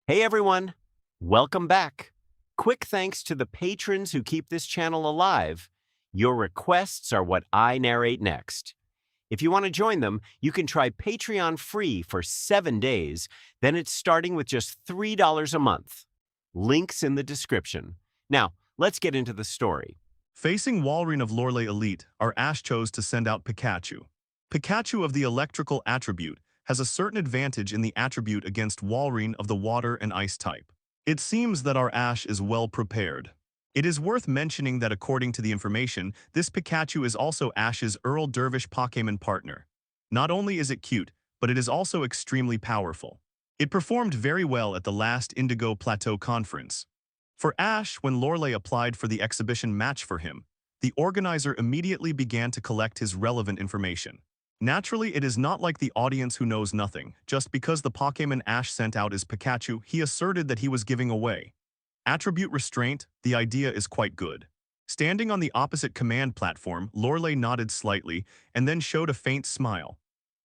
Hey everyone, welcome back. Quick thanks to the patrons who keep this channel alive. Your requests are what I narrate next. If you want to join them, you can try Patreon free for 7 days, then it's starting with just $3 a month. Links in the description. Now, let's get into the story. Facing Walrein of Lorelei Elite, our Ash chose to send out Pikachu. Pikachu of the electrical attribute has a certain advantage in the attribute against Walrein of the water and ice type. It seems that our Ash is well prepared. It is worth mentioning that according to the information, this Pikachu is also Ash's Earl Dervish Pokémon partner. Not only is it cute, but it is also extremely powerful. It performed very well at the last Indigo Plateau conference. For Ash, when Lorelei applied for the exhibition match for him, the organizer immediately began to collect his relevant information. Naturally, it is not like the audience who knows nothing. Just because the Pokémon Ash sent out is Pikachu, he asserted that he was giving away. Attribute restraint, the idea is quite good. Standing on the opposite command platform, Lorelei nodded slightly and then showed a faint smile.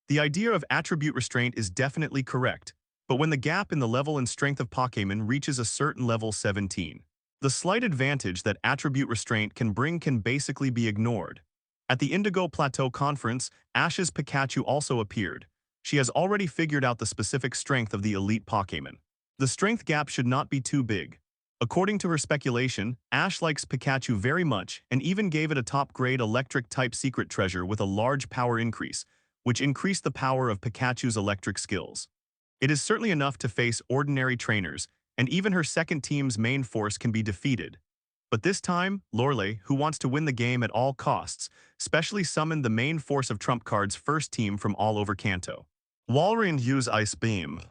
The idea of attribute restraint is definitely correct, but when the gap in the level and strength of Pokémon reaches a certain level 17, the slight advantage that attribute restraint can bring can basically be ignored. At the Indigo Plateau conference, Ash's Pikachu also appeared. She has already figured out the specific strength of the elite Pokémon. The strength gap should not be too big. According to her speculation, Ash likes Pikachu very much and even gave it a top-grade electric-type secret treasure with a large power increase, which increased the power of Pikachu's electric skills. It is certainly enough to face ordinary trainers, and even her second team's main force can be defeated. But this time, Lorelei, who wants to win the game at all costs, specially summoned the main force of Trump Card's first team from all over Kanto. Walrein use Ice Beam.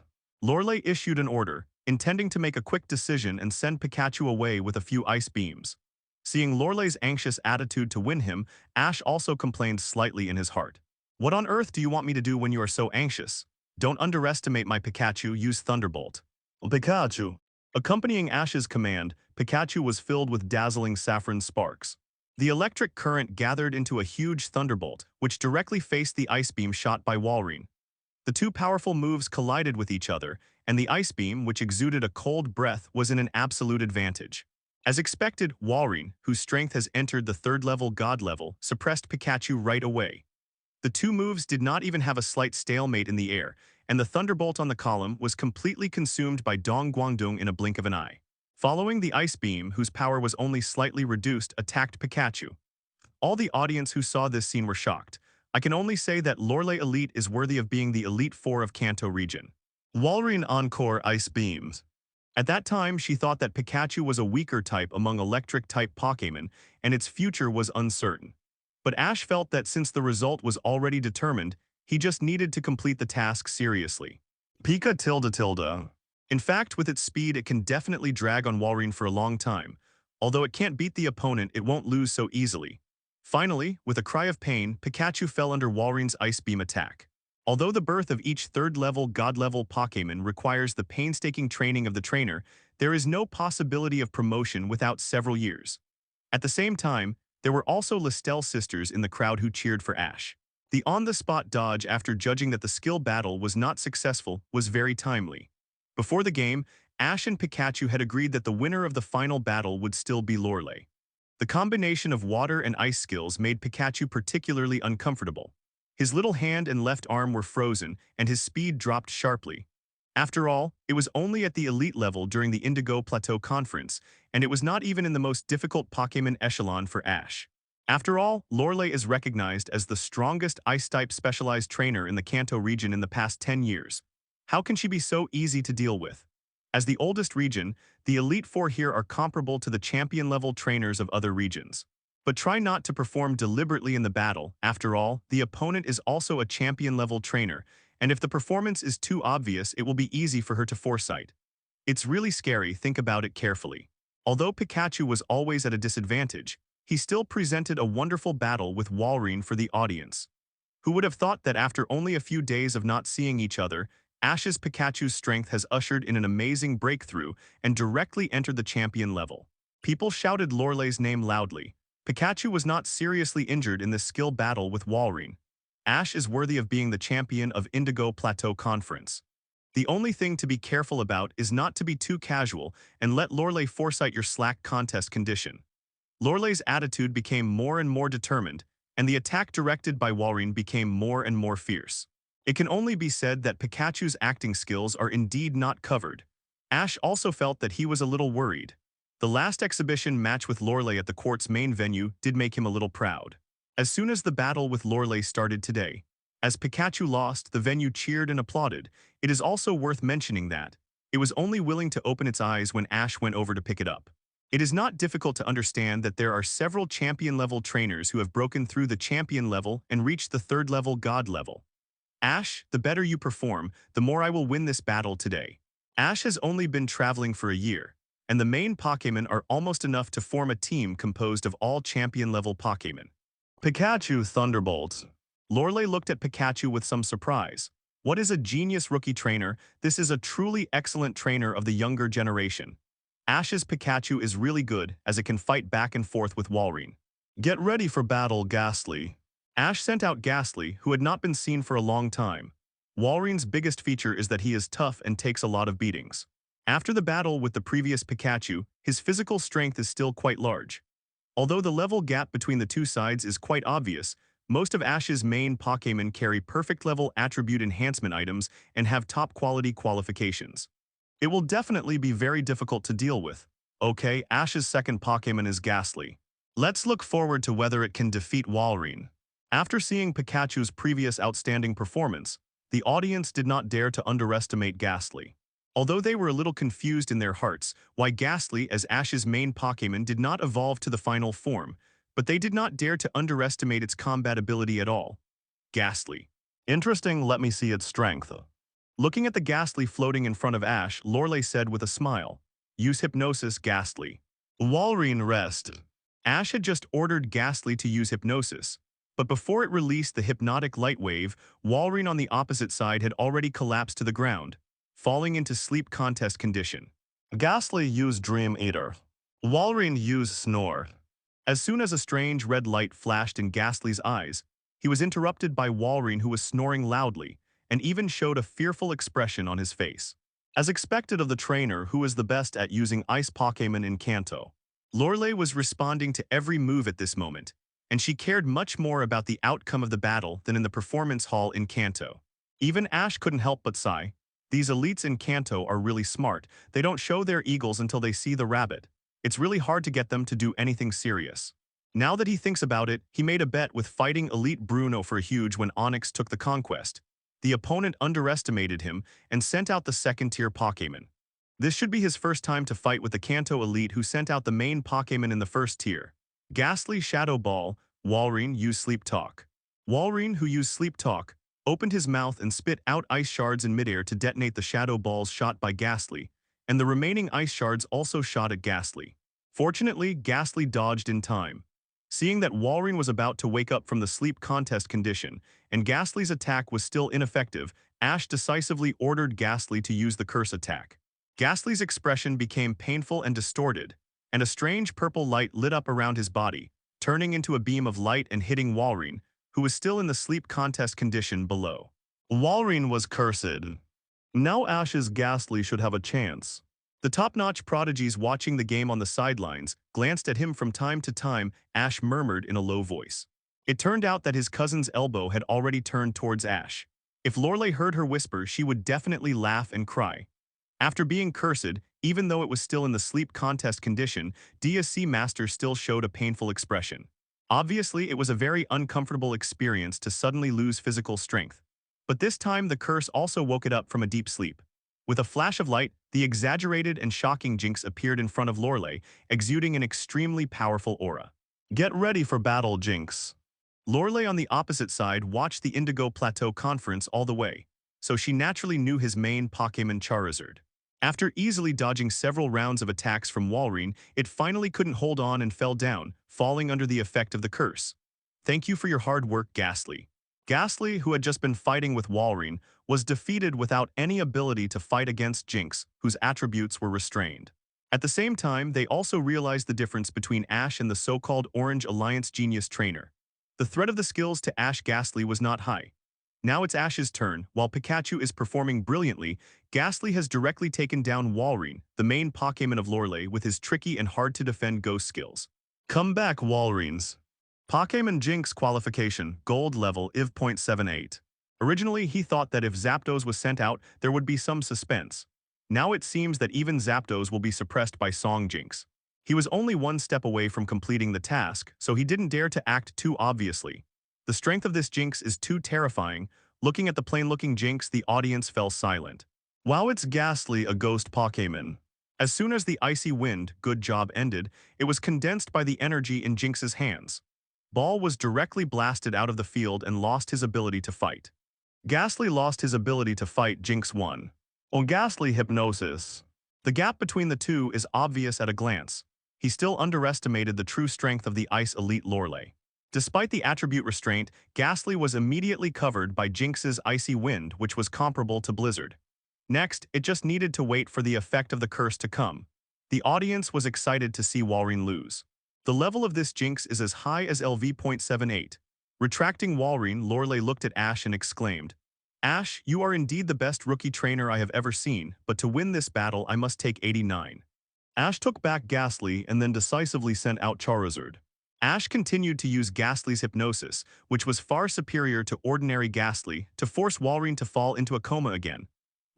Lorelei issued an order, intending to make a quick decision and send Pikachu away with a few ice beams. Seeing Lorelei's anxious attitude to win him, Ash also complained slightly in his heart. "What on earth do you want me to do when you are so anxious? Don't underestimate my Pikachu, use Thunderbolt." Pikachu. Accompanying Ash's command, Pikachu was filled with dazzling saffron sparks. The electric current gathered into a huge thunderbolt, which directly faced the ice beam shot by Walrein. The two powerful moves collided with each other, and the ice beam, which exuded a cold breath, was in an absolute advantage. As expected, Walrein, whose strength has entered the third-level god level, suppressed Pikachu right away. The two moves did not even have a slight stalemate in the air, and the thunderbolt on the column was completely consumed by Dong Guangdong in a blink of an eye. Following the ice beam, whose power was only slightly reduced, attacked Pikachu. All the audience who saw this scene were shocked. I can only say that Lorelei Elite is worthy of being the Elite Four of Kanto Region. Walrein Encore Ice Beams. At that time, she thought that Pikachu was a weaker type among electric-type Pokémon, and its future was uncertain. But Ash felt that since the result was already determined, he just needed to complete the task seriously. Pika tilde tilde. In fact, with its speed, it can definitely drag on Walrein for a long time. Although it can't beat the opponent, it won't lose so easily. Finally, with a cry of pain, Pikachu fell under Walrein's ice beam attack. Although the birth of each third-level, god-level Pokémon requires the painstaking training of the trainer, there is no possibility of promotion without several years. At the same time, there were also Listel sisters in the crowd who cheered for Ash. The on-the-spot dodge after judging that the skill battle was not successful was very timely. Before the game, Ash and Pikachu had agreed that the winner of the final battle would still be Lorelei. The combination of water and ice skills made Pikachu particularly uncomfortable. His little hand and left arm were frozen, and his speed dropped sharply. After all, it was only at the elite level during the Indigo Plateau conference, and it was not even in the most difficult Pokémon echelon for Ash. After all, Lorelei is recognized as the strongest ice-type specialized trainer in the Kanto region in the past 10 years. How can she be so easy to deal with? As the oldest region, the Elite Four here are comparable to the champion-level trainers of other regions. But try not to perform deliberately in the battle. After all, the opponent is also a champion-level trainer, and if the performance is too obvious, it will be easy for her to foresight. It's really scary, think about it carefully. Although Pikachu was always at a disadvantage, he still presented a wonderful battle with Walrein for the audience. Who would have thought that after only a few days of not seeing each other, Ash's Pikachu's strength has ushered in an amazing breakthrough and directly entered the champion level. People shouted Lorelei's name loudly. Pikachu was not seriously injured in this skill battle with Walrein. Ash is worthy of being the champion of Indigo Plateau Conference. The only thing to be careful about is not to be too casual and let Lorelei foresight your slack contest condition. Lorelai's attitude became more and more determined, and the attack directed by Walrein became more and more fierce. It can only be said that Pikachu's acting skills are indeed not covered. Ash also felt that he was a little worried. The last exhibition match with Lorelei at the court's main venue did make him a little proud. As soon as the battle with Lorelei started today, as Pikachu lost, the venue cheered and applauded. It is also worth mentioning that it was only willing to open its eyes when Ash went over to pick it up. It is not difficult to understand that there are several champion-level trainers who have broken through the champion level and reached the third-level god level. Ash, the better you perform, the more I will win this battle today. Ash has only been traveling for a year, and the main Pokémon are almost enough to form a team composed of all champion-level Pokémon. Pikachu Thunderbolt. Lorelei looked at Pikachu with some surprise. What is a genius rookie trainer? This is a truly excellent trainer of the younger generation. Ash's Pikachu is really good, as it can fight back and forth with Walrein. Get ready for battle, Ghastly. Ash sent out Ghastly, who had not been seen for a long time. Walrein's biggest feature is that he is tough and takes a lot of beatings. After the battle with the previous Pikachu, his physical strength is still quite large. Although the level gap between the two sides is quite obvious, most of Ash's main Pokémon carry perfect level attribute enhancement items and have top quality qualifications. It will definitely be very difficult to deal with. Okay, Ash's second Pokémon is Ghastly. Let's look forward to whether it can defeat Walrein. After seeing Pikachu's previous outstanding performance, the audience did not dare to underestimate Ghastly. Although they were a little confused in their hearts why Ghastly as Ash's main Pokémon did not evolve to the final form, but they did not dare to underestimate its combat ability at all. Ghastly. Interesting, let me see its strength. Looking at the Ghastly floating in front of Ash, Lorelei said with a smile, Use Hypnosis, Ghastly. Walrein rest. Ash had just ordered Ghastly to use Hypnosis, but before it released the hypnotic light wave, Walrein on the opposite side had already collapsed to the ground, falling into sleep contest condition. Ghastly used Dream Eater. Walrein used Snore. As soon as a strange red light flashed in Ghastly's eyes, he was interrupted by Walrein, who was snoring loudly and even showed a fearful expression on his face. As expected of the trainer who is the best at using ice Pokémon in Kanto, Lorelei was responding to every move at this moment, and she cared much more about the outcome of the battle than in the performance hall in Kanto. Even Ash couldn't help but sigh. These elites in Kanto are really smart. They don't show their eagles until they see the rabbit. It's really hard to get them to do anything serious. Now that he thinks about it, he made a bet with fighting Elite Bruno for a huge when Onyx took the conquest. The opponent underestimated him and sent out the second-tier Pokémon. This should be his first time to fight with the Kanto Elite who sent out the main Pokémon in the first tier. Ghastly Shadow Ball, Walrein used Sleep Talk. Walrein, who used Sleep Talk, opened his mouth and spit out ice shards in midair to detonate the shadow balls shot by Ghastly, and the remaining ice shards also shot at Ghastly. Fortunately, Ghastly dodged in time. Seeing that Walrein was about to wake up from the sleep contest condition, and Ghastly's attack was still ineffective, Ash decisively ordered Ghastly to use the curse attack. Ghastly's expression became painful and distorted, and a strange purple light lit up around his body, turning into a beam of light and hitting Walrein, who was still in the sleep contest condition below. Walrein was cursed. Now Ash's Ghastly should have a chance. The top-notch prodigies watching the game on the sidelines glanced at him from time to time. Ash murmured in a low voice. It turned out that his cousin's elbow had already turned towards Ash. If Lorelei heard her whisper, she would definitely laugh and cry. After being cursed, even though it was still in the sleep contest condition, DSC Master still showed a painful expression. Obviously, it was a very uncomfortable experience to suddenly lose physical strength. But this time, the curse also woke it up from a deep sleep. With a flash of light, the exaggerated and shocking Jinx appeared in front of Lorelei, exuding an extremely powerful aura. Get ready for battle, Jinx. Lorelei on the opposite side watched the Indigo Plateau conference all the way, so she naturally knew his main Pokémon Charizard. After easily dodging several rounds of attacks from Walrein, it finally couldn't hold on and fell down, falling under the effect of the curse. Thank you for your hard work, Ghastly. Ghastly, who had just been fighting with Walrein, was defeated without any ability to fight against Jinx, whose attributes were restrained. At the same time, they also realized the difference between Ash and the so-called Orange Alliance Genius Trainer. The threat of the skills to Ash Ghastly was not high. Now it's Ash's turn. While Pikachu is performing brilliantly, Ghastly has directly taken down Walrein, the main Pokémon of Lorelei, with his tricky and hard-to-defend ghost skills. Come back, Walreins. Pokémon Jinx qualification, gold level, IV.78. Originally, he thought that if Zapdos was sent out, there would be some suspense. Now it seems that even Zapdos will be suppressed by Song Jinx. He was only one step away from completing the task, so he didn't dare to act too obviously. The strength of this Jinx is too terrifying. Looking at the plain-looking Jinx, the audience fell silent. Wow, it's Ghastly, a ghost Pokémon. As soon as the icy wind, good job, ended, it was condensed by the energy in Jinx's hands. Ball was directly blasted out of the field and lost his ability to fight. Ghastly lost his ability to fight, Jinx won. On Ghastly Hypnosis. The gap between the two is obvious at a glance. He still underestimated the true strength of the Ice Elite Lorelei. Despite the attribute restraint, Ghastly was immediately covered by Jinx's Icy Wind, which was comparable to Blizzard. Next, it just needed to wait for the effect of the curse to come. The audience was excited to see Walrein lose. The level of this Jinx is as high as LV.78. Retracting Walrein, Lorelei looked at Ash and exclaimed, "Ash, you are indeed the best rookie trainer I have ever seen, but to win this battle I must take 89. Ash took back Ghastly and then decisively sent out Charizard. Ash continued to use Ghastly's hypnosis, which was far superior to ordinary Ghastly, to force Walrein to fall into a coma again.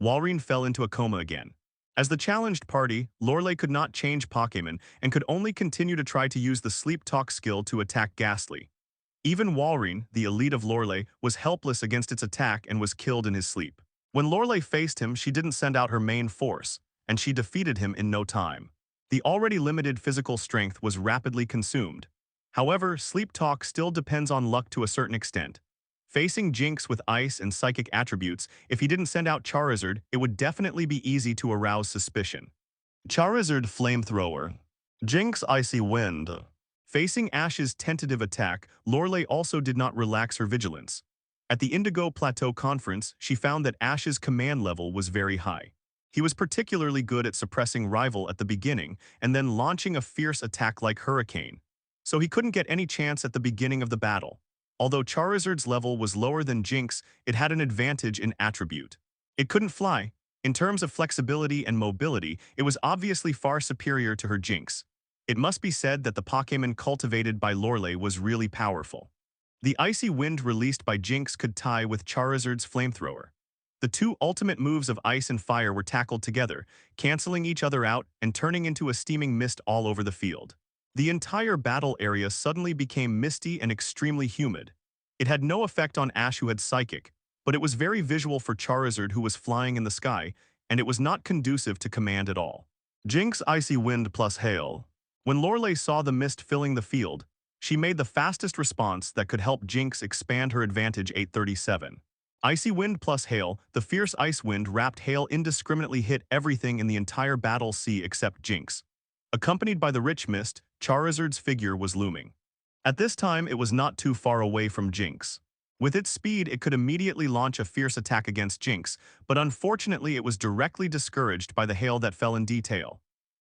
Walrein fell into a coma again. As the challenged party, Lorelei could not change Pokémon and could only continue to try to use the Sleep Talk skill to attack Ghastly. Even Walrein, the elite of Lorelei, was helpless against its attack and was killed in his sleep. When Lorelei faced him, she didn't send out her main force, and she defeated him in no time. The already limited physical strength was rapidly consumed. However, Sleep Talk still depends on luck to a certain extent. Facing Jinx with ice and psychic attributes, if he didn't send out Charizard, it would definitely be easy to arouse suspicion. Charizard Flamethrower. Jinx Icy Wind. Facing Ash's tentative attack, Lorelei also did not relax her vigilance. At the Indigo Plateau Conference, she found that Ash's command level was very high. He was particularly good at suppressing Rival at the beginning and then launching a fierce attack like Hurricane. So he couldn't get any chance at the beginning of the battle. Although Charizard's level was lower than Jinx, it had an advantage in attribute. It couldn't fly. In terms of flexibility and mobility, it was obviously far superior to her Jinx. It must be said that the Pokémon cultivated by Lorelei was really powerful. The icy wind released by Jinx could tie with Charizard's Flamethrower. The two ultimate moves of ice and fire were tackled together, canceling each other out and turning into a steaming mist all over the field. The entire battle area suddenly became misty and extremely humid. It had no effect on Ash, who had Psychic, but it was very visual for Charizard, who was flying in the sky, and it was not conducive to command at all. Jinx Icy Wind plus Hail. When Lorelei saw the mist filling the field, she made the fastest response that could help Jinx expand her advantage. 837. Icy Wind plus Hail. The fierce ice wind wrapped hail indiscriminately hit everything in the entire battle sea except Jinx. Accompanied by the rich mist, Charizard's figure was looming. At this time, it was not too far away from Jinx. With its speed, it could immediately launch a fierce attack against Jinx, but unfortunately it was directly discouraged by the hail that fell in detail.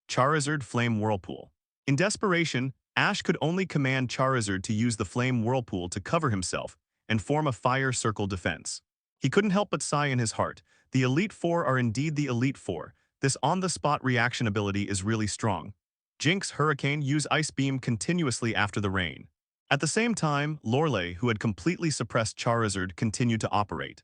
Charizard Flame Whirlpool. In desperation, Ash could only command Charizard to use the Flame Whirlpool to cover himself and form a fire circle defense. He couldn't help but sigh in his heart. The Elite Four are indeed the Elite Four. This on-the-spot reaction ability is really strong. Jinx Hurricane use Ice Beam continuously after the rain. At the same time, Lorelei, who had completely suppressed Charizard, continued to operate.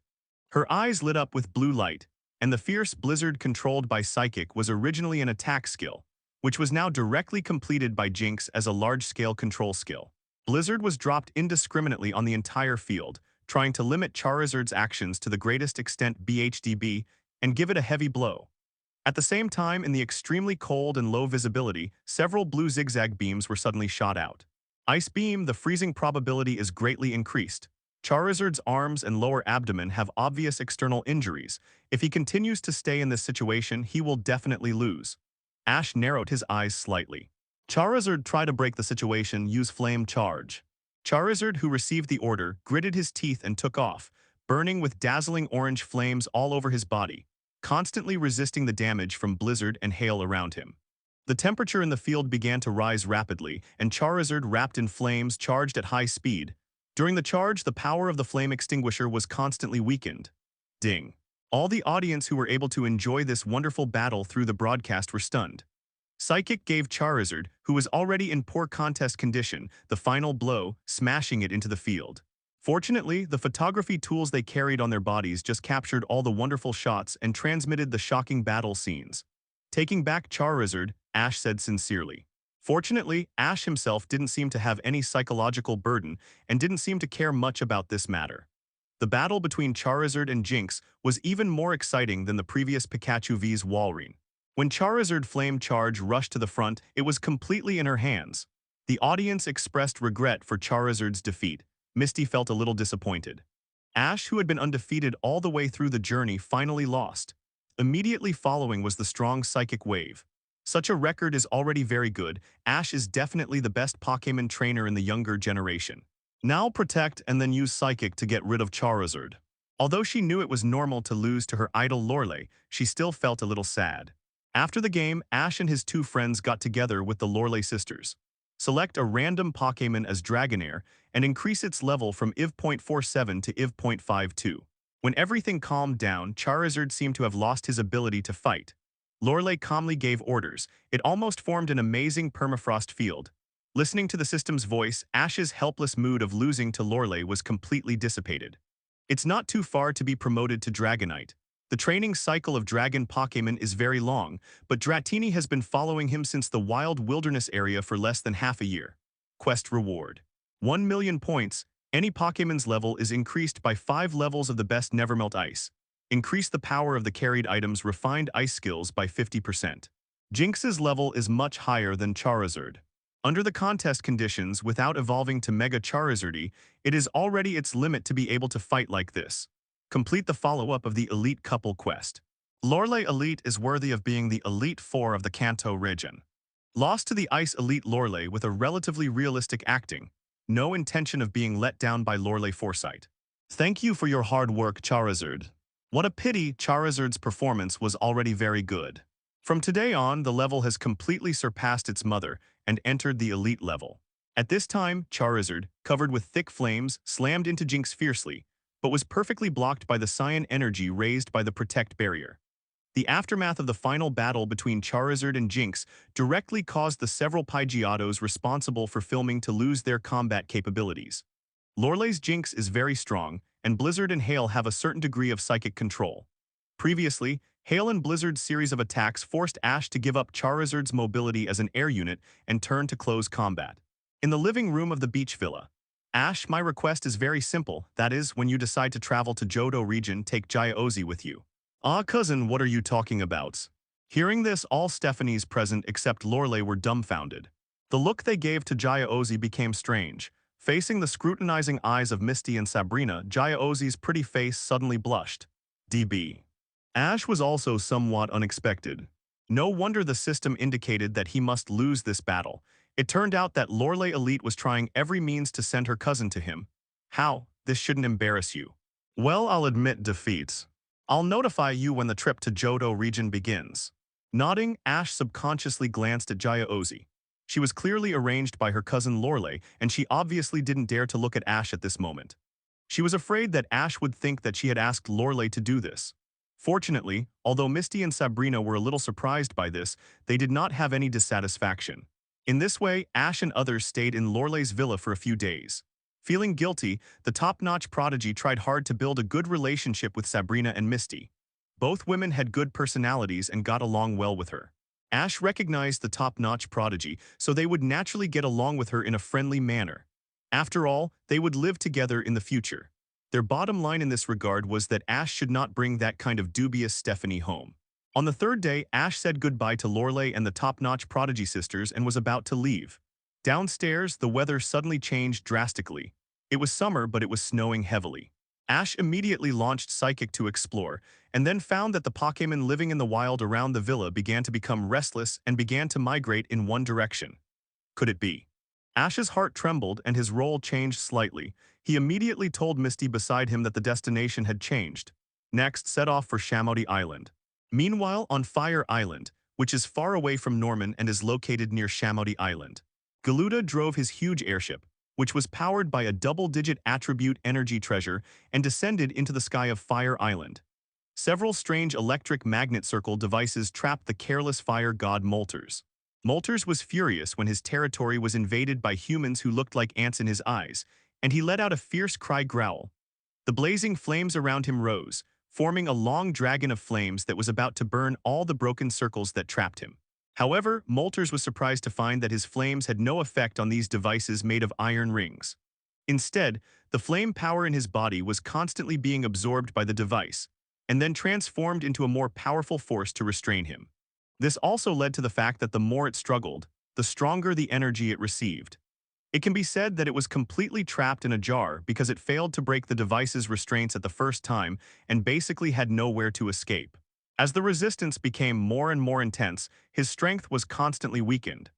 Her eyes lit up with blue light, and the fierce blizzard controlled by Psychic was originally an attack skill, which was now directly completed by Jinx as a large-scale control skill. Blizzard was dropped indiscriminately on the entire field, trying to limit Charizard's actions to the greatest extent BHDB and give it a heavy blow. At the same time, in the extremely cold and low visibility, several blue zigzag beams were suddenly shot out. Ice Beam, the freezing probability is greatly increased. Charizard's arms and lower abdomen have obvious external injuries. If he continues to stay in this situation, he will definitely lose. Ash narrowed his eyes slightly. Charizard tried to break the situation, use Flame Charge. Charizard, who received the order, gritted his teeth and took off, burning with dazzling orange flames all over his body, constantly resisting the damage from blizzard and hail around him. The temperature in the field began to rise rapidly, and Charizard, wrapped in flames, charged at high speed. During the charge, the power of the flame extinguisher was constantly weakened. Ding. All the audience who were able to enjoy this wonderful battle through the broadcast were stunned. Psychic gave Charizard, who was already in poor contest condition, the final blow, smashing it into the field. Fortunately, the photography tools they carried on their bodies just captured all the wonderful shots and transmitted the shocking battle scenes. Taking back Charizard, Ash said sincerely. Fortunately, Ash himself didn't seem to have any psychological burden and didn't seem to care much about this matter. The battle between Charizard and Jinx was even more exciting than the previous Pikachu vs Walrein. When Charizard Flame Charge rushed to the front, it was completely in her hands. The audience expressed regret for Charizard's defeat. Misty felt a little disappointed. Ash, who had been undefeated all the way through the journey, finally lost. Immediately following was the strong Psychic Wave. Such a record is already very good. Ash is definitely the best Pokémon trainer in the younger generation. Now protect and then use Psychic to get rid of Charizard. Although she knew it was normal to lose to her idol Lorelei, she still felt a little sad. After the game, Ash and his two friends got together with the Lorelei sisters. Select a random Pokémon as Dragonair and increase its level from IV.47 to IV.52. When everything calmed down, Charizard seemed to have lost his ability to fight. Lorelei calmly gave orders. It almost formed an amazing permafrost field. Listening to the system's voice, Ash's helpless mood of losing to Lorelei was completely dissipated. It's not too far to be promoted to Dragonite. The training cycle of Dragon Pokémon is very long, but Dratini has been following him since the wild wilderness area for less than half a year. Quest Reward. 1 million points. Any Pokémon's level is increased by 5 levels of the best Nevermelt Ice. Increase the power of the carried item's refined ice skills by 50%. Jinx's level is much higher than Charizard. Under the contest conditions, without evolving to Mega Charizardy, it is already its limit to be able to fight like this. Complete the follow-up of the Elite Couple quest. Lorelei Elite is worthy of being the Elite Four of the Kanto Region. Lost to the Ice Elite Lorelei with a relatively realistic acting. No intention of being let down by Lorelei foresight. Thank you for your hard work, Charizard. What a pity Charizard's performance was already very good. From today on, the level has completely surpassed its mother and entered the Elite level. At this time, Charizard, covered with thick flames, slammed into Jinx fiercely, but was perfectly blocked by the Cyan energy raised by the Protect barrier. The aftermath of the final battle between Charizard and Jinx directly caused the several Pidgeottos responsible for filming to lose their combat capabilities. Lorelei's Jinx is very strong, and Blizzard and Hail have a certain degree of psychic control. Previously, Hail and Blizzard's series of attacks forced Ash to give up Charizard's mobility as an air unit and turn to close combat. In the living room of the beach villa, Ash, my request is very simple. That is, when you decide to travel to Johto region, take Jaya-Ozi with you. Ah, cousin, what are you talking about? Hearing this, all Stephanies present except Lorelei were dumbfounded. The look they gave to Jaya-Ozi became strange. Facing the scrutinizing eyes of Misty and Sabrina, Jaya-Ozi's pretty face suddenly blushed. DB. Ash was also somewhat unexpected. No wonder the system indicated that he must lose this battle. It turned out that Lorelei Elite was trying every means to send her cousin to him. How? This shouldn't embarrass you. Well, I'll admit defeat. I'll notify you when the trip to Johto region begins. Nodding, Ash subconsciously glanced at Jaya-Ozi. She was clearly arranged by her cousin Lorelei, and she obviously didn't dare to look at Ash at this moment. She was afraid that Ash would think that she had asked Lorelei to do this. Fortunately, although Misty and Sabrina were a little surprised by this, they did not have any dissatisfaction. In this way, Ash and others stayed in Lorelei's villa for a few days. Feeling guilty, the top-notch prodigy tried hard to build a good relationship with Sabrina and Misty. Both women had good personalities and got along well with her. Ash recognized the top-notch prodigy, so they would naturally get along with her in a friendly manner. After all, they would live together in the future. Their bottom line in this regard was that Ash should not bring that kind of dubious Stephanie home. On the third day, Ash said goodbye to Lorelei and the top-notch prodigy sisters and was about to leave. Downstairs, the weather suddenly changed drastically. It was summer, but it was snowing heavily. Ash immediately launched Psychic to explore, and then found that the Pokémon living in the wild around the villa began to become restless and began to migrate in one direction. Could it be? Ash's heart trembled and his role changed slightly. He immediately told Misty beside him that the destination had changed. Next, set off for Shamodi Island. Meanwhile, on Fire Island, which is far away from Norman and is located near Shamodi Island, Galuda drove his huge airship, which was powered by a double-digit attribute energy treasure and descended into the sky of Fire Island. Several strange electric magnet circle devices trapped the careless fire god Molters. Molters was furious when his territory was invaded by humans who looked like ants in his eyes, and he let out a fierce cry growl. The blazing flames around him rose, forming a long dragon of flames that was about to burn all the broken circles that trapped him. However, Molters was surprised to find that his flames had no effect on these devices made of iron rings. Instead, the flame power in his body was constantly being absorbed by the device, and then transformed into a more powerful force to restrain him. This also led to the fact that the more it struggled, the stronger the energy it received. It can be said that it was completely trapped in a jar because it failed to break the device's restraints at the first time and basically had nowhere to escape. As the resistance became more and more intense, his strength was constantly weakened.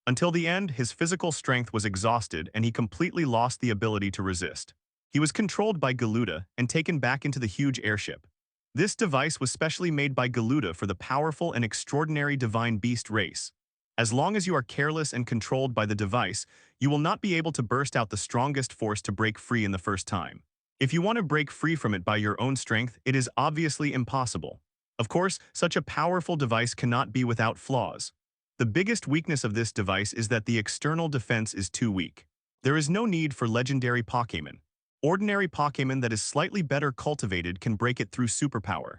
Until the end, his physical strength was exhausted and he completely lost the ability to resist. He was controlled by Galuda and taken back into the huge airship. This device was specially made by Galuda for the powerful and extraordinary divine beast race. As long as you are careless and controlled by the device, you will not be able to burst out the strongest force to break free in the first time. If you want to break free from it by your own strength, it is obviously impossible. Of course, such a powerful device cannot be without flaws. The biggest weakness of this device is that the external defense is too weak. There is no need for legendary Pokémon. Ordinary Pokémon that is slightly better cultivated can break it through superpower.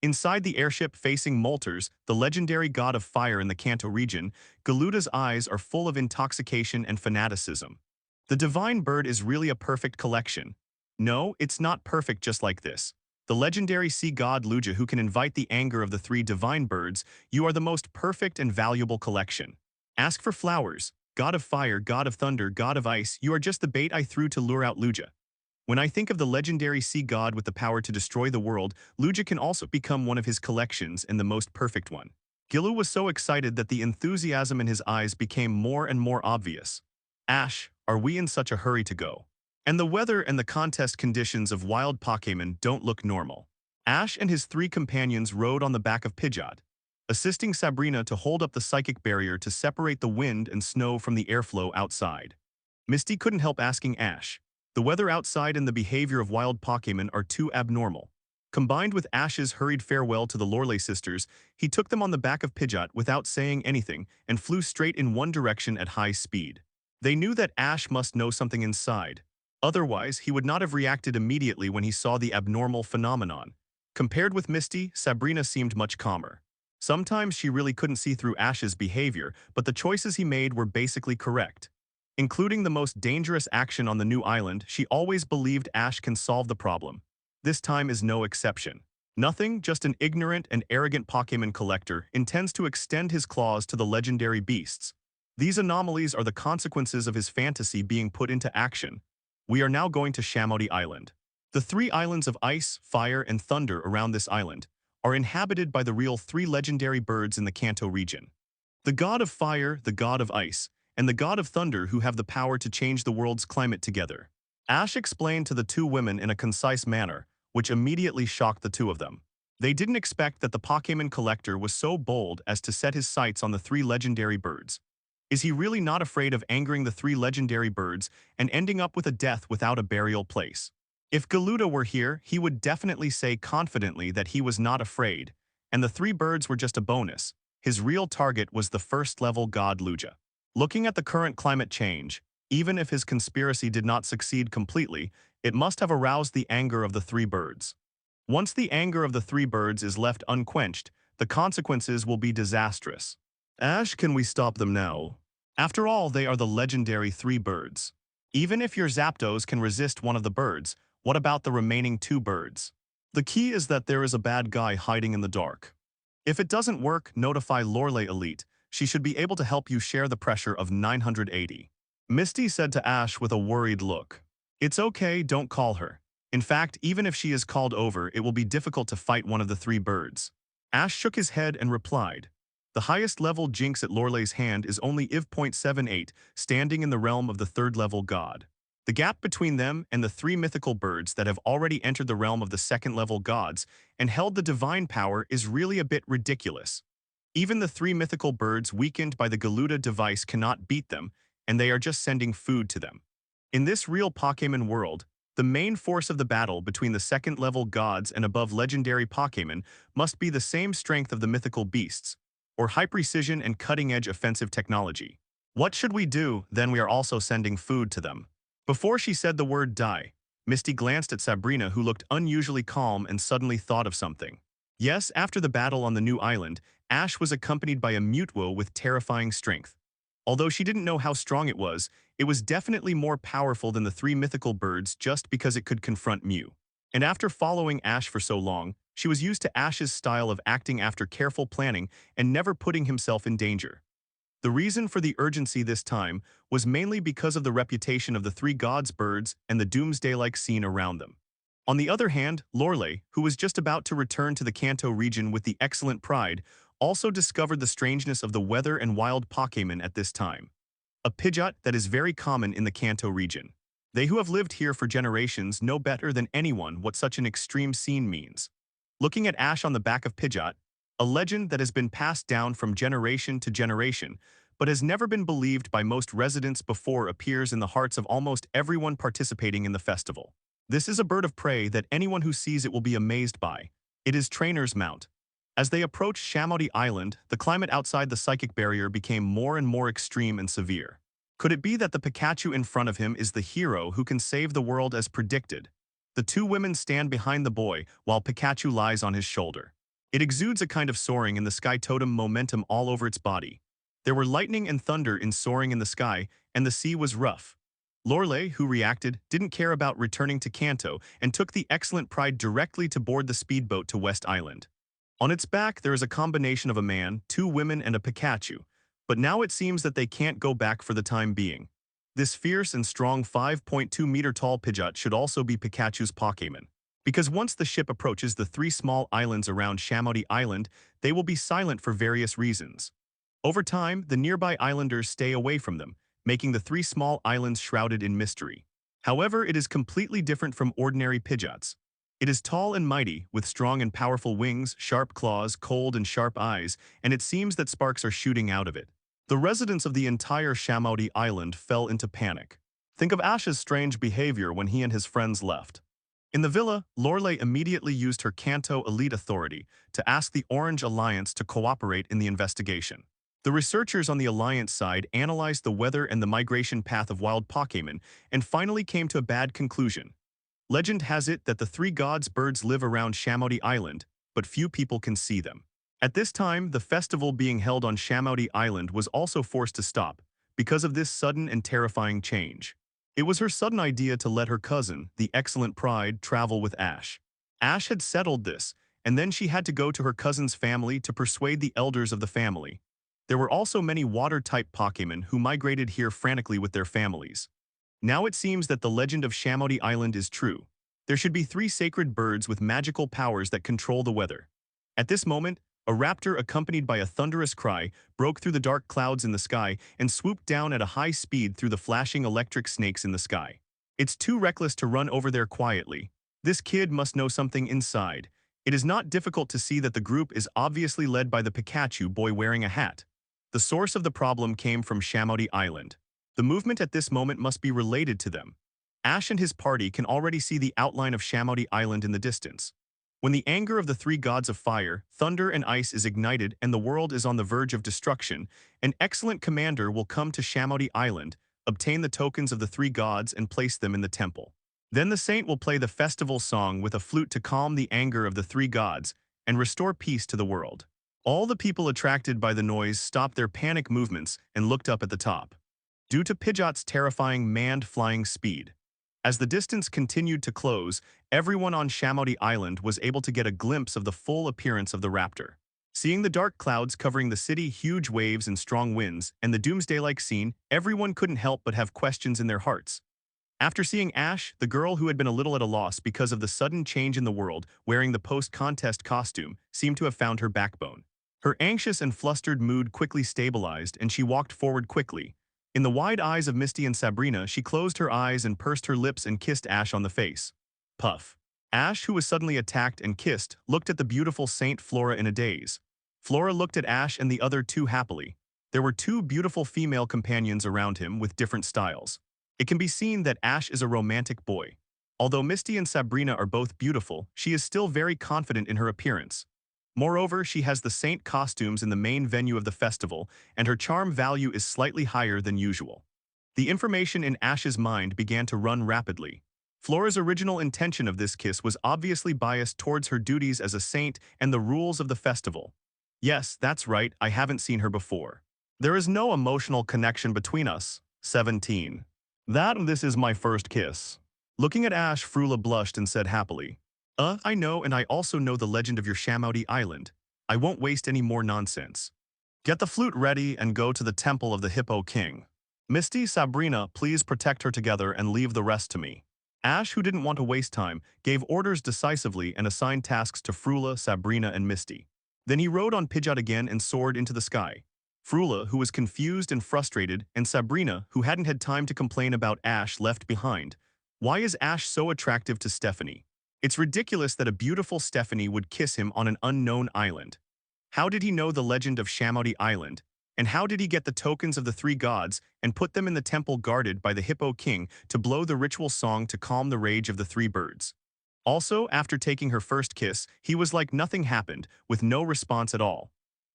Inside the airship facing Molters, the legendary god of fire in the Kanto region, Galuda's eyes are full of intoxication and fanaticism. The divine bird is really a perfect collection. No, it's not perfect just like this. The legendary sea god Lugia who can invite the anger of the three divine birds, you are the most perfect and valuable collection. Ask for flowers, god of fire, god of thunder, god of ice, you are just the bait I threw to lure out Lugia. When I think of the legendary sea god with the power to destroy the world, Lugia can also become one of his collections and the most perfect one. Gilu was so excited that the enthusiasm in his eyes became more and more obvious. Ash, are we in such a hurry to go? And the weather and the contest conditions of wild Pokémon don't look normal. Ash and his three companions rode on the back of Pidgeot, assisting Sabrina to hold up the psychic barrier to separate the wind and snow from the airflow outside. Misty couldn't help asking Ash, the weather outside and the behavior of wild Pokémon are too abnormal. Combined with Ash's hurried farewell to the Lorelei sisters, he took them on the back of Pidgeot without saying anything and flew straight in one direction at high speed. They knew that Ash must know something inside. Otherwise, he would not have reacted immediately when he saw the abnormal phenomenon. Compared with Misty, Sabrina seemed much calmer. Sometimes she really couldn't see through Ash's behavior, but the choices he made were basically correct. Including the most dangerous action on the new island, she always believed Ash can solve the problem. This time is no exception. Nothing, just an ignorant and arrogant Pokémon collector, intends to extend his claws to the legendary beasts. These anomalies are the consequences of his fantasy being put into action. We are now going to Shamodi Island. The three islands of ice, fire, and thunder around this island are inhabited by the real three legendary birds in the Kanto region. The god of fire, the god of ice, and the god of thunder who have the power to change the world's climate together. Ash explained to the two women in a concise manner, which immediately shocked the two of them. They didn't expect that the Pokémon collector was so bold as to set his sights on the three legendary birds. Is he really not afraid of angering the three legendary birds and ending up with a death without a burial place? If Galuda were here, he would definitely say confidently that he was not afraid, and the three birds were just a bonus. His real target was the first-level god Lugia. Looking at the current climate change, even if his conspiracy did not succeed completely, it must have aroused the anger of the three birds. Once the anger of the three birds is left unquenched, the consequences will be disastrous. Ash, can we stop them now? After all, they are the legendary three birds. Even if your Zapdos can resist one of the birds, what about the remaining two birds? The key is that there is a bad guy hiding in the dark. If it doesn't work, notify Lorelei Elite. She should be able to help you share the pressure of 980. Misty said to Ash with a worried look. It's okay, don't call her. In fact, even if she is called over, it will be difficult to fight one of the three birds. Ash shook his head and replied. The highest level Jinx at Lorelei's hand is only IV.78, standing in the realm of the third-level god. The gap between them and the three mythical birds that have already entered the realm of the second-level gods and held the divine power is really a bit ridiculous. Even the three mythical birds weakened by the Galuda device cannot beat them, and they are just sending food to them. In this real Pokémon world, the main force of the battle between the second-level gods and above legendary Pokémon must be the same strength of the mythical beasts, or high-precision and cutting-edge offensive technology. What should we do? Then we are also sending food to them. Before she said the word die, Misty glanced at Sabrina, who looked unusually calm and suddenly thought of something. Yes, after the battle on the new island, Ash was accompanied by a Mutwo with terrifying strength. Although she didn't know how strong it was definitely more powerful than the three mythical birds just because it could confront Mew. And after following Ash for so long, she was used to Ash's style of acting after careful planning and never putting himself in danger. The reason for the urgency this time was mainly because of the reputation of the three gods' birds and the doomsday-like scene around them. On the other hand, Lorelei, who was just about to return to the Kanto region with the excellent pride, also discovered the strangeness of the weather and wild Pokémon at this time. A Pidgeot that is very common in the Kanto region. They who have lived here for generations know better than anyone what such an extreme scene means. Looking at Ash on the back of Pidgeot, a legend that has been passed down from generation to generation, but has never been believed by most residents before, appears in the hearts of almost everyone participating in the festival. This is a bird of prey that anyone who sees it will be amazed by. It is Trainer's Mount. As they approached Shamodi Island, the climate outside the psychic barrier became more and more extreme and severe. Could it be that the Pikachu in front of him is the hero who can save the world as predicted? The two women stand behind the boy while Pikachu lies on his shoulder. It exudes a kind of soaring in the sky totem momentum all over its body. There were lightning and thunder in soaring in the sky, and the sea was rough. Lorelei, who reacted, didn't care about returning to Kanto and took the excellent pride directly to board the speedboat to West Island. On its back, there is a combination of a man, two women, and a Pikachu, but now it seems that they can't go back for the time being. This fierce and strong 5.2-meter-tall Pidgeot should also be Pikachu's Pokémon, because once the ship approaches the three small islands around Shamodi Island, they will be silent for various reasons. Over time, the nearby islanders stay away from them, making the three small islands shrouded in mystery. However, it is completely different from ordinary Pidgeots. It is tall and mighty, with strong and powerful wings, sharp claws, cold and sharp eyes, and it seems that sparks are shooting out of it. The residents of the entire Shamodi Island fell into panic. Think of Ash's strange behavior when he and his friends left. In the villa, Lorelei immediately used her Kanto elite authority to ask the Orange Alliance to cooperate in the investigation. The researchers on the Alliance side analyzed the weather and the migration path of wild Pokémon and finally came to a bad conclusion. Legend has it that the three gods' birds live around Shamodi Island, but few people can see them. At this time, the festival being held on Shamodi Island was also forced to stop because of this sudden and terrifying change. It was her sudden idea to let her cousin, the excellent Pride, travel with Ash. Ash had settled this, and then she had to go to her cousin's family to persuade the elders of the family. There were also many water-type Pokémon who migrated here frantically with their families. Now it seems that the legend of Shamodi Island is true. There should be three sacred birds with magical powers that control the weather. At this moment, a raptor accompanied by a thunderous cry broke through the dark clouds in the sky and swooped down at a high speed through the flashing electric snakes in the sky. It's too reckless to run over there quietly. This kid must know something inside. It is not difficult to see that the group is obviously led by the Pikachu boy wearing a hat. The source of the problem came from Shamodi Island. The movement at this moment must be related to them. Ash and his party can already see the outline of Shamodi Island in the distance. When the anger of the three gods of fire, thunder, and ice is ignited and the world is on the verge of destruction, an excellent commander will come to Shamodi Island, obtain the tokens of the three gods, and place them in the temple. Then the saint will play the festival song with a flute to calm the anger of the three gods and restore peace to the world. All the people attracted by the noise stopped their panic movements and looked up at the top. Due to Pidgeot's terrifying manned flying speed. As the distance continued to close, everyone on Shamodi Island was able to get a glimpse of the full appearance of the raptor. Seeing the dark clouds covering the city, huge waves and strong winds, and the doomsday-like scene, everyone couldn't help but have questions in their hearts. After seeing Ash, the girl who had been a little at a loss because of the sudden change in the world, wearing the post-contest costume, seemed to have found her backbone. Her anxious and flustered mood quickly stabilized and she walked forward quickly. In the wide eyes of Misty and Sabrina, she closed her eyes and pursed her lips and kissed Ash on the face. Puff. Ash, who was suddenly attacked and kissed, looked at the beautiful Saint Flora in a daze. Flora looked at Ash and the other two happily. There were two beautiful female companions around him with different styles. It can be seen that Ash is a romantic boy. Although Misty and Sabrina are both beautiful, she is still very confident in her appearance. Moreover, she has the saint costumes in the main venue of the festival, and her charm value is slightly higher than usual. The information in Ash's mind began to run rapidly. Flora's original intention of this kiss was obviously biased towards her duties as a saint and the rules of the festival. Yes, that's right, I haven't seen her before. There is no emotional connection between us. 17. This is my first kiss. Looking at Ash, Frula blushed and said happily, I know, and I also know the legend of your Shamouty Island. I won't waste any more nonsense. Get the flute ready and go to the temple of the Hippo King. Misty, Sabrina, please protect her together and leave the rest to me. Ash, who didn't want to waste time, gave orders decisively and assigned tasks to Frula, Sabrina, and Misty. Then he rode on Pidgeot again and soared into the sky. Frula, who was confused and frustrated, and Sabrina, who hadn't had time to complain about Ash, left behind. Why is Ash so attractive to Stephanie? It's ridiculous that a beautiful Stephanie would kiss him on an unknown island. How did he know the legend of Shamouty Island? And how did he get the tokens of the three gods and put them in the temple guarded by the Hippo King to blow the ritual song to calm the rage of the three birds? Also, after taking her first kiss, he was like nothing happened, with no response at all.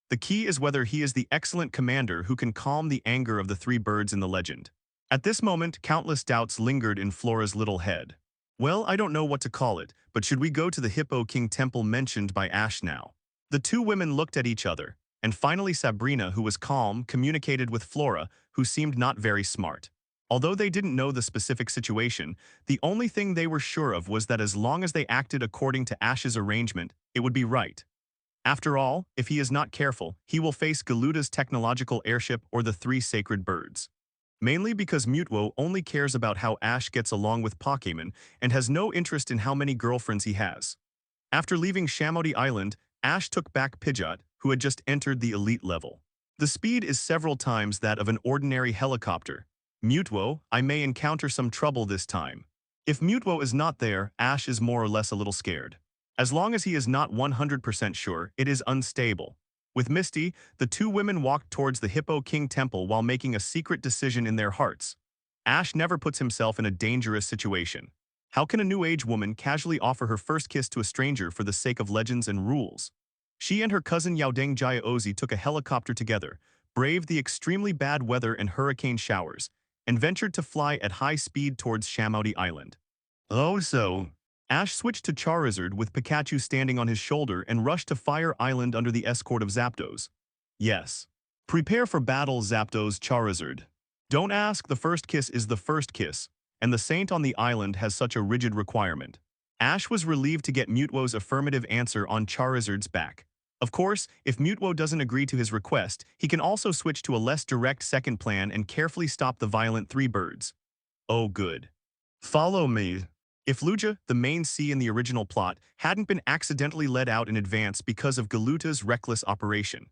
The key is whether he is the excellent commander who can calm the anger of the three birds in the legend. At this moment, countless doubts lingered in Flora's little head. Well, I don't know what to call it, but should we go to the Hippo King temple mentioned by Ash now? The two women looked at each other, and finally Sabrina, who was calm, communicated with Flora, who seemed not very smart. Although they didn't know the specific situation, the only thing they were sure of was that as long as they acted according to Ash's arrangement, it would be right. After all, if he is not careful, he will face Galuta's technological airship or the three sacred birds. Mainly because Mutwo only cares about how Ash gets along with Pokémon and has no interest in how many girlfriends he has. After leaving Shamouty Island, Ash took back Pidgeot, who had just entered the elite level. The speed is several times that of an ordinary helicopter. Mutwo, I may encounter some trouble this time. If Mutwo is not there, Ash is more or less a little scared. As long as he is not 100% sure, it is unstable. With Misty, the two women walked towards the Hippo King Temple while making a secret decision in their hearts. Ash never puts himself in a dangerous situation. How can a New Age woman casually offer her first kiss to a stranger for the sake of legends and rules? She and her cousin Yaodeng Jiaozi took a helicopter together, braved the extremely bad weather and hurricane showers, and ventured to fly at high speed towards Shamouty Island. Ash switched to Charizard with Pikachu standing on his shoulder and rushed to Fire Island under the escort of Zapdos. Yes. Prepare for battle, Zapdos Charizard. Don't ask, the first kiss is the first kiss, and the saint on the island has such a rigid requirement. Ash was relieved to get Mutwo's affirmative answer on Charizard's back. Of course, if Mutwo doesn't agree to his request, he can also switch to a less direct second plan and carefully stop the violent three birds. Oh good. Follow me. If Lugia, the main C in the original plot, hadn't been accidentally let out in advance because of Galuta's reckless operation,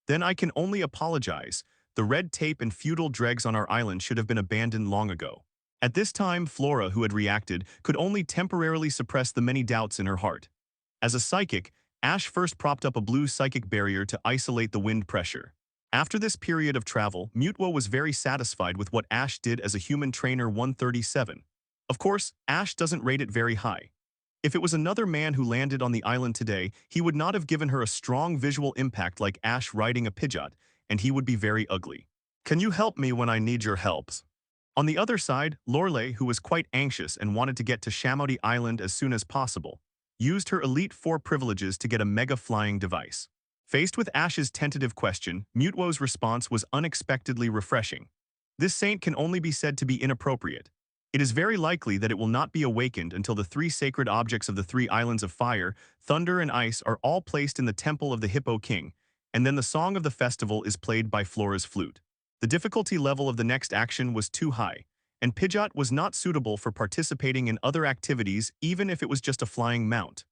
then I can only apologize. The red tape and feudal dregs on our island should have been abandoned long ago. At this time, Flora, who had reacted, could only temporarily suppress the many doubts in her heart. As a psychic, Ash first propped up a blue psychic barrier to isolate the wind pressure. After this period of travel, Mutwo was very satisfied with what Ash did as a human trainer 137. Of course, Ash doesn't rate it very high. If it was another man who landed on the island today, he would not have given her a strong visual impact like Ash riding a Pidgeot, and he would be very ugly. Can you help me when I need your help? On the other side, Lorelei, who was quite anxious and wanted to get to Shamouty Island as soon as possible, used her Elite Four privileges to get a mega flying device. Faced with Ash's tentative question, Mutwo's response was unexpectedly refreshing. This saint can only be said to be inappropriate. It is very likely that it will not be awakened until the three sacred objects of the three islands of fire, thunder, and ice are all placed in the temple of the Hippo King, and then the song of the festival is played by Flora's flute. The difficulty level of the next action was too high, and Pidgeot was not suitable for participating in other activities even if it was just a flying mount.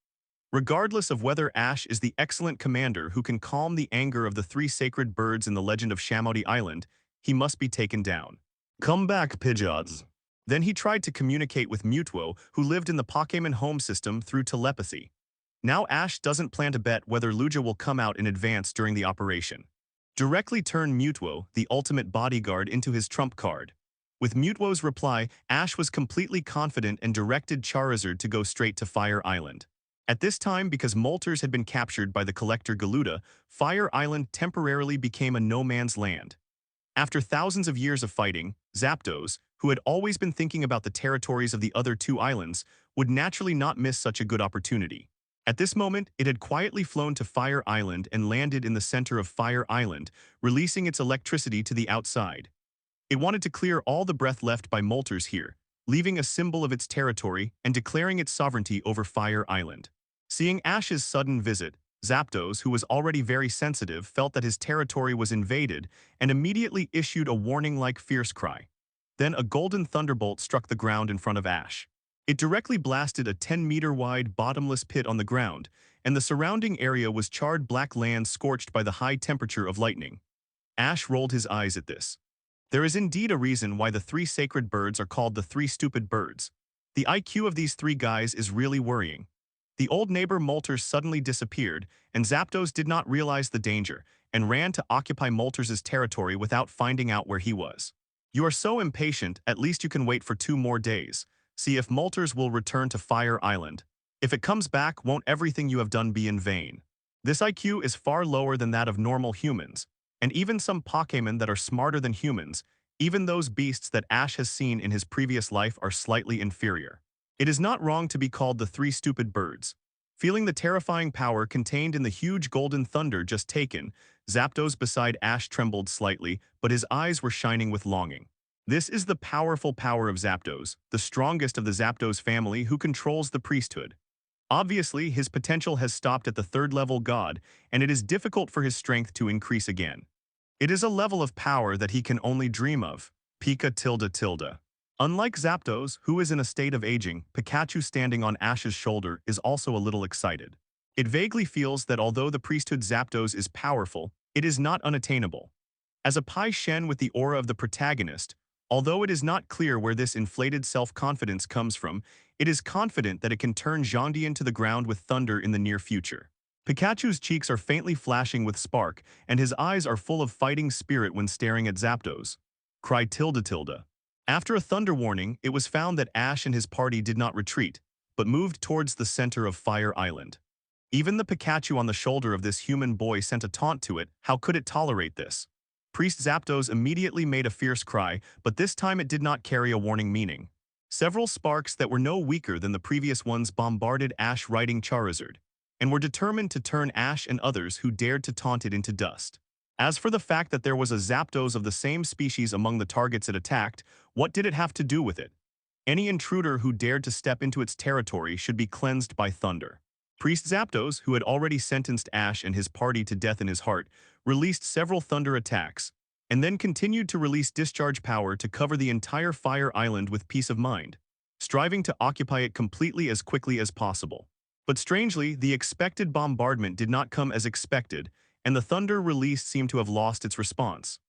Regardless of whether Ash is the excellent commander who can calm the anger of the three sacred birds in the legend of Shamouty Island, he must be taken down. Come back, Pidgeots. Then he tried to communicate with Mutwo, who lived in the Pokémon home system, through telepathy. Now Ash doesn't plan to bet whether Lugia will come out in advance during the operation. Directly turn Mutwo, the ultimate bodyguard, into his trump card. With Mutewo's reply, Ash was completely confident and directed Charizard to go straight to Fire Island. At this time, because Moltres had been captured by the Collector Galuda, Fire Island temporarily became a no-man's land. After thousands of years of fighting, Zapdos, who had always been thinking about the territories of the other two islands, would naturally not miss such a good opportunity. At this moment, it had quietly flown to Fire Island and landed in the center of Fire Island, releasing its electricity to the outside. It wanted to clear all the breath left by Moltres here, leaving a symbol of its territory and declaring its sovereignty over Fire Island. Seeing Ash's sudden visit, Zapdos, who was already very sensitive, felt that his territory was invaded and immediately issued a warning-like fierce cry. Then a golden thunderbolt struck the ground in front of Ash. It directly blasted a 10-meter-wide bottomless pit on the ground, and the surrounding area was charred black land scorched by the high temperature of lightning. Ash rolled his eyes at this. There is indeed a reason why the three sacred birds are called the three stupid birds. The IQ of these three guys is really worrying. The old neighbor Moltres suddenly disappeared, and Zapdos did not realize the danger, and ran to occupy Moltres' territory without finding out where he was. You are so impatient, at least you can wait for 2 more days. See if Moltres will return to Fire Island. If it comes back, won't everything you have done be in vain? This IQ is far lower than that of normal humans, and even some Pokémon that are smarter than humans, even those beasts that Ash has seen in his previous life are slightly inferior. It is not wrong to be called the three stupid birds. Feeling the terrifying power contained in the huge golden thunder just taken, Zapdos beside Ash trembled slightly, but his eyes were shining with longing. This is the powerful power of Zapdos, the strongest of the Zapdos family who controls the priesthood. Obviously, his potential has stopped at the 3rd level god, and it is difficult for his strength to increase again. It is a level of power that he can only dream of. Pika tilde tilde. Unlike Zapdos, who is in a state of aging, Pikachu standing on Ash's shoulder is also a little excited. It vaguely feels that although the priesthood Zapdos is powerful, it is not unattainable. As a Pai Shen with the aura of the protagonist, although it is not clear where this inflated self-confidence comes from, it is confident that it can turn Jondian to the ground with thunder in the near future. Pikachu's cheeks are faintly flashing with spark, and his eyes are full of fighting spirit when staring at Zapdos. Cry tilde tilde. After a thunder warning, it was found that Ash and his party did not retreat, but moved towards the center of Fire Island. Even the Pikachu on the shoulder of this human boy sent a taunt to it. How could it tolerate this? Priest Zapdos immediately made a fierce cry, but this time it did not carry a warning meaning. Several sparks that were no weaker than the previous ones bombarded Ash riding Charizard, and were determined to turn Ash and others who dared to taunt it into dust. As for the fact that there was a Zapdos of the same species among the targets it attacked, what did it have to do with it? Any intruder who dared to step into its territory should be cleansed by thunder. Priest Zapdos, who had already sentenced Ash and his party to death in his heart, released several thunder attacks, and then continued to release discharge power to cover the entire Fire Island with peace of mind, striving to occupy it completely as quickly as possible. But strangely, the expected bombardment did not come as expected, and the thunder released seemed to have lost its response.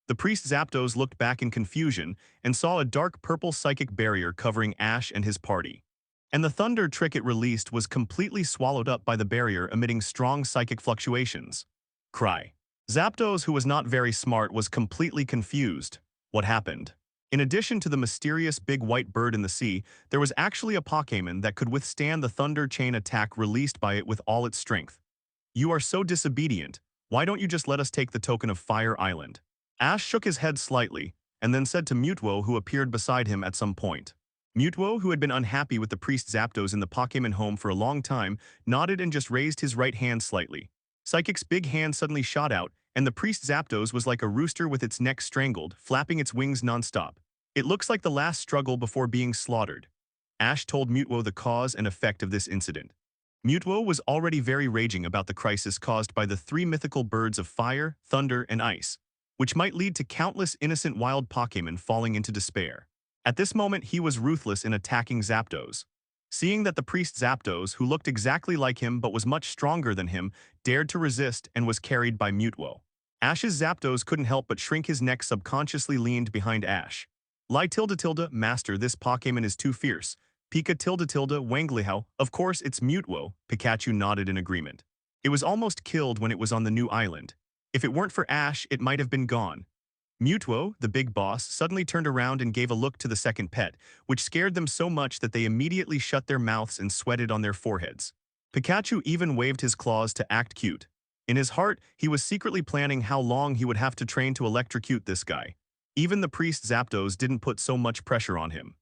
The priest Zapdos looked back in confusion and saw a dark purple psychic barrier covering Ash and his party. And the thunder trick it released was completely swallowed up by the barrier, emitting strong psychic fluctuations. Cry. Zapdos, who was not very smart, was completely confused. What happened? In addition to the mysterious big white bird in the sea, there was actually a Pokémon that could withstand the thunder chain attack released by it with all its strength. You are so disobedient. Why don't you just let us take the token of Fire Island? Ash shook his head slightly, and then said to Mutewo, who appeared beside him at some point. Mutewo, who had been unhappy with the priest Zapdos in the Pokémon home for a long time, nodded and just raised his right hand slightly. Psychic's big hand suddenly shot out, and the priest Zapdos was like a rooster with its neck strangled, flapping its wings non-stop. It looks like the last struggle before being slaughtered. Ash told Mutewo the cause and effect of this incident. Mutewo was already very raging about the crisis caused by the 3 mythical birds of fire, thunder, and ice, which might lead to countless innocent wild Pokémon falling into despair. At this moment, he was ruthless in attacking Zapdos. Seeing that the priest Zapdos, who looked exactly like him but was much stronger than him, dared to resist and was carried by Mutewo. Ash's Zapdos couldn't help but shrink his neck, subconsciously leaned behind Ash. Lie tilde tilde, master, this Pokémon is too fierce. Pika tilde tilde, Wanglihow, of course it's Mutewo, Pikachu nodded in agreement. It was almost killed when it was on the new island. If it weren't for Ash, it might have been gone. Mutuo, the big boss, suddenly turned around and gave a look to the second pet, which scared them so much that they immediately shut their mouths and sweated on their foreheads. Pikachu even waved his claws to act cute. In his heart, he was secretly planning how long he would have to train to electrocute this guy. Even the priest Zapdos didn't put so much pressure on him.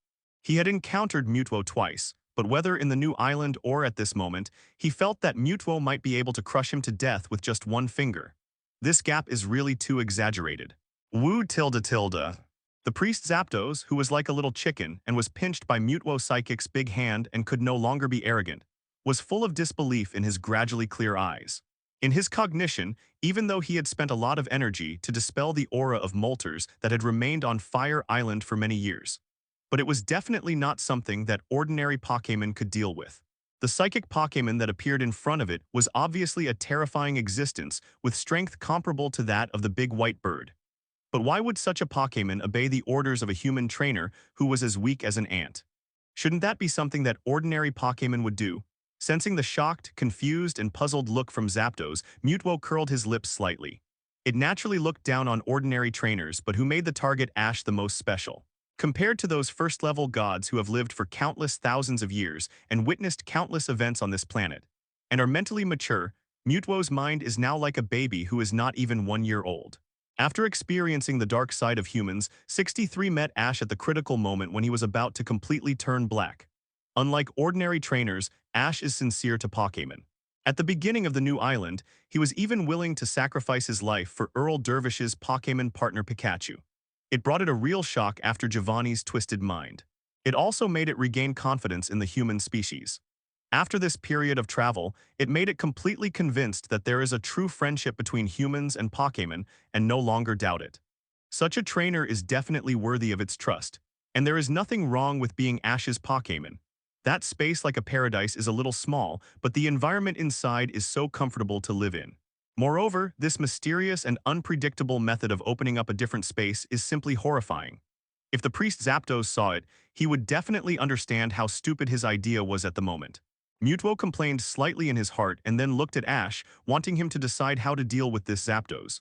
He had encountered Mutuo twice, but whether in the new island or at this moment, he felt that Mutuo might be able to crush him to death with just one finger. This gap is really too exaggerated. Woo tilde tilde. The priest Zapdos, who was like a little chicken and was pinched by Mutuo Psychic's big hand and could no longer be arrogant, was full of disbelief in his gradually clear eyes. In his cognition, even though he had spent a lot of energy to dispel the aura of molters that had remained on Fire Island for many years. But it was definitely not something that ordinary Pokémon could deal with. The psychic Pokémon that appeared in front of it was obviously a terrifying existence with strength comparable to that of the big white bird. But why would such a Pokémon obey the orders of a human trainer who was as weak as an ant? Shouldn't that be something that ordinary Pokémon would do? Sensing the shocked, confused, and puzzled look from Zapdos, Mutuo curled his lips slightly. It naturally looked down on ordinary trainers, but who made the target Ash the most special? Compared to those first-level gods who have lived for countless thousands of years and witnessed countless events on this planet, and are mentally mature, Mutuo's mind is now like a baby who is not even 1 year old. After experiencing the dark side of humans, 63 met Ash at the critical moment when he was about to completely turn black. Unlike ordinary trainers, Ash is sincere to Pokémon. At the beginning of the new island, he was even willing to sacrifice his life for Earl Dervish's Pokémon partner Pikachu. It brought it a real shock after Giovanni's twisted mind. It also made it regain confidence in the human species. After this period of travel, it made it completely convinced that there is a true friendship between humans and Pokémon and no longer doubt it. Such a trainer is definitely worthy of its trust, and there is nothing wrong with being Ash's Pokémon. That space like a paradise is a little small, but the environment inside is so comfortable to live in. Moreover, this mysterious and unpredictable method of opening up a different space is simply horrifying. If the priest Zapdos saw it, he would definitely understand how stupid his idea was at the moment. Mutuo complained slightly in his heart and then looked at Ash, wanting him to decide how to deal with this Zapdos.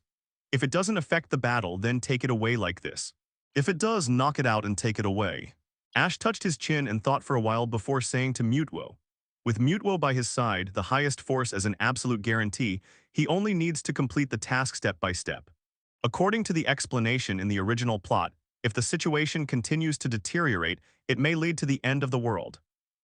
If it doesn't affect the battle, then take it away like this. If it does, knock it out and take it away. Ash touched his chin and thought for a while before saying to Mutuo. With Mutuo by his side, the highest force as an absolute guarantee, he only needs to complete the task step by step. According to the explanation in the original plot, if the situation continues to deteriorate, it may lead to the end of the world.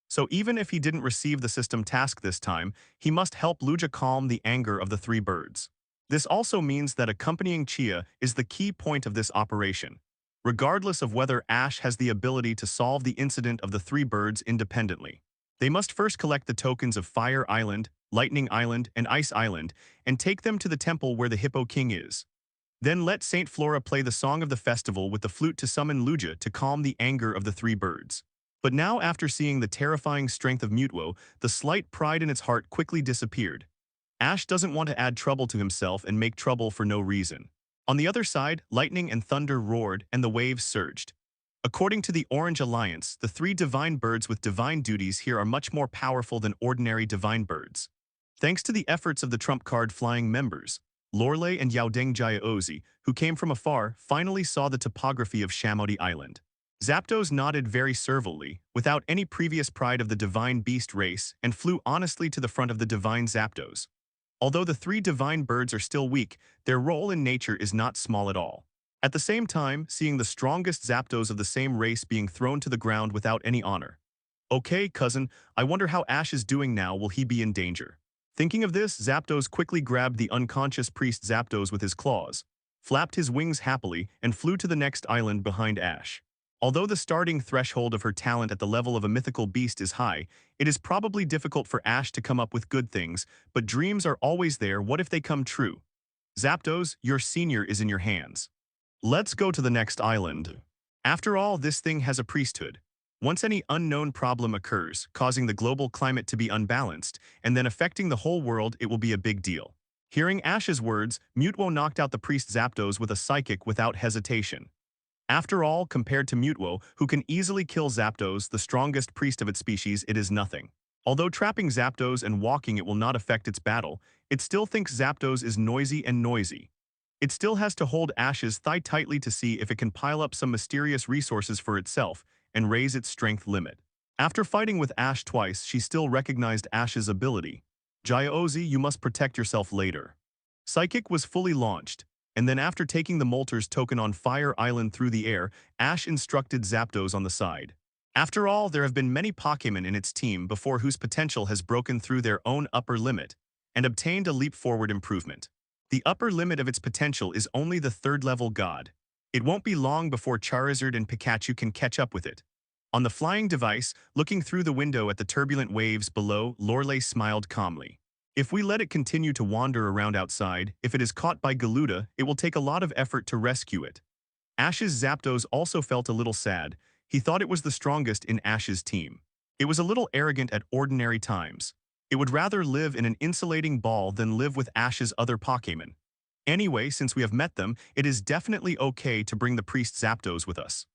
So even if he didn't receive the system task this time, he must help Lugia calm the anger of the three birds. This also means that accompanying Chia is the key point of this operation. Regardless of whether Ash has the ability to solve the incident of the three birds independently. They must first collect the tokens of Fire Island, Lightning Island, and Ice Island, and take them to the temple where the Hippo King is. Then let Saint Flora play the song of the festival with the flute to summon Lugia to calm the anger of the three birds. But now after seeing the terrifying strength of Mutuo, the slight pride in its heart quickly disappeared. Ash doesn't want to add trouble to himself and make trouble for no reason. On the other side, lightning and thunder roared and the waves surged. According to the Orange Alliance, the three divine birds with divine duties here are much more powerful than ordinary divine birds. Thanks to the efforts of the trump card flying members, Lorelei and Yaodeng Jiaozi, who came from afar, finally saw the topography of Shamodi Island. Zapdos nodded very servilely, without any previous pride of the divine beast race, and flew honestly to the front of the divine Zapdos. Although the three divine birds are still weak, their role in nature is not small at all. At the same time, seeing the strongest Zapdos of the same race being thrown to the ground without any honor. Okay, cousin, I wonder how Ash is doing now. Will he be in danger? Thinking of this, Zapdos quickly grabbed the unconscious priest Zapdos with his claws, flapped his wings happily, and flew to the next island behind Ash. Although the starting threshold of her talent at the level of a mythical beast is high, it is probably difficult for Ash to come up with good things, but dreams are always there. What if they come true? Zapdos, your senior is in your hands. Let's go to the next island. After all, this thing has a priesthood. Once any unknown problem occurs, causing the global climate to be unbalanced, and then affecting the whole world, it will be a big deal. Hearing Ash's words, Mutuo knocked out the priest Zapdos with a psychic without hesitation. After all, compared to Mutuo, who can easily kill Zapdos, the strongest priest of its species, it is nothing. Although trapping Zapdos and walking it will not affect its battle, it still thinks Zapdos is noisy and noisy. It still has to hold Ash's thigh tightly to see if it can pile up some mysterious resources for itself and raise its strength limit. After fighting with Ash twice, she still recognized Ash's ability. Jyaozi, you must protect yourself later. Psychic was fully launched, and then after taking the Molter's token on Fire Island through the air, Ash instructed Zapdos on the side. After all, there have been many Pokémon in its team before whose potential has broken through their own upper limit and obtained a leap-forward improvement. The upper limit of its potential is only the third-level god. It won't be long before Charizard and Pikachu can catch up with it. On the flying device, looking through the window at the turbulent waves below, Lorelei smiled calmly. If we let it continue to wander around outside, if it is caught by Galuda, it will take a lot of effort to rescue it. Ash's Zapdos also felt a little sad. He thought it was the strongest in Ash's team. It was a little arrogant at ordinary times. It would rather live in an insulating ball than live with Ash's other Pokémon. Anyway, since we have met them, it is definitely okay to bring the priest Zapdos with us.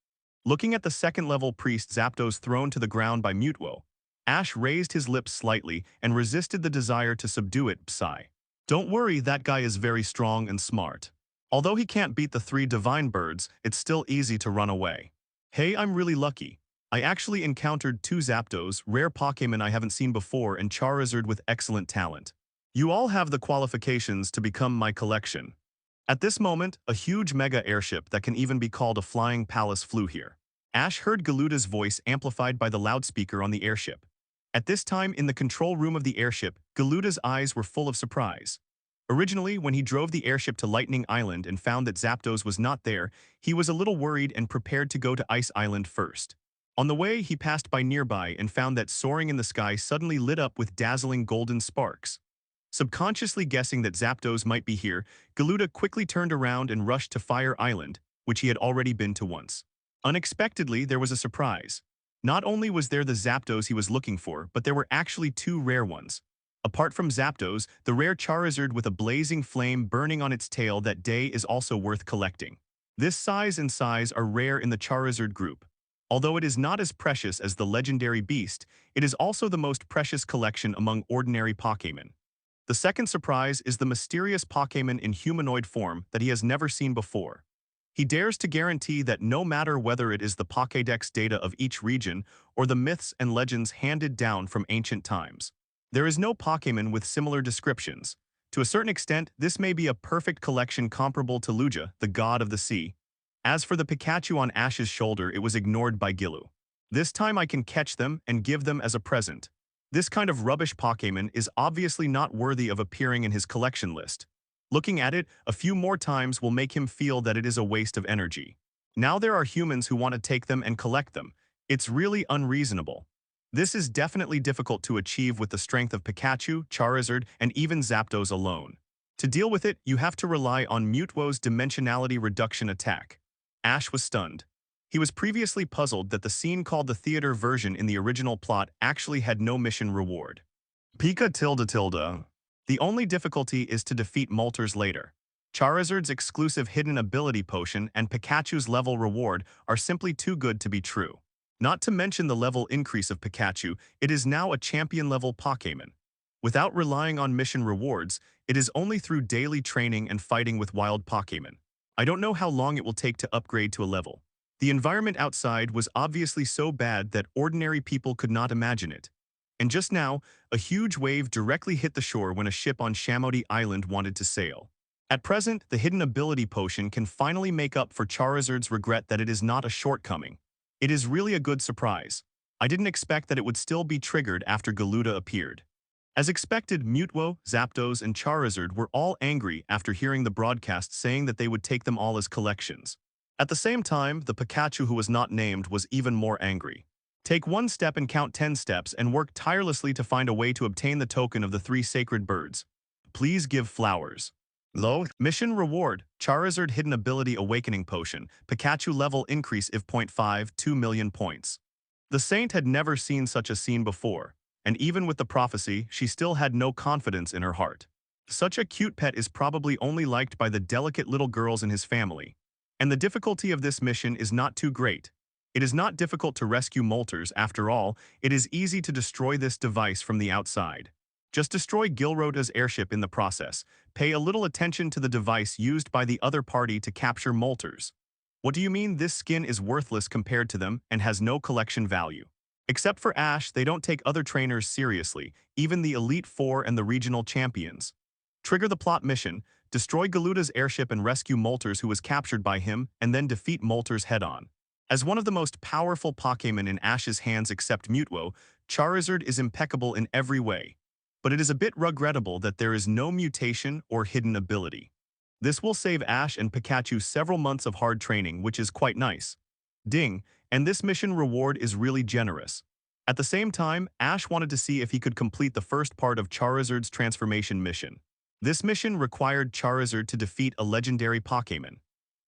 Looking at the second-level priest Zapdos thrown to the ground by Mutwo, Ash raised his lips slightly and resisted the desire to subdue it. Sigh. Don't worry, that guy is very strong and smart. Although he can't beat the 3 divine birds, it's still easy to run away. Hey, I'm really lucky. I actually encountered 2 Zapdos, rare Pokémon I haven't seen before, and Charizard with excellent talent. You all have the qualifications to become my collection. At this moment, a huge mega airship that can even be called a flying palace flew here. Ash heard Galuda's voice amplified by the loudspeaker on the airship. At this time, in the control room of the airship, Galuda's eyes were full of surprise. Originally, when he drove the airship to Lightning Island and found that Zapdos was not there, he was a little worried and prepared to go to Ice Island first. On the way, he passed by nearby and found that soaring in the sky suddenly lit up with dazzling golden sparks. Subconsciously guessing that Zapdos might be here, Galuda quickly turned around and rushed to Fire Island, which he had already been to once. Unexpectedly, there was a surprise. Not only was there the Zapdos he was looking for, but there were actually 2 rare ones. Apart from Zapdos, the rare Charizard with a blazing flame burning on its tail that day is also worth collecting. This size and size are rare in the Charizard group. Although it is not as precious as the legendary beast, it is also the most precious collection among ordinary Pokémon. The second surprise is the mysterious Pokémon in humanoid form that he has never seen before. He dares to guarantee that no matter whether it is the Pokédex data of each region or the myths and legends handed down from ancient times, there is no Pokémon with similar descriptions. To a certain extent, this may be a perfect collection comparable to Lugia, the god of the sea. As for the Pikachu on Ash's shoulder, it was ignored by Gilu. This time I can catch them and give them as a present. This kind of rubbish Pokémon is obviously not worthy of appearing in his collection list. Looking at it a few more times will make him feel that it is a waste of energy. Now there are humans who want to take them and collect them. It's really unreasonable. This is definitely difficult to achieve with the strength of Pikachu, Charizard, and even Zapdos alone. To deal with it, you have to rely on Mutwo's dimensionality reduction attack. Ash was stunned. He was previously puzzled that the scene called the theater version in the original plot actually had no mission reward. Pika tilde tilde. The only difficulty is to defeat Moltres later. Charizard's exclusive hidden ability potion and Pikachu's level reward are simply too good to be true. Not to mention the level increase of Pikachu, it is now a champion-level Pokémon. Without relying on mission rewards, it is only through daily training and fighting with wild Pokémon. I don't know how long it will take to upgrade to a level. The environment outside was obviously so bad that ordinary people could not imagine it. And just now, a huge wave directly hit the shore when a ship on Shamodi Island wanted to sail. At present, the hidden ability potion can finally make up for Charizard's regret that it is not a shortcoming. It is really a good surprise. I didn't expect that it would still be triggered after Galuda appeared. As expected, Mutwo, Zapdos, and Charizard were all angry after hearing the broadcast saying that they would take them all as collections. At the same time, the Pikachu who was not named was even more angry. Take 1 step and count 10 steps and work tirelessly to find a way to obtain the token of the 3 sacred birds. Please give flowers. Low. Mission reward, Charizard hidden ability awakening potion, Pikachu level increase if 0.5, 2 million points. The Saint had never seen such a scene before, and even with the prophecy, she still had no confidence in her heart. Such a cute pet is probably only liked by the delicate little girls in his family. And the difficulty of this mission is not too great. It is not difficult to rescue Moltres, after all, it is easy to destroy this device from the outside. Just destroy Gilrota's airship in the process. Pay a little attention to the device used by the other party to capture molters. What do you mean this skin is worthless compared to them and has no collection value? Except for Ash, they don't take other trainers seriously, even the Elite Four and the regional champions. Trigger the plot mission, destroy Galuta's airship and rescue Molters who was captured by him, and then defeat Molters head-on. As one of the most powerful Pokémon in Ash's hands except Mutwo, Charizard is impeccable in every way. But it is a bit regrettable that there is no mutation or hidden ability. This will save Ash and Pikachu several months of hard training, which is quite nice. Ding, and this mission reward is really generous. At the same time, Ash wanted to see if he could complete the first part of Charizard's transformation mission. This mission required Charizard to defeat a legendary Pokémon.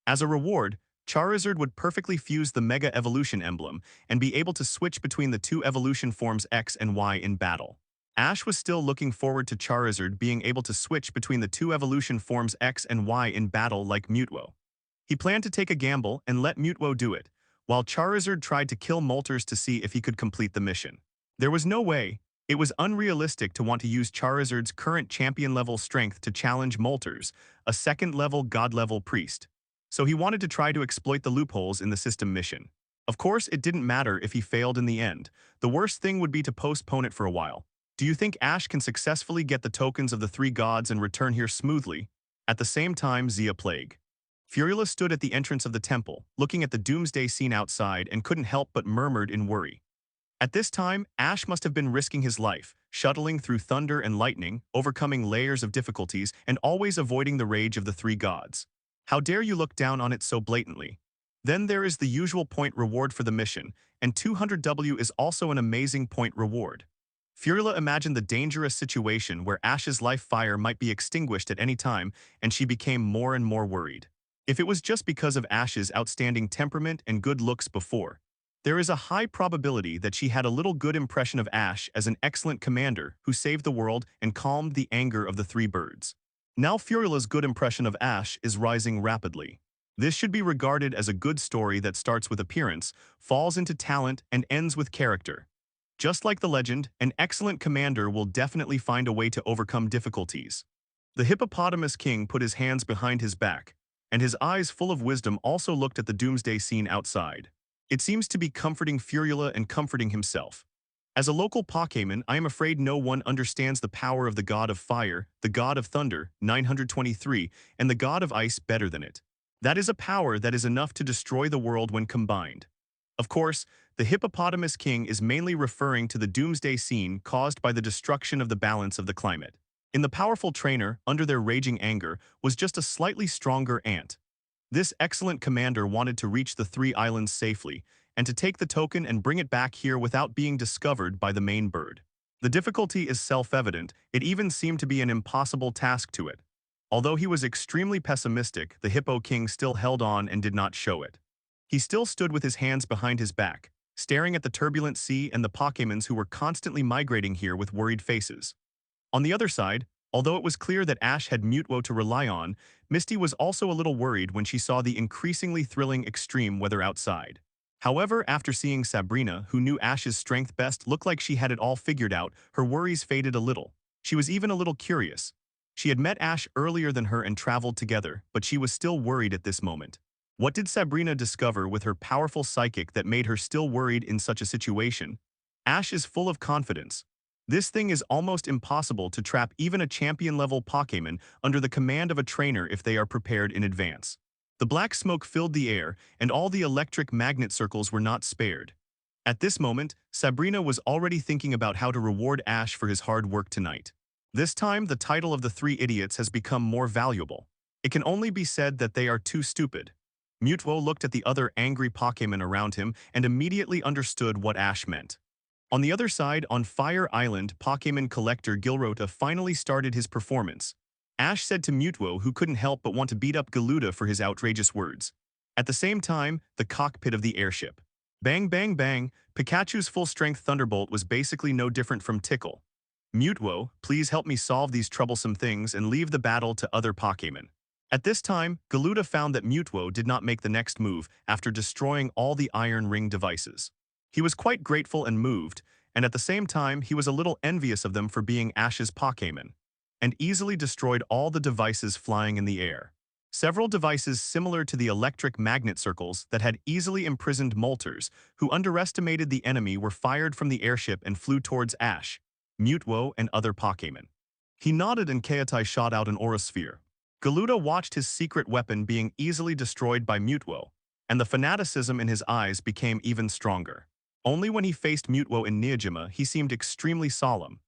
As a reward, Charizard would perfectly fuse the Mega Evolution emblem and be able to switch between the two evolution forms X and Y in battle. Ash was still looking forward to Charizard being able to switch between the two evolution forms X and Y in battle like Mutwo. He planned to take a gamble and let Mutwo do it, while Charizard tried to kill Molters to see if he could complete the mission. There was no way. It was unrealistic to want to use Charizard's current champion-level strength to challenge Molters, a second-level god-level priest. So he wanted to try to exploit the loopholes in the system mission. Of course, it didn't matter if he failed in the end. The worst thing would be to postpone it for a while. Do you think Ash can successfully get the tokens of the three gods and return here smoothly? At the same time, Zia Plague. Furula stood at the entrance of the temple, looking at the doomsday scene outside and couldn't help but murmured in worry. At this time, Ash must have been risking his life, shuttling through thunder and lightning, overcoming layers of difficulties, and always avoiding the rage of the three gods. How dare you look down on it so blatantly? Then there is the usual point reward for the mission, and 200W is also an amazing point reward. Furula imagined the dangerous situation where Ash's life fire might be extinguished at any time, and she became more and more worried. If it was just because of Ash's outstanding temperament and good looks before, there is a high probability that she had a little good impression of Ash as an excellent commander who saved the world and calmed the anger of the three birds. Now Furula's good impression of Ash is rising rapidly. This should be regarded as a good story that starts with appearance, falls into talent, and ends with character. Just like the legend, an excellent commander will definitely find a way to overcome difficulties. The Hippopotamus King put his hands behind his back, and his eyes full of wisdom also looked at the doomsday scene outside. It seems to be comforting Furula and comforting himself. As a local Pokémon, I am afraid no one understands the power of the God of Fire, the God of Thunder, 923, and the God of Ice better than it. That is a power that is enough to destroy the world when combined. Of course, the Hippopotamus King is mainly referring to the doomsday scene caused by the destruction of the balance of the climate. In the powerful trainer, under their raging anger, was just a slightly stronger ant. This excellent commander wanted to reach the three islands safely, and to take the token and bring it back here without being discovered by the main bird. The difficulty is self-evident, it even seemed to be an impossible task to it. Although he was extremely pessimistic, the Hippo King still held on and did not show it. He still stood with his hands behind his back, staring at the turbulent sea and the Pokémons who were constantly migrating here with worried faces. On the other side, although it was clear that Ash had Mutwo to rely on, Misty was also a little worried when she saw the increasingly thrilling extreme weather outside. However, after seeing Sabrina, who knew Ash's strength best, look like she had it all figured out, her worries faded a little. She was even a little curious. She had met Ash earlier than her and traveled together, but she was still worried at this moment. What did Sabrina discover with her powerful psychic that made her still worried in such a situation? Ash is full of confidence. This thing is almost impossible to trap even a champion-level Pokémon under the command of a trainer if they are prepared in advance. The black smoke filled the air, and all the electric magnet circles were not spared. At this moment, Sabrina was already thinking about how to reward Ash for his hard work tonight. This time, the title of the three idiots has become more valuable. It can only be said that they are too stupid. Mutwo looked at the other angry Pokémon around him and immediately understood what Ash meant. On the other side, on Fire Island, Pokémon collector Gilrota finally started his performance. Ash said to Mutwo, who couldn't help but want to beat up Galuta for his outrageous words. At the same time, the cockpit of the airship. Bang bang bang, Pikachu's full-strength Thunderbolt was basically no different from Tickle. Mutwo, please help me solve these troublesome things and leave the battle to other Pokémon. At this time, Galuta found that Mutwo did not make the next move after destroying all the Iron Ring devices. He was quite grateful and moved, and at the same time he was a little envious of them for being Ash's Pokémon, and easily destroyed all the devices flying in the air. Several devices similar to the electric magnet circles that had easily imprisoned Molters, who underestimated the enemy, were fired from the airship and flew towards Ash, Mutwo, and other Pokémon. He nodded and Kaotai shot out an aura sphere. Galuda watched his secret weapon being easily destroyed by Mutwo, and the fanaticism in his eyes became even stronger. Only when he faced Mutwo in Neojima he seemed extremely solemn.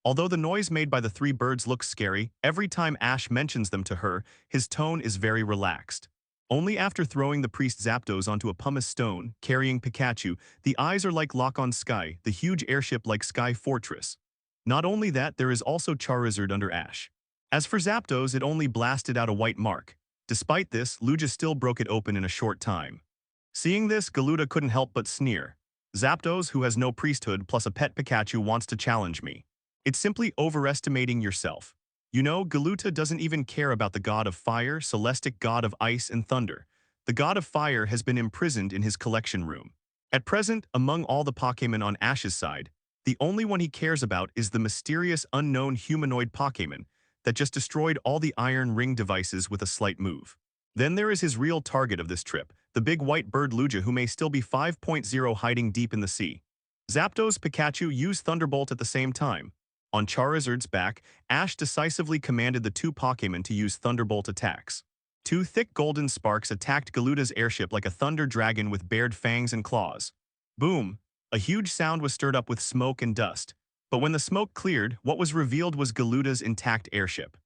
Although the noise made by the three birds looks scary, every time Ash mentions them to her, his tone is very relaxed. Only after throwing the priest Zapdos onto a pumice stone, carrying Pikachu, the eyes are like Lock-on Sky, the huge airship like Sky Fortress. Not only that, there is also Charizard under Ash. As for Zapdos, it only blasted out a white mark. Despite this, Lugia still broke it open in a short time. Seeing this, Galuda couldn't help but sneer. Zapdos, who has no priesthood plus a pet Pikachu, wants to challenge me. It's simply overestimating yourself. You know, Galuta doesn't even care about the god of fire, Celestic god of ice and thunder. The god of fire has been imprisoned in his collection room. At present, among all the Pokémon on Ash's side, the only one he cares about is the mysterious unknown humanoid Pokémon that just destroyed all the Iron Ring devices with a slight move. Then there is his real target of this trip, the big white bird Lugia, who may still be 5.0 hiding deep in the sea. Zapdos, Pikachu used Thunderbolt at the same time. On Charizard's back, Ash decisively commanded the two Pokémon to use Thunderbolt attacks. Two thick golden sparks attacked Galuda's airship like a thunder dragon with bared fangs and claws. Boom! A huge sound was stirred up with smoke and dust. But when the smoke cleared, what was revealed was Galuda's intact airship.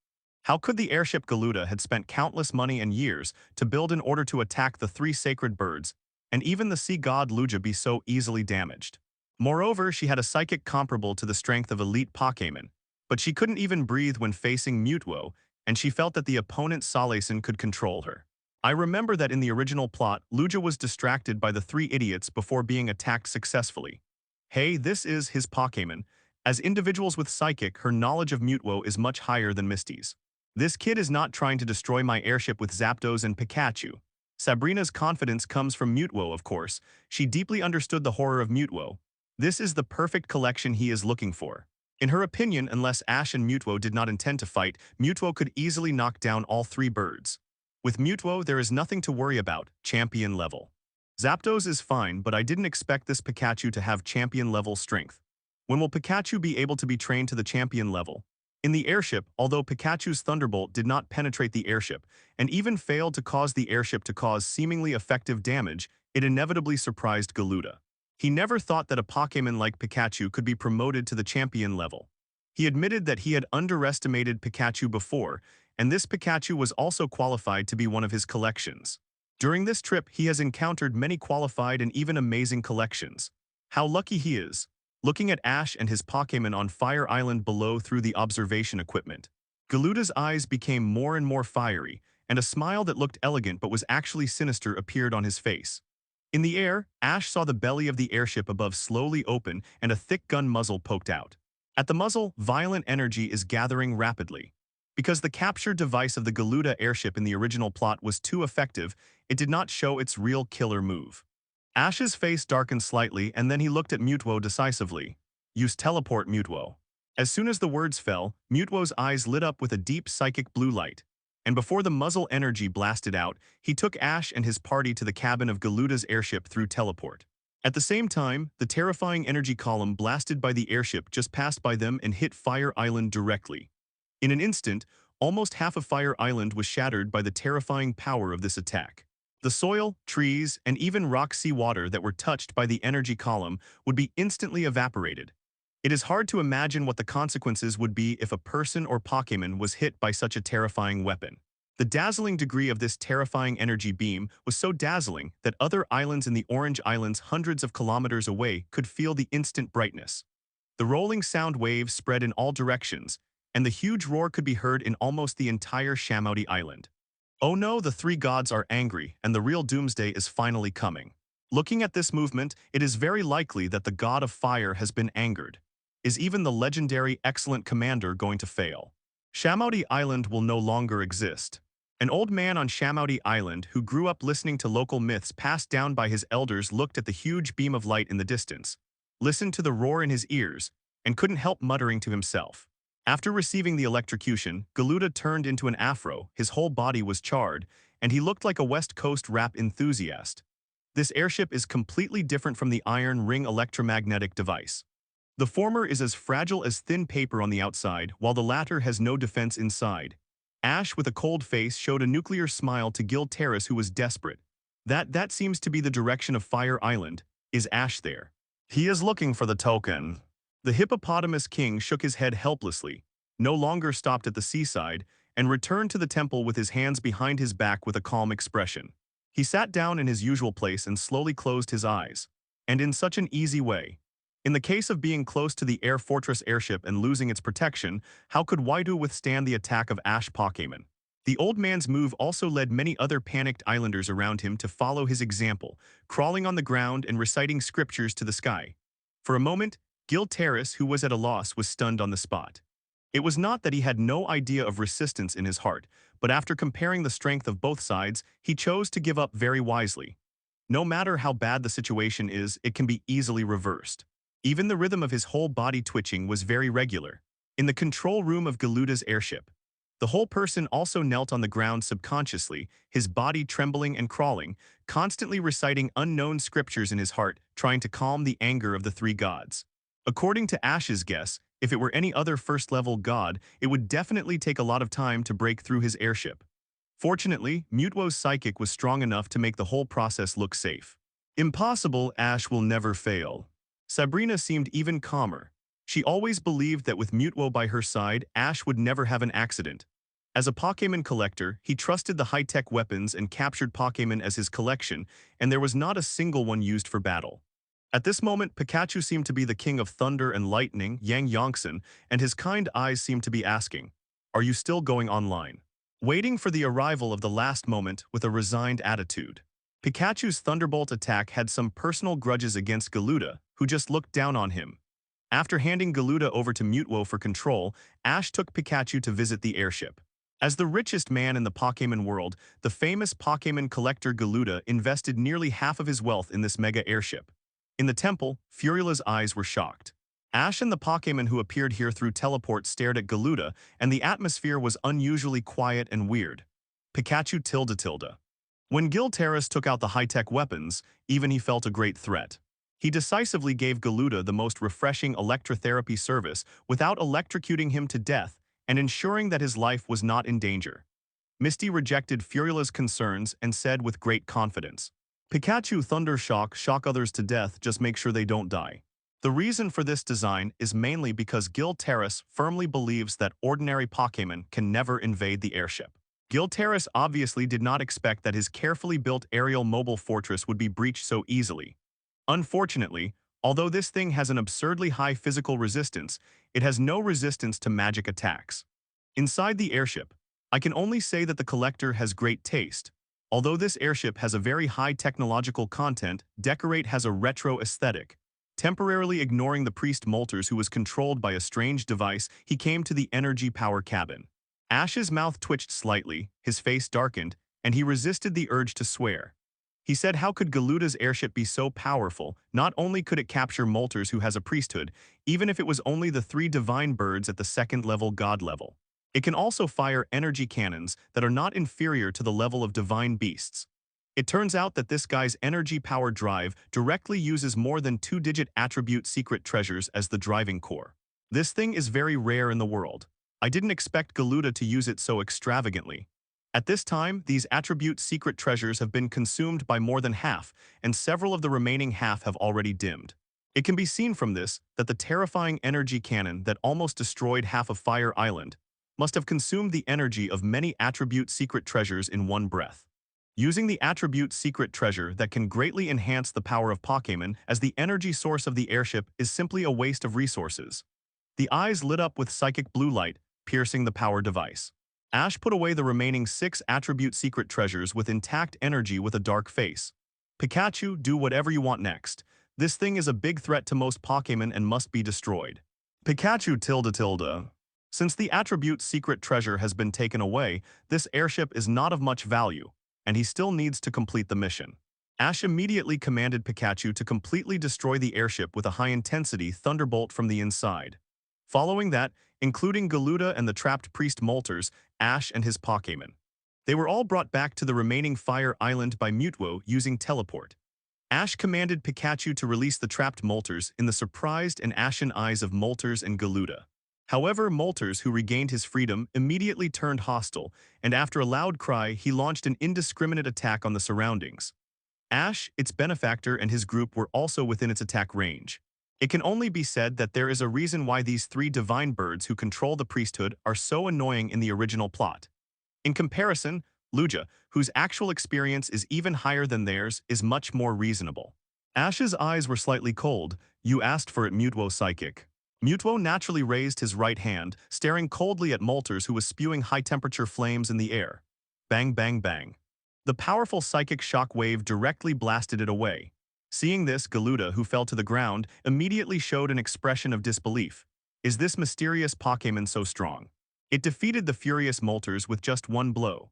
How could the airship Galuda had spent countless money and years to build in order to attack the three sacred birds, and even the sea god Lugia, be so easily damaged? Moreover, she had a psychic comparable to the strength of elite Pokémon, but she couldn't even breathe when facing Mutwo, and she felt that the opponent Salaison could control her. I remember that in the original plot, Lugia was distracted by the three idiots before being attacked successfully. Hey, this is his Pokémon. As individuals with Psychic, her knowledge of Mutwo is much higher than Misty's. This kid is not trying to destroy my airship with Zapdos and Pikachu. Sabrina's confidence comes from Mutwo, of course. She deeply understood the horror of Mutwo. This is the perfect collection he is looking for. In her opinion, unless Ash and Mutwo did not intend to fight, Mutwo could easily knock down all three birds. With Mutwo, there is nothing to worry about, champion level. Zapdos is fine, but I didn't expect this Pikachu to have champion level strength. When will Pikachu be able to be trained to the champion level? In the airship, although Pikachu's Thunderbolt did not penetrate the airship, and even failed to cause the airship to cause seemingly effective damage, it inevitably surprised Galuda. He never thought that a Pokémon like Pikachu could be promoted to the champion level. He admitted that he had underestimated Pikachu before, and this Pikachu was also qualified to be one of his collections. During this trip, he has encountered many qualified and even amazing collections. How lucky he is. Looking at Ash and his Pokémon on Fire Island below through the observation equipment, Galuda's eyes became more and more fiery, and a smile that looked elegant but was actually sinister appeared on his face. In the air, Ash saw the belly of the airship above slowly open and a thick gun muzzle poked out. At the muzzle, violent energy is gathering rapidly. Because the capture device of the Galuda airship in the original plot was too effective, it did not show its real killer move. Ash's face darkened slightly, and then he looked at Mutwo decisively. Use teleport, Mutwo. As soon as the words fell, Mutwo's eyes lit up with a deep psychic blue light. And before the muzzle energy blasted out, he took Ash and his party to the cabin of Galuda's airship through teleport. At the same time, the terrifying energy column blasted by the airship just passed by them and hit Fire Island directly. In an instant, almost half of Fire Island was shattered by the terrifying power of this attack. The soil, trees, and even rock seawater that were touched by the energy column would be instantly evaporated. It is hard to imagine what the consequences would be if a person or Pokémon was hit by such a terrifying weapon. The dazzling degree of this terrifying energy beam was so dazzling that other islands in the Orange Islands hundreds of kilometers away could feel the instant brightness. The rolling sound waves spread in all directions, and the huge roar could be heard in almost the entire Shamouty Island. Oh no, the three gods are angry, and the real doomsday is finally coming. Looking at this movement, it is very likely that the god of fire has been angered. Is even the legendary excellent commander going to fail? Shamouty Island will no longer exist. An old man on Shamouty Island who grew up listening to local myths passed down by his elders looked at the huge beam of light in the distance. listened to the roar in his ears, and couldn't help muttering to himself. After receiving the electrocution, Galuda turned into an afro, his whole body was charred, and he looked like a West Coast rap enthusiast. This airship is completely different from the iron ring electromagnetic device. The former is as fragile as thin paper on the outside, while the latter has no defense inside. Ash, with a cold face, showed a nuclear smile to Gil Terrace, who was desperate. That seems to be the direction of Fire Island. Is Ash there? He is looking for the token. The hippopotamus king shook his head helplessly, no longer stopped at the seaside, and returned to the temple with his hands behind his back with a calm expression. He sat down in his usual place and slowly closed his eyes. And in such an easy way. In the case of being close to the Air Fortress airship and losing its protection, how could Waidu withstand the attack of Ash Pokémon? The old man's move also led many other panicked islanders around him to follow his example, crawling on the ground and reciting scriptures to the sky. For a moment, Gil Terrace, who was at a loss, was stunned on the spot. It was not that he had no idea of resistance in his heart, but after comparing the strength of both sides, he chose to give up very wisely. No matter how bad the situation is, it can be easily reversed. Even the rhythm of his whole body twitching was very regular. In the control room of Galuda's airship, the whole person also knelt on the ground subconsciously, his body trembling and crawling, constantly reciting unknown scriptures in his heart, trying to calm the anger of the three gods. According to Ash's guess, if it were any other first-level god, it would definitely take a lot of time to break through his airship. Fortunately, Mutuo's psychic was strong enough to make the whole process look safe. Impossible, Ash will never fail. Sabrina seemed even calmer. She always believed that with Mutuo by her side, Ash would never have an accident. As a Pokémon collector, he trusted the high-tech weapons and captured Pokémon as his collection, and there was not a single one used for battle. At this moment, Pikachu seemed to be the king of thunder and lightning, Yang Yongsan, and his kind eyes seemed to be asking, "Are you still going online?" Waiting for the arrival of the last moment with a resigned attitude. Pikachu's Thunderbolt attack had some personal grudges against Galuda, who just looked down on him. After handing Galuda over to Mutuo for control, Ash took Pikachu to visit the airship. As the richest man in the Pokémon world, the famous Pokémon collector Galuda invested nearly half of his wealth in this mega airship. In the temple, Furiola's eyes were shocked. Ash and the Pokémon who appeared here through teleport stared at Galuda, and the atmosphere was unusually quiet and weird. Pikachu tilde. When Gil Terrace took out the high-tech weapons, even he felt a great threat. He decisively gave Galuda the most refreshing electrotherapy service without electrocuting him to death and ensuring that his life was not in danger. Misty rejected Furiola's concerns and said with great confidence, "Pikachu Thunder Shock others to death, just make sure they don't die." The reason for this design is mainly because Gil Terrace firmly believes that ordinary Pokémon can never invade the airship. Gil Terrace obviously did not expect that his carefully built aerial mobile fortress would be breached so easily. Unfortunately, although this thing has an absurdly high physical resistance, it has no resistance to magic attacks. Inside the airship, I can only say that the collector has great taste. Although this airship has a very high technological content, Decorate has a retro aesthetic. Temporarily ignoring the priest Molters, who was controlled by a strange device, he came to the energy power cabin. Ash's mouth twitched slightly, his face darkened, and he resisted the urge to swear. He said, how could Galuda's airship be so powerful? Not only could it capture Molters, who has a priesthood, even if it was only the 3 divine birds at the second-level god level. It can also fire energy cannons that are not inferior to the level of divine beasts. It turns out that this guy's energy power drive directly uses more than 2-digit attribute secret treasures as the driving core. This thing is very rare in the world. I didn't expect Galuda to use it so extravagantly. At this time, these attribute secret treasures have been consumed by more than half, and several of the remaining half have already dimmed. It can be seen from this that the terrifying energy cannon that almost destroyed half of Fire Island must have consumed the energy of many attribute secret treasures in one breath. Using the attribute secret treasure that can greatly enhance the power of Pokémon as the energy source of the airship is simply a waste of resources. The eyes lit up with psychic blue light, piercing the power device. Ash put away the remaining 6 attribute secret treasures with intact energy with a dark face. Pikachu, do whatever you want next. This thing is a big threat to most Pokémon and must be destroyed. Pikachu tilde. Since the attribute secret treasure has been taken away, this airship is not of much value, and he still needs to complete the mission. Ash immediately commanded Pikachu to completely destroy the airship with a high-intensity thunderbolt from the inside. Following that, including Galuda and the trapped priest Moltres, Ash and his Pokémon. They were all brought back to the remaining Fire Island by Mutwo using teleport. Ash commanded Pikachu to release the trapped Moltres in the surprised and ashen eyes of Moltres and Galuda. However, Moltres, who regained his freedom, immediately turned hostile, and after a loud cry, he launched an indiscriminate attack on the surroundings. Ash, its benefactor, and his group were also within its attack range. It can only be said that there is a reason why these three divine birds who control the priesthood are so annoying in the original plot. In comparison, Lugia, whose actual experience is even higher than theirs, is much more reasonable. Ash's eyes were slightly cold. You asked for it, Mutwo Psychic. Mutwo naturally raised his right hand, staring coldly at Moltres, who was spewing high-temperature flames in the air. Bang, bang, bang. The powerful psychic shock wave directly blasted it away. Seeing this, Galuda, who fell to the ground, immediately showed an expression of disbelief. Is this mysterious Pokémon so strong? It defeated the furious Moltres with just one blow.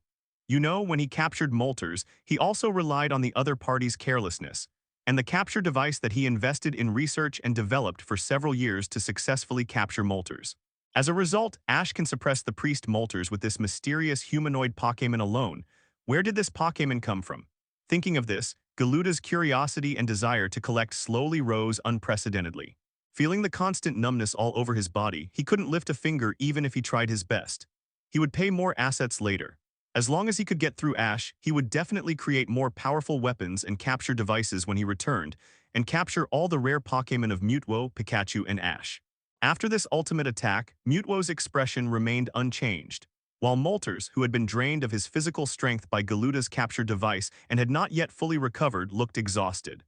You know, when he captured Moltres, he also relied on the other party's carelessness, and the capture device that he invested in research and developed for several years to successfully capture Moltres. As a result, Ash can suppress the priest Moltres with this mysterious humanoid Pokémon alone. Where did this Pokémon come from? Thinking of this, Galuda's curiosity and desire to collect slowly rose unprecedentedly. Feeling the constant numbness all over his body, he couldn't lift a finger even if he tried his best. He would pay more assets later. As long as he could get through Ash, he would definitely create more powerful weapons and capture devices when he returned, and capture all the rare Pokémon of Mutwo, Pikachu, and Ash. After this ultimate attack, Mutwo's expression remained unchanged, while Moltres, who had been drained of his physical strength by Galuda's capture device and had not yet fully recovered, looked exhausted.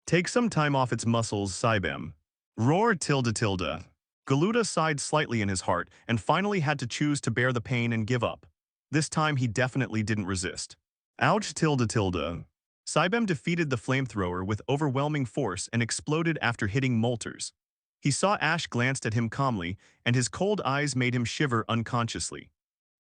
Take some time off its muscles, Cybem. Roar tilde tilde. Galuda sighed slightly in his heart and finally had to choose to bear the pain and give up. This time he definitely didn't resist. Ouch tilde tilde. Cybem defeated the flamethrower with overwhelming force and exploded after hitting Moltres. He saw Ash glanced at him calmly, and his cold eyes made him shiver unconsciously.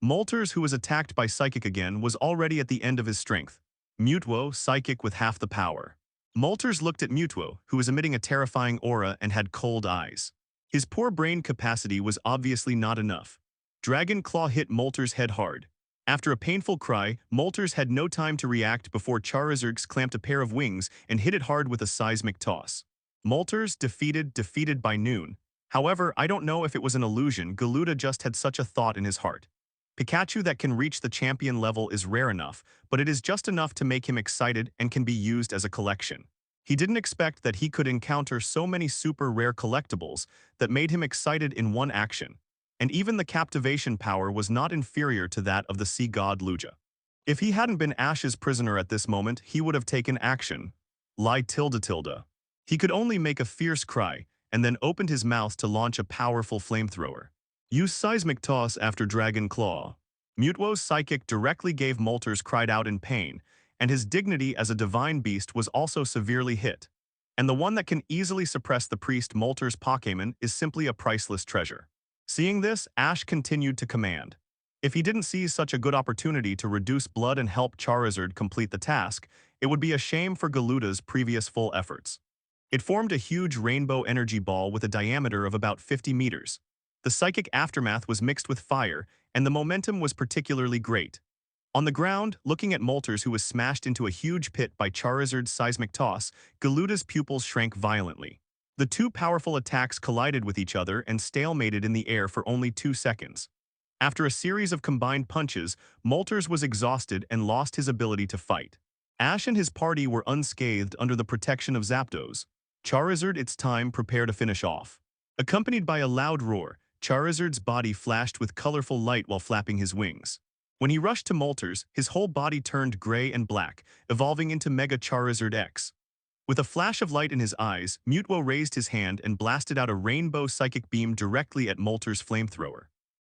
Moltres, who was attacked by Psychic again, was already at the end of his strength. Mutwo, Psychic with half the power. Moltres looked at Mutwo, who was emitting a terrifying aura and had cold eyes. His poor brain capacity was obviously not enough. Dragon Claw hit Moltres' head hard. After a painful cry, Moltres had no time to react before Charizard clamped a pair of wings and hit it hard with a seismic toss. Moltres defeated by noon. However, I don't know if it was an illusion. Galuda just had such a thought in his heart. Pikachu that can reach the champion level is rare enough, but it is just enough to make him excited and can be used as a collection. He didn't expect that he could encounter so many super rare collectibles that made him excited in one action. And even the captivation power was not inferior to that of the sea god Lugia. If he hadn't been Ash's prisoner at this moment, he would have taken action. Lie tilde tilde. He could only make a fierce cry, and then opened his mouth to launch a powerful flamethrower. Use seismic toss after Dragon Claw. Mutwo's Psychic directly gave Moltres cried out in pain, and his dignity as a divine beast was also severely hit. And the one that can easily suppress the priest Moltres' Pokémon is simply a priceless treasure. Seeing this, Ash continued to command. If he didn't seize such a good opportunity to reduce blood and help Charizard complete the task, it would be a shame for Galuda's previous full efforts. It formed a huge rainbow energy ball with a diameter of about 50 meters. The psychic aftermath was mixed with fire, and the momentum was particularly great. On the ground, looking at Moltres, who was smashed into a huge pit by Charizard's seismic toss, Galuda's pupils shrank violently. The two powerful attacks collided with each other and stalemated in the air for only 2 seconds. After a series of combined punches, Moltres was exhausted and lost his ability to fight. Ash and his party were unscathed under the protection of Zapdos. Charizard, its time, prepare to finish off. Accompanied by a loud roar, Charizard's body flashed with colorful light while flapping his wings. When he rushed to Moltres, his whole body turned gray and black, evolving into Mega Charizard X. With a flash of light in his eyes, Mutwo raised his hand and blasted out a rainbow psychic beam directly at Moltres' flamethrower.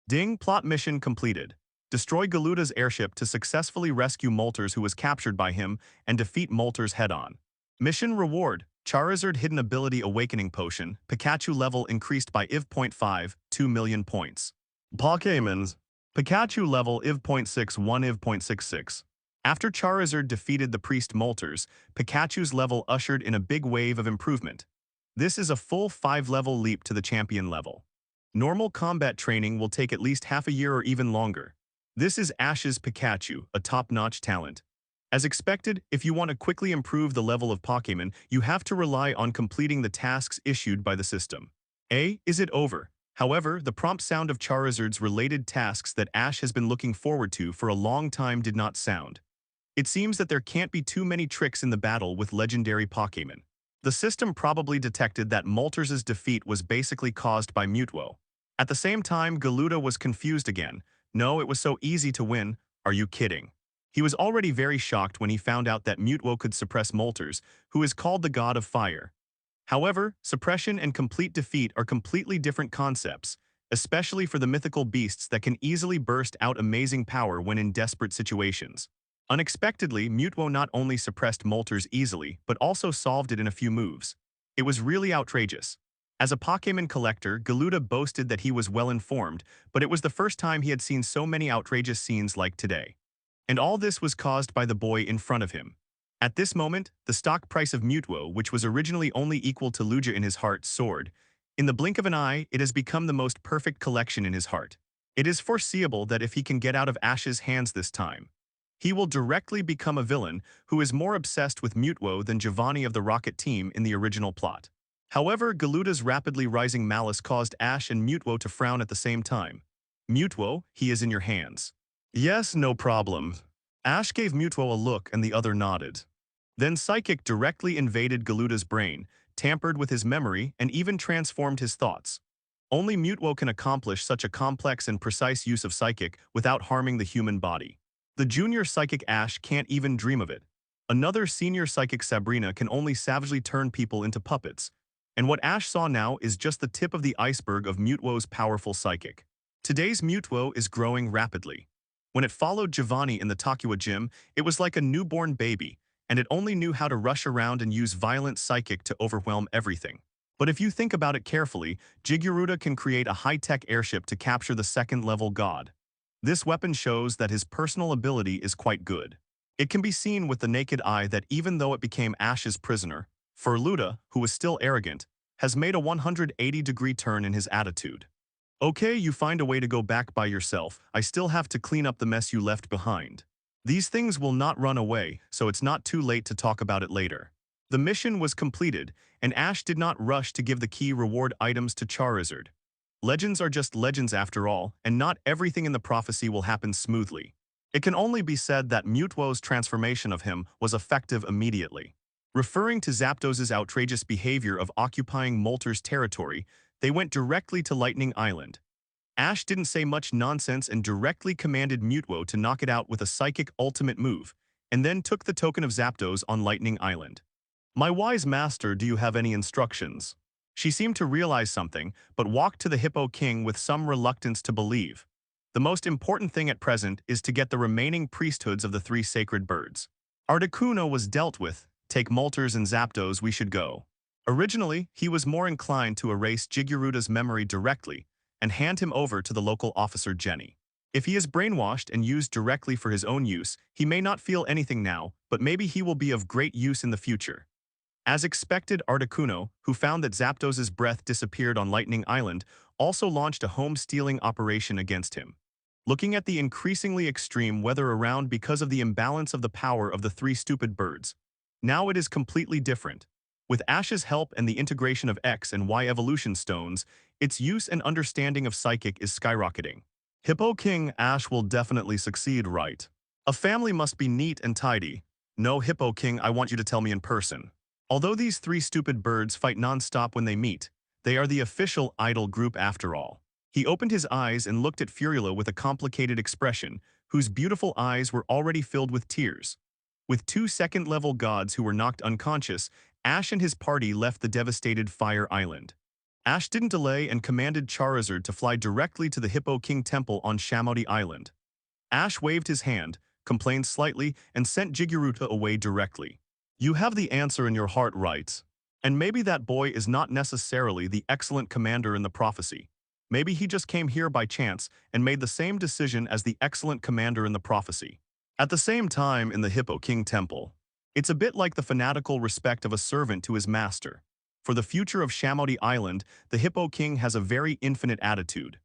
Ding! Plot mission completed. Destroy Galuda's airship to successfully rescue Moltres, who was captured by him, and defeat Moltres head-on. Mission reward: Charizard Hidden Ability Awakening Potion, Pikachu level increased by IV.5, 2 million points. Pokémons. Pikachu level IV.61 IV.66. After Charizard defeated the Priest Moltres, Pikachu's level ushered in a big wave of improvement. This is a full 5-level leap to the champion level. Normal combat training will take at least half a year or even longer. This is Ash's Pikachu, a top-notch talent. As expected, if you want to quickly improve the level of Pokémon, you have to rely on completing the tasks issued by the system. Is it over? However, the prompt sound of Charizard's related tasks that Ash has been looking forward to for a long time did not sound. It seems that there can't be too many tricks in the battle with legendary Pokémon. The system probably detected that Moltres' defeat was basically caused by Mutwo. At the same time, Galuda was confused again. No, it was so easy to win. Are you kidding? He was already very shocked when he found out that Mutwo could suppress Moltres, who is called the God of Fire. However, suppression and complete defeat are completely different concepts, especially for the mythical beasts that can easily burst out amazing power when in desperate situations. Unexpectedly, Mutwo not only suppressed Moltres easily, but also solved it in a few moves. It was really outrageous. As a Pokémon collector, Galuda boasted that he was well-informed, but it was the first time he had seen so many outrageous scenes like today. And all this was caused by the boy in front of him. At this moment, the stock price of Mutwo, which was originally only equal to Lugia in his heart, soared. In the blink of an eye, it has become the most perfect collection in his heart. It is foreseeable that if he can get out of Ash's hands this time, he will directly become a villain who is more obsessed with Mutwo than Giovanni of the Rocket Team in the original plot. However, Galuda's rapidly rising malice caused Ash and Mutwo to frown at the same time. Mutwo, he is in your hands. Yes, no problem. Ash gave Mutwo a look and the other nodded. Then Psychic directly invaded Galuda's brain, tampered with his memory, and even transformed his thoughts. Only Mutwo can accomplish such a complex and precise use of Psychic without harming the human body. The junior Psychic Ash can't even dream of it. Another senior Psychic Sabrina can only savagely turn people into puppets. And what Ash saw now is just the tip of the iceberg of Mutwo's powerful Psychic. Today's Mutwo is growing rapidly. When it followed Giovanni in the Takua gym, it was like a newborn baby, and it only knew how to rush around and use violent Psychic to overwhelm everything. But if you think about it carefully, Jiguruta can create a high-tech airship to capture the second-level god. This weapon shows that his personal ability is quite good. It can be seen with the naked eye that even though it became Ash's prisoner, Ferluda, who was still arrogant, has made a 180-degree turn in his attitude. Okay, you find a way to go back by yourself. I still have to clean up the mess you left behind. These things will not run away, so it's not too late to talk about it later. The mission was completed, and Ash did not rush to give the key reward items to Charizard. Legends are just legends after all, and not everything in the prophecy will happen smoothly. It can only be said that Mutwo's transformation of him was effective immediately. Referring to Zapdos's outrageous behavior of occupying Moltres' territory, they went directly to Lightning Island. Ash didn't say much nonsense and directly commanded Mutwo to knock it out with a Psychic ultimate move, and then took the token of Zapdos on Lightning Island. My wise master, do you have any instructions? She seemed to realize something, but walked to the Hippo King with some reluctance to believe. The most important thing at present is to get the remaining priesthoods of the 3 sacred birds. Articuno was dealt with. Take Moltres and Zapdos, we should go. Originally, he was more inclined to erase Jiguruta's memory directly and hand him over to the local officer Jenny. If he is brainwashed and used directly for his own use, he may not feel anything now, but maybe he will be of great use in the future. As expected, Articuno, who found that Zapdos's breath disappeared on Lightning Island, also launched a home-stealing operation against him. Looking at the increasingly extreme weather around because of the imbalance of the power of the 3 stupid birds, now it is completely different. With Ash's help and the integration of X and Y evolution stones, its use and understanding of Psychic is skyrocketing. Hippo King, Ash will definitely succeed, right? A family must be neat and tidy. No, Hippo King, I want you to tell me in person. Although these 3 stupid birds fight non-stop when they meet, they are the official idol group after all. He opened his eyes and looked at Furula with a complicated expression, whose beautiful eyes were already filled with tears. With 2 second-level gods who were knocked unconscious, Ash and his party left the devastated Fire Island. Ash didn't delay and commanded Charizard to fly directly to the Hippo King Temple on Shamodi Island. Ash waved his hand, complained slightly, and sent Jiguruta away directly. You have the answer in your heart, right? And maybe that boy is not necessarily the excellent commander in the prophecy. Maybe he just came here by chance and made the same decision as the excellent commander in the prophecy. At the same time, in the Hippo King Temple, it's a bit like the fanatical respect of a servant to his master. For the future of Shamodi Island, the Hippo King has a very infinite attitude.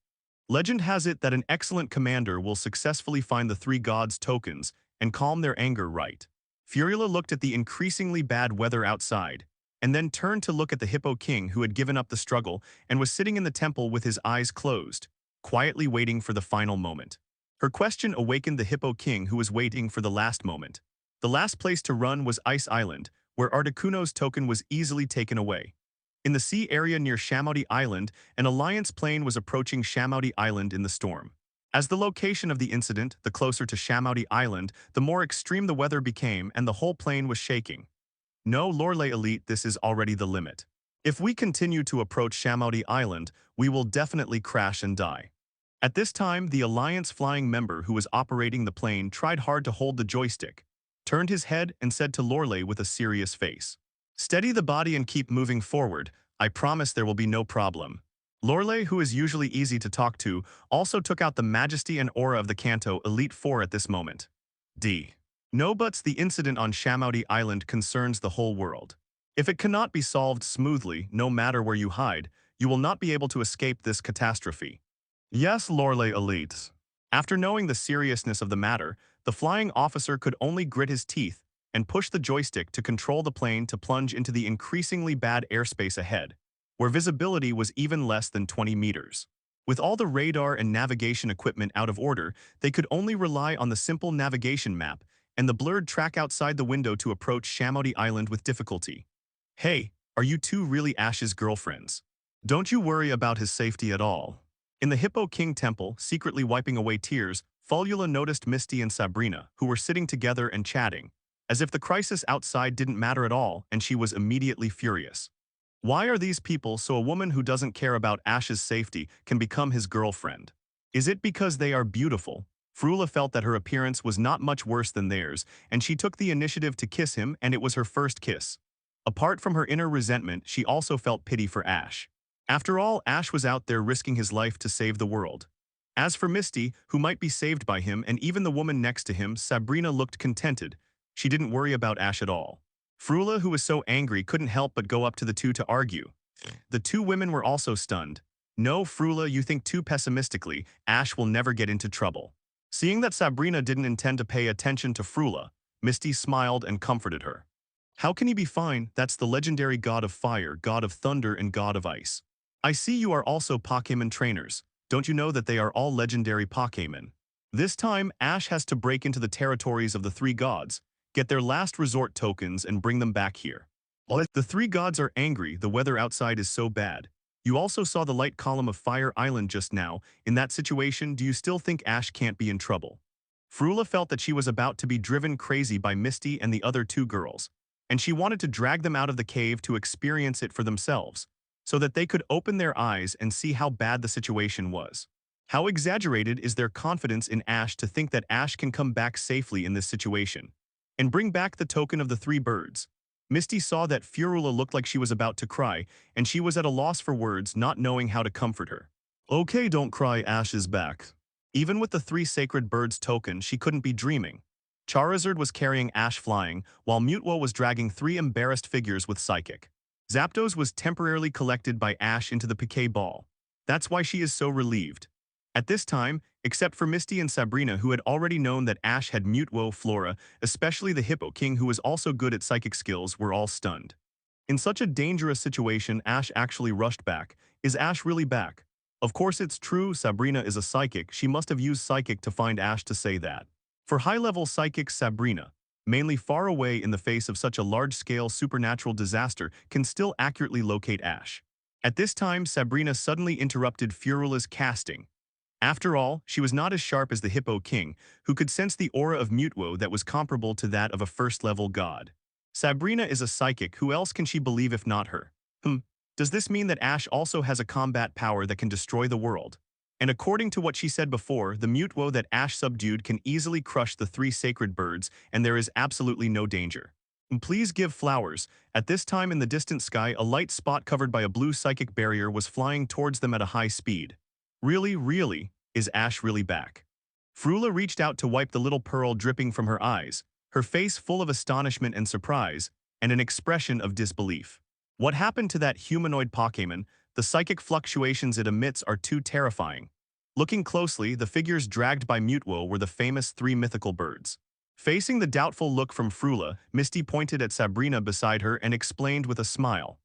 Legend has it that an excellent commander will successfully find the three gods' tokens and calm their anger right. Furula looked at the increasingly bad weather outside, and then turned to look at the Hippo King who had given up the struggle and was sitting in the temple with his eyes closed, quietly waiting for the final moment. Her question awakened the Hippo King who was waiting for the last moment. The last place to run was Ice Island, where Articuno's token was easily taken away. In the sea area near Shamodi Island, an Alliance plane was approaching Shamodi Island in the storm. As the location of the incident, the closer to Shamodi Island, the more extreme the weather became and the whole plane was shaking. No, Lorelei Elite, this is already the limit. If we continue to approach Shamodi Island, we will definitely crash and die. At this time, the Alliance flying member who was operating the plane tried hard to hold the joystick, turned his head and said to Lorelei with a serious face, "Steady the body and keep moving forward. I promise there will be no problem." Lorelei, who is usually easy to talk to, also took out the majesty and aura of the Kanto Elite Four at this moment. D. No buts, the incident on Shamodi Island concerns the whole world. If it cannot be solved smoothly, no matter where you hide, you will not be able to escape this catastrophe. Yes, Lorelei Elite. After knowing the seriousness of the matter, the flying officer could only grit his teeth and push the joystick to control the plane to plunge into the increasingly bad airspace ahead, where visibility was even less than 20 meters. With all the radar and navigation equipment out of order, they could only rely on the simple navigation map and the blurred track outside the window to approach Shamodi Island with difficulty. Hey, are you two really Ash's girlfriends? Don't you worry about his safety at all. In the Hippo King Temple, secretly wiping away tears, Fulula noticed Misty and Sabrina, who were sitting together and chatting, as if the crisis outside didn't matter at all, and she was immediately furious. Why are these people so a woman who doesn't care about Ash's safety can become his girlfriend? Is it because they are beautiful? Frula felt that her appearance was not much worse than theirs, and she took the initiative to kiss him, and it was her first kiss. Apart from her inner resentment, she also felt pity for Ash. After all, Ash was out there risking his life to save the world. As for Misty, who might be saved by him, and even the woman next to him, Sabrina looked contented. She didn't worry about Ash at all. Frula, who was so angry, couldn't help but go up to the two to argue. The two women were also stunned. No, Frula, you think too pessimistically. Ash will never get into trouble. Seeing that Sabrina didn't intend to pay attention to Frula, Misty smiled and comforted her. How can he be fine? That's the legendary god of fire, god of thunder, and god of ice. I see you are also Pokémon trainers. Don't you know that they are all legendary Pokémon? This time, Ash has to break into the territories of the three gods, get their last resort tokens, and bring them back here. The three gods are angry, the weather outside is so bad. You also saw the light column of Fire Island just now. In that situation, do you still think Ash can't be in trouble? Frula felt that she was about to be driven crazy by Misty and the other two girls, and she wanted to drag them out of the cave to experience it for themselves, so that they could open their eyes and see how bad the situation was. How exaggerated is their confidence in Ash to think that Ash can come back safely in this situation and bring back the token of the three birds. Misty saw that Furula looked like she was about to cry, and she was at a loss for words, not knowing how to comfort her. Okay, don't cry, Ash is back. Even with the three sacred birds token, she couldn't be dreaming. Charizard was carrying Ash flying, while Mutwo was dragging three embarrassed figures with Psychic. Zapdos was temporarily collected by Ash into the Piquet ball. That's why she is so relieved. At this time, except for Misty and Sabrina, who had already known that Ash had Mutwo Flora, especially the Hippo King, who was also good at psychic skills, were all stunned. In such a dangerous situation, Ash actually rushed back. Is Ash really back? Of course it's true, Sabrina is a psychic. She must have used psychic to find Ash to say that. For high-level psychic, Sabrina, mainly far away in the face of such a large-scale supernatural disaster, can still accurately locate Ash. At this time, Sabrina suddenly interrupted Furula's casting. After all, she was not as sharp as the Hippo King, who could sense the aura of Mutwo that was comparable to that of a first-level god. Sabrina is a psychic, who else can she believe if not her? Does this mean that Ash also has a combat power that can destroy the world? And according to what she said before, the Mutwo that Ash subdued can easily crush the three sacred birds, and there is absolutely no danger. Please give flowers. At this time in the distant sky, a light spot covered by a blue psychic barrier was flying towards them at a high speed. Really, is Ash really back? Frula reached out to wipe the little pearl dripping from her eyes, her face full of astonishment and surprise, and an expression of disbelief. What happened to that humanoid Pokémon? The psychic fluctuations it emits are too terrifying. Looking closely, the figures dragged by Mutwo were the famous three mythical birds. Facing the doubtful look from Frula, Misty pointed at Sabrina beside her and explained with a smile.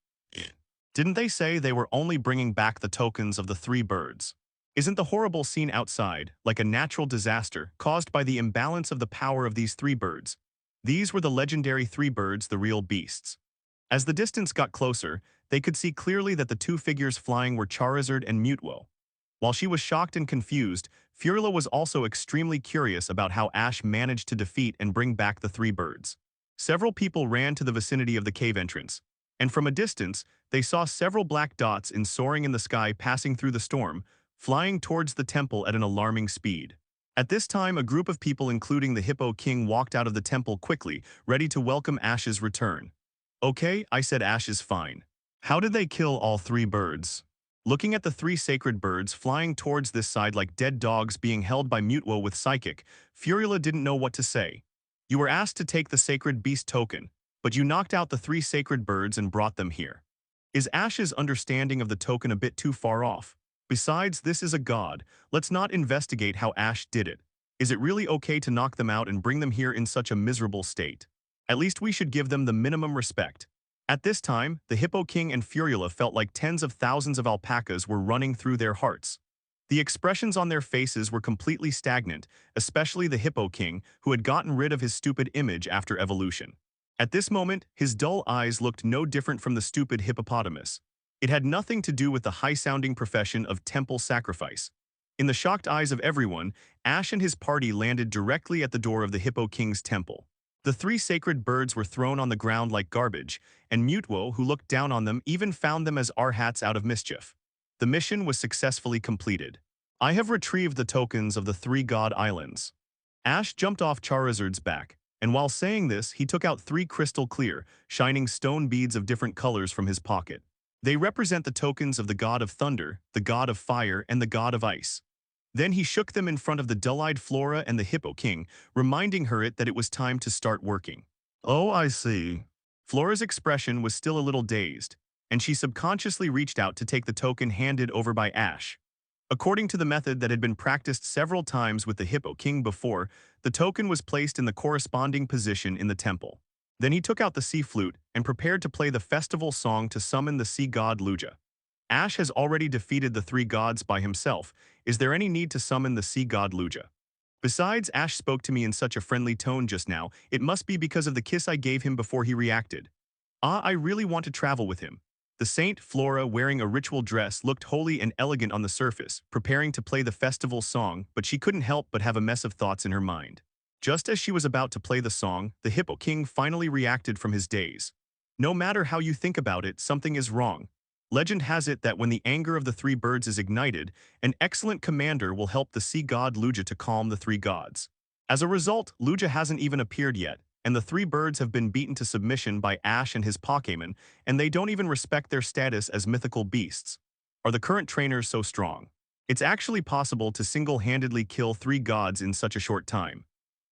Didn't they say they were only bringing back the tokens of the three birds? Isn't the horrible scene outside like a natural disaster caused by the imbalance of the power of these three birds? These were the legendary three birds, the real beasts. As the distance got closer, they could see clearly that the two figures flying were Charizard and Mutwo. While she was shocked and confused, Furula was also extremely curious about how Ash managed to defeat and bring back the three birds. Several people ran to the vicinity of the cave entrance, and from a distance, they saw several black dots soaring in the sky passing through the storm, flying towards the temple at an alarming speed. At this time, a group of people including the Hippo King walked out of the temple quickly, ready to welcome Ash's return. Okay, I said Ash is fine. How did they kill all three birds? Looking at the three sacred birds flying towards this side like dead dogs being held by Mutwo with Psychic, Furula didn't know what to say. You were asked to take the sacred beast token, but you knocked out the three sacred birds and brought them here. Is Ash's understanding of the token a bit too far off? Besides, this is a god. Let's not investigate how Ash did it. Is it really okay to knock them out and bring them here in such a miserable state? At least we should give them the minimum respect. At this time, the Hippo King and Furula felt like tens of thousands of alpacas were running through their hearts. The expressions on their faces were completely stagnant, especially the Hippo King, who had gotten rid of his stupid image after evolution. At this moment, his dull eyes looked no different from the stupid hippopotamus. It had nothing to do with the high-sounding profession of temple sacrifice. In the shocked eyes of everyone, Ash and his party landed directly at the door of the Hippo King's temple. The three sacred birds were thrown on the ground like garbage, and Mutwo, who looked down on them, even found them as arhats out of mischief. The mission was successfully completed. I have retrieved the tokens of the three god islands. Ash jumped off Charizard's back, and while saying this, he took out three crystal clear, shining stone beads of different colors from his pocket. They represent the tokens of the god of thunder, the god of fire, and the god of ice. Then he shook them in front of the dull-eyed Flora and the Hippo King, reminding her that it was time to start working. Oh, I see. Flora's expression was still a little dazed, and she subconsciously reached out to take the token handed over by Ash. According to the method that had been practiced several times with the Hippo King before, the token was placed in the corresponding position in the temple. Then he took out the sea flute and prepared to play the festival song to summon the sea god Lugia. Ash has already defeated the three gods by himself. Is there any need to summon the sea god Lugia? Besides, Ash spoke to me in such a friendly tone just now. It must be because of the kiss I gave him before he reacted. I really want to travel with him. The Saint Flora, wearing a ritual dress, looked holy and elegant on the surface, preparing to play the festival song, but she couldn't help but have a mess of thoughts in her mind. Just as she was about to play the song, the Hippo King finally reacted from his daze. No matter how you think about it, something is wrong. Legend has it that when the anger of the three birds is ignited, an excellent commander will help the sea god Lugia to calm the three gods. As a result, Lugia hasn't even appeared yet, and the three birds have been beaten to submission by Ash and his Pokémon, and they don't even respect their status as mythical beasts. Are the current trainers so strong? It's actually possible to single-handedly kill three gods in such a short time.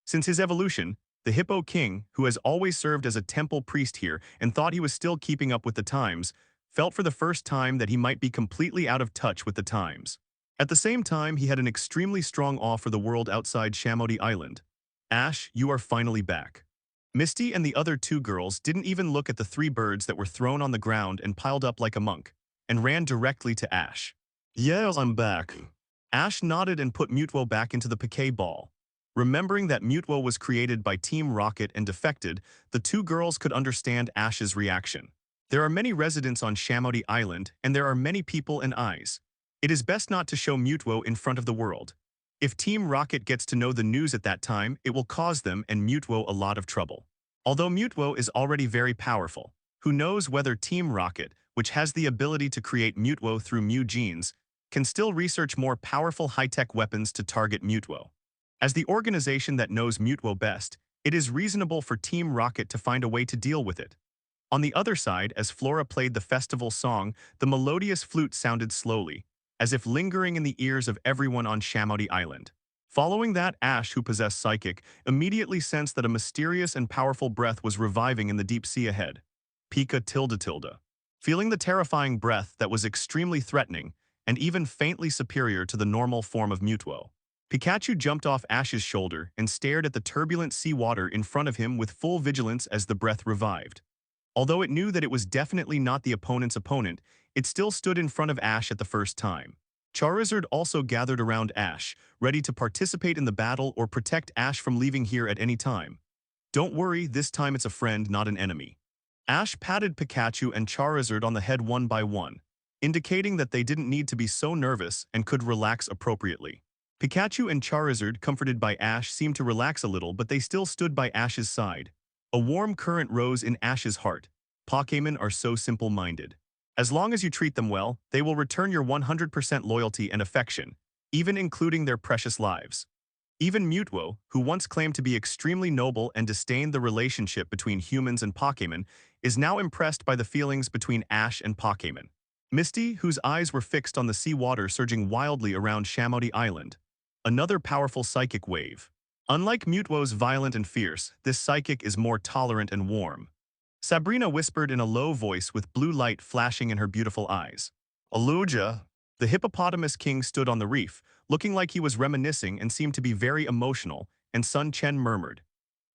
Since his evolution, the Hippo King, who has always served as a temple priest here and thought he was still keeping up with the times, felt for the first time that he might be completely out of touch with the times. At the same time, he had an extremely strong awe for the world outside Shamodi Island. Ash, you are finally back. Misty and the other two girls didn't even look at the three birds that were thrown on the ground and piled up like a monk, and ran directly to Ash. Yes, I'm back. Ash nodded and put Mutwo back into the Poké Ball. Remembering that Mutwo was created by Team Rocket and defected, the two girls could understand Ash's reaction. There are many residents on Shamodi Island, and there are many people and eyes. It is best not to show Mutwo in front of the world. If Team Rocket gets to know the news at that time, it will cause them and Mutwo a lot of trouble. Although Mutwo is already very powerful, who knows whether Team Rocket, which has the ability to create Mutwo through Mew genes, can still research more powerful high-tech weapons to target Mutwo. As the organization that knows Mutwo best, it is reasonable for Team Rocket to find a way to deal with it. On the other side, as Flora played the festival song, the melodious flute sounded slowly, as if lingering in the ears of everyone on Shamodi Island. Following that, Ash, who possessed Psychic, immediately sensed that a mysterious and powerful breath was reviving in the deep sea ahead. Pika tilde tilde. Feeling the terrifying breath that was extremely threatening, and even faintly superior to the normal form of Mutuo, Pikachu jumped off Ash's shoulder and stared at the turbulent sea water in front of him with full vigilance as the breath revived. Although it knew that it was definitely not the opponent's opponent, it still stood in front of Ash at the first time. Charizard also gathered around Ash, ready to participate in the battle or protect Ash from leaving here at any time. Don't worry, this time it's a friend, not an enemy. Ash patted Pikachu and Charizard on the head one by one, indicating that they didn't need to be so nervous and could relax appropriately. Pikachu and Charizard, comforted by Ash, seemed to relax a little, but they still stood by Ash's side. A warm current rose in Ash's heart. Pokémon are so simple-minded. As long as you treat them well, they will return your 100% loyalty and affection, even including their precious lives. Even Mutuo, who once claimed to be extremely noble and disdained the relationship between humans and Pokémon, is now impressed by the feelings between Ash and Pokémon. Misty, whose eyes were fixed on the sea water surging wildly around Shamodi Island. Another powerful psychic wave. Unlike Mutuo's violent and fierce, this psychic is more tolerant and warm. Sabrina whispered in a low voice with blue light flashing in her beautiful eyes. Aluja. The hippopotamus king stood on the reef, looking like he was reminiscing and seemed to be very emotional, and Sun Chen murmured.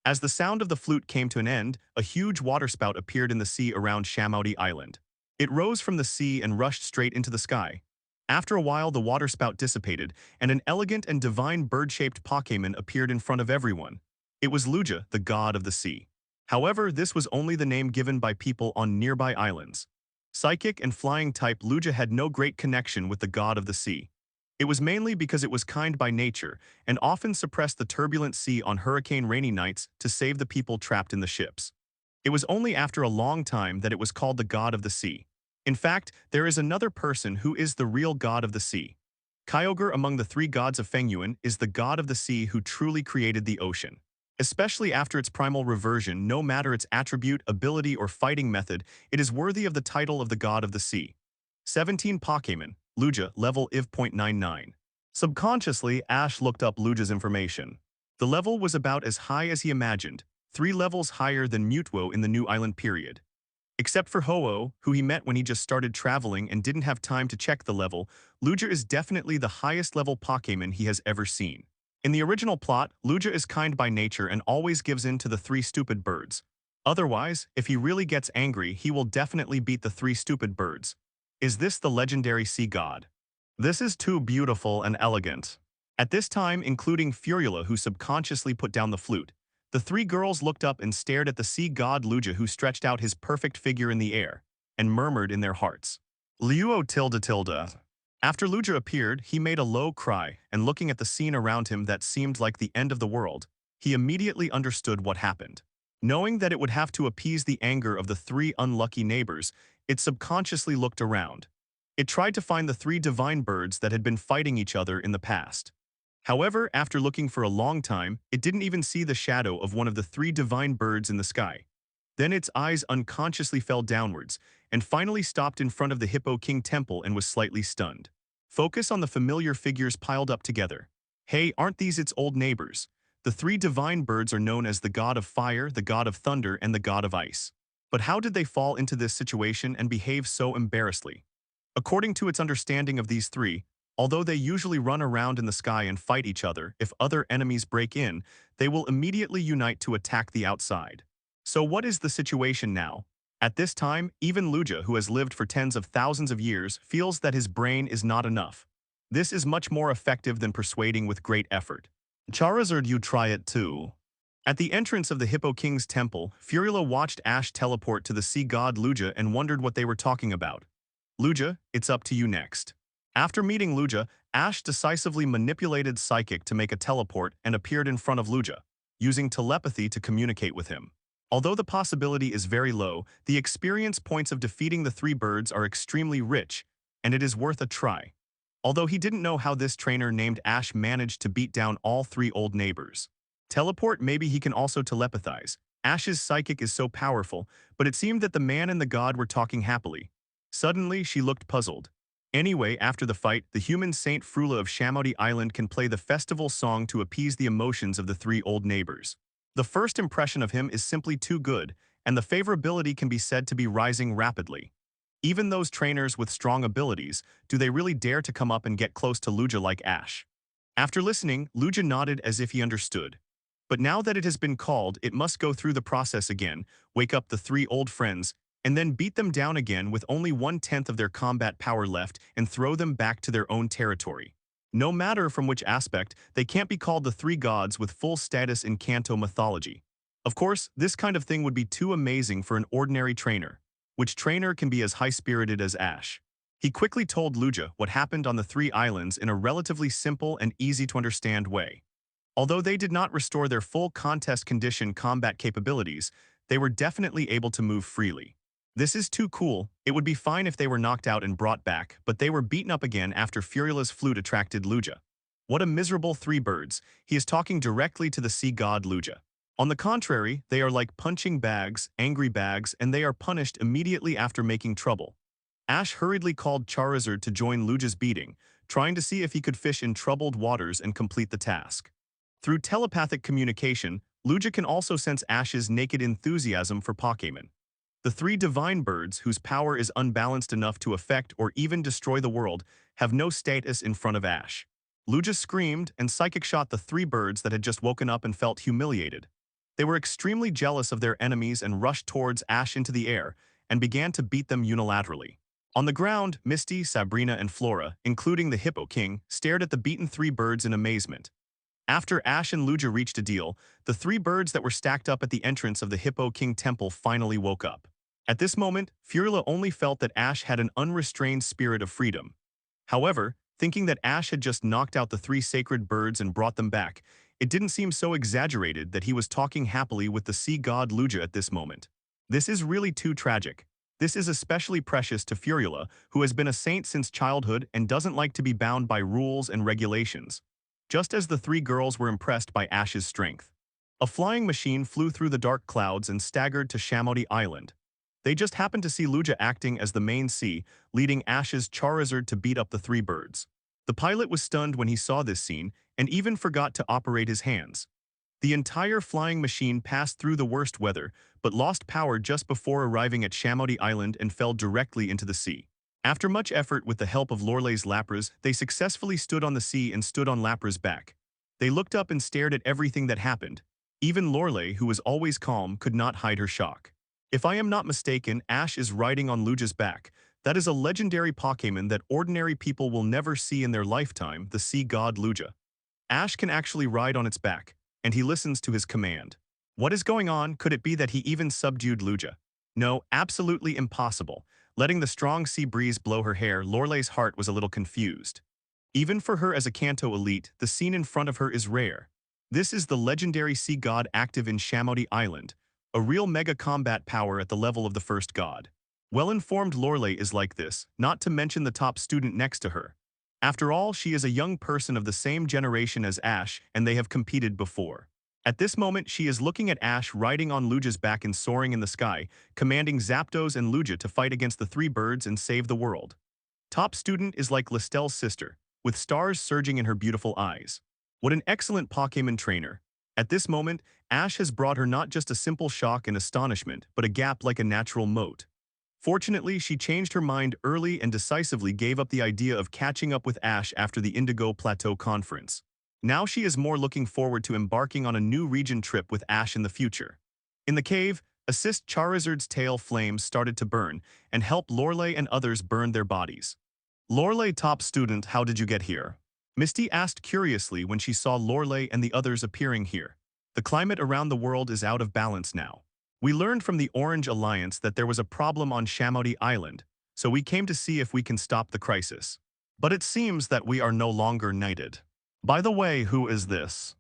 As the sound of the flute came to an end, a huge waterspout appeared in the sea around Shamodi Island. It rose from the sea and rushed straight into the sky. After a while, the waterspout dissipated, and an elegant and divine bird-shaped Pokémon appeared in front of everyone. It was Lugia, the god of the sea. However, this was only the name given by people on nearby islands. Psychic and flying type Lugia had no great connection with the god of the sea. It was mainly because it was kind by nature and often suppressed the turbulent sea on hurricane rainy nights to save the people trapped in the ships. It was only after a long time that it was called the god of the sea. In fact, there is another person who is the real god of the sea. Kyogre among the three gods of Fengyuan is the god of the sea who truly created the ocean. Especially after its primal reversion, no matter its attribute, ability, or fighting method, it is worthy of the title of the god of the sea. 17 Pokémon, Lugia, level IV.99. Subconsciously, Ash looked up Lugia's information. The level was about as high as he imagined, 3 levels higher than Mutuo in the New Island period. Except for Ho-Oh, who he met when he just started traveling and didn't have time to check the level, Lugia is definitely the highest level Pokémon he has ever seen. In the original plot, Lugia is kind by nature and always gives in to the 3 stupid birds. Otherwise, if he really gets angry, he will definitely beat the 3 stupid birds. Is this the legendary sea god? This is too beautiful and elegant. At this time, including Furula, who subconsciously put down the flute, the 3 girls looked up and stared at the sea god Lugia, who stretched out his perfect figure in the air, and murmured in their hearts. Luo tilde tilde. After Lugia appeared, he made a low cry, and looking at the scene around him that seemed like the end of the world, he immediately understood what happened. Knowing that it would have to appease the anger of the 3 unlucky neighbors, it subconsciously looked around. It tried to find the 3 divine birds that had been fighting each other in the past. However, after looking for a long time, it didn't even see the shadow of one of the 3 divine birds in the sky. Then its eyes unconsciously fell downwards, and finally stopped in front of the Hippo King Temple and was slightly stunned. Focus on the familiar figures piled up together. Hey, aren't these its old neighbors? The 3 divine birds are known as the god of fire, the god of thunder, and the god of ice. But how did they fall into this situation and behave so embarrassedly? According to its understanding of these 3, although they usually run around in the sky and fight each other, if other enemies break in, they will immediately unite to attack the outside. So what is the situation now? At this time, even Lugia, who has lived for tens of thousands of years, feels that his brain is not enough. This is much more effective than persuading with great effort. Charizard, you try it too. At the entrance of the Hippo King's temple, Furula watched Ash teleport to the sea god Lugia and wondered what they were talking about. Lugia, it's up to you next. After meeting Lugia, Ash decisively manipulated Psychic to make a teleport and appeared in front of Lugia, using telepathy to communicate with him. Although the possibility is very low, the experience points of defeating the 3 birds are extremely rich, and it is worth a try. Although he didn't know how this trainer named Ash managed to beat down all 3 old neighbors. Teleport, maybe he can also telepathize. Ash's psychic is so powerful, but it seemed that the man and the god were talking happily. Suddenly, she looked puzzled. Anyway, after the fight, the human Saint Frula of Shamodi Island can play the festival song to appease the emotions of the three old neighbors. The first impression of him is simply too good, and the favorability can be said to be rising rapidly. Even those trainers with strong abilities, do they really dare to come up and get close to Luja like Ash? After listening, Luja nodded as if he understood. But now that it has been called, it must go through the process again, wake up the three old friends, and then beat them down again with only 1/10 of their combat power left and throw them back to their own territory. No matter from which aspect, they can't be called the three gods with full status in Kanto mythology. Of course, this kind of thing would be too amazing for an ordinary trainer. Which trainer can be as high-spirited as Ash? He quickly told Luja what happened on the three islands in a relatively simple and easy-to-understand way. Although they did not restore their full contest condition combat capabilities, they were definitely able to move freely. This is too cool. It would be fine if they were knocked out and brought back, but they were beaten up again after Furiola's flute attracted Luja. What a miserable three birds. He is talking directly to the sea god Luja. On the contrary, they are like punching bags, angry bags, and they are punished immediately after making trouble. Ash hurriedly called Charizard to join Luja's beating, trying to see if he could fish in troubled waters and complete the task. Through telepathic communication, Luja can also sense Ash's naked enthusiasm for Pokémon. The three divine birds, whose power is unbalanced enough to affect or even destroy the world, have no status in front of Ash. Luja screamed and Psychic shot the three birds that had just woken up and felt humiliated. They were extremely jealous of their enemies and rushed towards Ash into the air and began to beat them unilaterally. On the ground, Misty, Sabrina, and Flora, including the Hippo King, stared at the beaten three birds in amazement. After Ash and Luja reached a deal, the three birds that were stacked up at the entrance of the Hippo King temple finally woke up. At this moment, Furula only felt that Ash had an unrestrained spirit of freedom. However, thinking that Ash had just knocked out the three sacred birds and brought them back, it didn't seem so exaggerated that he was talking happily with the sea god Luja at this moment. This is really too tragic. This is especially precious to Furula, who has been a saint since childhood and doesn't like to be bound by rules and regulations. Just as the three girls were impressed by Ash's strength. A flying machine flew through the dark clouds and staggered to Shamodi Island. They just happened to see Luja acting as the main C, leading Ash's Charizard to beat up the three birds. The pilot was stunned when he saw this scene and even forgot to operate his hands. The entire flying machine passed through the worst weather, but lost power just before arriving at Shamodi Island and fell directly into the sea. After much effort with the help of Lorelai's Lapras, they successfully stood on the sea and stood on Lapra's back. They looked up and stared at everything that happened. Even Lorelai, who was always calm, could not hide her shock. If I am not mistaken, Ash is riding on Luja's back. That is a legendary Pokémon that ordinary people will never see in their lifetime, the sea god Luja. Ash can actually ride on its back, and he listens to his command. What is going on? Could it be that he even subdued Luja? No, absolutely impossible. Letting the strong sea breeze blow her hair, Lorelai's heart was a little confused. Even for her as a Kanto elite, the scene in front of her is rare. This is the legendary sea god active in Shamodi Island, a real mega combat power at the level of the first god. Well-informed Lorelai is like this, not to mention the top student next to her. After all, she is a young person of the same generation as Ash, and they have competed before. At this moment, she is looking at Ash riding on Luja's back and soaring in the sky, commanding Zapdos and Luja to fight against the three birds and save the world. Top student is like Listelle's sister, with stars surging in her beautiful eyes. What an excellent Pokémon trainer. At this moment, Ash has brought her not just a simple shock and astonishment, but a gap like a natural moat. Fortunately, she changed her mind early and decisively gave up the idea of catching up with Ash after the Indigo Plateau Conference. Now she is more looking forward to embarking on a new region trip with Ash in the future. In the cave, assist Charizard's tail flames started to burn and help Lorelai and others burn their bodies. Lorelai, top student, how did you get here? Misty asked curiously when she saw Lorelai and the others appearing here. The climate around the world is out of balance now. We learned from the Orange Alliance that there was a problem on Shamodi Island, so we came to see if we can stop the crisis. But it seems that we are no longer knighted. By the way, who is this?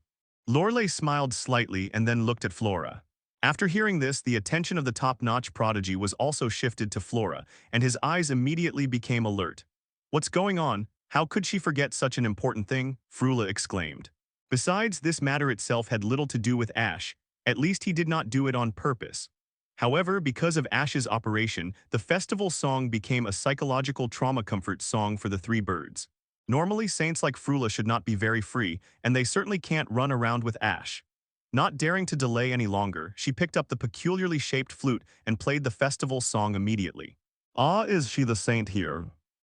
Lorelai smiled slightly and then looked at Flora. After hearing this, the attention of the top-notch prodigy was also shifted to Flora, and his eyes immediately became alert. What's going on? How could she forget such an important thing? Frula exclaimed. Besides, this matter itself had little to do with Ash. At least he did not do it on purpose. However, because of Ash's operation, the festival song became a psychological trauma comfort song for the three birds. Normally, saints like Frula should not be very free, and they certainly can't run around with Ash. Not daring to delay any longer, she picked up the peculiarly shaped flute and played the festival song immediately. Ah, is she the saint here?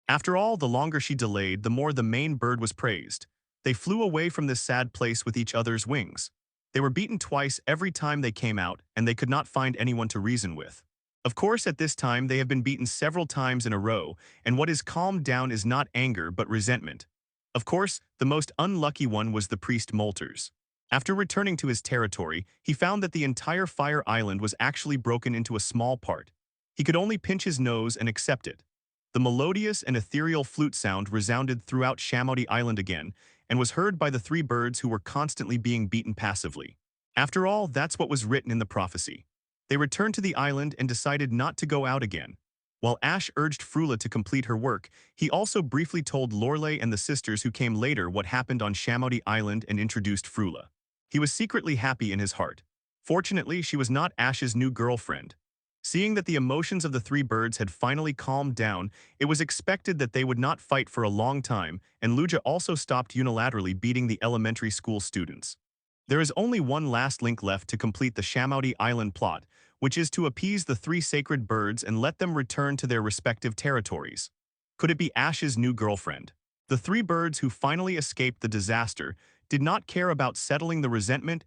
After all, the longer she delayed, the more the main bird was praised. They flew away from this sad place with each other's wings. They were beaten twice every time they came out, and they could not find anyone to reason with. Of course, at this time, they have been beaten several times in a row, and what is calmed down is not anger but resentment. Of course, the most unlucky one was the priest Molters. After returning to his territory, he found that the entire Fire Island was actually broken into a small part. He could only pinch his nose and accept it. The melodious and ethereal flute sound resounded throughout Shamodi Island again, and was heard by the three birds who were constantly being beaten passively. After all, that's what was written in the prophecy. They returned to the island and decided not to go out again. While Ash urged Frula to complete her work, he also briefly told Lorelei and the sisters who came later what happened on Shamodi Island and introduced Frula. He was secretly happy in his heart. Fortunately, she was not Ash's new girlfriend. Seeing that the emotions of the three birds had finally calmed down, it was expected that they would not fight for a long time, and Luja also stopped unilaterally beating the elementary school students. There is only one last link left to complete the Shamodi Island plot, which is to appease the three sacred birds and let them return to their respective territories. Could it be Ash's new girlfriend? The three birds who finally escaped the disaster did not care about settling the resentment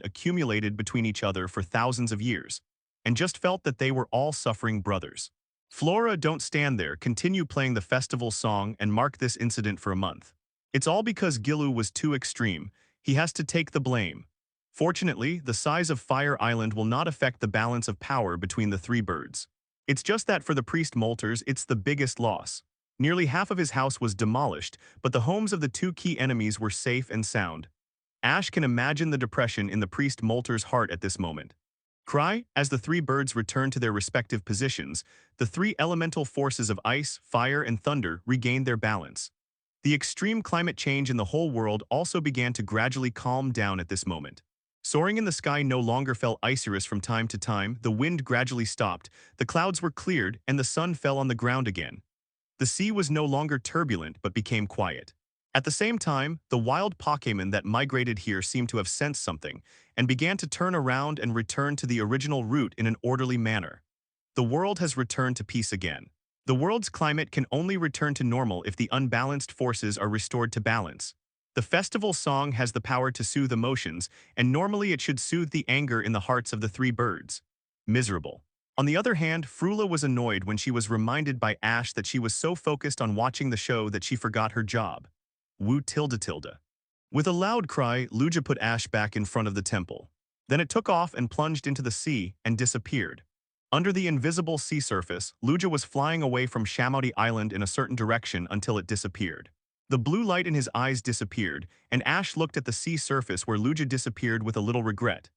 accumulated between each other for thousands of years, and just felt that they were all suffering brothers. Flora, don't stand there, continue playing the festival song and mark this incident for a month. It's all because Gilu was too extreme. He has to take the blame. Fortunately, the size of Fire Island will not affect the balance of power between the three birds. It's just that for the priest Molters, it's the biggest loss. Nearly half of his house was demolished, but the homes of the two key enemies were safe and sound. Ash can imagine the depression in the priest Molter's heart at this moment. Cry, as the three birds returned to their respective positions, the three elemental forces of ice, fire, and thunder regained their balance. The extreme climate change in the whole world also began to gradually calm down at this moment. Soaring in the sky no longer fell icerous from time to time, the wind gradually stopped, the clouds were cleared, and the sun fell on the ground again. The sea was no longer turbulent but became quiet. At the same time, the wild Pokémon that migrated here seemed to have sensed something, and began to turn around and return to the original route in an orderly manner. The world has returned to peace again. The world's climate can only return to normal if the unbalanced forces are restored to balance. The festival song has the power to soothe emotions, and normally it should soothe the anger in the hearts of the three birds. Miserable. On the other hand, Frula was annoyed when she was reminded by Ash that she was so focused on watching the show that she forgot her job. Woo tilde tilde. With a loud cry, Luja put Ash back in front of the temple. Then it took off and plunged into the sea and disappeared. Under the invisible sea surface, Luja was flying away from Shamodi Island in a certain direction until it disappeared. The blue light in his eyes disappeared, and Ash looked at the sea surface where Luja disappeared with a little regret.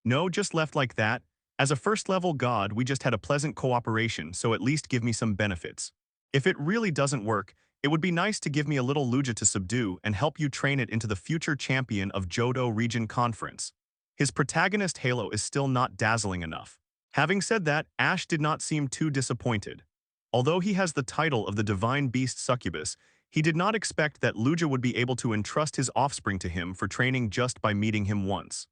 No, just left like that. As a first-level god, we just had a pleasant cooperation, so at least give me some benefits. If it really doesn't work, it would be nice to give me a little Luja to subdue and help you train it into the future champion of Johto Region Conference. His protagonist Halo is still not dazzling enough. Having said that, Ash did not seem too disappointed. Although he has the title of the Divine Beast Succubus, he did not expect that Luja would be able to entrust his offspring to him for training just by meeting him once.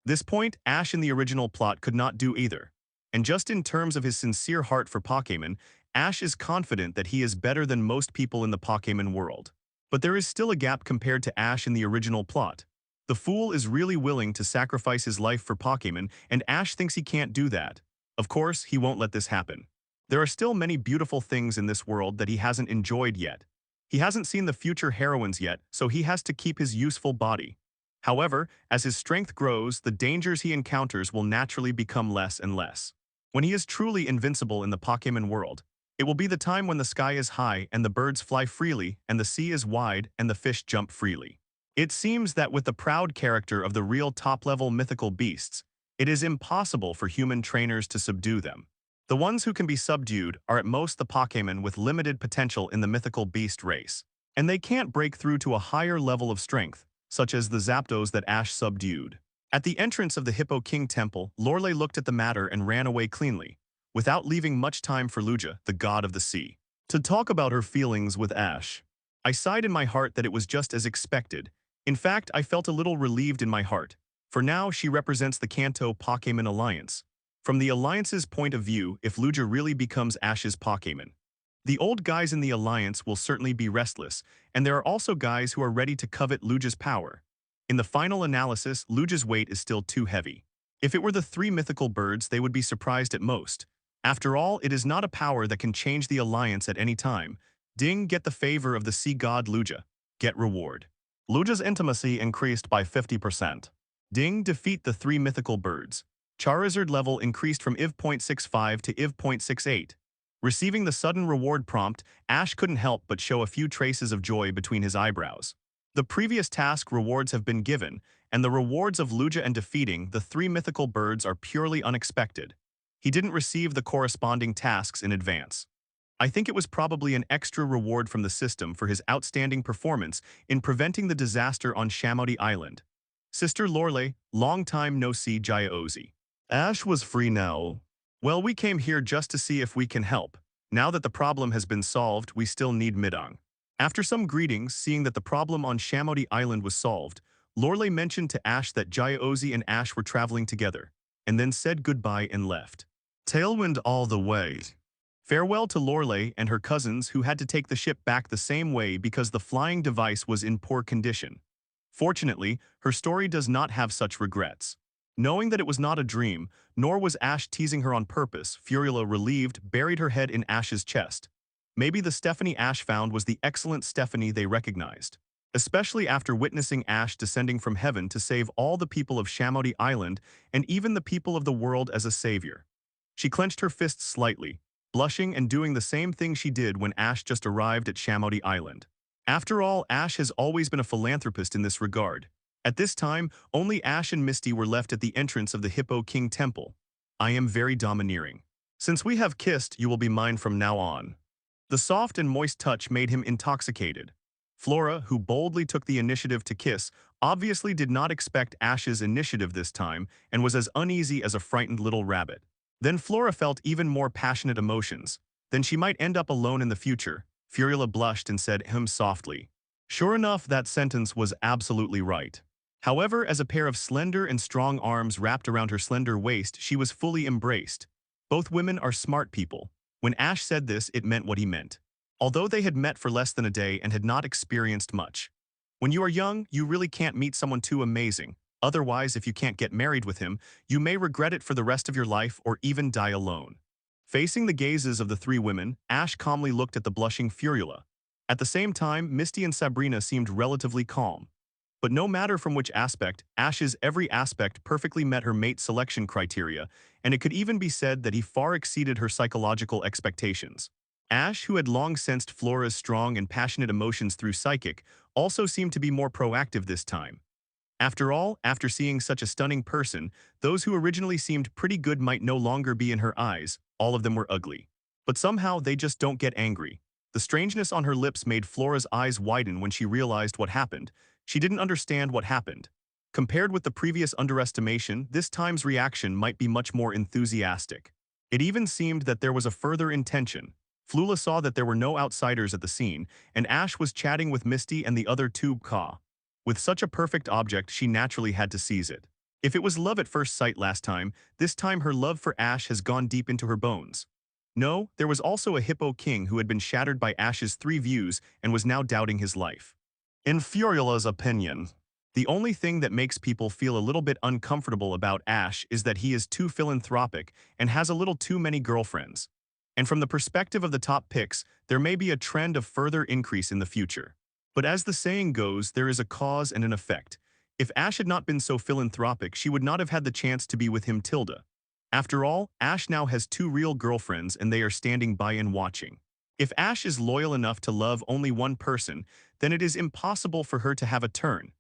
This point, Ash in the original plot could not do either. And just in terms of his sincere heart for Pokémon, Ash is confident that he is better than most people in the Pokémon world. But there is still a gap compared to Ash in the original plot. The fool is really willing to sacrifice his life for Pokémon, and Ash thinks he can't do that. Of course, he won't let this happen. There are still many beautiful things in this world that he hasn't enjoyed yet. He hasn't seen the future heroines yet, so he has to keep his useful body. However, as his strength grows, the dangers he encounters will naturally become less and less. When he is truly invincible in the Pokémon world, it will be the time when the sky is high and the birds fly freely and the sea is wide and the fish jump freely. It seems that with the proud character of the real top-level mythical beasts, it is impossible for human trainers to subdue them. The ones who can be subdued are at most the Pokémon with limited potential in the mythical beast race, and they can't break through to a higher level of strength, such as the Zapdos that Ash subdued. At the entrance of the Hippo King Temple, Lorelei looked at the matter and ran away cleanly, without leaving much time for Luja, the god of the sea, to talk about her feelings with Ash. I sighed in my heart that it was just as expected. In fact, I felt a little relieved in my heart, for now she represents the Kanto Pokémon Alliance. From the Alliance's point of view, if Luja really becomes Ash's Pokémon, the old guys in the Alliance will certainly be restless, and there are also guys who are ready to covet Luja's power. In the final analysis, Luja's weight is still too heavy. If it were the three mythical birds, they would be surprised at most. After all, it is not a power that can change the Alliance at any time. Ding, get the favor of the sea god Luja. Get reward. Luja's intimacy increased by 50%. Ding, defeat the three mythical birds. Charizard level increased from IV.65 to IV.68. Receiving the sudden reward prompt, Ash couldn't help but show a few traces of joy between his eyebrows. The previous task rewards have been given, and the rewards of Luja and defeating the three mythical birds are purely unexpected. He didn't receive the corresponding tasks in advance. I think it was probably an extra reward from the system for his outstanding performance in preventing the disaster on Shamodi Island. Sister Lorelei, long time no see Jaya Ozi. Ash was free now. Well, we came here just to see if we can help. Now that the problem has been solved, we still need Midang. After some greetings, seeing that the problem on Shamodi Island was solved, Lorelei mentioned to Ash that Jaya Ozi and Ash were traveling together, and then said goodbye and left. Tailwind all the way. Farewell to Lorelei and her cousins who had to take the ship back the same way because the flying device was in poor condition. Fortunately, her story does not have such regrets. Knowing that it was not a dream, nor was Ash teasing her on purpose, Furula, relieved, buried her head in Ash's chest. Maybe the Stephanie Ash found was the excellent Stephanie they recognized. Especially after witnessing Ash descending from heaven to save all the people of Shamodi Island and even the people of the world as a savior. She clenched her fists slightly, blushing and doing the same thing she did when Ash just arrived at Shamodi Island. After all, Ash has always been a philanthropist in this regard. At this time, only Ash and Misty were left at the entrance of the Hippo King Temple. I am very domineering. Since we have kissed, you will be mine from now on. The soft and moist touch made him intoxicated. Flora, who boldly took the initiative to kiss, obviously did not expect Ash's initiative this time and was as uneasy as a frightened little rabbit. Then Flora felt even more passionate emotions. Then she might end up alone in the future. Furula blushed and said softly. Sure enough, that sentence was absolutely right. However, as a pair of slender and strong arms wrapped around her slender waist, she was fully embraced. Both women are smart people. When Ash said this, it meant what he meant. Although they had met for less than a day and had not experienced much. When you are young, you really can't meet someone too amazing. Otherwise, if you can't get married with him, you may regret it for the rest of your life or even die alone. Facing the gazes of the three women, Ash calmly looked at the blushing Furula. At the same time, Misty and Sabrina seemed relatively calm. But no matter from which aspect, Ash's every aspect perfectly met her mate selection criteria, and it could even be said that he far exceeded her psychological expectations. Ash, who had long sensed Flora's strong and passionate emotions through psychic, also seemed to be more proactive this time. After all, after seeing such a stunning person, those who originally seemed pretty good might no longer be in her eyes. All of them were ugly. But somehow they just don't get angry. The strangeness on her lips made Flora's eyes widen when she realized what happened. She didn't understand what happened. Compared with the previous underestimation, this time's reaction might be much more enthusiastic. It even seemed that there was a further intention. Flula saw that there were no outsiders at the scene, and Ash was chatting with Misty and the other two Ka. With such a perfect object, she naturally had to seize it. If it was love at first sight last time, this time her love for Ash has gone deep into her bones. No, there was also a Hippo King who had been shattered by Ash's 3 views and was now doubting his life. In Furula's opinion, the only thing that makes people feel a little bit uncomfortable about Ash is that he is too philanthropic and has a little too many girlfriends. And from the perspective of the top picks, there may be a trend of further increase in the future. But as the saying goes, there is a cause and an effect. If Ash had not been so philanthropic, she would not have had the chance to be with him, Tilda. After all, Ash now has 2 real girlfriends and they are standing by and watching. If Ash is loyal enough to love only one person, then it is impossible for her to have a turn.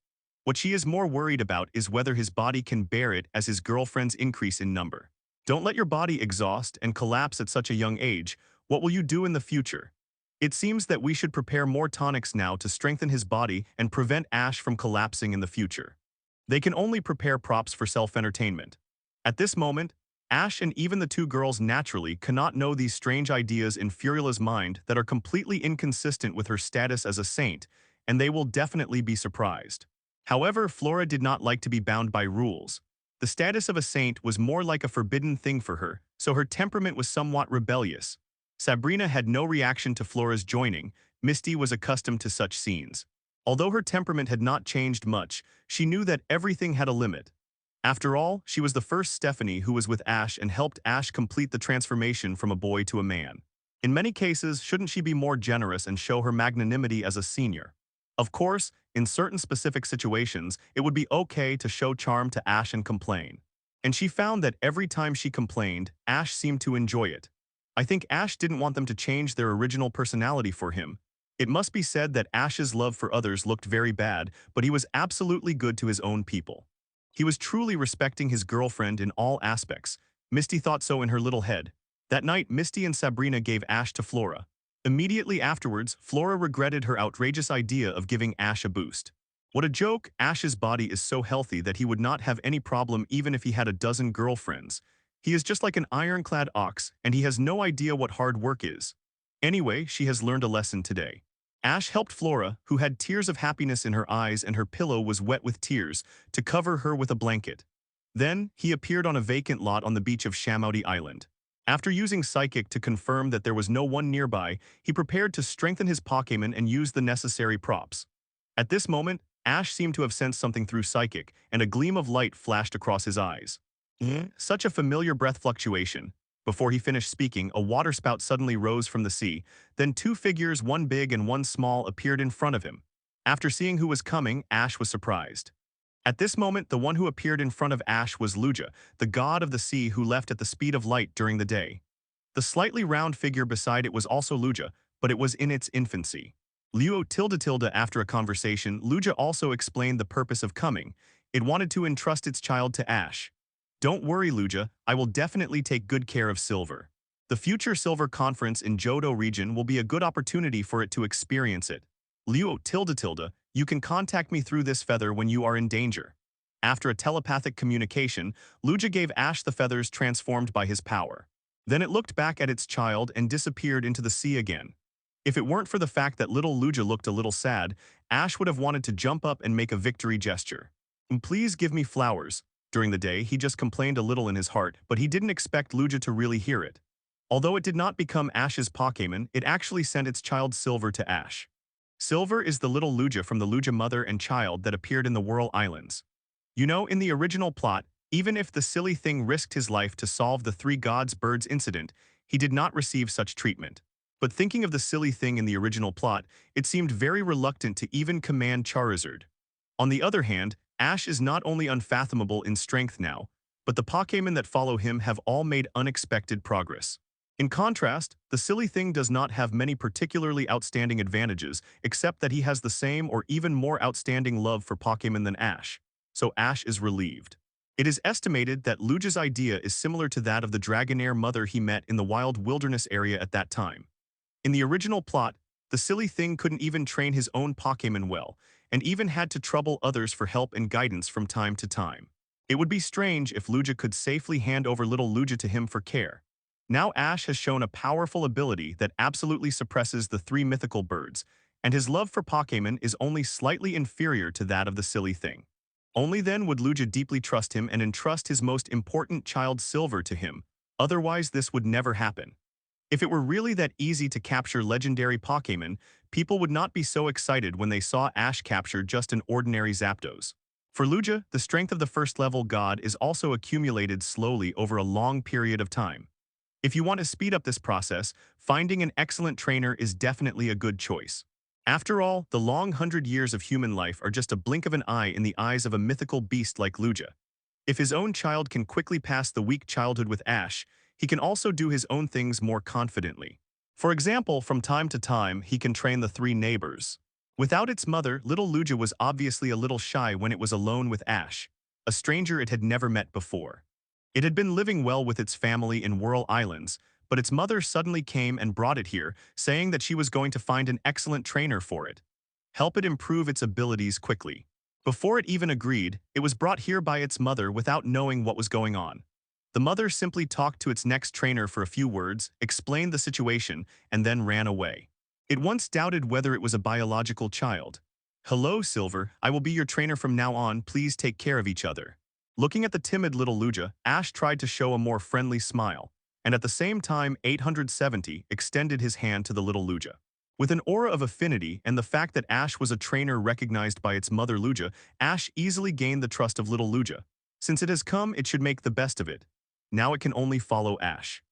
What she is more worried about is whether his body can bear it as his girlfriends increase in number. Don't let your body exhaust and collapse at such a young age. What will you do in the future? It seems that we should prepare more tonics now to strengthen his body and prevent Ash from collapsing in the future. They can only prepare props for self-entertainment. At this moment, Ash and even the two girls naturally cannot know these strange ideas in Furiola's mind that are completely inconsistent with her status as a saint, and they will definitely be surprised. However, Flora did not like to be bound by rules. The status of a saint was more like a forbidden thing for her, so her temperament was somewhat rebellious. Sabrina had no reaction to Flora's joining. Misty was accustomed to such scenes. Although her temperament had not changed much, she knew that everything had a limit. After all, she was the first Stephanie who was with Ash and helped Ash complete the transformation from a boy to a man. In many cases, shouldn't she be more generous and show her magnanimity as a senior? Of course, in certain specific situations, it would be okay to show charm to Ash and complain. And she found that every time she complained, Ash seemed to enjoy it. I think Ash didn't want them to change their original personality for him. It must be said that Ash's love for others looked very bad, but he was absolutely good to his own people. He was truly respecting his girlfriend in all aspects. Misty thought so in her little head. That night, Misty and Sabrina gave Ash to Flora. Immediately afterwards, Flora regretted her outrageous idea of giving Ash a boost. What a joke! Ash's body is so healthy that he would not have any problem even if he had a dozen girlfriends. He is just like an ironclad ox, and he has no idea what hard work is. Anyway, she has learned a lesson today. Ash helped Flora, who had tears of happiness in her eyes and her pillow was wet with tears, to cover her with a blanket. Then, he appeared on a vacant lot on the beach of Shamouty Island. After using Psychic to confirm that there was no one nearby, he prepared to strengthen his Pokémon and use the necessary props. At this moment, Ash seemed to have sensed something through Psychic, and a gleam of light flashed across his eyes. Such a familiar breath fluctuation. Before he finished speaking, a waterspout suddenly rose from the sea. Then two figures, one big and one small, appeared in front of him. After seeing who was coming, Ash was surprised. At this moment, the one who appeared in front of Ash was Lugia, the god of the sea who left at the speed of light during the day. The slightly round figure beside it was also Lugia, but it was in its infancy. After a conversation, Lugia also explained the purpose of coming. It wanted to entrust its child to Ash. Don't worry, Lugia, I will definitely take good care of Silver. The future Silver Conference in Johto region will be a good opportunity for it to experience it. You can contact me through this feather when you are in danger. After a telepathic communication, Lugia gave Ash the feathers transformed by his power. Then it looked back at its child and disappeared into the sea again. If it weren't for the fact that little Lugia looked a little sad, Ash would have wanted to jump up and make a victory gesture. Please give me flowers. During the day, he just complained a little in his heart, but he didn't expect Lugia to really hear it. Although it did not become Ash's Pokémon, it actually sent its child Silver to Ash. Silver is the little Lugia from the Lugia mother and child that appeared in the Whirl Islands. You know, in the original plot, even if the silly thing risked his life to solve the three gods' birds incident, he did not receive such treatment. But thinking of the silly thing in the original plot, it seemed very reluctant to even command Charizard. On the other hand, Ash is not only unfathomable in strength now, but the Pokémon that follow him have all made unexpected progress. In contrast, the silly thing does not have many particularly outstanding advantages, except that he has the same or even more outstanding love for Pokémon than Ash, so Ash is relieved. It is estimated that Lugia's idea is similar to that of the Dragonair mother he met in the wild wilderness area at that time. In the original plot, the silly thing couldn't even train his own Pokémon well, and even had to trouble others for help and guidance from time to time. It would be strange if Lugia could safely hand over little Lugia to him for care. Now Ash has shown a powerful ability that absolutely suppresses the three mythical birds, and his love for Pokémon is only slightly inferior to that of the silly thing. Only then would Lugia deeply trust him and entrust his most important child Silver to him, otherwise this would never happen. If it were really that easy to capture legendary Pokémon, people would not be so excited when they saw Ash capture just an ordinary Zapdos. For Lugia, the strength of the first-level god is also accumulated slowly over a long period of time. If you want to speed up this process, finding an excellent trainer is definitely a good choice. After all, the long 100 years of human life are just a blink of an eye in the eyes of a mythical beast like Lugia. If his own child can quickly pass the weak childhood with Ash, he can also do his own things more confidently. For example, from time to time, he can train the three neighbors. Without its mother, little Lugia was obviously a little shy when it was alone with Ash, a stranger it had never met before. It had been living well with its family in Whirl Islands, but its mother suddenly came and brought it here, saying that she was going to find an excellent trainer for it. Help it improve its abilities quickly. Before it even agreed, it was brought here by its mother without knowing what was going on. The mother simply talked to its next trainer for a few words, explained the situation, and then ran away. It once doubted whether it was a biological child. "Hello, Silver, I will be your trainer from now on, please take care of each other." Looking at the timid little Lugia, Ash tried to show a more friendly smile, and at the same time 870 extended his hand to the little Lugia. With an aura of affinity and the fact that Ash was a trainer recognized by its mother Lugia, Ash easily gained the trust of little Lugia. Since it has come, it should make the best of it. Now it can only follow Ash.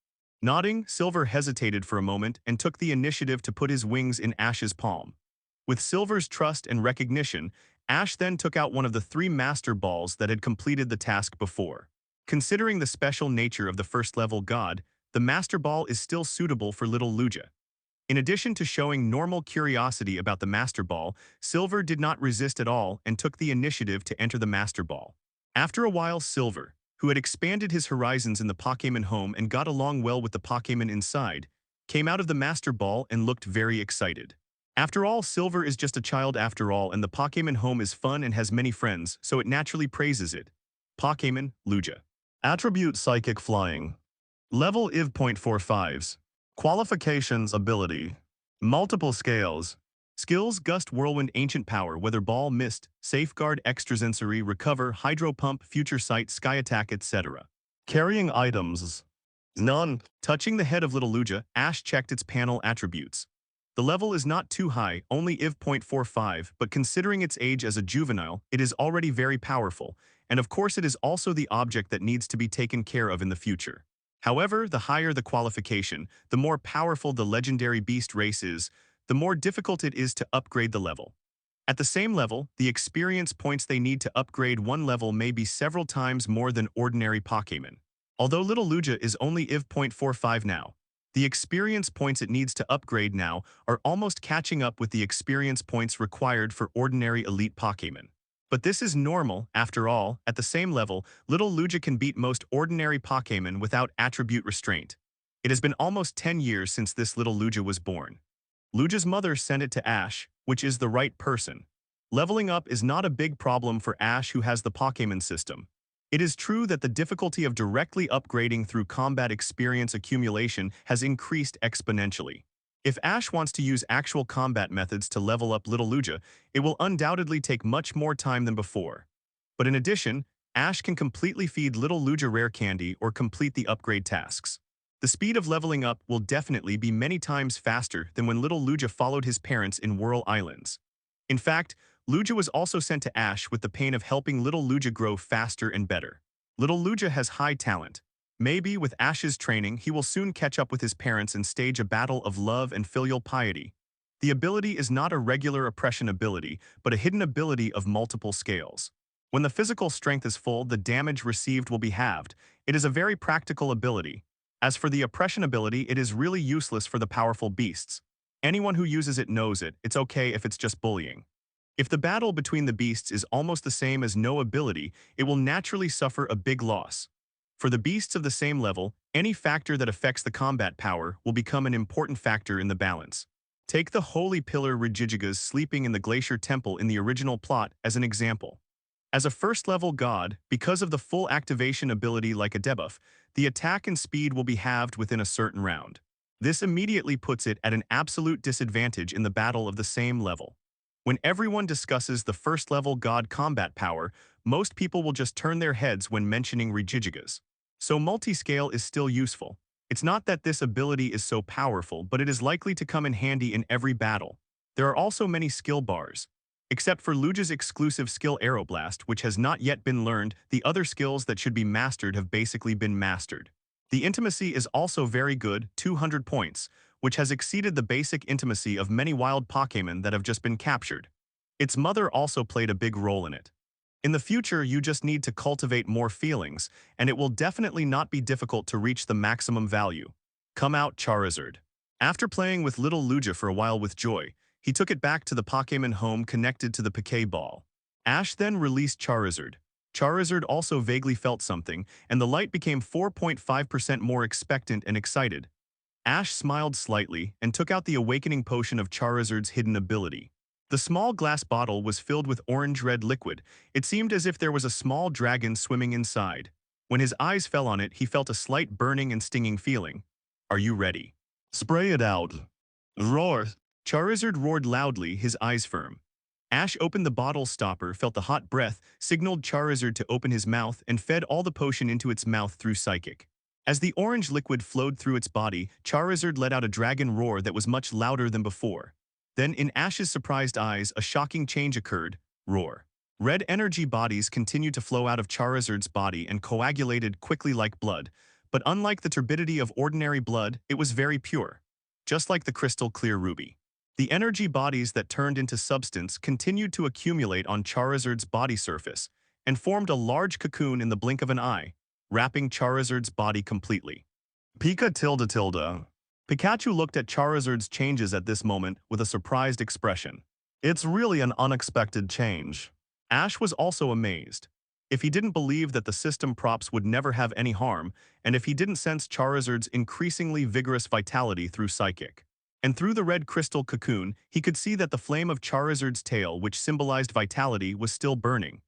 Nodding, Silver hesitated for a moment and took the initiative to put his wings in Ash's palm. With Silver's trust and recognition, Ash then took out one of the 3 Master Balls that had completed the task before. Considering the special nature of the first-level god, the Master Ball is still suitable for little Lugia. In addition to showing normal curiosity about the Master Ball, Silver did not resist at all and took the initiative to enter the Master Ball. After a while, Silver, who had expanded his horizons in the Pokémon home and got along well with the Pokémon inside, came out of the Master Ball and looked very excited. After all, Silver is just a child after all, and the Pokémon home is fun and has many friends, so it naturally praises it. Pokémon, Lugia. Attribute Psychic Flying. Level IV. 0.45s. Qualifications Ability. Multiple Scales. Skills Gust Whirlwind Ancient Power Weather Ball Mist Safeguard Extrasensory Recover Hydro Pump Future Sight Sky Attack etc. Carrying Items. None. Touching the head of little Lugia, Ash checked its panel attributes. The level is not too high, only IV. 0.45, but considering its age as a juvenile, it is already very powerful, and of course it is also the object that needs to be taken care of in the future. However, the higher the qualification, the more powerful the legendary beast race is, the more difficult it is to upgrade the level. At the same level, the experience points they need to upgrade one level may be several times more than ordinary Pokémon. Although little Lugia is only IV. 0.45 now, the experience points it needs to upgrade now are almost catching up with the experience points required for ordinary elite Pokémon. But this is normal, after all, at the same level, little Lugia can beat most ordinary Pokémon without attribute restraint. It has been almost 10 years since this little Lugia was born. Lugia's mother sent it to Ash, which is the right person. Leveling up is not a big problem for Ash who has the Pokémon system. It is true that the difficulty of directly upgrading through combat experience accumulation has increased exponentially. If Ash wants to use actual combat methods to level up little Lugia, it will undoubtedly take much more time than before. But in addition, Ash can completely feed little Lugia rare candy or complete the upgrade tasks. The speed of leveling up will definitely be many times faster than when little Lugia followed his parents in Whirl Islands. In fact, Lugia was also sent to Ash with the pain of helping little Lugia grow faster and better. Little Lugia has high talent. Maybe with Ash's training, he will soon catch up with his parents and stage a battle of love and filial piety. The ability is not a regular oppression ability, but a hidden ability of multiple scales. When the physical strength is full, the damage received will be halved. It is a very practical ability. As for the oppression ability, it is really useless for the powerful beasts. Anyone who uses it knows it, it's okay if it's just bullying. If the battle between the beasts is almost the same as no ability, it will naturally suffer a big loss. For the beasts of the same level, any factor that affects the combat power will become an important factor in the balance. Take the Holy Pillar Regigigas sleeping in the Glacier Temple in the original plot as an example. As a first-level god, because of the full activation ability like a debuff, the attack and speed will be halved within a certain round. This immediately puts it at an absolute disadvantage in the battle of the same level. When everyone discusses the first-level god combat power, most people will just turn their heads when mentioning Regigigas. So multi-scale is still useful. It's not that this ability is so powerful, but it is likely to come in handy in every battle. There are also many skill bars. Except for Lugia's exclusive skill Aeroblast, which has not yet been learned, the other skills that should be mastered have basically been mastered. The intimacy is also very good, 200 points, which has exceeded the basic intimacy of many wild Pokémon that have just been captured. Its mother also played a big role in it. In the future, you just need to cultivate more feelings, and it will definitely not be difficult to reach the maximum value. Come out Charizard. After playing with little Lugia for a while with joy, he took it back to the Pokémon home connected to the Pokéball. Ash then released Charizard. Charizard also vaguely felt something, and the light became 4.5% more expectant and excited. Ash smiled slightly and took out the awakening potion of Charizard's hidden ability. The small glass bottle was filled with orange-red liquid. It seemed as if there was a small dragon swimming inside. When his eyes fell on it, he felt a slight burning and stinging feeling. Are you ready? Spray it out. Roar. Charizard roared loudly, his eyes firm. Ash opened the bottle stopper, felt the hot breath, signaled Charizard to open his mouth, and fed all the potion into its mouth through Psychic. As the orange liquid flowed through its body, Charizard let out a dragon roar that was much louder than before. Then, in Ash's surprised eyes, a shocking change occurred. Roar. Red energy bodies continued to flow out of Charizard's body and coagulated quickly like blood, but unlike the turbidity of ordinary blood, it was very pure. Just like the crystal clear ruby. The energy bodies that turned into substance continued to accumulate on Charizard's body surface and formed a large cocoon in the blink of an eye, wrapping Charizard's body completely. Pika tilde tilde. Pikachu looked at Charizard's changes at this moment with a surprised expression. It's really an unexpected change. Ash was also amazed. If he didn't believe that the system props would never have any harm, and if he didn't sense Charizard's increasingly vigorous vitality through Psychic. And through the red crystal cocoon, he could see that the flame of Charizard's tail, which symbolized vitality, was still burning.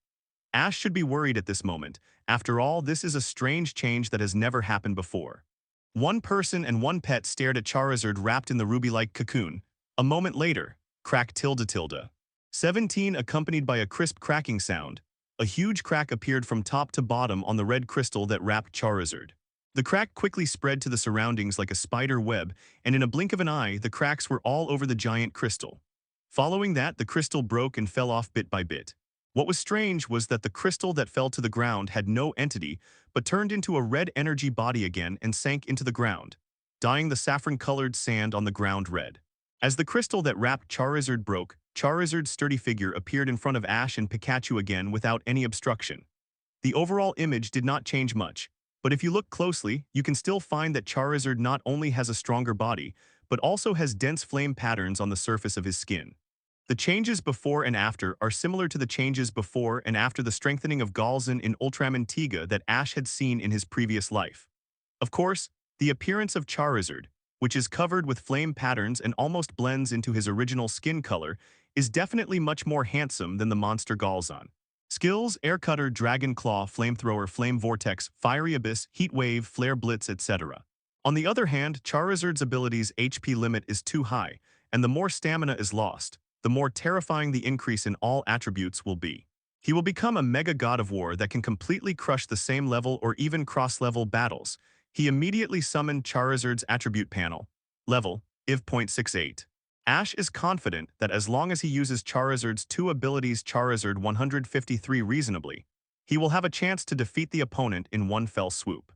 Ash should be worried at this moment. After all, this is a strange change that has never happened before. One person and one pet stared at Charizard wrapped in the ruby-like cocoon. A moment later, crack tilde tilde. 17 accompanied by a crisp cracking sound. A huge crack appeared from top to bottom on the red crystal that wrapped Charizard. The crack quickly spread to the surroundings like a spider web, and in a blink of an eye, the cracks were all over the giant crystal. Following that, the crystal broke and fell off bit by bit. What was strange was that the crystal that fell to the ground had no entity, but turned into a red energy body again and sank into the ground, dyeing the saffron-colored sand on the ground red. As the crystal that wrapped Charizard broke, Charizard's sturdy figure appeared in front of Ash and Pikachu again without any obstruction. The overall image did not change much, but if you look closely, you can still find that Charizard not only has a stronger body, but also has dense flame patterns on the surface of his skin. The changes before and after are similar to the changes before and after the strengthening of Galzin in Ultraman Tiga that Ash had seen in his previous life. Of course, the appearance of Charizard, which is covered with flame patterns and almost blends into his original skin color, is definitely much more handsome than the monster Galzin. Skills: Air Cutter, Dragon Claw, Flamethrower, Flame Vortex, Fiery Abyss, Heat Wave, Flare Blitz, etc. On the other hand, Charizard's ability's HP limit is too high, and the more stamina is lost, the more terrifying the increase in all attributes will be. He will become a Mega God of War that can completely crush the same level or even cross-level battles. He immediately summoned Charizard's attribute panel. Level, IV.68. Ash is confident that as long as he uses Charizard's two abilities Charizard 153 reasonably, he will have a chance to defeat the opponent in one fell swoop.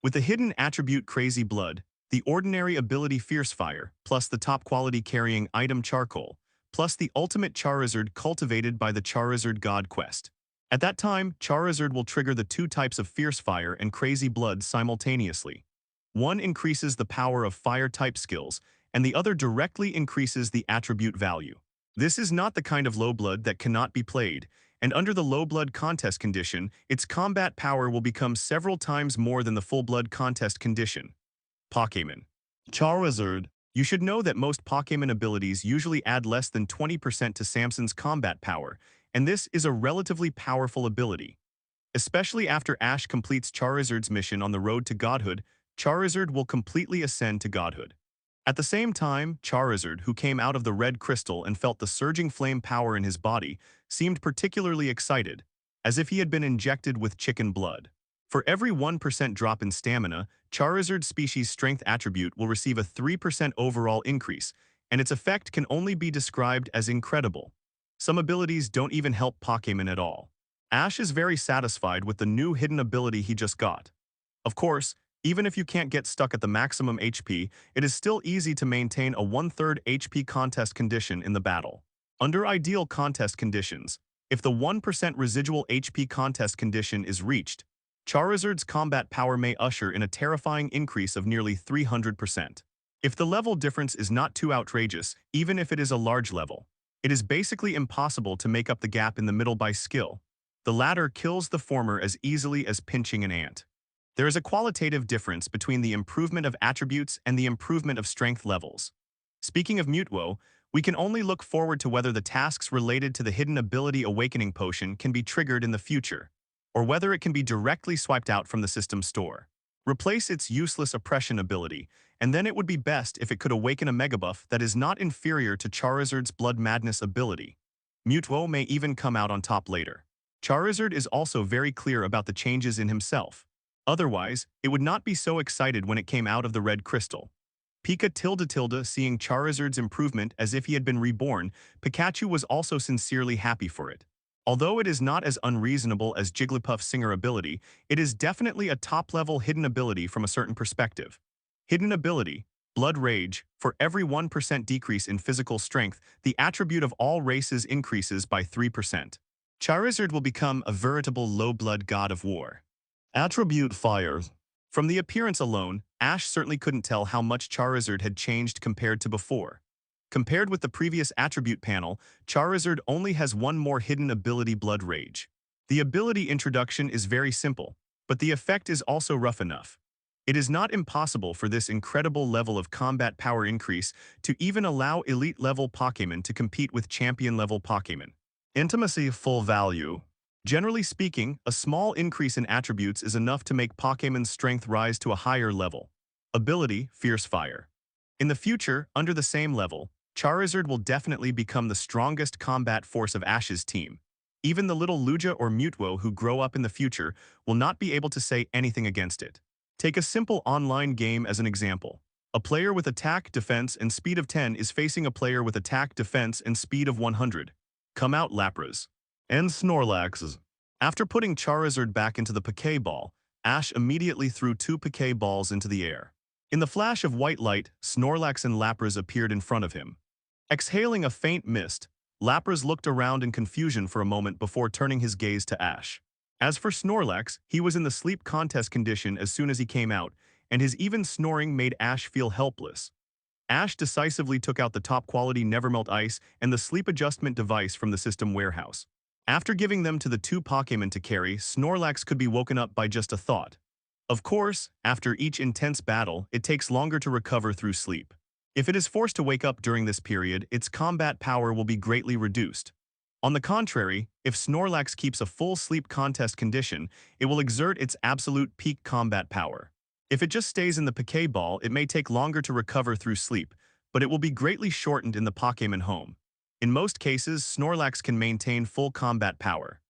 With the hidden attribute Crazy Blood, the ordinary ability Fierce Fire, plus the top quality carrying item Charcoal, plus the ultimate Charizard cultivated by the Charizard God Quest. At that time, Charizard will trigger the two types of Fierce Fire and Crazy Blood simultaneously. One increases the power of Fire-type skills, and the other directly increases the attribute value. This is not the kind of low blood that cannot be played, and under the low blood contest condition, its combat power will become several times more than the full blood contest condition. Pokémon. Charizard. You should know that most Pokémon abilities usually add less than 20% to Samson's combat power, and this is a relatively powerful ability. Especially after Ash completes Charizard's mission on the road to godhood, Charizard will completely ascend to godhood. At the same time, Charizard, who came out of the red crystal and felt the surging flame power in his body, seemed particularly excited, as if he had been injected with chicken blood. For every 1% drop in stamina, Charizard's species strength attribute will receive a 3% overall increase, and its effect can only be described as incredible. Some abilities don't even help Pokémon at all. Ash is very satisfied with the new hidden ability he just got. Of course, even if you can't get stuck at the maximum HP, it is still easy to maintain a 1/3 HP contest condition in the battle. Under ideal contest conditions, if the 1% residual HP contest condition is reached, Charizard's combat power may usher in a terrifying increase of nearly 300%. If the level difference is not too outrageous, even if it is a large level, it is basically impossible to make up the gap in the middle by skill. The latter kills the former as easily as pinching an ant. There is a qualitative difference between the improvement of attributes and the improvement of strength levels. Speaking of Mutwo, We can only look forward to whether the tasks related to the hidden ability awakening potion can be triggered in the future, or whether it can be directly swiped out from the system store. Replace its useless oppression ability, and then it would be best if it could awaken a megabuff that is not inferior to Charizard's Blood Madness ability. Mutwo may even come out on top later. Charizard is also very clear about the changes in himself. Otherwise, it would not be so excited when it came out of the red crystal. Pika seeing Charizard's improvement as if he had been reborn, Pikachu was also sincerely happy for it. Although it is not as unreasonable as Jigglypuff's Singer ability, it is definitely a top-level hidden ability from a certain perspective. Hidden ability, Blood Rage, for every 1% decrease in physical strength, the attribute of all races increases by 3%. Charizard will become a veritable low-blood god of war. Attribute Fire. From the appearance alone, Ash certainly couldn't tell how much Charizard had changed compared to before. Compared with the previous attribute panel, Charizard only has one more hidden ability, Blood Rage. The ability introduction is very simple, but the effect is also rough enough. It is not impossible for this incredible level of combat power increase to even allow elite-level Pokémon to compete with champion-level Pokémon. Intimacy Full Value. Generally speaking, a small increase in attributes is enough to make Pokémon's strength rise to a higher level. Ability, Fierce Fire. In the future, under the same level, Charizard will definitely become the strongest combat force of Ash's team. Even the little Lugia or Mutwo who grow up in the future will not be able to say anything against it. Take a simple online game as an example. A player with attack, defense, and speed of 10 is facing a player with attack, defense, and speed of 100. Come out Lapras. And Snorlaxes. After putting Charizard back into the Pokéball, Ash immediately threw 2 Pokéballs into the air. In the flash of white light, Snorlax and Lapras appeared in front of him. Exhaling a faint mist, Lapras looked around in confusion for a moment before turning his gaze to Ash. As for Snorlax, he was in the sleep contest condition as soon as he came out, and his even snoring made Ash feel helpless. Ash decisively took out the top-quality Nevermelt Ice and the sleep adjustment device from the system warehouse. After giving them to the 2 Pokémon to carry, Snorlax could be woken up by just a thought. Of course, after each intense battle, it takes longer to recover through sleep. If it is forced to wake up during this period, its combat power will be greatly reduced. On the contrary, if Snorlax keeps a full sleep contest condition, it will exert its absolute peak combat power. If it just stays in the Pokéball, it may take longer to recover through sleep, but it will be greatly shortened in the Pokémon home. In most cases, Snorlax can maintain full combat power.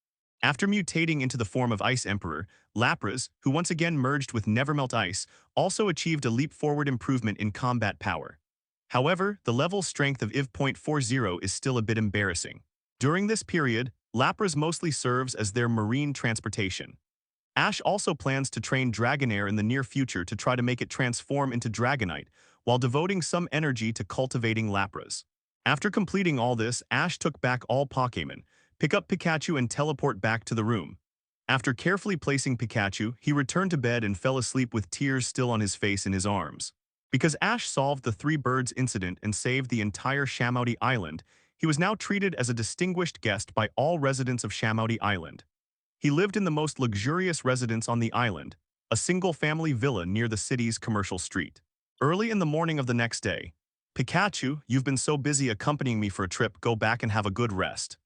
After mutating into the form of Ice Emperor, Lapras, who once again merged with Nevermelt Ice, also achieved a leap-forward improvement in combat power. However, the level strength of IV.40 is still a bit embarrassing. During this period, Lapras mostly serves as their marine transportation. Ash also plans to train Dragonair in the near future to try to make it transform into Dragonite, while devoting some energy to cultivating Lapras. After completing all this, Ash took back all Pokémon, pick up Pikachu and teleport back to the room. After carefully placing Pikachu, he returned to bed and fell asleep with tears still on his face and his arms. Because Ash solved the 3 birds incident and saved the entire Shamouty Island, he was now treated as a distinguished guest by all residents of Shamouty Island. He lived in the most luxurious residence on the island, a single-family villa near the city's commercial street. Early in the morning of the next day, Pikachu, you've been so busy accompanying me for a trip, go back and have a good rest.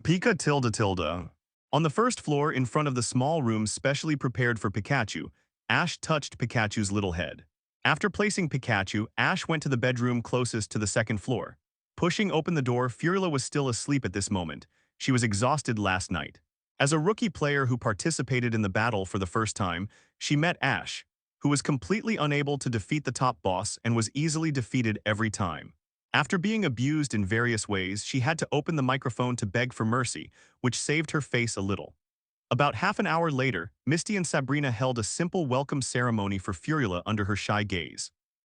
Pika. On the first floor in front of the small room specially prepared for Pikachu, Ash touched Pikachu's little head. After placing Pikachu, Ash went to the bedroom closest to the second floor. Pushing open the door, Furula was still asleep at this moment. She was exhausted last night. As a rookie player who participated in the battle for the first time, she met Ash, who was completely unable to defeat the top boss and was easily defeated every time. After being abused in various ways, she had to open the microphone to beg for mercy, which saved her face a little. About half an hour later, Misty and Sabrina held a simple welcome ceremony for Furula under her shy gaze.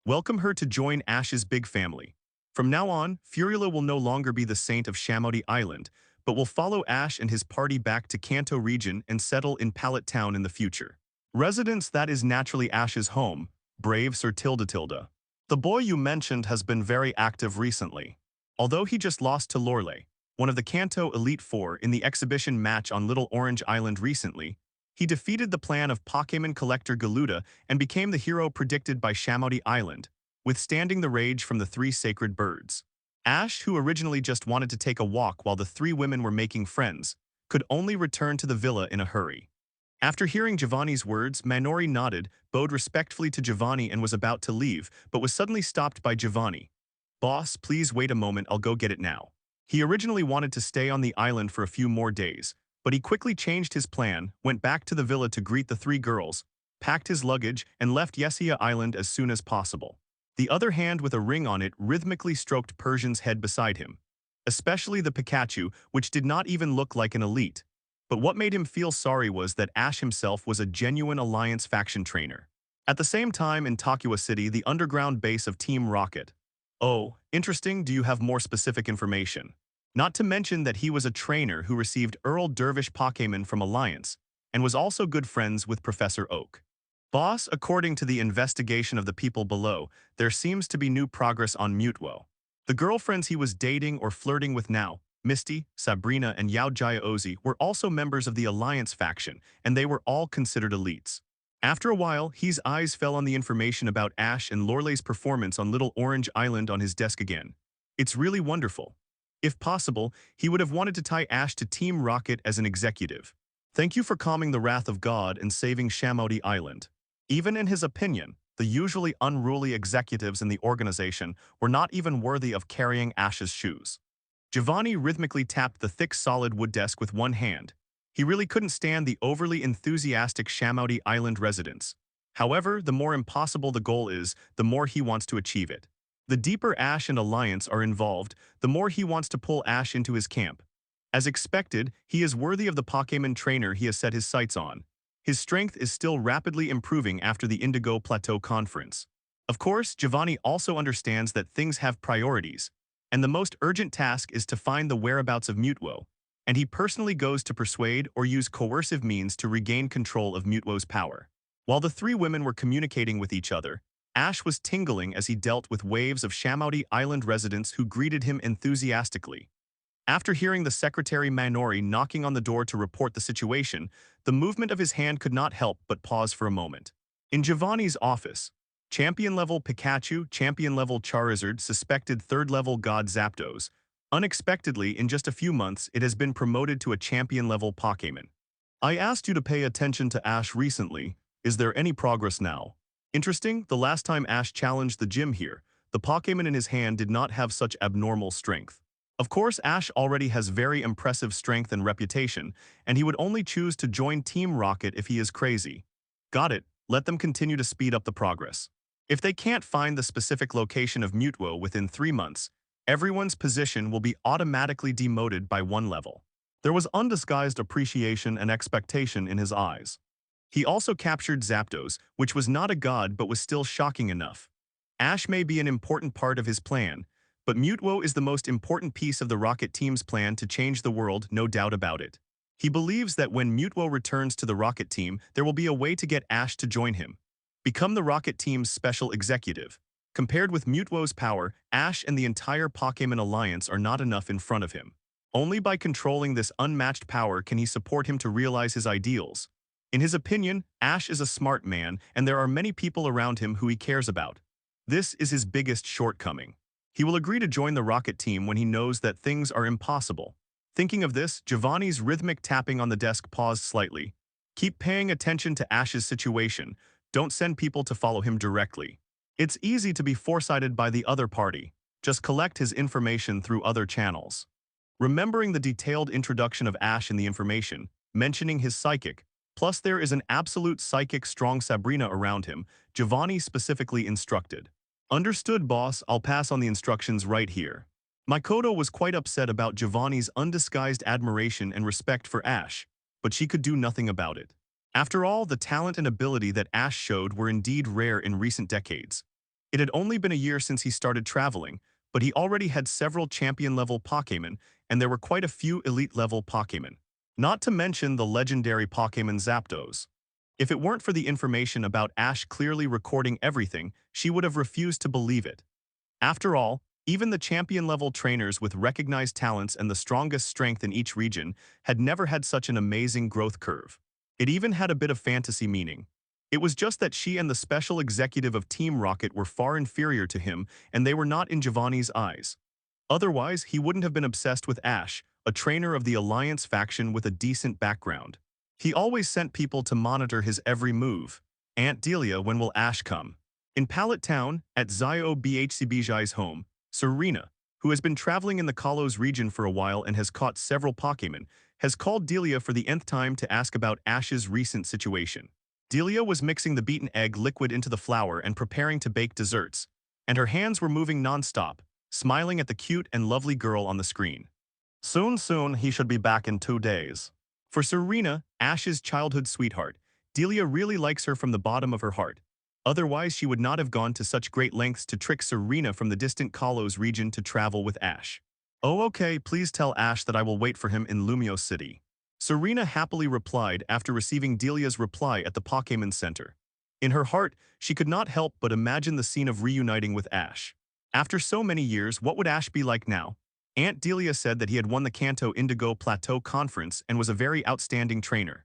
Welcome her to join Ash's big family. From now on, Furula will no longer be the saint of Shamouty Island, but will follow Ash and his party back to Kanto Region and settle in Pallet Town in the future. Residence that is naturally Ash's home, brave Sir Tilda. The boy you mentioned has been very active recently. Although he just lost to Lorelei, one of the Kanto Elite Four, in the exhibition match on Little Orange Island recently, he defeated the plan of Pokémon collector Galuda and became the hero predicted by Shamouty Island, withstanding the rage from the 3 sacred birds. Ash, who originally just wanted to take a walk while the three women were making friends, could only return to the villa in a hurry. After hearing Giovanni's words, Minori nodded, bowed respectfully to Giovanni and was about to leave, but was suddenly stopped by Giovanni. "Boss, please wait a moment, I'll go get it now." He originally wanted to stay on the island for a few more days, but he quickly changed his plan, went back to the villa to greet the three girls, packed his luggage, and left Yesia Island as soon as possible. The other hand with a ring on it rhythmically stroked Persian's head beside him, especially the Pikachu, which did not even look like an elite. But what made him feel sorry was that Ash himself was a genuine Alliance faction trainer. At the same time in Takua City, the underground base of Team Rocket. "Oh, interesting, do you have more specific information?" Not to mention that he was a trainer who received Earl Dervish Pokémon from Alliance, and was also good friends with Professor Oak. "Boss, according to the investigation of the people below, there seems to be new progress on Mutwo. The girlfriends he was dating or flirting with now, Misty, Sabrina, and Yao Ozi, were also members of the Alliance faction, and they were all considered elites." After a while, his eyes fell on the information about Ash and Lorelai's performance on Little Orange Island on his desk again. "It's really wonderful. If possible, he would have wanted to tie Ash to Team Rocket as an executive. Thank you for calming the wrath of God and saving Shamodi Island." Even in his opinion, the usually unruly executives in the organization were not even worthy of carrying Ash's shoes. Giovanni rhythmically tapped the thick solid wood desk with one hand. He really couldn't stand the overly enthusiastic Shamodi Island residents. However, the more impossible the goal is, the more he wants to achieve it. The deeper Ash and Alliance are involved, the more he wants to pull Ash into his camp. As expected, he is worthy of the Pokémon trainer he has set his sights on. His strength is still rapidly improving after the Indigo Plateau Conference. Of course, Giovanni also understands that things have priorities, and the most urgent task is to find the whereabouts of Mutwo, and he personally goes to persuade or use coercive means to regain control of Mutwo's power. While the three women were communicating with each other, Ash was tingling as he dealt with waves of Shamodi Island residents who greeted him enthusiastically. After hearing the Secretary Minori knocking on the door to report the situation, the movement of his hand could not help but pause for a moment. In Giovanni's office, Champion-level Pikachu, Champion-level Charizard, suspected third-level God Zapdos. Unexpectedly, in just a few months, it has been promoted to a Champion-level Pokémon. "I asked you to pay attention to Ash recently. Is there any progress now?" Interesting, the last time Ash challenged the gym here, the Pokémon in his hand did not have such abnormal strength. Of course, Ash already has very impressive strength and reputation, and he would only choose to join Team Rocket if he is crazy. Got it, let them continue to speed up the progress. If they can't find the specific location of Mutwo within 3 months, everyone's position will be automatically demoted by 1 level. There was undisguised appreciation and expectation in his eyes. He also captured Zapdos, which was not a god but was still shocking enough. Ash may be an important part of his plan, but Mutwo is the most important piece of the Rocket Team's plan to change the world, no doubt about it. He believes that when Mutwo returns to the Rocket Team, there will be a way to get Ash to join him. Become the Rocket Team's special executive. Compared with Mutwo's power, Ash and the entire Pokémon Alliance are not enough in front of him. Only by controlling this unmatched power can he support him to realize his ideals. In his opinion, Ash is a smart man, and there are many people around him who he cares about. This is his biggest shortcoming. He will agree to join the Rocket Team when he knows that things are impossible. Thinking of this, Giovanni's rhythmic tapping on the desk paused slightly. Keep paying attention to Ash's situation. Don't send people to follow him directly. It's easy to be foresighted by the other party. Just collect his information through other channels. Remembering the detailed introduction of Ash in the information, mentioning his psychic, plus there is an absolute psychic strong Sabrina around him, Giovanni specifically instructed. "Understood, boss, I'll pass on the instructions right here." Makoto was quite upset about Giovanni's undisguised admiration and respect for Ash, but she could do nothing about it. After all, the talent and ability that Ash showed were indeed rare in recent decades. It had only been a year since he started traveling, but he already had several champion-level Pokémon, and there were quite a few elite-level Pokémon. Not to mention the legendary Pokémon Zapdos. If it weren't for the information about Ash clearly recording everything, she would have refused to believe it. After all, even the champion-level trainers with recognized talents and the strongest strength in each region had never had such an amazing growth curve. It even had a bit of fantasy meaning. It was just that she and the special executive of Team Rocket were far inferior to him, and they were not in Giovanni's eyes. Otherwise, he wouldn't have been obsessed with Ash, a trainer of the Alliance faction with a decent background. He always sent people to monitor his every move. Aunt Delia, when will Ash come? In Pallet Town, at Zio Bhcbji's home, Serena, who has been traveling in the Kalos region for a while and has caught several Pokémon, has called Delia for the nth time to ask about Ash's recent situation. Delia was mixing the beaten egg liquid into the flour and preparing to bake desserts, and her hands were moving non-stop, smiling at the cute and lovely girl on the screen. Soon, he should be back in 2 days. For Serena, Ash's childhood sweetheart, Delia really likes her from the bottom of her heart. Otherwise, she would not have gone to such great lengths to trick Serena from the distant Kalos region to travel with Ash. Oh, okay, please tell Ash that I will wait for him in Lumio City. Serena happily replied after receiving Delia's reply at the Pokémon Center. In her heart, she could not help but imagine the scene of reuniting with Ash. After so many years, what would Ash be like now? Aunt Delia said that he had won the Kanto Indigo Plateau Conference and was a very outstanding trainer.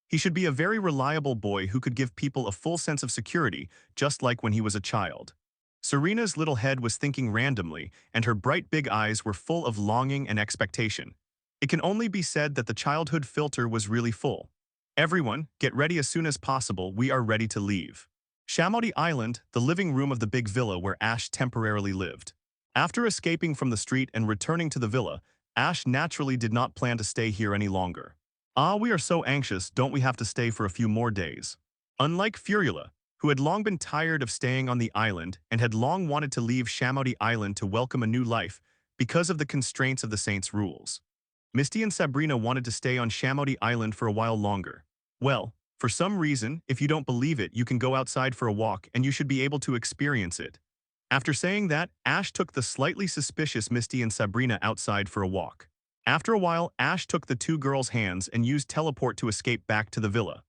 He should be a very reliable boy who could give people a full sense of security, just like when he was a child. Serena's little head was thinking randomly, and her bright big eyes were full of longing and expectation. It can only be said that the childhood filter was really full. Everyone, get ready as soon as possible, we are ready to leave. Shamodi Island, the living room of the big villa where Ash temporarily lived. After escaping from the street and returning to the villa, Ash naturally did not plan to stay here any longer. Ah, we are so anxious, don't we have to stay for a few more days? Unlike Furula, who had long been tired of staying on the island and had long wanted to leave Shamodi Island to welcome a new life because of the constraints of the Saints' rules. Misty and Sabrina wanted to stay on Shamodi Island for a while longer. Well, for some reason, if you don't believe it, you can go outside for a walk and you should be able to experience it. After saying that, Ash took the slightly suspicious Misty and Sabrina outside for a walk. After a while, Ash took the two girls' hands and used teleport to escape back to the villa.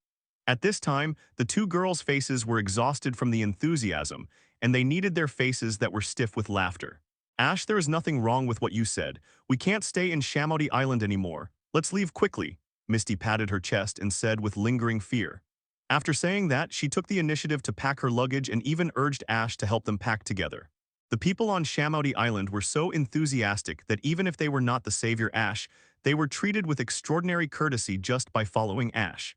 At this time, the two girls' faces were exhausted from the enthusiasm, and they needed their faces that were stiff with laughter. Ash, there is nothing wrong with what you said. We can't stay in Shamodi Island anymore. Let's leave quickly. Misty patted her chest and said with lingering fear. After saying that, she took the initiative to pack her luggage and even urged Ash to help them pack together. The people on Shamodi Island were so enthusiastic that even if they were not the savior Ash, they were treated with extraordinary courtesy just by following Ash.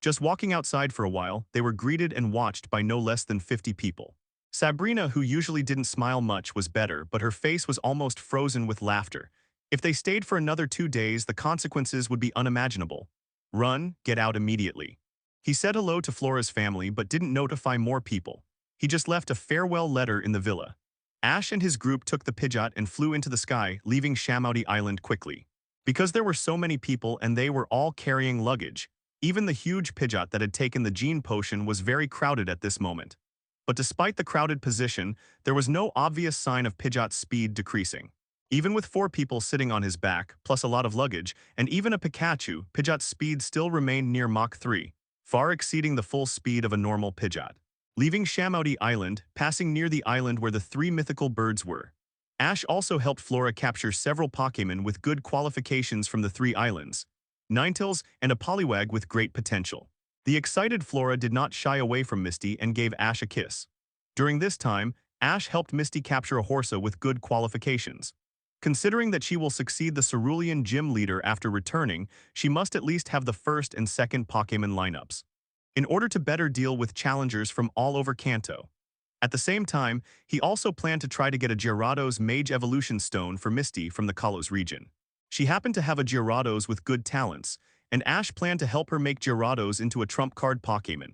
Just walking outside for a while, they were greeted and watched by no less than 50 people. Sabrina, who usually didn't smile much, was better, but her face was almost frozen with laughter. If they stayed for another 2 days, the consequences would be unimaginable. Run, get out immediately. He said hello to Flora's family but didn't notify more people. He just left a farewell letter in the villa. Ash and his group took the Pidgeot and flew into the sky, leaving Shamodi Island quickly. Because there were so many people and they were all carrying luggage, even the huge Pidgeot that had taken the gene potion was very crowded at this moment. But despite the crowded position, there was no obvious sign of Pidgeot's speed decreasing. Even with 4 people sitting on his back, plus a lot of luggage, and even a Pikachu, Pidgeot's speed still remained near Mach 3, far exceeding the full speed of a normal Pidgeot. Leaving Shamodi Island, passing near the island where the 3 mythical birds were. Ash also helped Flora capture several Pokémon with good qualifications from the 3 islands, Ninetales and a Poliwag with great potential. The excited Flora did not shy away from Misty and gave Ash a kiss. During this time, Ash helped Misty capture a Horsa with good qualifications. Considering that she will succeed the Cerulean gym leader after returning, she must at least have the first and second Pokémon lineups, in order to better deal with challengers from all over Kanto. At the same time, he also planned to try to get a Gyarados Mage Evolution Stone for Misty from the Kalos region. She happened to have a Gyarados with good talents, and Ash planned to help her make Gyarados into a trump card Pokémon.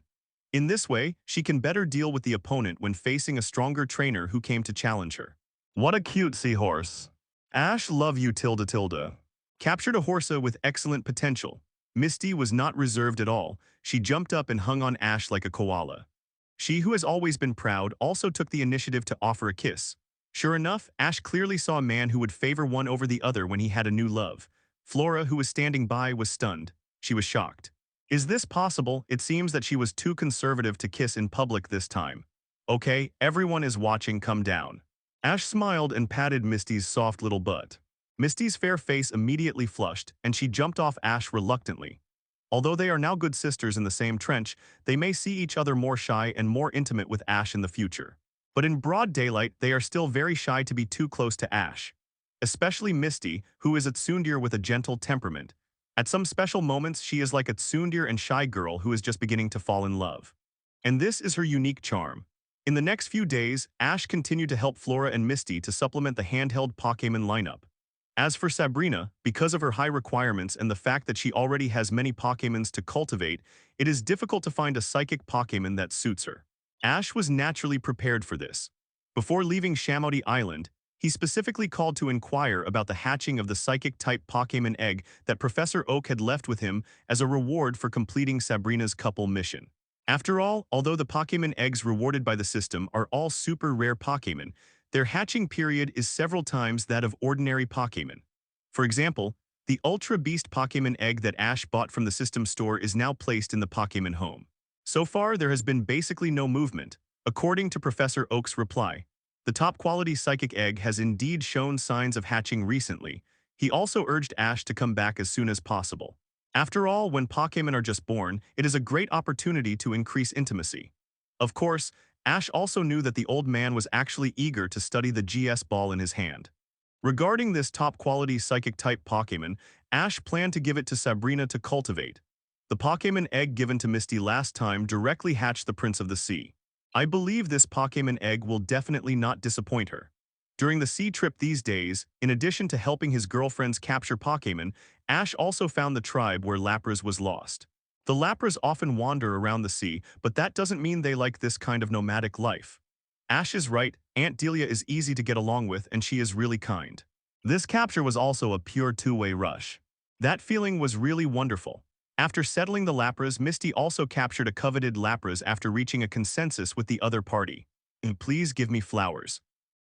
In this way, she can better deal with the opponent when facing a stronger trainer who came to challenge her. What a cute seahorse. Ash, love you tilde. Captured a Horsa with excellent potential. Misty was not reserved at all. She jumped up and hung on Ash like a koala. She, who has always been proud, also took the initiative to offer a kiss. Sure enough, Ash clearly saw a man who would favor one over the other when he had a new love. Flora, who was standing by, was stunned. She was shocked. Is this possible? It seems that she was too conservative to kiss in public this time. Okay, everyone is watching, come down. Ash smiled and patted Misty's soft little butt. Misty's fair face immediately flushed, and she jumped off Ash reluctantly. Although they are now good sisters in the same trench, they may see each other more shy and more intimate with Ash in the future. But in broad daylight, they are still very shy to be too close to Ash. especially Misty, who is a tsundere with a gentle temperament. At some special moments, she is like a tsundere and shy girl who is just beginning to fall in love. And this is her unique charm. In the next few days, Ash continued to help Flora and Misty to supplement the handheld Pokémon lineup. As for Sabrina, because of her high requirements and the fact that she already has many Pokémons to cultivate, it is difficult to find a psychic Pokémon that suits her. Ash was naturally prepared for this. Before leaving Shamouty Island, he specifically called to inquire about the hatching of the psychic-type Pokémon egg that Professor Oak had left with him as a reward for completing Sabrina's couple mission. After all, although the Pokémon eggs rewarded by the system are all super rare Pokémon, their hatching period is several times that of ordinary Pokémon. For example, the Ultra Beast Pokémon egg that Ash bought from the system store is now placed in the Pokémon home. So far, there has been basically no movement. According to Professor Oak's reply, the top-quality psychic egg has indeed shown signs of hatching recently. He also urged Ash to come back as soon as possible. After all, when Pokémon are just born, it is a great opportunity to increase intimacy. Of course, Ash also knew that the old man was actually eager to study the GS ball in his hand. Regarding this top-quality psychic-type Pokémon, Ash planned to give it to Sabrina to cultivate. The Pokémon egg given to Misty last time directly hatched the Prince of the Sea. I believe this Pokémon egg will definitely not disappoint her. During the sea trip these days, in addition to helping his girlfriends capture Pokémon, Ash also found the tribe where Lapras was lost. The Lapras often wander around the sea, but that doesn't mean they like this kind of nomadic life. Ash is right, Aunt Delia is easy to get along with and she is really kind. This capture was also a pure two-way rush. That feeling was really wonderful. After settling the Lapras, Misty also captured a coveted Lapras after reaching a consensus with the other party. And please give me flowers.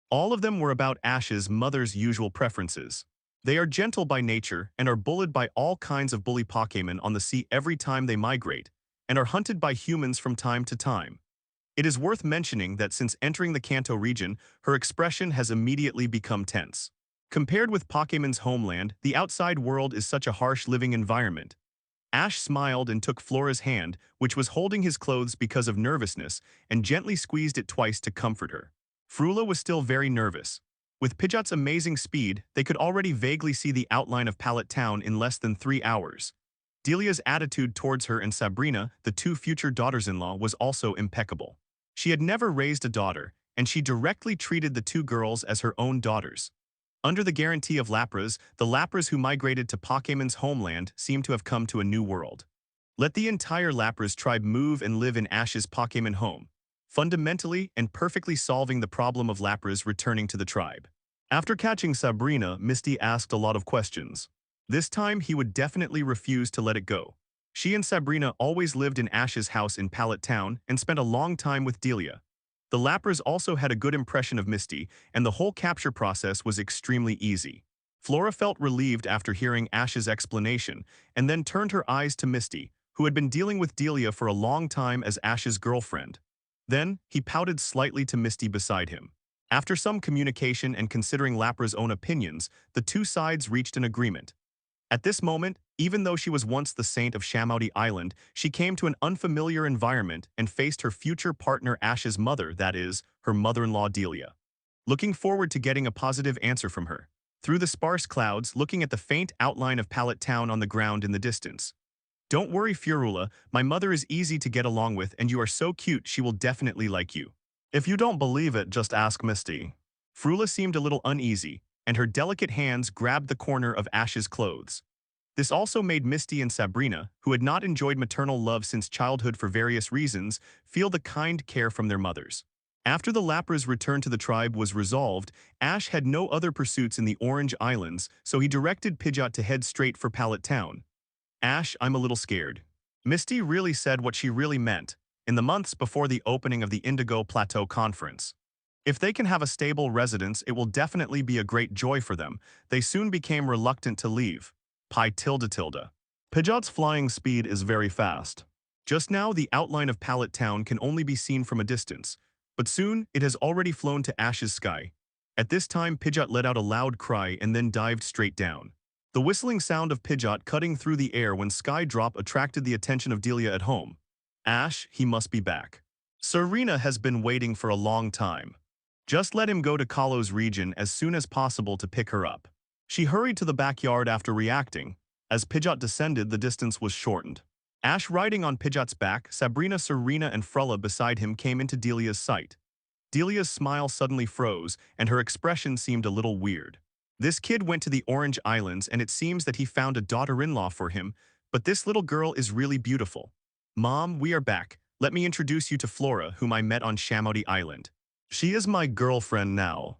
All of them were about Ash's mother's usual preferences. They are gentle by nature and are bullied by all kinds of bully Pokémon on the sea every time they migrate, and are hunted by humans from time to time. It is worth mentioning that since entering the Kanto region, her expression has immediately become tense. Compared with Pokémon's homeland, the outside world is such a harsh living environment. Ash smiled and took Flora's hand, which was holding his clothes because of nervousness, and gently squeezed it twice to comfort her. Frula was still very nervous. With Pidgeot's amazing speed, they could already vaguely see the outline of Pallet Town in less than 3 hours. Delia's attitude towards her and Sabrina, the two future daughters-in-law, was also impeccable. She had never raised a daughter, and she directly treated the two girls as her own daughters. Under the guarantee of Lapras, the Lapras who migrated to Pokémon's homeland seemed to have come to a new world. Let the entire Lapras tribe move and live in Ash's Pokémon home, fundamentally and perfectly solving the problem of Lapras returning to the tribe. After catching Sabrina, Misty asked a lot of questions. This time, he would definitely refuse to let it go. She and Sabrina always lived in Ash's house in Pallet Town and spent a long time with Delia. The Lapras also had a good impression of Misty, and the whole capture process was extremely easy. Flora felt relieved after hearing Ash's explanation, and then turned her eyes to Misty, who had been dealing with Delia for a long time as Ash's girlfriend. Then, he pouted slightly to Misty beside him. After some communication and considering Lapra's own opinions, the two sides reached an agreement. At this moment, even though she was once the saint of Shamouty Island, she came to an unfamiliar environment and faced her future partner Ash's mother, that is, her mother-in-law Delia. Looking forward to getting a positive answer from her. Through the sparse clouds, looking at the faint outline of Pallet Town on the ground in the distance. Don't worry, Furula, my mother is easy to get along with and you are so cute she will definitely like you. If you don't believe it, just ask Misty. Frula seemed a little uneasy, and her delicate hands grabbed the corner of Ash's clothes. This also made Misty and Sabrina, who had not enjoyed maternal love since childhood for various reasons, feel the kind care from their mothers. After the Lapra's return to the tribe was resolved, Ash had no other pursuits in the Orange Islands, so he directed Pidgeot to head straight for Pallet Town. Ash, I'm a little scared. Misty really said what she really meant, in the months before the opening of the Indigo Plateau Conference. If they can have a stable residence, it will definitely be a great joy for them. They soon became reluctant to leave. Pi tilde tilde. Pidgeot's flying speed is very fast. Just now, the outline of Pallet Town can only be seen from a distance, but soon it has already flown to Ash's sky. At this time, Pidgeot let out a loud cry and then dived straight down. The whistling sound of Pidgeot cutting through the air when Sky Drop attracted the attention of Delia at home. Ash, he must be back. Serena has been waiting for a long time. Just let him go to Kanto Region as soon as possible to pick her up. She hurried to the backyard after reacting. As Pidgeot descended, the distance was shortened. Ash riding on Pidgeot's back, Sabrina, Serena, and Frulla beside him came into Delia's sight. Delia's smile suddenly froze, and her expression seemed a little weird. This kid went to the Orange Islands, and it seems that he found a daughter-in-law for him, but this little girl is really beautiful. Mom, we are back. Let me introduce you to Flora, whom I met on Shamody Island. She is my girlfriend now.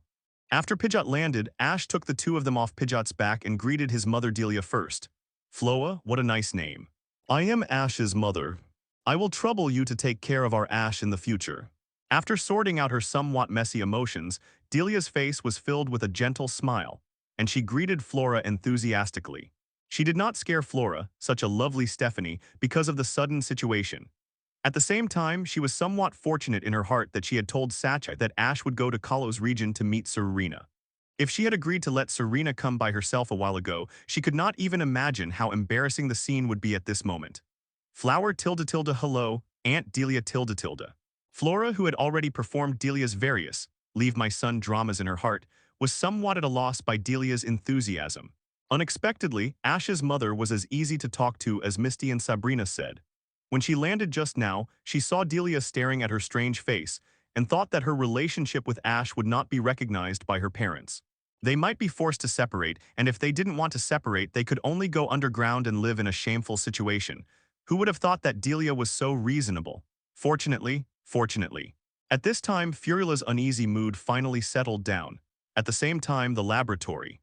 After Pidgeot landed, Ash took the two of them off Pidgeot's back and greeted his mother Delia first. Floa, what a nice name. I am Ash's mother. I will trouble you to take care of our Ash in the future. After sorting out her somewhat messy emotions, Delia's face was filled with a gentle smile, and she greeted Flora enthusiastically. She did not scare Flora, such a lovely Stephanie, because of the sudden situation. At the same time, she was somewhat fortunate in her heart that she had told Satchai that Ash would go to Kanto Region to meet Serena. If she had agreed to let Serena come by herself a while ago, she could not even imagine how embarrassing the scene would be at this moment. Flower tilde tilde hello, Aunt Delia tilde tilde. Flora, who had already performed Delia's various Leave My Son dramas in her heart, was somewhat at a loss by Delia's enthusiasm. Unexpectedly, Ash's mother was as easy to talk to as Misty and Sabrina said. When she landed just now, she saw Delia staring at her strange face and thought that her relationship with Ash would not be recognized by her parents. They might be forced to separate, and if they didn't want to separate, they could only go underground and live in a shameful situation. Who would have thought that Delia was so reasonable? Fortunately. At this time, Furila's uneasy mood finally settled down. At the same time, the laboratory.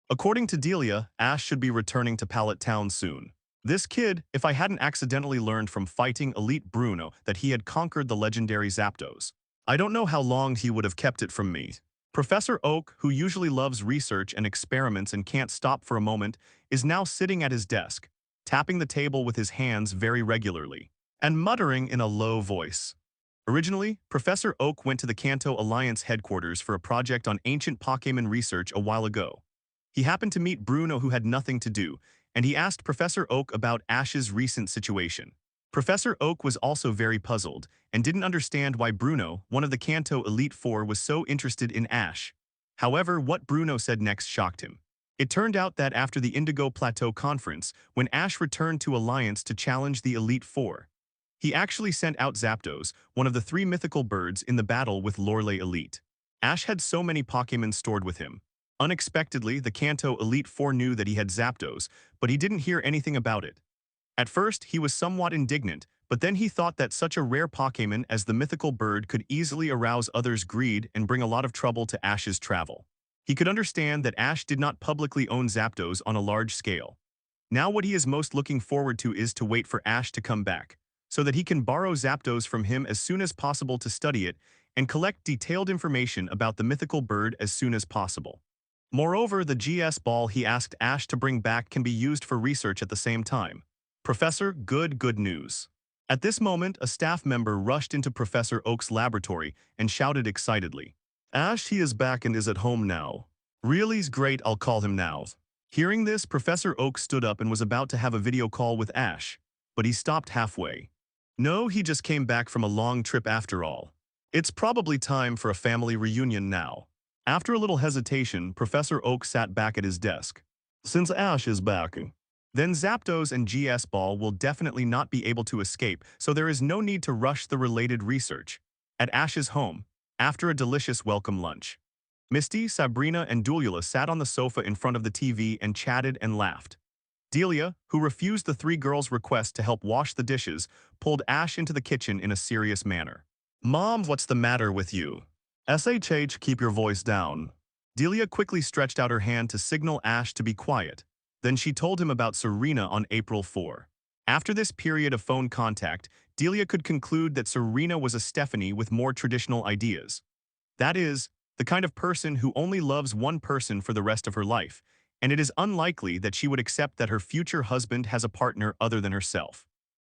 According to Delia, Ash should be returning to Pallet Town soon. This kid, if I hadn't accidentally learned from fighting Elite Bruno that he had conquered the legendary Zapdos, I don't know how long he would have kept it from me. Professor Oak, who usually loves research and experiments and can't stop for a moment, is now sitting at his desk, tapping the table with his hands very regularly, and muttering in a low voice. Originally, Professor Oak went to the Kanto Alliance headquarters for a project on ancient Pokémon research a while ago. He happened to meet Bruno, who had nothing to do, and he asked Professor Oak about Ash's recent situation. Professor Oak was also very puzzled and didn't understand why Bruno, one of the Kanto Elite Four, was so interested in Ash. However, what Bruno said next shocked him. It turned out that after the Indigo Plateau Conference, when Ash returned to Alliance to challenge the Elite Four, he actually sent out Zapdos, one of the three mythical birds, in the battle with Lorelei Elite. Ash had so many Pokémon stored with him. Unexpectedly, the Kanto Elite Four knew that he had Zapdos, but he didn't hear anything about it. At first, he was somewhat indignant, but then he thought that such a rare Pokémon as the mythical bird could easily arouse others' greed and bring a lot of trouble to Ash's travel. He could understand that Ash did not publicly own Zapdos on a large scale. Now what he is most looking forward to is to wait for Ash to come back, so that he can borrow Zapdos from him as soon as possible to study it and collect detailed information about the mythical bird as soon as possible. Moreover, the GS ball he asked Ash to bring back can be used for research at the same time. Professor, good news. At this moment, a staff member rushed into Professor Oak's laboratory and shouted excitedly, Ash, he is back and is at home now. Really's great, I'll call him now. Hearing this, Professor Oak stood up and was about to have a video call with Ash, but he stopped halfway. No, he just came back from a long trip after all. It's probably time for a family reunion now. After a little hesitation, Professor Oak sat back at his desk. Since Ash is back, then Zapdos and GS Ball will definitely not be able to escape, so there is no need to rush the related research. At Ash's home, after a delicious welcome lunch, Misty, Sabrina, and Dulula sat on the sofa in front of the TV and chatted and laughed. Delia, who refused the three girls' request to help wash the dishes, pulled Ash into the kitchen in a serious manner. Mom, what's the matter with you? SHH, keep your voice down. Delia quickly stretched out her hand to signal Ash to be quiet. Then she told him about Serena on April 4. After this period of phone contact, Delia could conclude that Serena was a Stephanie with more traditional ideas. That is, the kind of person who only loves one person for the rest of her life, and it is unlikely that she would accept that her future husband has a partner other than herself.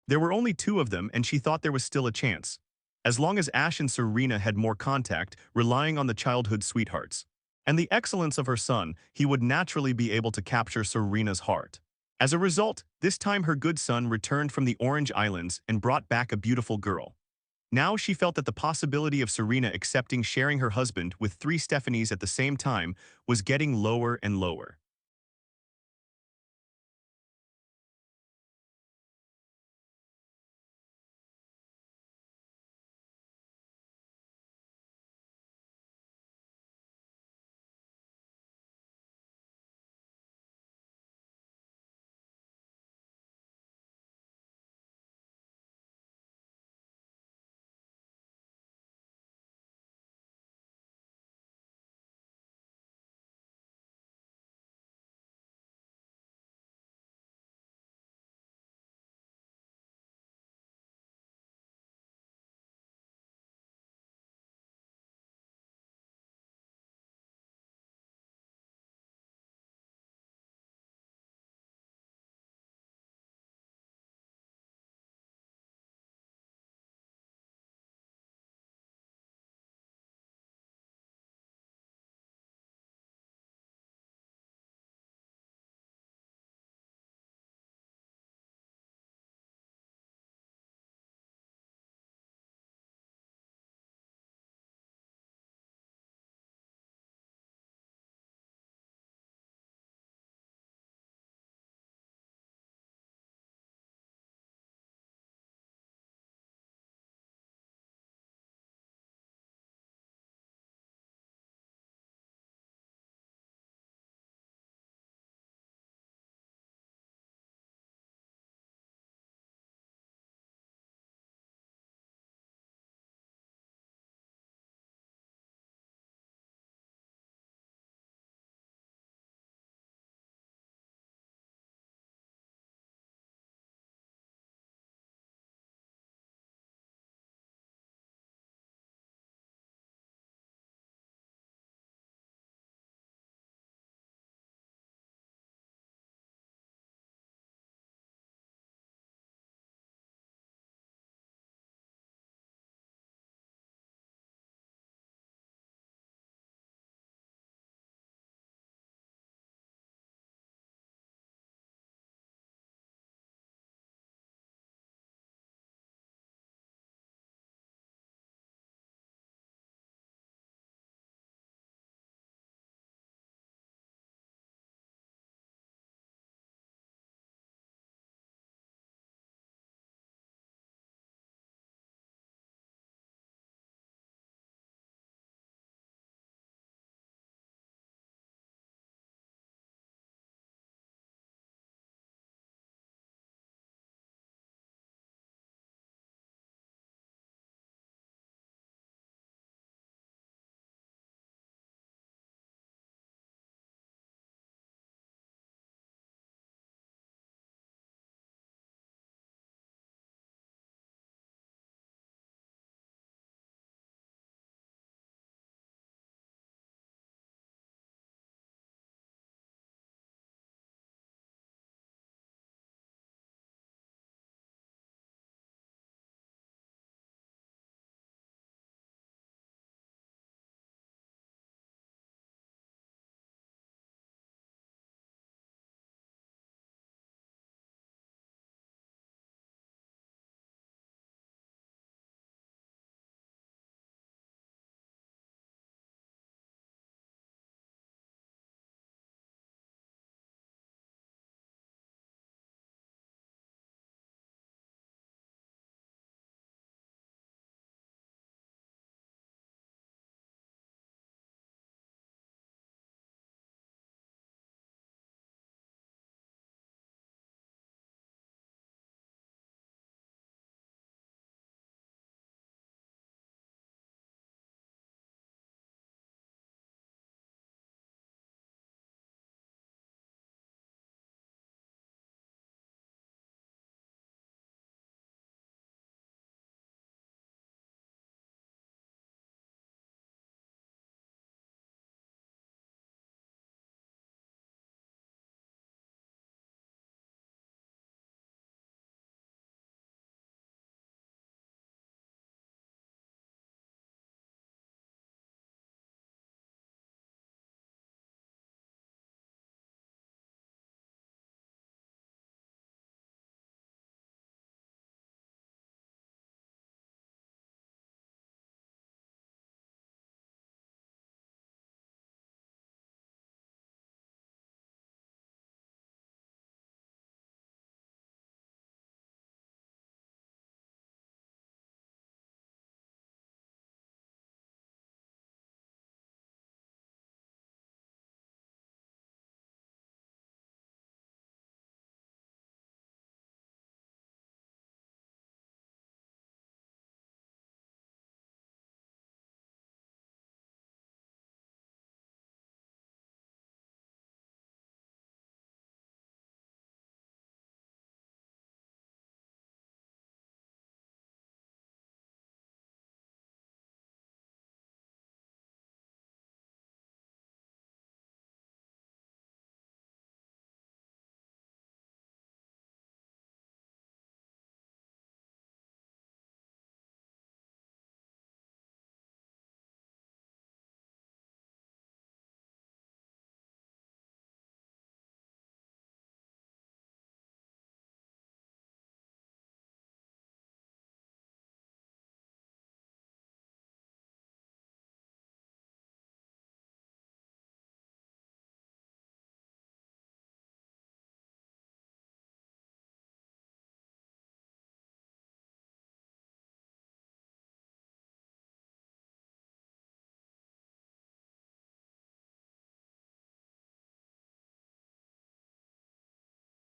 There were only two of them, and she thought there was still a chance. As long as Ash and Serena had more contact, relying on the childhood sweethearts and the excellence of her son, he would naturally be able to capture Serena's heart. As a result, this time her good son returned from the Orange Islands and brought back a beautiful girl. Now she felt that the possibility of Serena accepting sharing her husband with three Stephanies at the same time was getting lower and lower.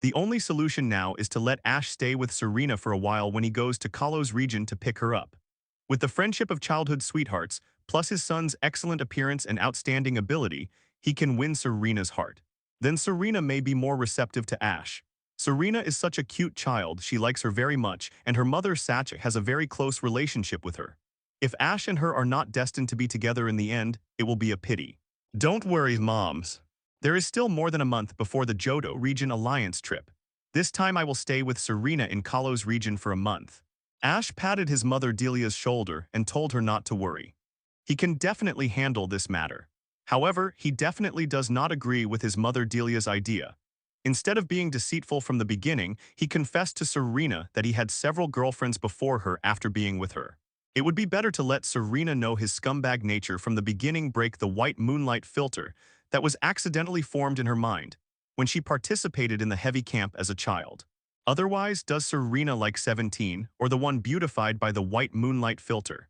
The only solution now is to let Ash stay with Serena for a while when he goes to Kanto Region to pick her up. With the friendship of childhood sweethearts, plus his son's excellent appearance and outstanding ability, he can win Serena's heart. Then Serena may be more receptive to Ash. Serena is such a cute child, she likes her very much, and her mother Satch has a very close relationship with her. If Ash and her are not destined to be together in the end, it will be a pity. Don't worry, moms. There is still more than a month before the Johto Region Alliance trip. This time I will stay with Serena in Kanto Region for a month. Ash patted his mother Delia's shoulder and told her not to worry. He can definitely handle this matter. However, he definitely does not agree with his mother Delia's idea. Instead of being deceitful from the beginning, he confessed to Serena that he had several girlfriends before her after being with her. It would be better to let Serena know his scumbag nature from the beginning, break the white moonlight filter that was accidentally formed in her mind when she participated in the heavy camp as a child. Otherwise, does Serena like 17 or the one beautified by the white moonlight filter?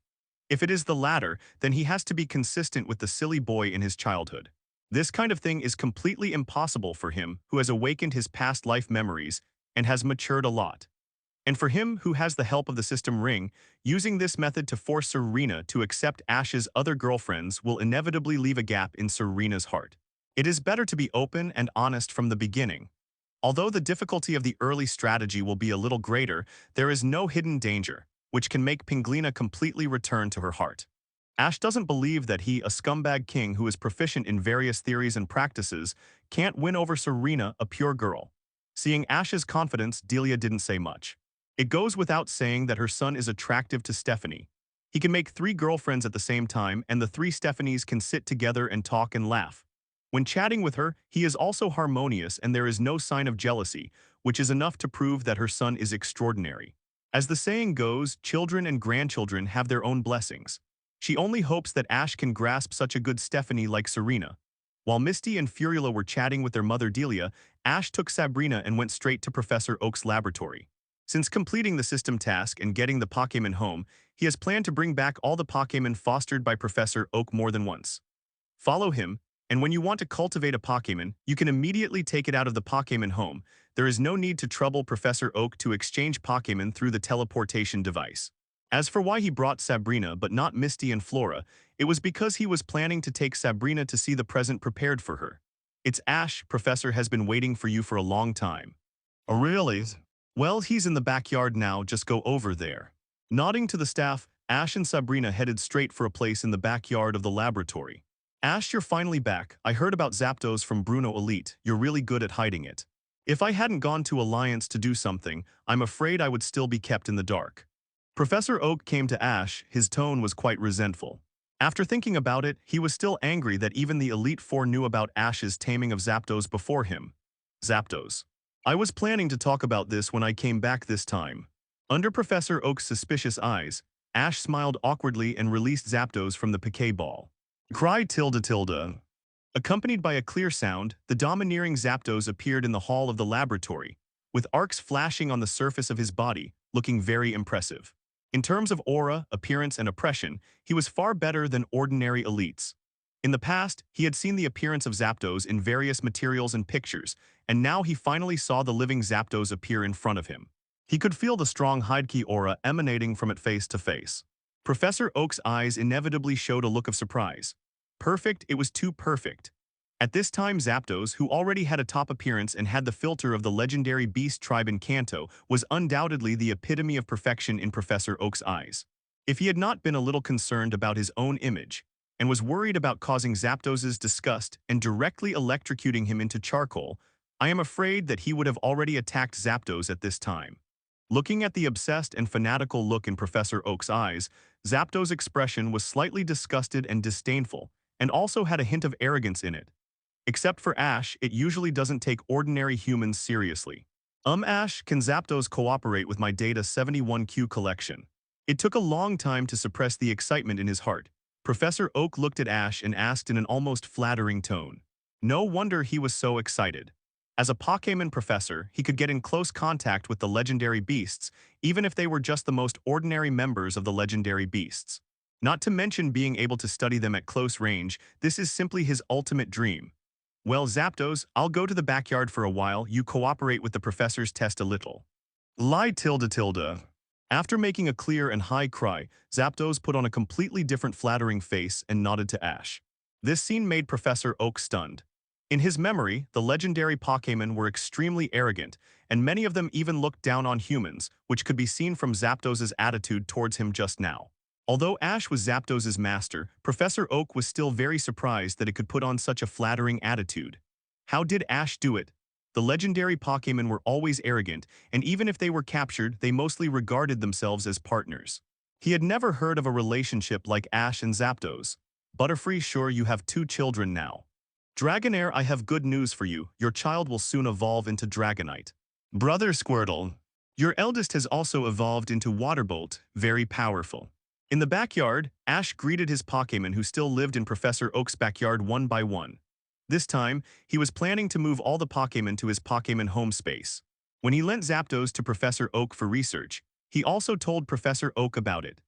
If it is the latter, then he has to be consistent with the silly boy in his childhood. This kind of thing is completely impossible for him who has awakened his past life memories and has matured a lot. And for him who has the help of the system ring, using this method to force Serena to accept Ash's other girlfriends will inevitably leave a gap in Serena's heart. It is better to be open and honest from the beginning. Although the difficulty of the early strategy will be a little greater, there is no hidden danger, which can make Pinglina completely return to her heart. Ash doesn't believe that he, a scumbag king who is proficient in various theories and practices, can't win over Serena, a pure girl. Seeing Ash's confidence, Delia didn't say much. It goes without saying that her son is attractive to Stephanie. He can make 3 girlfriends at the same time, and the 3 Stephanies can sit together and talk and laugh. When chatting with her, he is also harmonious and there is no sign of jealousy, which is enough to prove that her son is extraordinary. As the saying goes, children and grandchildren have their own blessings. She only hopes that Ash can grasp such a good Stephanie like Serena. While Misty and Furula were chatting with their mother Delia, Ash took Sabrina and went straight to Professor Oak's laboratory. Since completing the system task and getting the Pokémon home, he has planned to bring back all the Pokémon fostered by Professor Oak more than once. Follow him, and when you want to cultivate a Pokémon, you can immediately take it out of the Pokémon home. There is no need to trouble Professor Oak to exchange Pokémon through the teleportation device. As for why he brought Sabrina but not Misty and Flora, it was because he was planning to take Sabrina to see the present prepared for her. It's Ash, Professor has been waiting for you for a long time. Oh, really? Well, he's in the backyard now, just go over there. Nodding to the staff, Ash and Sabrina headed straight for a place in the backyard of the laboratory. Ash, you're finally back. I heard about Zapdos from Bruno Elite. You're really good at hiding it. If I hadn't gone to Alliance to do something, I'm afraid I would still be kept in the dark. Professor Oak came to Ash, his tone was quite resentful. After thinking about it, he was still angry that even the Elite Four knew about Ash's taming of Zapdos before him. Zapdos. I was planning to talk about this when I came back this time. Under Professor Oak's suspicious eyes, Ash smiled awkwardly and released Zapdos from the piquet ball. Cry tilde tilde. Accompanied by a clear sound, the domineering Zapdos appeared in the hall of the laboratory, with arcs flashing on the surface of his body, looking very impressive. In terms of aura, appearance, and oppression, he was far better than ordinary elites. In the past, he had seen the appearance of Zapdos in various materials and pictures, and now he finally saw the living Zapdos appear in front of him. He could feel the strong Hidekey aura emanating from it face to face. Professor Oak's eyes inevitably showed a look of surprise. Perfect, it was too perfect. At this time, Zapdos, who already had a top appearance and had the filter of the legendary beast tribe in Kanto, was undoubtedly the epitome of perfection in Professor Oak's eyes. If he had not been a little concerned about his own image, and was worried about causing Zapdos's disgust and directly electrocuting him into charcoal, I am afraid that he would have already attacked Zapdos at this time. Looking at the obsessed and fanatical look in Professor Oak's eyes, Zapdos' expression was slightly disgusted and disdainful, and also had a hint of arrogance in it. Except for Ash, it usually doesn't take ordinary humans seriously. Ash, can Zapdos cooperate with my Data 71Q collection? It took a long time to suppress the excitement in his heart. Professor Oak looked at Ash and asked in an almost flattering tone. No wonder he was so excited. As a Pokémon professor, he could get in close contact with the legendary beasts, even if they were just the most ordinary members of the legendary beasts. Not to mention being able to study them at close range, this is simply his ultimate dream. Well, Zapdos, I'll go to the backyard for a while. You cooperate with the professor's test a little. Lie tilde tilde. After making a clear and high cry, Zapdos put on a completely different flattering face and nodded to Ash. This scene made Professor Oak stunned. In his memory, the legendary Pokémon were extremely arrogant, and many of them even looked down on humans, which could be seen from Zapdos's attitude towards him just now. Although Ash was Zapdos's master, Professor Oak was still very surprised that it could put on such a flattering attitude. How did Ash do it? The legendary Pokémon were always arrogant, and even if they were captured, they mostly regarded themselves as partners. He had never heard of a relationship like Ash and Zapdos. Butterfree, sure, you have 2 children now. Dragonair, I have good news for you. Your child will soon evolve into Dragonite. Brother Squirtle, your eldest has also evolved into Waterbolt, very powerful. In the backyard, Ash greeted his Pokémon who still lived in Professor Oak's backyard one by one. This time, he was planning to move all the Pokémon to his Pokémon home space. When he lent Zapdos to Professor Oak for research, he also told Professor Oak about it.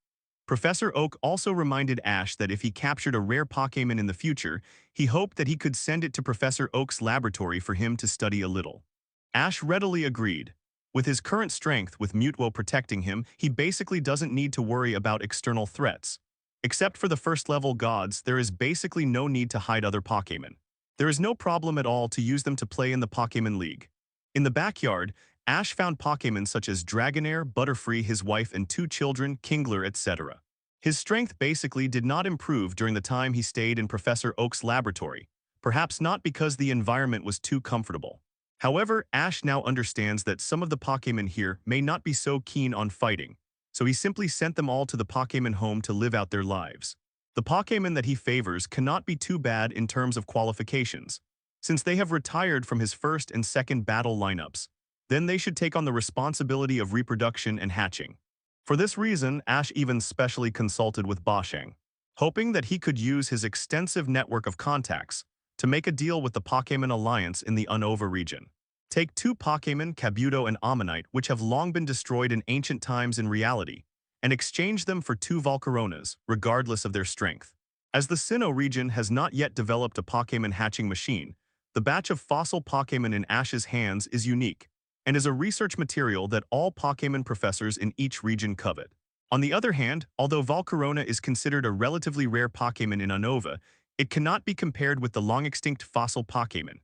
Professor Oak also reminded Ash that if he captured a rare Pokémon in the future, he hoped that he could send it to Professor Oak's laboratory for him to study a little. Ash readily agreed. With his current strength with Mutwo protecting him, he basically doesn't need to worry about external threats. Except for the first-level gods, there is basically no need to hide other Pokémon. There is no problem at all to use them to play in the Pokémon League. In the backyard, Ash found Pokémon such as Dragonair, Butterfree, his wife and 2 children, Kingler, etc. His strength basically did not improve during the time he stayed in Professor Oak's laboratory, perhaps not because the environment was too comfortable. However, Ash now understands that some of the Pokémon here may not be so keen on fighting, so he simply sent them all to the Pokémon home to live out their lives. The Pokémon that he favors cannot be too bad in terms of qualifications, since they have retired from his first and second battle lineups. Then they should take on the responsibility of reproduction and hatching. For this reason, Ash even specially consulted with Bosheng, hoping that he could use his extensive network of contacts to make a deal with the Pokémon Alliance in the Unova region. Take 2 Pokémon, Kabuto and Ammonite, which have long been destroyed in ancient times in reality, and exchange them for 2 Volcaronas, regardless of their strength. As the Sinnoh region has not yet developed a Pokémon hatching machine, the batch of fossil Pokémon in Ash's hands is unique, and is a research material that all Pokémon professors in each region covet. On the other hand, although Volcarona is considered a relatively rare Pokémon in Unova, it cannot be compared with the long-extinct fossil Pokémon.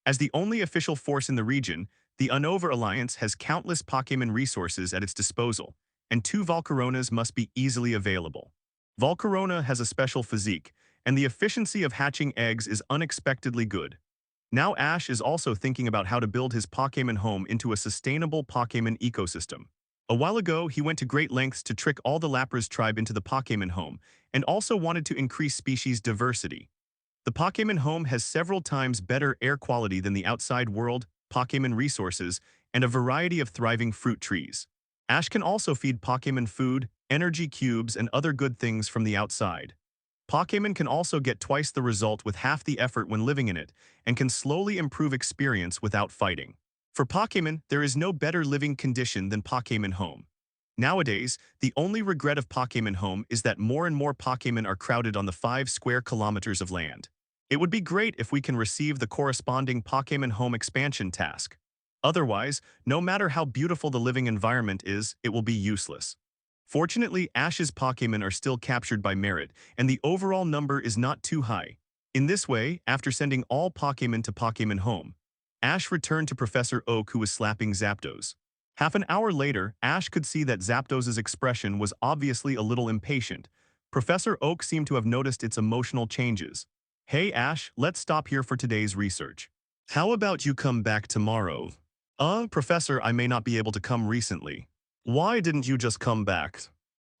As the only official force in the region, the Unova Alliance has countless Pokémon resources at its disposal, and 2 Volcaronas must be easily available. Volcarona has a special physique, and the efficiency of hatching eggs is unexpectedly good. Now Ash is also thinking about how to build his Pokémon home into a sustainable Pokémon ecosystem. A while ago, he went to great lengths to trick all the Lapras tribe into the Pokémon home, and also wanted to increase species diversity. The Pokémon home has several times better air quality than the outside world, Pokémon resources, and a variety of thriving fruit trees. Ash can also feed Pokémon food, energy cubes, and other good things from the outside. Pokémon can also get twice the result with half the effort when living in it, and can slowly improve experience without fighting. For Pokémon, there is no better living condition than Pokémon Home. Nowadays, the only regret of Pokémon Home is that more and more Pokémon are crowded on the 5 square kilometers of land. It would be great if we can receive the corresponding Pokémon Home expansion task. Otherwise, no matter how beautiful the living environment is, it will be useless. Fortunately, Ash's Pokémon are still captured by merit, and the overall number is not too high. In this way, after sending all Pokémon to Pokémon Home, Ash returned to Professor Oak, who was slapping Zapdos. Half an hour later, Ash could see that Zapdos's expression was obviously a little impatient. Professor Oak seemed to have noticed its emotional changes. "Hey Ash, let's stop here for today's research. How about you come back tomorrow?" Professor, I may not be able to come recently." "Why didn't you just come back?"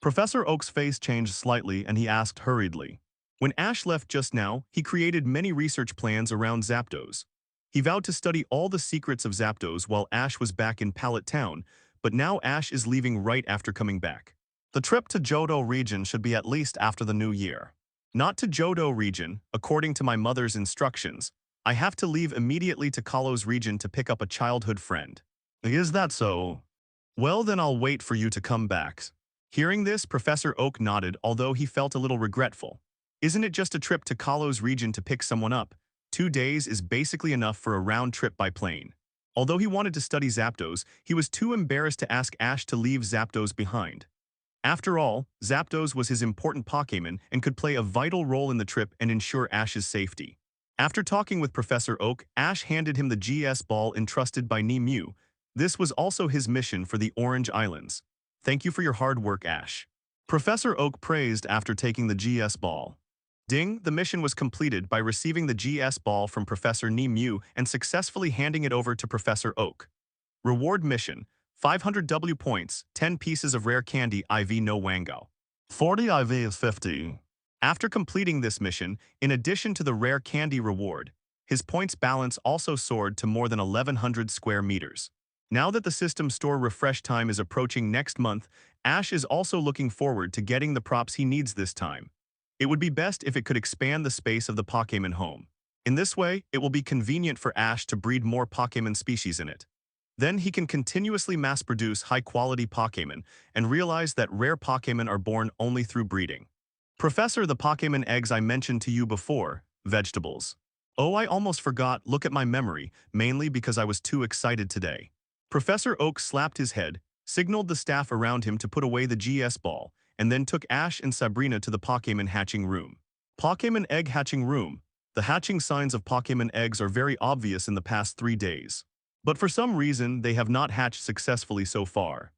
Professor Oak's face changed slightly and he asked hurriedly. When Ash left just now, he created many research plans around Zapdos. He vowed to study all the secrets of Zapdos while Ash was back in Pallet Town, but now Ash is leaving right after coming back. "The trip to Johto region should be at least after the new year." "Not to Johto region, according to my mother's instructions. I have to leave immediately to Kalos region to pick up a childhood friend." "Is that so? Well, then I'll wait for you to come back." Hearing this, Professor Oak nodded, although he felt a little regretful. Isn't it just a trip to Kalos region to pick someone up? 2 days is basically enough for a round trip by plane. Although he wanted to study Zapdos, he was too embarrassed to ask Ash to leave Zapdos behind. After all, Zapdos was his important Pokémon and could play a vital role in the trip and ensure Ash's safety. After talking with Professor Oak, Ash handed him the GS ball entrusted by Mew. This was also his mission for the Orange Islands. Thank you for your hard work, Ash. Professor Oak praised after taking the GS ball. Ding, the mission was completed by receiving the GS ball from Professor Mew and successfully handing it over to Professor Oak. Reward mission, 500 W points, 10 pieces of rare candy IV no Wango. 40 IV is 50. After completing this mission, in addition to the rare candy reward, his points balance also soared to more than 1100 square meters. Now that the system store refresh time is approaching next month, Ash is also looking forward to getting the props he needs this time. It would be best if it could expand the space of the Pokémon home. In this way, it will be convenient for Ash to breed more Pokémon species in it. Then he can continuously mass-produce high-quality Pokémon and realize that rare Pokémon are born only through breeding. Professor, the Pokémon eggs I mentioned to you before, vegetables. Oh, I almost forgot, look at my memory, mainly because I was too excited today. Professor Oak slapped his head, signaled the staff around him to put away the GS ball, and then took Ash and Sabrina to the Pokémon hatching room. Pokémon egg hatching room. The hatching signs of Pokémon eggs are very obvious in the past 3 days. But for some reason, they have not hatched successfully so far.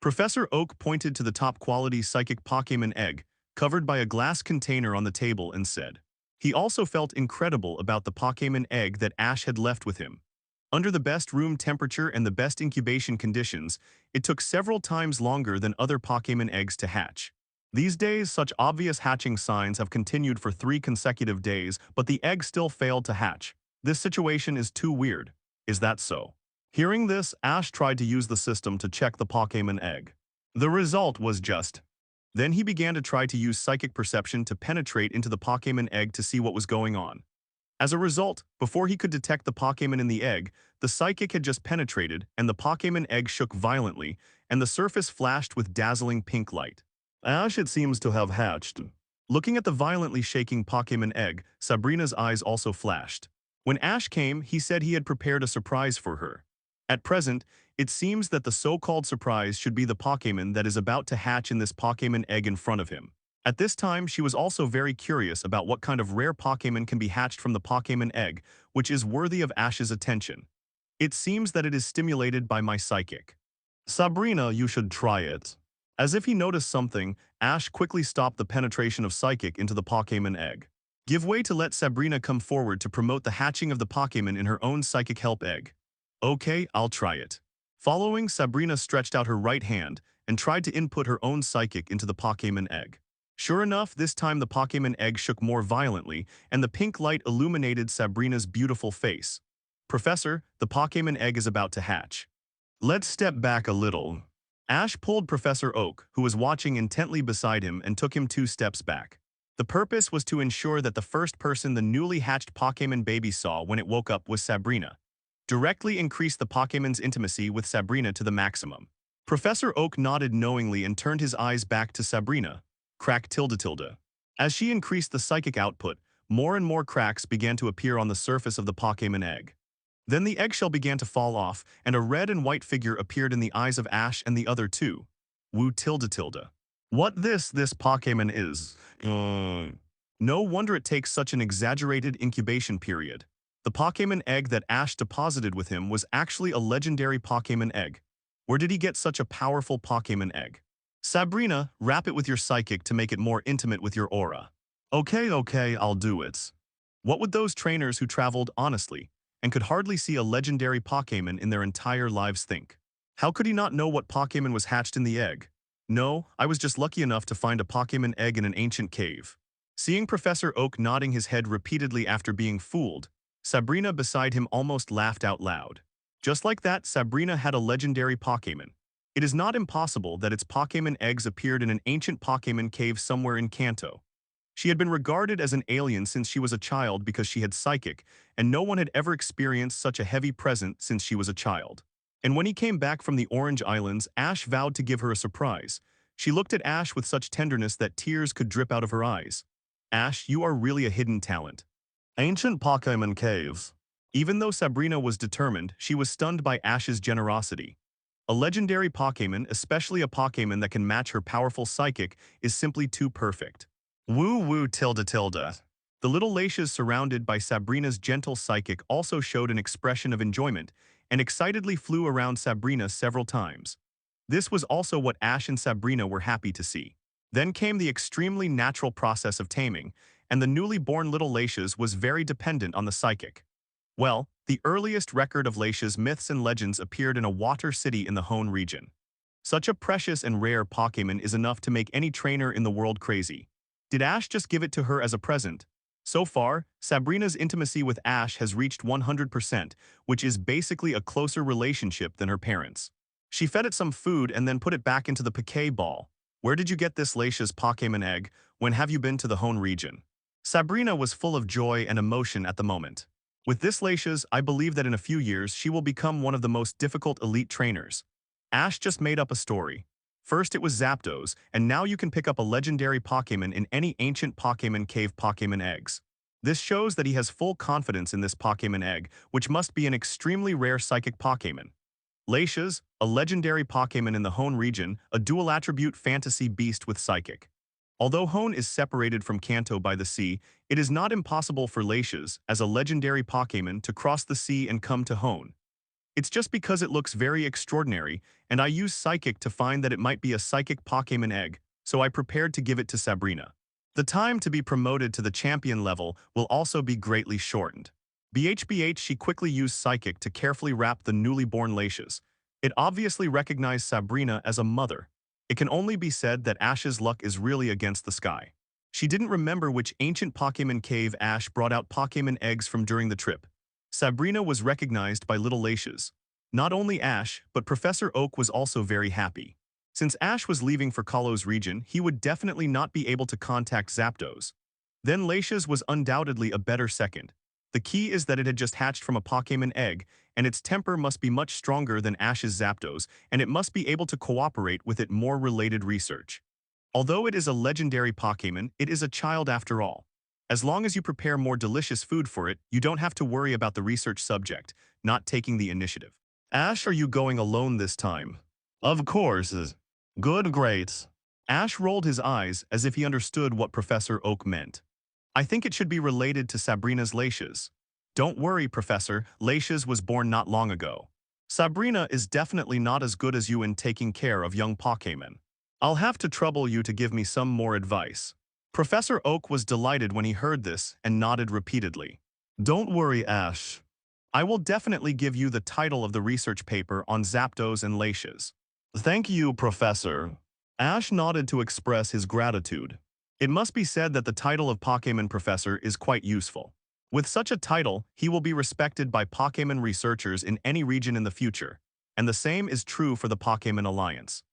Professor Oak pointed to the top-quality psychic Pokémon egg, covered by a glass container on the table, and said. He also felt incredible about the Pokémon egg that Ash had left with him. Under the best room temperature and the best incubation conditions, it took several times longer than other Pokémon eggs to hatch. These days, such obvious hatching signs have continued for 3 consecutive days, but the egg still failed to hatch. This situation is too weird. Is that so? Hearing this, Ash tried to use the system to check the Pokémon egg. The result was just. Then he began to try to use psychic perception to penetrate into the Pokémon egg to see what was going on. As a result, before he could detect the Pokémon in the egg, the psychic had just penetrated and the Pokémon egg shook violently and the surface flashed with dazzling pink light. Ash, it seems to have hatched. Looking at the violently shaking Pokémon egg, Sabrina's eyes also flashed. When Ash came, he said he had prepared a surprise for her. At present, it seems that the so-called surprise should be the Pokémon that is about to hatch in this Pokémon egg in front of him. At this time, she was also very curious about what kind of rare Pokémon can be hatched from the Pokémon egg, which is worthy of Ash's attention. It seems that it is stimulated by my psychic. Sabrina, you should try it. As if he noticed something, Ash quickly stopped the penetration of psychic into the Pokémon egg. Give way to let Sabrina come forward to promote the hatching of the Pokémon in her own psychic help egg. Okay, I'll try it. Following, Sabrina stretched out her right hand and tried to input her own psychic into the Pokémon egg. Sure enough, this time the Pokémon egg shook more violently and the pink light illuminated Sabrina's beautiful face. Professor, the Pokémon egg is about to hatch. Let's step back a little. Ash pulled Professor Oak, who was watching intently beside him, and took him 2 steps back. The purpose was to ensure that the first person the newly hatched Pokémon baby saw when it woke up was Sabrina. Directly increase the Pokémon's intimacy with Sabrina to the maximum. Professor Oak nodded knowingly and turned his eyes back to Sabrina. Crack tilde tilde. As she increased the psychic output, more and more cracks began to appear on the surface of the Pokémon egg. Then the eggshell began to fall off, and a red and white figure appeared in the eyes of Ash and the other 2. Woo tilde tilde. What this Pokémon is. No wonder it takes such an exaggerated incubation period. The Pokémon egg that Ash deposited with him was actually a legendary Pokémon egg. Where did he get such a powerful Pokémon egg? Sabrina, wrap it with your psychic to make it more intimate with your aura. Okay, I'll do it. What would those trainers who traveled honestly and could hardly see a legendary Pokémon in their entire lives think? How could he not know what Pokémon was hatched in the egg? No, I was just lucky enough to find a Pokémon egg in an ancient cave. Seeing Professor Oak nodding his head repeatedly after being fooled, Sabrina beside him almost laughed out loud. Just like that, Sabrina had a legendary Pokémon. It is not impossible that its Pokémon eggs appeared in an ancient Pokémon cave somewhere in Kanto. She had been regarded as an alien since she was a child because she had psychic, and no one had ever experienced such a heavy present since she was a child. And when he came back from the Orange Islands, Ash vowed to give her a surprise. She looked at Ash with such tenderness that tears could drip out of her eyes. Ash, you are really a hidden talent. Ancient Pokémon Caves. Even though Sabrina was determined, she was stunned by Ash's generosity. A legendary Pokémon, especially a Pokémon that can match her powerful psychic, is simply too perfect. Woo woo tilde tilde. The little Laishes surrounded by Sabrina's gentle psychic also showed an expression of enjoyment and excitedly flew around Sabrina several times. This was also what Ash and Sabrina were happy to see. Then came the extremely natural process of taming, and the newly born little Laishes was very dependent on the psychic. Well, the earliest record of Laishes myths and legends appeared in a water city in the Hone region. Such a precious and rare Pokémon is enough to make any trainer in the world crazy. Did Ash just give it to her as a present? So far, Sabrina's intimacy with Ash has reached 100%, which is basically a closer relationship than her parents. She fed it some food and then put it back into the Poké ball. Where did you get this Laishes Pokémon egg? When have you been to the Hone region? Sabrina was full of joy and emotion at the moment. With this Laishes, I believe that in a few years she will become one of the most difficult elite trainers. Ash just made up a story. First it was Zapdos, and now you can pick up a legendary Pokémon in any ancient Pokémon cave Pokémon eggs. This shows that he has full confidence in this Pokémon egg, which must be an extremely rare psychic Pokémon. Laishes, a legendary Pokémon in the Hone region, a dual-attribute fantasy beast with psychic. Although Hone is separated from Kanto by the sea, it is not impossible for Laishes, as a legendary Pokémon, to cross the sea and come to Hone. It's just because it looks very extraordinary, and I use Psychic to find that it might be a Psychic Pokémon egg, so I prepared to give it to Sabrina. The time to be promoted to the champion level will also be greatly shortened. BHBH she quickly used Psychic to carefully wrap the newly born Laishes. It obviously recognized Sabrina as a mother. It can only be said that Ash's luck is really against the sky. She didn't remember which ancient Pokémon cave Ash brought out Pokémon eggs from during the trip. Sabrina was recognized by little Laishes. Not only Ash, but Professor Oak was also very happy. Since Ash was leaving for Kalos region, he would definitely not be able to contact Zapdos. Then Laishes was undoubtedly a better second. The key is that it had just hatched from a Pokémon egg, and its temper must be much stronger than Ash's Zapdos, and it must be able to cooperate with it more related research. Although it is a legendary Pokémon, it is a child after all. As long as you prepare more delicious food for it, you don't have to worry about the research subject not taking the initiative. Ash, are you going alone this time? Of course. Good, great. Ash rolled his eyes as if he understood what Professor Oak meant. I think it should be related to Sabrina's Laishes. Don't worry, Professor, Laishes was born not long ago. Sabrina is definitely not as good as you in taking care of young Pokémon. I'll have to trouble you to give me some more advice. Professor Oak was delighted when he heard this and nodded repeatedly. Don't worry, Ash. I will definitely give you the title of the research paper on Zapdos and Laishes. Thank you, Professor. Ash nodded to express his gratitude. It must be said that the title of Pokémon Professor is quite useful. With such a title, he will be respected by Pokémon researchers in any region in the future, and the same is true for the Pokémon Alliance.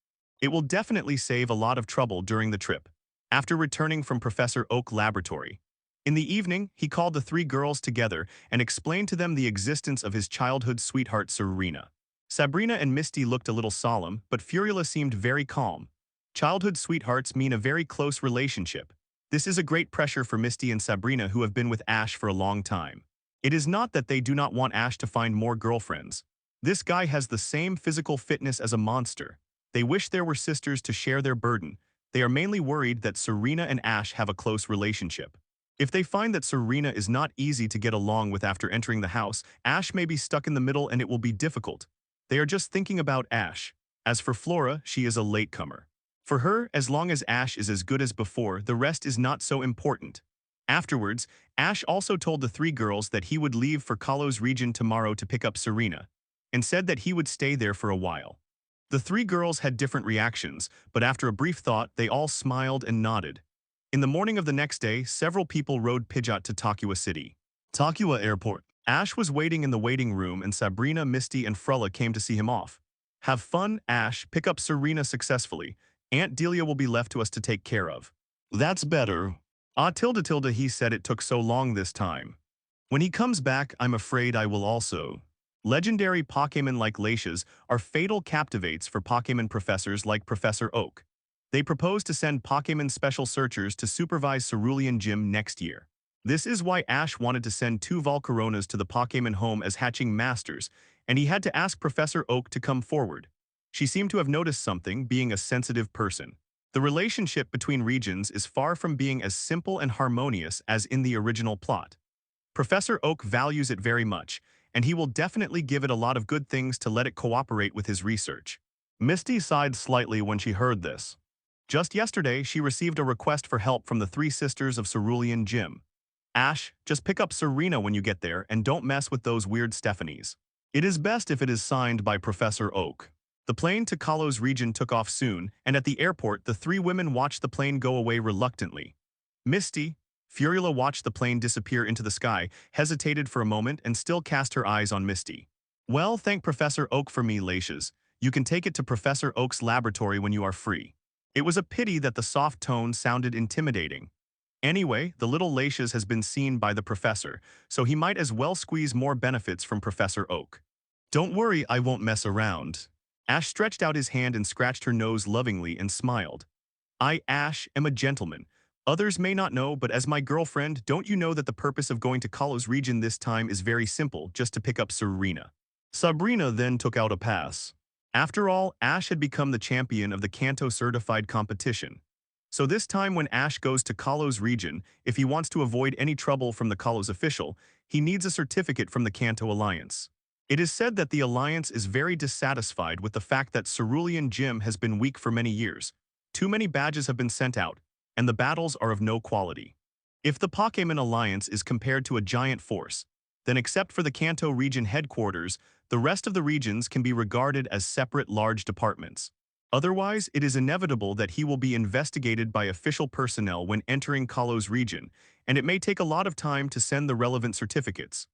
It will definitely save a lot of trouble during the trip. After returning from Professor Oak Laboratory, in the evening, he called the three girls together and explained to them the existence of his childhood sweetheart Serena. Sabrina and Misty looked a little solemn, but Furula seemed very calm. Childhood sweethearts mean a very close relationship. This is a great pressure for Misty and Sabrina, who have been with Ash for a long time. It is not that they do not want Ash to find more girlfriends. This guy has the same physical fitness as a monster. They wish there were sisters to share their burden. They are mainly worried that Serena and Ash have a close relationship. If they find that Serena is not easy to get along with after entering the house, Ash may be stuck in the middle and it will be difficult. They are just thinking about Ash. As for Flora, she is a latecomer. For her, as long as Ash is as good as before, the rest is not so important. Afterwards, Ash also told the three girls that he would leave for Kalos region tomorrow to pick up Serena, and said that he would stay there for a while. The three girls had different reactions, but after a brief thought, they all smiled and nodded. In the morning of the next day, several people rode Pidgeot to Takua City. Takua Airport. Ash was waiting in the waiting room and Sabrina, Misty, and Frulla came to see him off. Have fun, Ash, pick up Serena successfully. Aunt Delia will be left to us to take care of. That's better. Ah, tilde tilde, he said it took so long this time. When he comes back, I'm afraid I will also. Legendary Pokémon like Laishes are fatal captivates for Pokémon professors like Professor Oak. They propose to send Pokémon special searchers to supervise Cerulean Gym next year. This is why Ash wanted to send two Volcaronas to the Pokémon home as hatching masters, and he had to ask Professor Oak to come forward. She seemed to have noticed something, being a sensitive person. The relationship between regions is far from being as simple and harmonious as in the original plot. Professor Oak values it very much, and he will definitely give it a lot of good things to let it cooperate with his research. Misty sighed slightly when she heard this. Just yesterday, she received a request for help from the three sisters of Cerulean Gym. Ash, just pick up Serena when you get there and don't mess with those weird Stephanies. It is best if it is signed by Professor Oak. The plane to Kalos region took off soon, and at the airport the three women watched the plane go away reluctantly. Misty, Furula watched the plane disappear into the sky, hesitated for a moment, and still cast her eyes on Misty. Well, thank Professor Oak for me, Laches. You can take it to Professor Oak's laboratory when you are free. It was a pity that the soft tone sounded intimidating. Anyway, the little Laches has been seen by the professor, so he might as well squeeze more benefits from Professor Oak. Don't worry, I won't mess around. Ash stretched out his hand and scratched her nose lovingly and smiled. I, Ash, am a gentleman. Others may not know, but as my girlfriend, don't you know that the purpose of going to Kalos region this time is very simple, just to pick up Serena. Sabrina then took out a pass. After all, Ash had become the champion of the Kanto certified competition. So this time when Ash goes to Kalos region, if he wants to avoid any trouble from the Kalos official, he needs a certificate from the Kanto Alliance. It is said that the Alliance is very dissatisfied with the fact that Cerulean Gym has been weak for many years. Too many badges have been sent out, and the battles are of no quality. If the Pokémon Alliance is compared to a giant force, then except for the Kanto region headquarters, the rest of the regions can be regarded as separate large departments. Otherwise, it is inevitable that he will be investigated by official personnel when entering Kalos region, and it may take a lot of time to send the relevant certificates.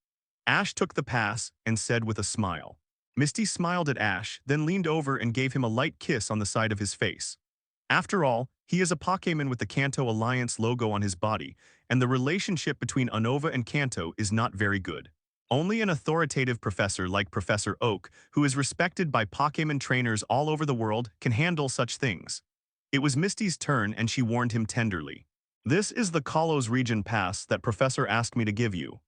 Ash took the pass and said with a smile. Misty smiled at Ash, then leaned over and gave him a light kiss on the side of his face. After all, he is a Pokémon with the Kanto Alliance logo on his body, and the relationship between Unova and Kanto is not very good. Only an authoritative professor like Professor Oak, who is respected by Pokémon trainers all over the world, can handle such things. It was Misty's turn and she warned him tenderly. This is the Kalos region pass that Professor asked me to give you.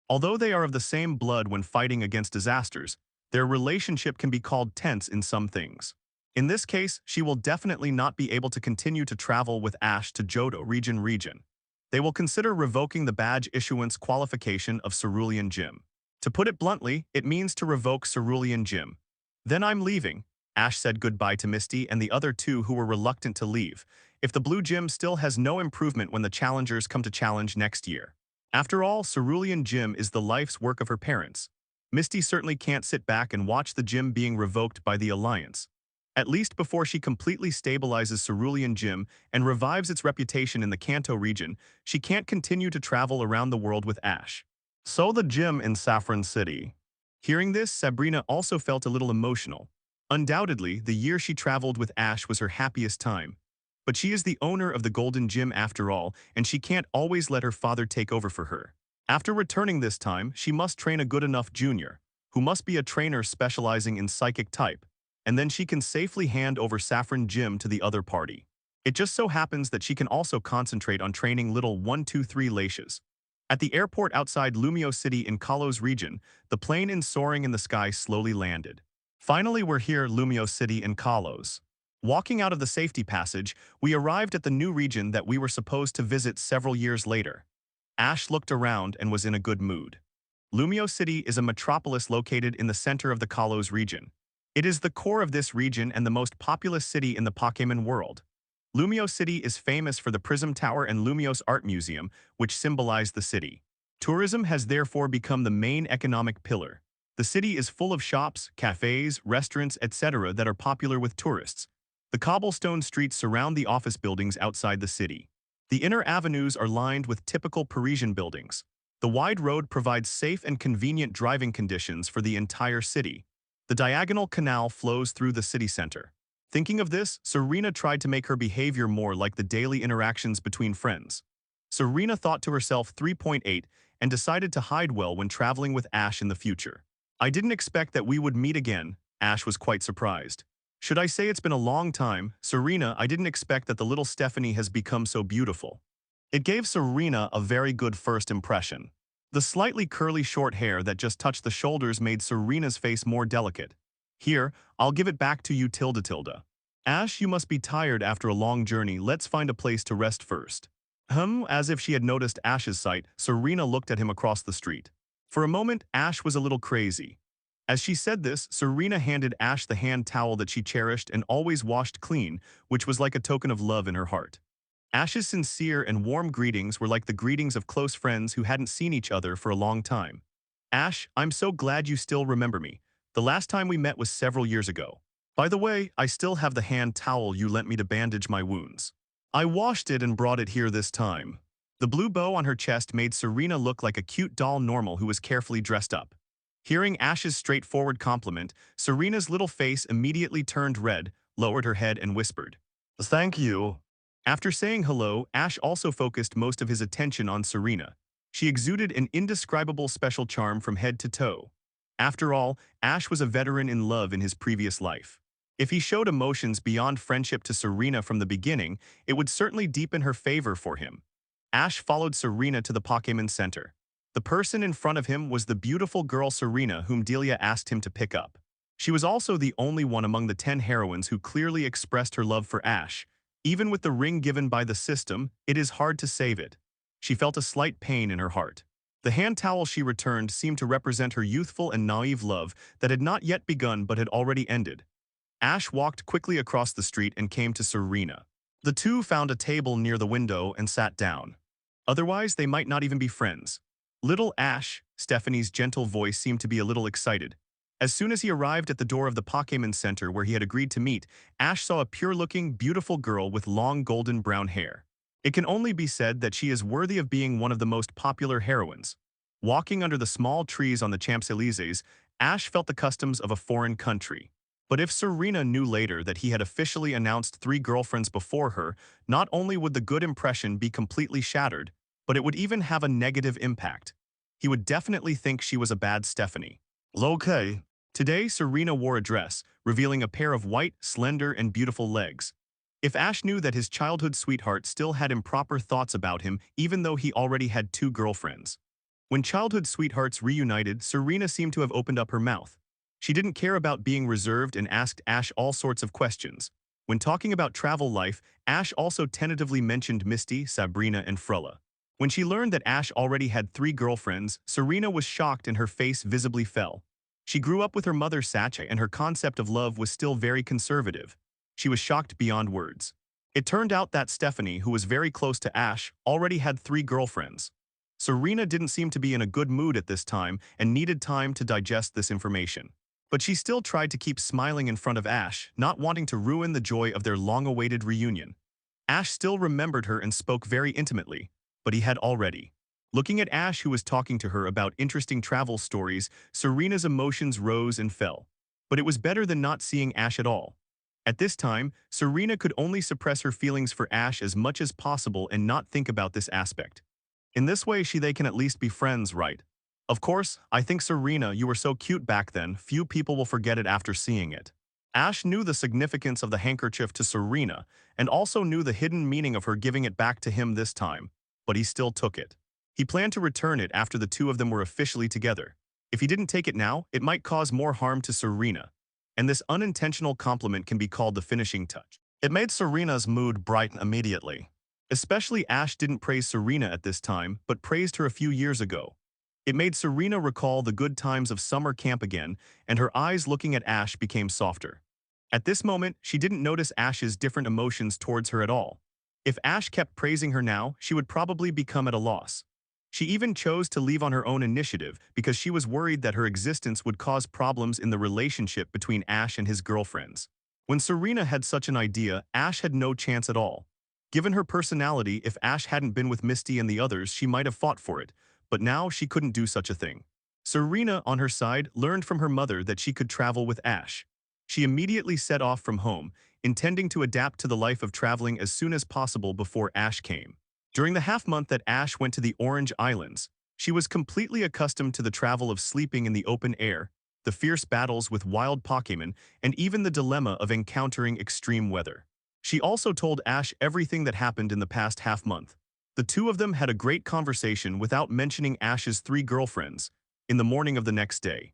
Although they are of the same blood when fighting against disasters, their relationship can be called tense in some things. In this case, she will definitely not be able to continue to travel with Ash to Johto region. They will consider revoking the badge issuance qualification of Cerulean Gym. To put it bluntly, it means to revoke Cerulean Gym. Then I'm leaving. Ash said goodbye to Misty and the other two who were reluctant to leave, if the Blue Gym still has no improvement when the challengers come to challenge next year. After all, Cerulean Gym is the life's work of her parents. Misty certainly can't sit back and watch the gym being revoked by the Alliance. At least before she completely stabilizes Cerulean Gym and revives its reputation in the Kanto region, she can't continue to travel around the world with Ash. So the gym in Saffron City. Hearing this, Sabrina also felt a little emotional. Undoubtedly, the year she traveled with Ash was her happiest time. But she is the owner of the Golden Gym after all, and she can't always let her father take over for her. After returning this time, she must train a good enough junior, who must be a trainer specializing in psychic type, and then she can safely hand over Saffron Gym to the other party. It just so happens that she can also concentrate on training little 123 Laches. At the airport outside Lumio City in Kalos region, the plane soaring in the sky slowly landed. Finally, we're here, Lumio City in Kalos. Walking out of the safety passage, we arrived at the new region that we were supposed to visit several years later. Ash looked around and was in a good mood. Lumio City is a metropolis located in the center of the Kalos region. It is the core of this region and the most populous city in the Pokémon world. Lumio City is famous for the Prism Tower and Lumios Art Museum, which symbolize the city. Tourism has therefore become the main economic pillar. The city is full of shops, cafes, restaurants, etc. that are popular with tourists. The cobblestone streets surround the office buildings outside the city. The inner avenues are lined with typical Parisian buildings. The wide road provides safe and convenient driving conditions for the entire city. The diagonal canal flows through the city center. Thinking of this, Serena tried to make her behavior more like the daily interactions between friends. Serena thought to herself 3.8 and decided to hide well when traveling with Ash in the future. I didn't expect that we would meet again. Ash was quite surprised. Should I say it's been a long time, Serena, I didn't expect that the little Stephanie has become so beautiful. It gave Serena a very good first impression. The slightly curly short hair that just touched the shoulders made Serena's face more delicate. Here, I'll give it back to you tilde tilde. Ash, you must be tired after a long journey. Let's find a place to rest first. As if she had noticed Ash's sight, Serena looked at him across the street. For a moment, Ash was a little crazy. As she said this, Serena handed Ash the hand towel that she cherished and always washed clean, which was like a token of love in her heart. Ash's sincere and warm greetings were like the greetings of close friends who hadn't seen each other for a long time. Ash, I'm so glad you still remember me. The last time we met was several years ago. By the way, I still have the hand towel you lent me to bandage my wounds. I washed it and brought it here this time. The blue bow on her chest made Serena look like a cute doll normal who was carefully dressed up. Hearing Ash's straightforward compliment, Serena's little face immediately turned red, lowered her head and whispered, "Thank you." After saying hello, Ash also focused most of his attention on Serena. She exuded an indescribable special charm from head to toe. After all, Ash was a veteran in love in his previous life. If he showed emotions beyond friendship to Serena from the beginning, it would certainly deepen her favor for him. Ash followed Serena to the Pokémon Center. The person in front of him was the beautiful girl Serena whom Delia asked him to pick up. She was also the only one among the 10 heroines who clearly expressed her love for Ash. Even with the ring given by the system, it is hard to save it. She felt a slight pain in her heart. The hand towel she returned seemed to represent her youthful and naive love that had not yet begun but had already ended. Ash walked quickly across the street and came to Serena. The two found a table near the window and sat down. Otherwise, they might not even be friends. Little Ash, Stephanie's gentle voice seemed to be a little excited. As soon as he arrived at the door of the Pokémon Center where he had agreed to meet, Ash saw a pure-looking, beautiful girl with long golden brown hair. It can only be said that she is worthy of being one of the most popular heroines. Walking under the small trees on the Champs-Élysées, Ash felt the customs of a foreign country. But if Serena knew later that he had officially announced 3 girlfriends before her, not only would the good impression be completely shattered, but it would even have a negative impact. He would definitely think she was a bad Stephanie. Okay. Today, Serena wore a dress, revealing a pair of white, slender, and beautiful legs. If Ash knew that his childhood sweetheart still had improper thoughts about him even though he already had 2 girlfriends. When childhood sweethearts reunited, Serena seemed to have opened up her mouth. She didn't care about being reserved and asked Ash all sorts of questions. When talking about travel life, Ash also tentatively mentioned Misty, Sabrina, and Frulla. When she learned that Ash already had 3 girlfriends, Serena was shocked and her face visibly fell. She grew up with her mother Sacha and her concept of love was still very conservative. She was shocked beyond words. It turned out that Stephanie, who was very close to Ash, already had 3 girlfriends. Serena didn't seem to be in a good mood at this time and needed time to digest this information. But she still tried to keep smiling in front of Ash, not wanting to ruin the joy of their long-awaited reunion. Ash still remembered her and spoke very intimately, but he had already. Looking at Ash, who was talking to her about interesting travel stories, Serena's emotions rose and fell. But it was better than not seeing Ash at all. At this time, Serena could only suppress her feelings for Ash as much as possible and not think about this aspect. In this way, they can at least be friends, right? Of course, I think Serena, you were so cute back then, few people will forget it after seeing it. Ash knew the significance of the handkerchief to Serena and also knew the hidden meaning of her giving it back to him this time, but he still took it. He planned to return it after the 2 of them were officially together. If he didn't take it now, it might cause more harm to Serena. And this unintentional compliment can be called the finishing touch. It made Serena's mood brighten immediately. Especially Ash didn't praise Serena at this time, but praised her a few years ago. It made Serena recall the good times of summer camp again, and her eyes looking at Ash became softer. At this moment, she didn't notice Ash's different emotions towards her at all. If Ash kept praising her now, she would probably become at a loss. She even chose to leave on her own initiative because she was worried that her existence would cause problems in the relationship between Ash and his girlfriends. When Serena had such an idea, Ash had no chance at all. Given her personality, if Ash hadn't been with Misty and the others, she might have fought for it, but now she couldn't do such a thing. Serena, on her side, learned from her mother that she could travel with Ash. She immediately set off from home, intending to adapt to the life of traveling as soon as possible before Ash came. During the half-month that Ash went to the Orange Islands, she was completely accustomed to the travel of sleeping in the open air, the fierce battles with wild Pokémon, and even the dilemma of encountering extreme weather. She also told Ash everything that happened in the past half-month. The two of them had a great conversation without mentioning Ash's three girlfriends. In the morning of the next day,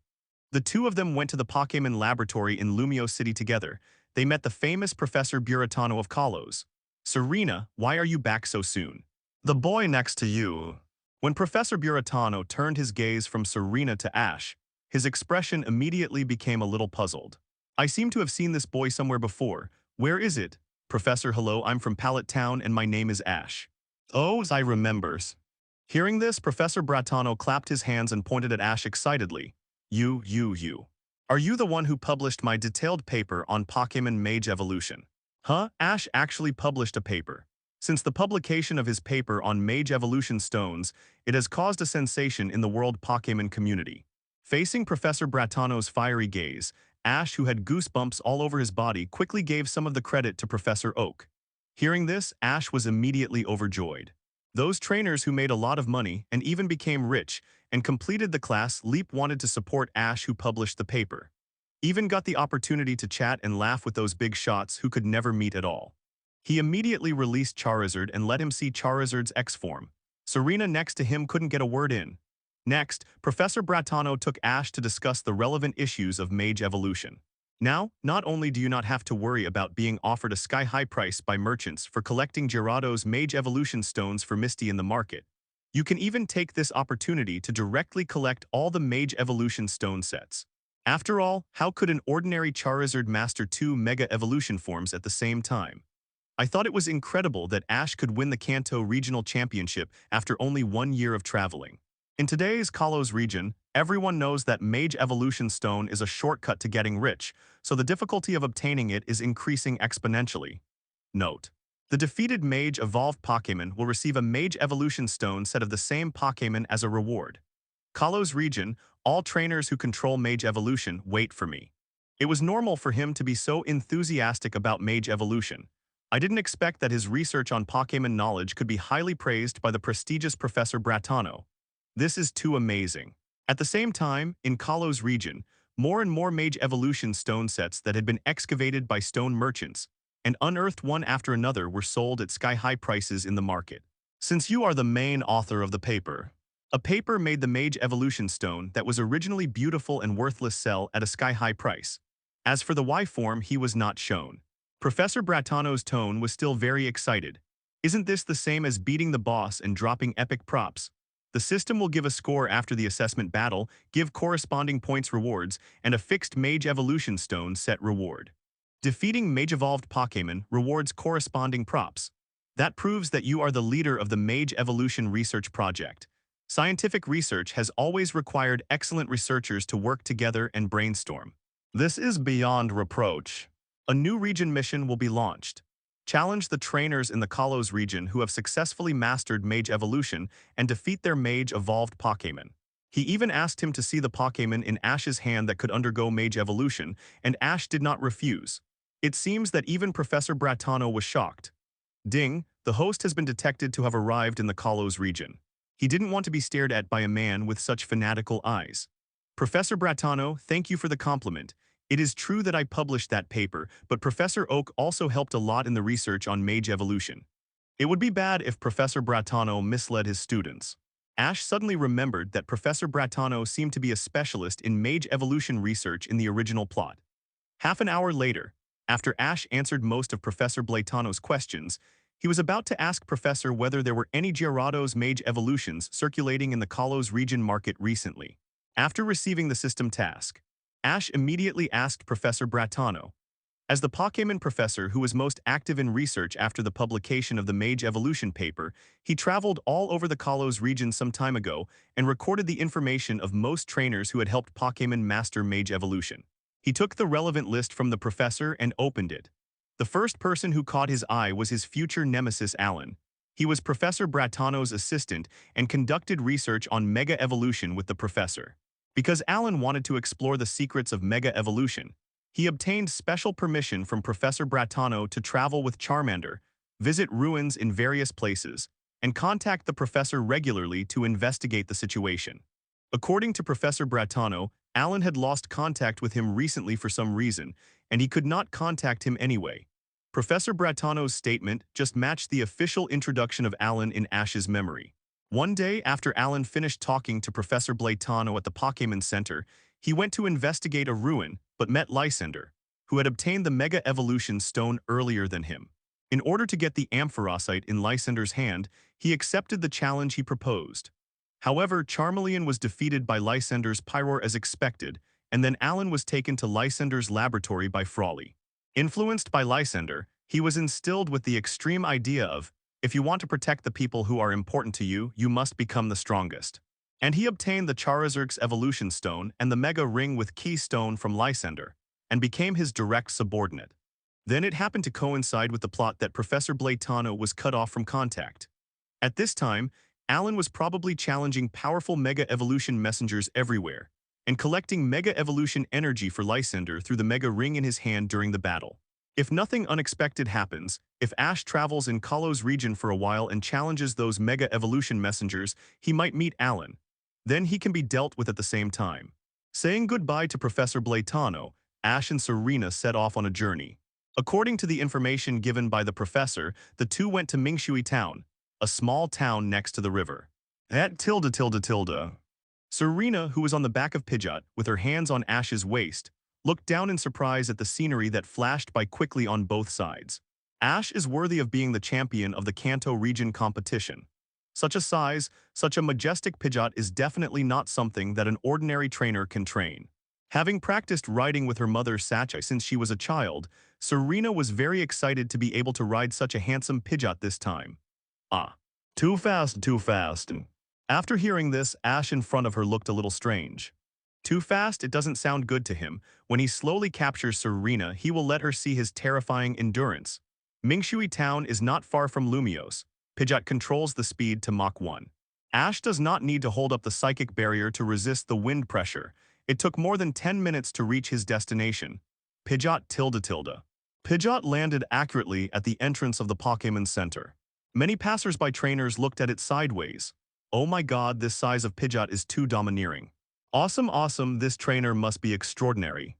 the two of them went to the Pokémon laboratory in Lumio City together. They met the famous Professor Buratano of Kalos. "Serena, why are you back so soon?" "The boy next to you." When Professor Buratano turned his gaze from Serena to Ash, his expression immediately became a little puzzled. "I seem to have seen this boy somewhere before. Where is it?" "Professor, hello, I'm from Pallet Town and my name is Ash." "Oh, I remembers." Hearing this, Professor Bratano clapped his hands and pointed at Ash excitedly. You. Are you the one who published my detailed paper on Pokémon Mage Evolution?" "Huh?" Ash actually published a paper. Since the publication of his paper on Mage Evolution stones, it has caused a sensation in the world Pokémon community. Facing Professor Bratano's fiery gaze, Ash, who had goosebumps all over his body, quickly gave some of the credit to Professor Oak. Hearing this, Ash was immediately overjoyed. Those trainers who made a lot of money and even became rich and completed the class leap wanted to support Ash, who published the paper. Even got the opportunity to chat and laugh with those big shots who could never meet at all. He immediately released Charizard and let him see Charizard's X-form. Serena next to him couldn't get a word in. Next, Professor Bratano took Ash to discuss the relevant issues of Mage Evolution. Now, not only do you not have to worry about being offered a sky-high price by merchants for collecting Gyarado's Mage Evolution stones for Misty in the market, you can even take this opportunity to directly collect all the Mage Evolution stone sets. After all, how could an ordinary Charizard master 2 Mega Evolution forms at the same time? I thought it was incredible that Ash could win the Kanto Regional Championship after only 1 year of traveling. In today's Kalos region, everyone knows that Mage Evolution Stone is a shortcut to getting rich, so the difficulty of obtaining it is increasing exponentially. Note: the defeated Mage Evolved Pokémon will receive a Mage Evolution Stone set of the same Pokémon as a reward. Kalos region, all trainers who control Mage Evolution wait for me. It was normal for him to be so enthusiastic about Mage Evolution. I didn't expect that his research on Pokémon knowledge could be highly praised by the prestigious Professor Bratano. This is too amazing. At the same time, in Kalos region, more and more Mage Evolution stone sets that had been excavated by stone merchants and unearthed one after another were sold at sky-high prices in the market. Since you are the main author of the paper, a paper made the Mage Evolution stone that was originally beautiful and worthless sell at a sky-high price. As for the Y form, he was not shown. Professor Bratano's tone was still very excited. Isn't this the same as beating the boss and dropping epic props? The system will give a score after the assessment battle, give corresponding points rewards, and a fixed Mage Evolution Stone set reward. Defeating Mage Evolved Pokémon rewards corresponding props. That proves that you are the leader of the Mage Evolution Research Project. Scientific research has always required excellent researchers to work together and brainstorm. This is beyond reproach. A new region mission will be launched. Challenge the trainers in the Kalos region who have successfully mastered Mage Evolution and defeat their Mage Evolved Pokémon. He even asked him to see the Pokémon in Ash's hand that could undergo Mage Evolution, and Ash did not refuse. It seems that even Professor Bratano was shocked. Ding, the host has been detected to have arrived in the Kalos region. He didn't want to be stared at by a man with such fanatical eyes. Professor Bratano, thank you for the compliment. It is true that I published that paper, but Professor Oak also helped a lot in the research on Mage Evolution. It would be bad if Professor Bratano misled his students. Ash suddenly remembered that Professor Bratano seemed to be a specialist in Mage Evolution research in the original plot. Half an hour later, after Ash answered most of Professor Blatano's questions, he was about to ask Professor whether there were any Gyarados Mage Evolutions circulating in the Kalos region market recently. After receiving the system task, Ash immediately asked Professor Bratano. As the Pokémon professor who was most active in research after the publication of the Mage Evolution paper, he traveled all over the Kalos region some time ago and recorded the information of most trainers who had helped Pokémon master Mage Evolution. He took the relevant list from the professor and opened it. The first person who caught his eye was his future nemesis Alan. He was Professor Bratano's assistant and conducted research on Mega Evolution with the professor. Because Alan wanted to explore the secrets of Mega Evolution, he obtained special permission from Professor Bratano to travel with Charmander, visit ruins in various places, and contact the professor regularly to investigate the situation. According to Professor Bratano, Alan had lost contact with him recently for some reason, and he could not contact him anyway. Professor Bratano's statement just matched the official introduction of Alan in Ash's memory. One day after Alan finished talking to Professor Blatano at the Pokémon Center, he went to investigate a ruin but met Lysander, who had obtained the Mega Evolution Stone earlier than him. In order to get the Ampharosite in Lysander's hand, he accepted the challenge he proposed. However, Charmeleon was defeated by Lysander's Pyroar as expected, and then Alan was taken to Lysander's laboratory by Frawley. Influenced by Lysander, he was instilled with the extreme idea of, if you want to protect the people who are important to you, you must become the strongest. And he obtained the Charizard's Evolution Stone and the Mega Ring with Key Stone from Lysander, and became his direct subordinate. Then it happened to coincide with the plot that Professor Blatano was cut off from contact. At this time, Alan was probably challenging powerful Mega Evolution messengers everywhere, and collecting Mega Evolution energy for Lysander through the Mega Ring in his hand during the battle. If nothing unexpected happens, if Ash travels in Kanto Region for a while and challenges those Mega Evolution messengers, he might meet Alan. Then he can be dealt with at the same time. Saying goodbye to Professor Blatano, Ash and Serena set off on a journey. According to the information given by the professor, the two went to Mingshui Town, a small town next to the river. At tilde. Serena, who was on the back of Pidgeot, with her hands on Ash's waist, looked down in surprise at the scenery that flashed by quickly on both sides. Ash is worthy of being the champion of the Kanto Region competition. Such a size, such a majestic Pidgeot is definitely not something that an ordinary trainer can train. Having practiced riding with her mother Sachi since she was a child, Serena was very excited to be able to ride such a handsome Pidgeot this time. Too fast. After hearing this, Ash in front of her looked a little strange. Too fast, it doesn't sound good to him. When he slowly captures Serena, he will let her see his terrifying endurance. Mingshui Town is not far from Lumiose. Pidgeot controls the speed to Mach 1. Ash does not need to hold up the psychic barrier to resist the wind pressure. It took more than 10 minutes to reach his destination. Pidgeot tilde. Pidgeot landed accurately at the entrance of the Pokémon Center. Many passers-by trainers looked at it sideways. Oh my god, this size of Pidgeot is too domineering. Awesome, this trainer must be extraordinary.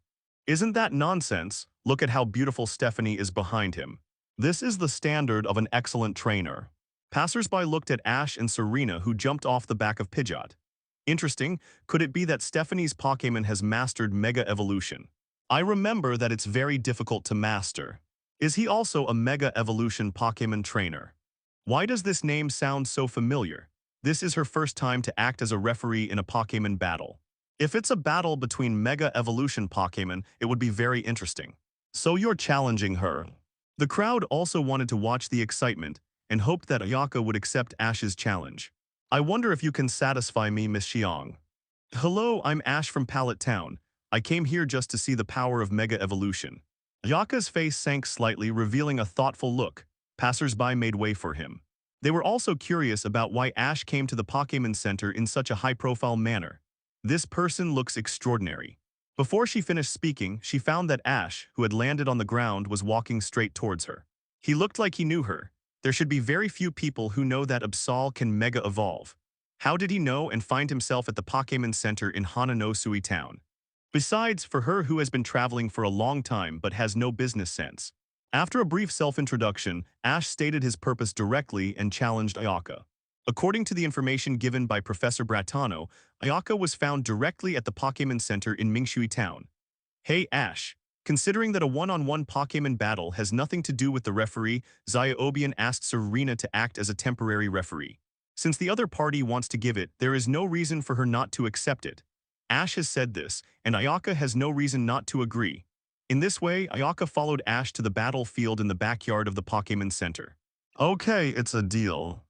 Isn't that nonsense? Look at how beautiful Stephanie is behind him. This is the standard of an excellent trainer. Passers-by looked at Ash and Serena, who jumped off the back of Pidgeot. Interesting, could it be that Stephanie's Pokémon has mastered Mega Evolution? I remember that it's very difficult to master. Is he also a Mega Evolution Pokémon trainer? Why does this name sound so familiar? This is her first time to act as a referee in a Pokémon battle. If it's a battle between Mega Evolution Pokémon, it would be very interesting. So you're challenging her. The crowd also wanted to watch the excitement and hoped that Ayaka would accept Ash's challenge. I wonder if you can satisfy me, Miss Xiang. Hello, I'm Ash from Pallet Town. I came here just to see the power of Mega Evolution. Ayaka's face sank slightly, revealing a thoughtful look. Passers-by made way for him. They were also curious about why Ash came to the Pokémon Center in such a high-profile manner. This person looks extraordinary. Before she finished speaking, she found that Ash, who had landed on the ground, was walking straight towards her. He looked like he knew her. There should be very few people who know that Absol can Mega Evolve. How did he know and find himself at the Pokémon Center in Hananosui Town? Besides, for her who has been traveling for a long time but has no business sense. After a brief self-introduction, Ash stated his purpose directly and challenged Ayaka. According to the information given by Professor Bratano, Ayaka was found directly at the Pokémon Center in Mingshui Town. Hey Ash, considering that a one-on-one Pokémon battle has nothing to do with the referee, Zyobien asked Serena to act as a temporary referee. Since the other party wants to give it, there is no reason for her not to accept it. Ash has said this, and Ayaka has no reason not to agree. In this way, Ayaka followed Ash to the battlefield in the backyard of the Pokémon Center. Okay, it's a deal.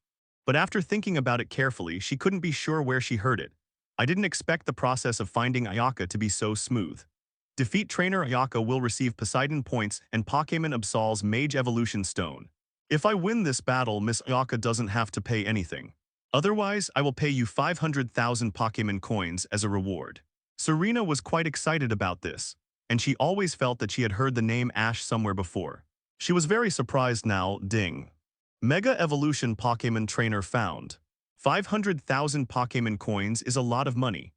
But after thinking about it carefully, she couldn't be sure where she heard it. I didn't expect the process of finding Ayaka to be so smooth. Defeat trainer Ayaka will receive Poseidon points and Pokémon Absol's Mage Evolution Stone. If I win this battle, Miss Ayaka doesn't have to pay anything. Otherwise, I will pay you 500,000 Pokémon coins as a reward. Serena was quite excited about this, and she always felt that she had heard the name Ash somewhere before. She was very surprised now, ding. Mega Evolution Pokémon Trainer found. 500,000 Pokémon coins is a lot of money.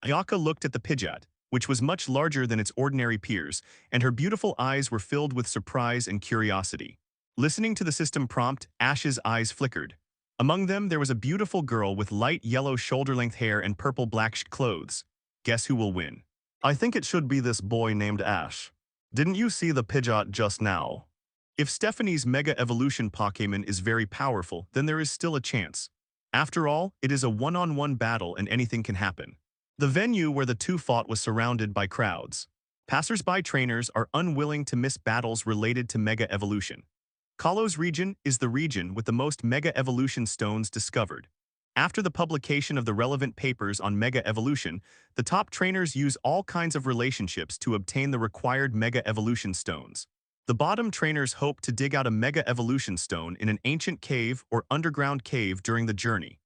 Ayaka looked at the Pidgeot. which was much larger than its ordinary peers, and her beautiful eyes were filled with surprise and curiosity. Listening to the system prompt, Ash's eyes flickered. Among them, there was a beautiful girl with light yellow shoulder-length hair and purple-black clothes. Guess who will win? I think it should be this boy named Ash. Didn't you see the Pidgeot just now? If Stephanie's Mega Evolution Pokémon is very powerful, then there is still a chance. After all, it is a one-on-one battle and anything can happen. The venue where the two fought was surrounded by crowds. Passers-by trainers are unwilling to miss battles related to Mega Evolution. Kanto Region is the region with the most Mega Evolution stones discovered. After the publication of the relevant papers on Mega Evolution, the top trainers use all kinds of relationships to obtain the required Mega Evolution stones. The bottom trainers hope to dig out a Mega Evolution stone in an ancient cave or underground cave during the journey.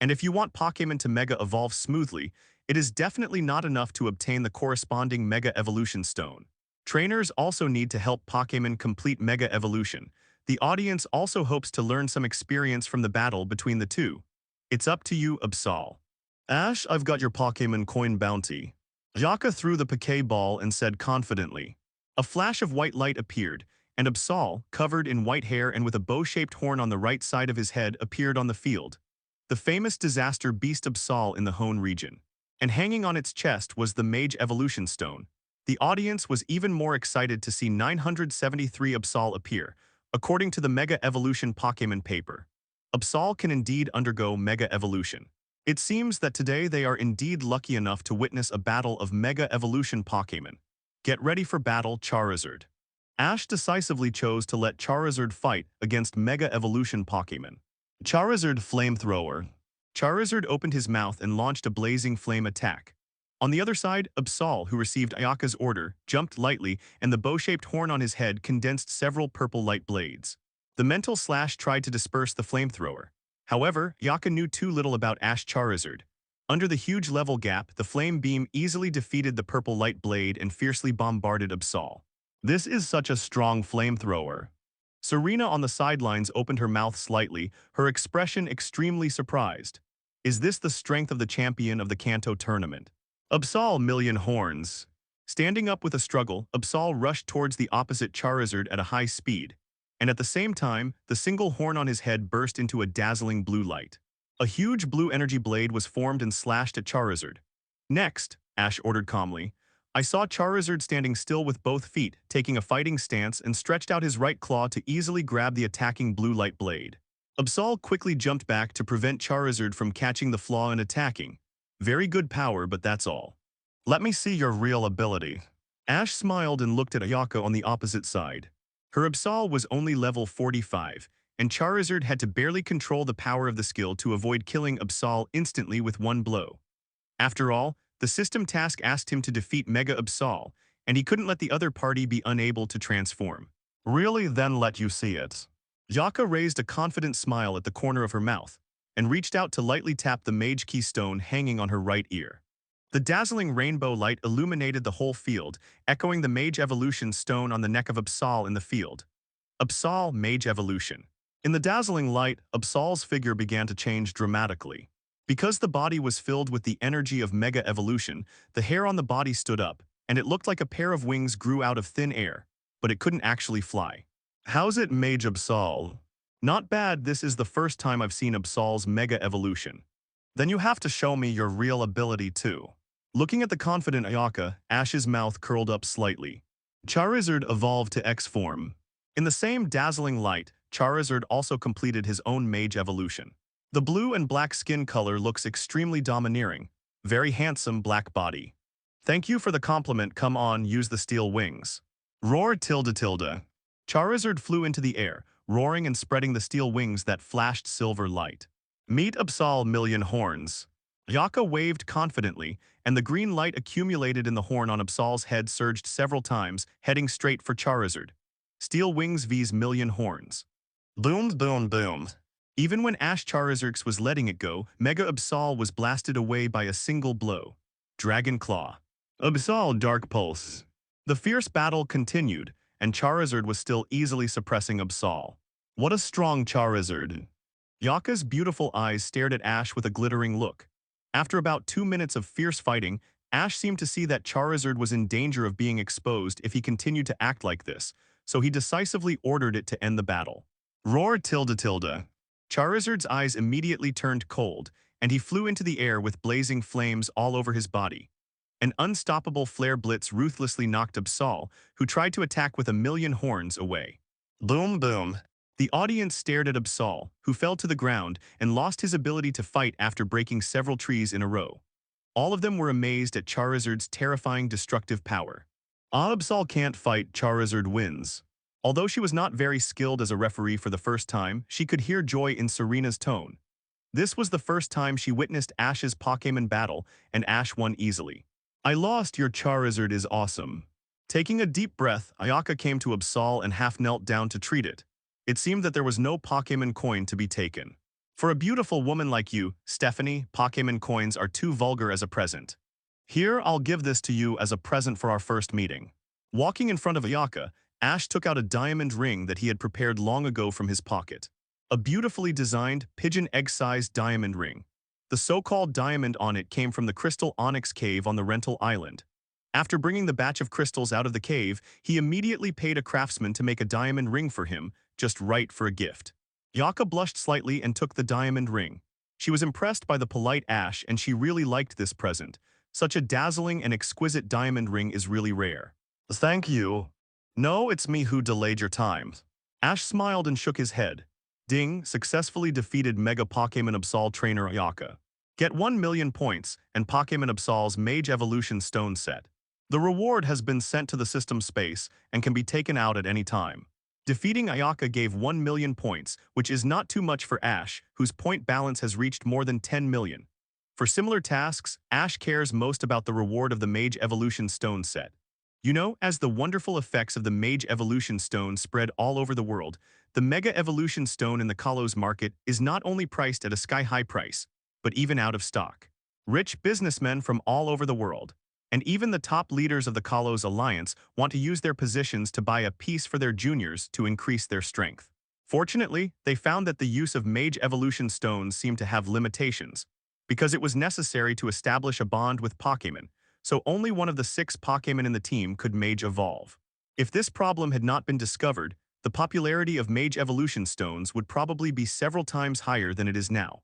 And if you want Pokémon to Mega Evolve smoothly, it is definitely not enough to obtain the corresponding Mega Evolution stone. Trainers also need to help Pokémon complete Mega Evolution. The audience also hopes to learn some experience from the battle between the two. It's up to you, Absol. Ash, I've got your Pokémon coin bounty. Yaka threw the Pokéball and said confidently. A flash of white light appeared, and Absol, covered in white hair and with a bow-shaped horn on the right side of his head, appeared on the field. The famous disaster beast Absol in the Kanto region. And hanging on its chest was the Mage Evolution Stone. The audience was even more excited to see 973 Absol appear, according to the Mega Evolution Pokémon paper. Absol can indeed undergo Mega Evolution. It seems that today they are indeed lucky enough to witness a battle of Mega Evolution Pokémon. Get ready for battle, Charizard. Ash decisively chose to let Charizard fight against Mega Evolution Pokémon. Charizard Flamethrower. Charizard opened his mouth and launched a blazing flame attack. On the other side, Absol, who received Ayaka's order, jumped lightly, and the bow-shaped horn on his head condensed several purple light blades. The mental slash tried to disperse the flamethrower. However, Ayaka knew too little about Ash Charizard. Under the huge level gap, the flame beam easily defeated the purple light blade and fiercely bombarded Absol. This is such a strong flamethrower. Serena on the sidelines opened her mouth slightly, her expression extremely surprised. Is this the strength of the champion of the Kanto tournament? Absol Million Horns. Standing up with a struggle, Absol rushed towards the opposite Charizard at a high speed. And at the same time, the single horn on his head burst into a dazzling blue light. A huge blue energy blade was formed and slashed at Charizard. Next, Ash ordered calmly, I saw Charizard standing still with both feet, taking a fighting stance and stretched out his right claw to easily grab the attacking blue light blade. Absol quickly jumped back to prevent Charizard from catching the flaw and attacking. Very good power, but that's all. Let me see your real ability. Ash smiled and looked at Ayaka on the opposite side. Her Absol was only level 45, and Charizard had to barely control the power of the skill to avoid killing Absol instantly with one blow. After all, the system task asked him to defeat Mega Absol, and he couldn't let the other party be unable to transform. Really, then let you see it. Yaka raised a confident smile at the corner of her mouth, and reached out to lightly tap the Mage Key stone hanging on her right ear. The dazzling rainbow light illuminated the whole field, echoing the Mage Evolution stone on the neck of Absol in the field. Absol Mage Evolution. In the dazzling light, Absol's figure began to change dramatically. Because the body was filled with the energy of Mega Evolution, the hair on the body stood up, and it looked like a pair of wings grew out of thin air, but it couldn't actually fly. How's it, Mage Absol? Not bad, this is the first time I've seen Absol's Mega Evolution. Then you have to show me your real ability too. Looking at the confident Ayaka, Ash's mouth curled up slightly. Charizard evolved to X form. In the same dazzling light, Charizard also completed his own Mage Evolution. The blue and black skin color looks extremely domineering. Very handsome black body. Thank you for the compliment, come on, use the steel wings. Roar tilde tilde. Charizard flew into the air, roaring and spreading the steel wings that flashed silver light. Meet Absol Million Horns. Yaka waved confidently, and the green light accumulated in the horn on Absol's head surged several times, heading straight for Charizard. Steel Wings vs Million Horns. Boom, boom, boom. Even when Ash Charizard was letting it go, Mega Absol was blasted away by a single blow. Dragon Claw. Absol Dark Pulse. The fierce battle continued, and Charizard was still easily suppressing Absol. What a strong Charizard. Yaka's beautiful eyes stared at Ash with a glittering look. After about 2 minutes of fierce fighting, Ash seemed to see that Charizard was in danger of being exposed if he continued to act like this, so he decisively ordered it to end the battle. Roar tilde tilde. Charizard's eyes immediately turned cold, and he flew into the air with blazing flames all over his body. An unstoppable flare blitz ruthlessly knocked Absol, who tried to attack with a million horns, away. Boom boom. The audience stared at Absol, who fell to the ground and lost his ability to fight after breaking several trees in a row. All of them were amazed at Charizard's terrifying destructive power. Absol can't fight, Charizard wins. Although she was not very skilled as a referee for the first time, she could hear joy in Serena's tone. This was the first time she witnessed Ash's Pokémon battle, and Ash won easily. I lost, your Charizard is awesome. Taking a deep breath, Ayaka came to Absol and half knelt down to treat it. It seemed that there was no Pokémon coin to be taken. For a beautiful woman like you, Stephanie, Pokémon coins are too vulgar as a present. Here, I'll give this to you as a present for our first meeting. Walking in front of Ayaka, Ash took out a diamond ring that he had prepared long ago from his pocket. A beautifully designed, pigeon egg-sized diamond ring. The so-called diamond on it came from the crystal onyx cave on the rental island. After bringing the batch of crystals out of the cave, he immediately paid a craftsman to make a diamond ring for him, just right for a gift. Ayaka blushed slightly and took the diamond ring. She was impressed by the polite Ash, and she really liked this present. Such a dazzling and exquisite diamond ring is really rare. Thank you. No, it's me who delayed your time. Ash smiled and shook his head. Ding successfully defeated Mega Pokémon Absol trainer Ayaka. Get 1 million points and Pokémon Absol's Mage Evolution Stone set. The reward has been sent to the system space and can be taken out at any time. Defeating Ayaka gave 1 million points, which is not too much for Ash, whose point balance has reached more than 10 million. For similar tasks, Ash cares most about the reward of the Mage Evolution Stone set. You know, as the wonderful effects of the Mage Evolution Stone spread all over the world, the Mega Evolution Stone in the Kalos market is not only priced at a sky-high price, but even out of stock. Rich businessmen from all over the world, and even the top leaders of the Kalos Alliance, want to use their positions to buy a piece for their juniors to increase their strength. Fortunately, they found that the use of Mage Evolution Stones seemed to have limitations, because it was necessary to establish a bond with Pokémon, so only one of the 6 Pokémon in the team could Mage Evolve. If this problem had not been discovered, the popularity of Mage Evolution Stones would probably be several times higher than it is now.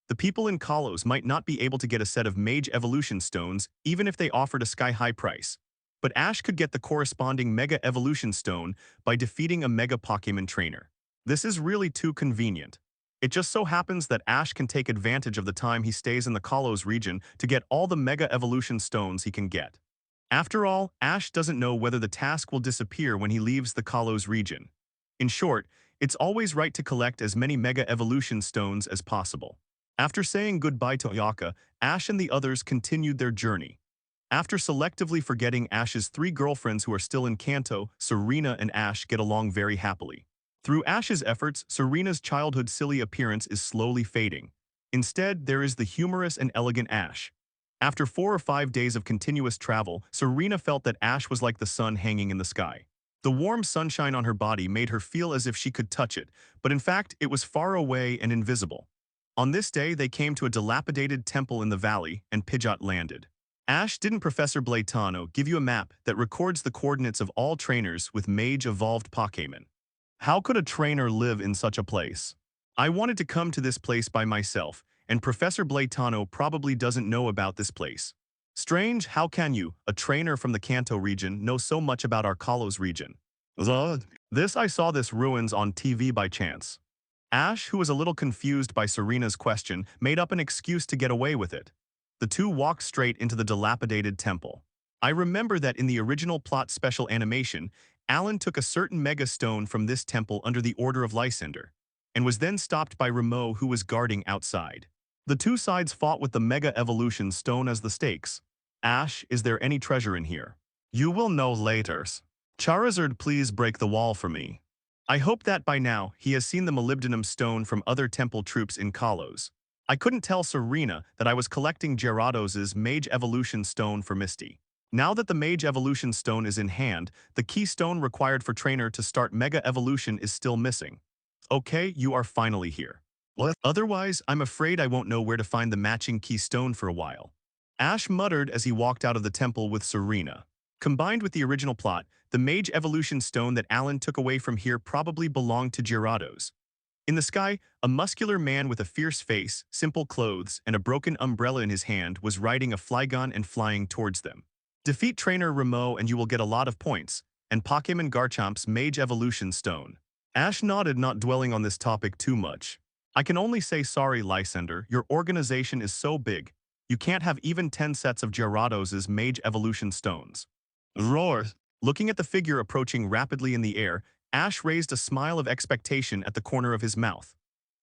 The people in Kalos might not be able to get a set of Mage Evolution Stones even if they offered a sky-high price. But Ash could get the corresponding Mega Evolution Stone by defeating a Mega Pokémon trainer. This is really too convenient. It just so happens that Ash can take advantage of the time he stays in the Kalos region to get all the Mega Evolution Stones he can get. After all, Ash doesn't know whether the task will disappear when he leaves the Kalos region. In short, it's always right to collect as many Mega Evolution Stones as possible. After saying goodbye to Ayaka, Ash and the others continued their journey. After selectively forgetting Ash's 3 girlfriends who are still in Kanto, Serena and Ash get along very happily. Through Ash's efforts, Serena's childhood silly appearance is slowly fading. Instead, there is the humorous and elegant Ash. After 4 or 5 days of continuous travel, Serena felt that Ash was like the sun hanging in the sky. The warm sunshine on her body made her feel as if she could touch it, but in fact, it was far away and invisible. On this day, they came to a dilapidated temple in the valley, and Pidgeot landed. Ash, didn't Professor Blaitano give you a map that records the coordinates of all trainers with Mage-evolved Pokémon? How could a trainer live in such a place? I wanted to come to this place by myself, and Professor Blaitano probably doesn't know about this place. Strange, how can you, a trainer from the Kanto region, know so much about our Kalos region? I saw this ruins on TV by chance. Ash, who was a little confused by Serena's question, made up an excuse to get away with it. The two walked straight into the dilapidated temple. I remember that in the original plot special animation, Alan took a certain Mega Stone from this temple under the order of Lysander, and was then stopped by Remo, who was guarding outside. The two sides fought with the Mega Evolution Stone as the stakes. Ash, is there any treasure in here? You will know later. Charizard, please break the wall for me. I hope that by now he has seen the molybdenum stone from other temple troops in Kalos. I couldn't tell Serena that I was collecting Gyarados' Mage Evolution Stone for Misty. Now that the Mage Evolution Stone is in hand, the key stone required for trainer to start Mega Evolution is still missing. Okay, you are finally here. Otherwise, I'm afraid I won't know where to find the matching key stone for a while. Ash muttered as he walked out of the temple with Serena. Combined with the original plot, the Mage Evolution Stone that Alan took away from here probably belonged to Gyarados. In the sky, a muscular man with a fierce face, simple clothes, and a broken umbrella in his hand was riding a Flygon and flying towards them. Defeat Trainer Remo and you will get a lot of points, and Pokémon Garchomp's Mage Evolution Stone. Ash nodded, not dwelling on this topic too much. I can only say sorry, Lysander, your organization is so big. You can't have even 10 sets of Gyarados' Mage Evolution Stones. Roar! Looking at the figure approaching rapidly in the air, Ash raised a smile of expectation at the corner of his mouth.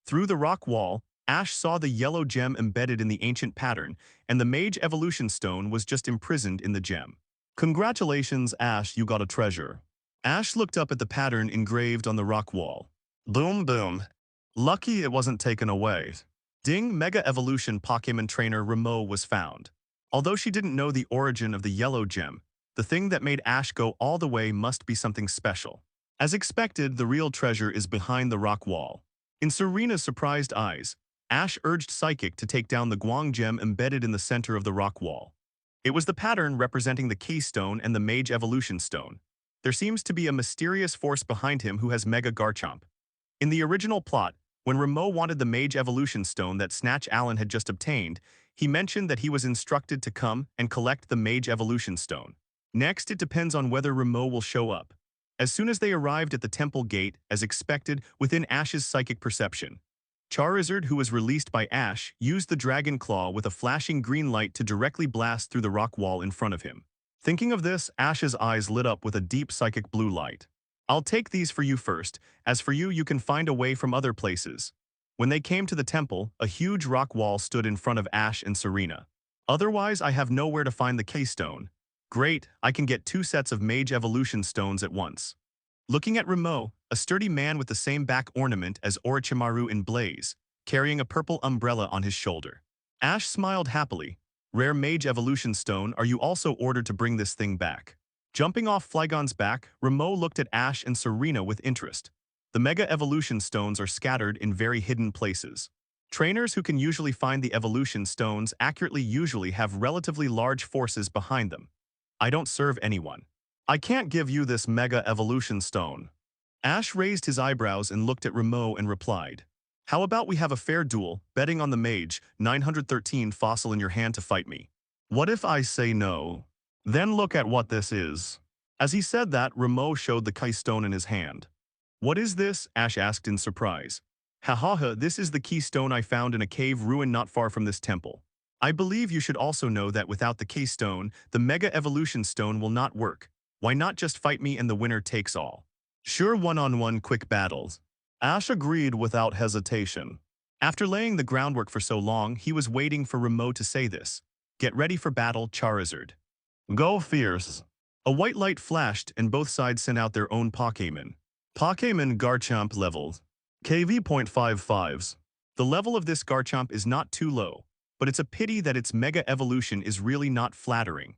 Through the rock wall, Ash saw the yellow gem embedded in the ancient pattern, and the Mage Evolution Stone was just imprisoned in the gem. Congratulations, Ash, you got a treasure. Ash looked up at the pattern engraved on the rock wall. Boom boom. Lucky it wasn't taken away. Ding, Mega Evolution Pokémon Trainer Remo was found. Although she didn't know the origin of the yellow gem, the thing that made Ash go all the way must be something special. As expected, the real treasure is behind the rock wall. In Serena's surprised eyes, Ash urged Psychic to take down the Guang gem embedded in the center of the rock wall. It was the pattern representing the Keystone and the Mage Evolution Stone. There seems to be a mysterious force behind him who has Mega Garchomp. In the original plot, when Remo wanted the Mage Evolution Stone that Snatch Allen had just obtained, he mentioned that he was instructed to come and collect the Mage Evolution Stone. Next, it depends on whether Remo will show up. As soon as they arrived at the temple gate, as expected, within Ash's psychic perception, Charizard, who was released by Ash, used the Dragon Claw with a flashing green light to directly blast through the rock wall in front of him. Thinking of this, Ash's eyes lit up with a deep psychic blue light. I'll take these for you first. As for you, you can find a way from other places. When they came to the temple, a huge rock wall stood in front of Ash and Serena. Otherwise, I have nowhere to find the Keystone. Great, I can get 2 sets of Mage Evolution Stones at once. Looking at Remo, a sturdy man with the same back ornament as Orochimaru in Blaze, carrying a purple umbrella on his shoulder. Ash smiled happily. Rare Mage Evolution Stone, are you also ordered to bring this thing back? Jumping off Flygon's back, Remo looked at Ash and Serena with interest. The Mega Evolution Stones are scattered in very hidden places. Trainers who can usually find the Evolution Stones accurately usually have relatively large forces behind them. I don't serve anyone. I can't give you this Mega Evolution Stone. Ash raised his eyebrows and looked at Remo and replied, how about we have a fair duel, betting on the mage, 913 fossil in your hand to fight me? What if I say no? Then look at what this is. As he said that, Remo showed the keystone in his hand. What is this? Ash asked in surprise. Ha, this is the keystone I found in a cave ruin not far from this temple. I believe you should also know that without the keystone, the Mega Evolution Stone will not work. Why not just fight me and the winner takes all? Sure, one-on-one quick battles. Ash agreed without hesitation. After laying the groundwork for so long, he was waiting for Remo to say this. Get ready for battle, Charizard. Go fierce. A white light flashed and both sides sent out their own Pokémon. Pokémon Garchomp level. KV.55s. The level of this Garchomp is not too low, but it's a pity that its Mega Evolution is really not flattering.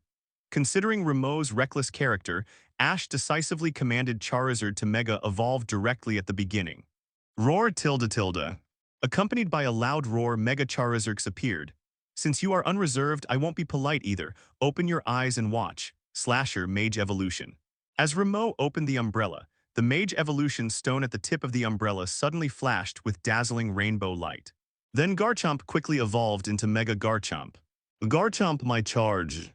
Considering Remo's reckless character, Ash decisively commanded Charizard to Mega Evolve directly at the beginning. Roar tilde tilde. Accompanied by a loud roar, Mega Charizard appeared. Since you are unreserved, I won't be polite either. Open your eyes and watch. Slasher Mage Evolution. As Remo opened the umbrella, the Mage Evolution stone at the tip of the umbrella suddenly flashed with dazzling rainbow light. Then Garchomp quickly evolved into Mega Garchomp. Garchomp, my charge.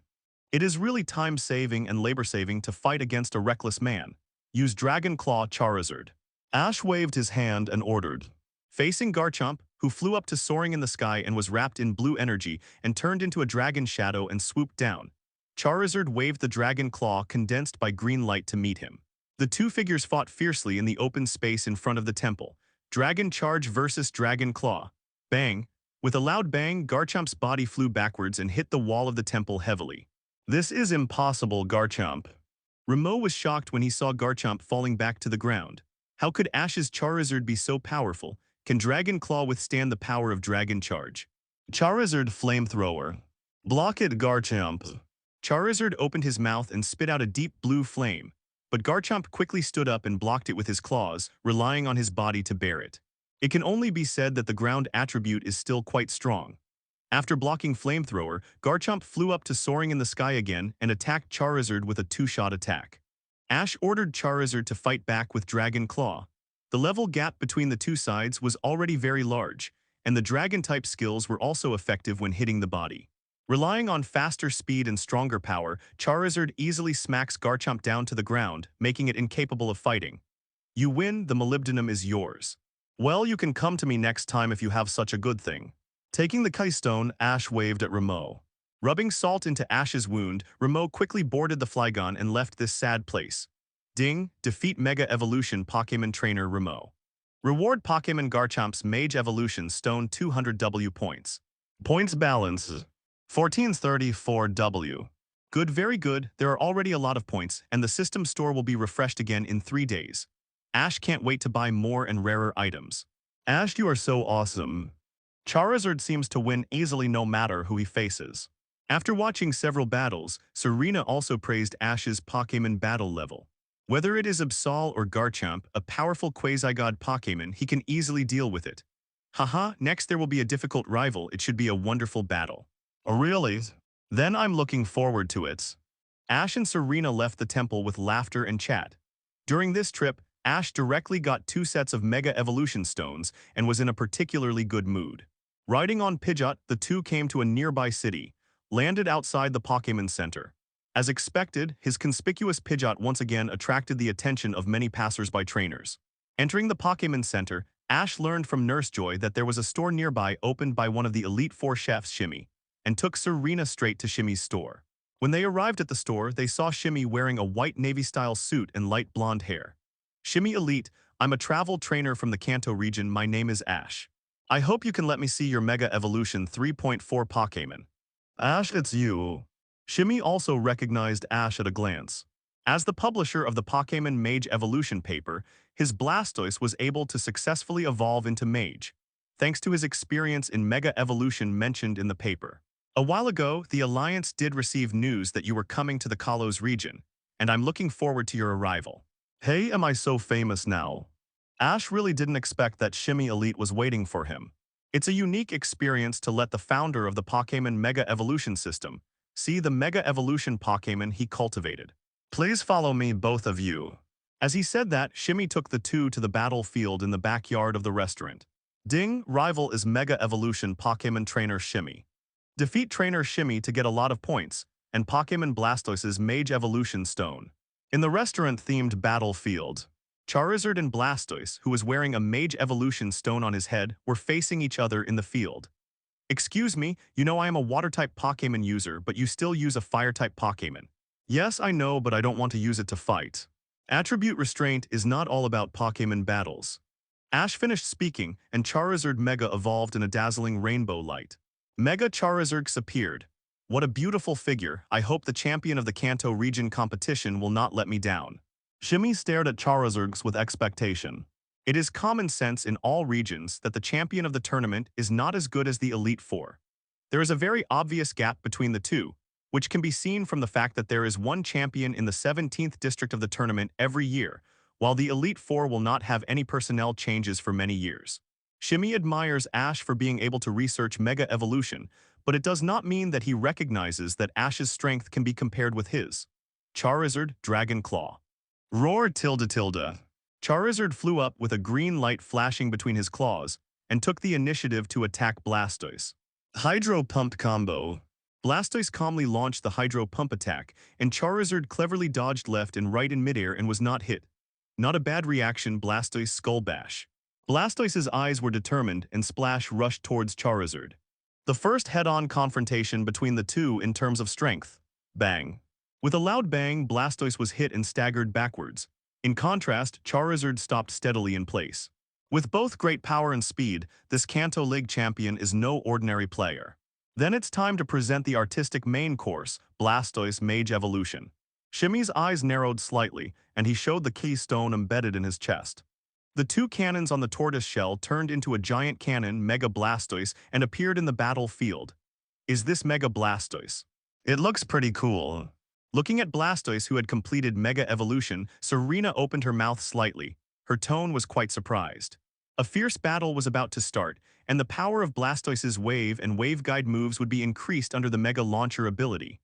It is really time-saving and labor-saving to fight against a reckless man. Use Dragon Claw, Charizard. Ash waved his hand and ordered. Facing Garchomp, who flew up to soaring in the sky and was wrapped in blue energy and turned into a dragon shadow and swooped down, Charizard waved the Dragon Claw condensed by green light to meet him. The two figures fought fiercely in the open space in front of the temple. Dragon Charge versus Dragon Claw. Bang! With a loud bang, Garchomp's body flew backwards and hit the wall of the temple heavily. This is impossible, Garchomp. Remo was shocked when he saw Garchomp falling back to the ground. How could Ash's Charizard be so powerful? Can Dragon Claw withstand the power of Dragon Charge? Charizard Flamethrower. Block it, Garchomp. Charizard opened his mouth and spit out a deep blue flame, but Garchomp quickly stood up and blocked it with his claws, relying on his body to bear it. It can only be said that the ground attribute is still quite strong. After blocking Flamethrower, Garchomp flew up to soaring in the sky again and attacked Charizard with a two-shot attack. Ash ordered Charizard to fight back with Dragon Claw. The level gap between the two sides was already very large, and the Dragon-type skills were also effective when hitting the body. Relying on faster speed and stronger power, Charizard easily smacks Garchomp down to the ground, making it incapable of fighting. You win, the molybdenum is yours. Well, you can come to me next time if you have such a good thing. Taking the Keystone, Ash waved at Remo. Rubbing salt into Ash's wound, Remo quickly boarded the Flygon and left this sad place. Ding, defeat Mega Evolution Pokémon Trainer Remo. Reward Pokémon Garchomp's Mage Evolution Stone 200 W points. Points balance 1434 W. Good, very good, there are already a lot of points, and the system store will be refreshed again in 3 days. Ash can't wait to buy more and rarer items. Ash, you are so awesome. Charizard seems to win easily no matter who he faces. After watching several battles, Serena also praised Ash's Pokémon battle level. Whether it is Absol or Garchomp, a powerful quasi-god Pokémon, he can easily deal with it. Haha, next there will be a difficult rival, it should be a wonderful battle. Oh really? Then I'm looking forward to it. Ash and Serena left the temple with laughter and chat. During this trip, Ash directly got 2 sets of Mega Evolution Stones and was in a particularly good mood. Riding on Pidgeot, the two came to a nearby city, landed outside the Pokémon Center. As expected, his conspicuous Pidgeot once again attracted the attention of many passers-by trainers. Entering the Pokémon Center, Ash learned from Nurse Joy that there was a store nearby opened by one of the Elite Four chefs, Shimmy, and took Serena straight to Shimmy's store. When they arrived at the store, they saw Shimmy wearing a white navy-style suit and light blonde hair. Shimmy Elite, I'm a travel trainer from the Kanto region, my name is Ash. I hope you can let me see your Mega Evolution 3.4 Pokémon. Ash, it's you. Shimmy also recognized Ash at a glance. As the publisher of the Pokémon Mage Evolution paper, his Blastoise was able to successfully evolve into Mage, thanks to his experience in Mega Evolution mentioned in the paper. A while ago, the Alliance did receive news that you were coming to the Kalos region, and I'm looking forward to your arrival. Hey, am I so famous now? Ash really didn't expect that Shimmy Elite was waiting for him. It's a unique experience to let the founder of the Pokémon Mega Evolution system see the Mega Evolution Pokémon he cultivated. Please follow me, both of you. As he said that, Shimmy took the two to the battlefield in the backyard of the restaurant. Ding, rival is Mega Evolution Pokémon Trainer Shimmy. Defeat Trainer Shimmy to get a lot of points, and Pokémon Blastoise's Mage Evolution Stone. In the restaurant-themed battlefield, Charizard and Blastoise, who was wearing a Mage Evolution Stone on his head, were facing each other in the field. Excuse me, you know I am a Water-type Pokémon user, but you still use a Fire-type Pokémon. Yes, I know, but I don't want to use it to fight. Attribute Restraint is not all about Pokémon battles. Ash finished speaking, and Charizard Mega evolved in a dazzling rainbow light. Mega Charizard appeared. What a beautiful figure, I hope the champion of the Kanto region competition will not let me down. Shimmy stared at Charizard with expectation. It is common sense in all regions that the champion of the tournament is not as good as the Elite Four. There is a very obvious gap between the two, which can be seen from the fact that there is one champion in the 17th district of the tournament every year, while the Elite Four will not have any personnel changes for many years. Shimmy admires Ash for being able to research Mega Evolution, but it does not mean that he recognizes that Ash's strength can be compared with his. Charizard, Dragon Claw. Roar tilde tilde. Charizard flew up with a green light flashing between his claws and took the initiative to attack Blastoise. Hydro Pump Combo. Blastoise calmly launched the Hydro Pump attack, and Charizard cleverly dodged left and right in midair and was not hit. Not a bad reaction, Blastoise Skull Bash. Blastoise's eyes were determined, and Splash rushed towards Charizard. The first head-on confrontation between the two in terms of strength. Bang. With a loud bang, Blastoise was hit and staggered backwards. In contrast, Charizard stopped steadily in place. With both great power and speed, this Kanto League champion is no ordinary player. Then it's time to present the artistic main course, Blastoise Mage Evolution. Shimmy's eyes narrowed slightly, and he showed the keystone embedded in his chest. The two cannons on the tortoise shell turned into a giant cannon, Mega Blastoise, and appeared in the battlefield. Is this Mega Blastoise? It looks pretty cool. Looking at Blastoise, who had completed Mega Evolution, Serena opened her mouth slightly. Her tone was quite surprised. A fierce battle was about to start, and the power of Blastoise's Wave and Wave Guide moves would be increased under the Mega Launcher ability.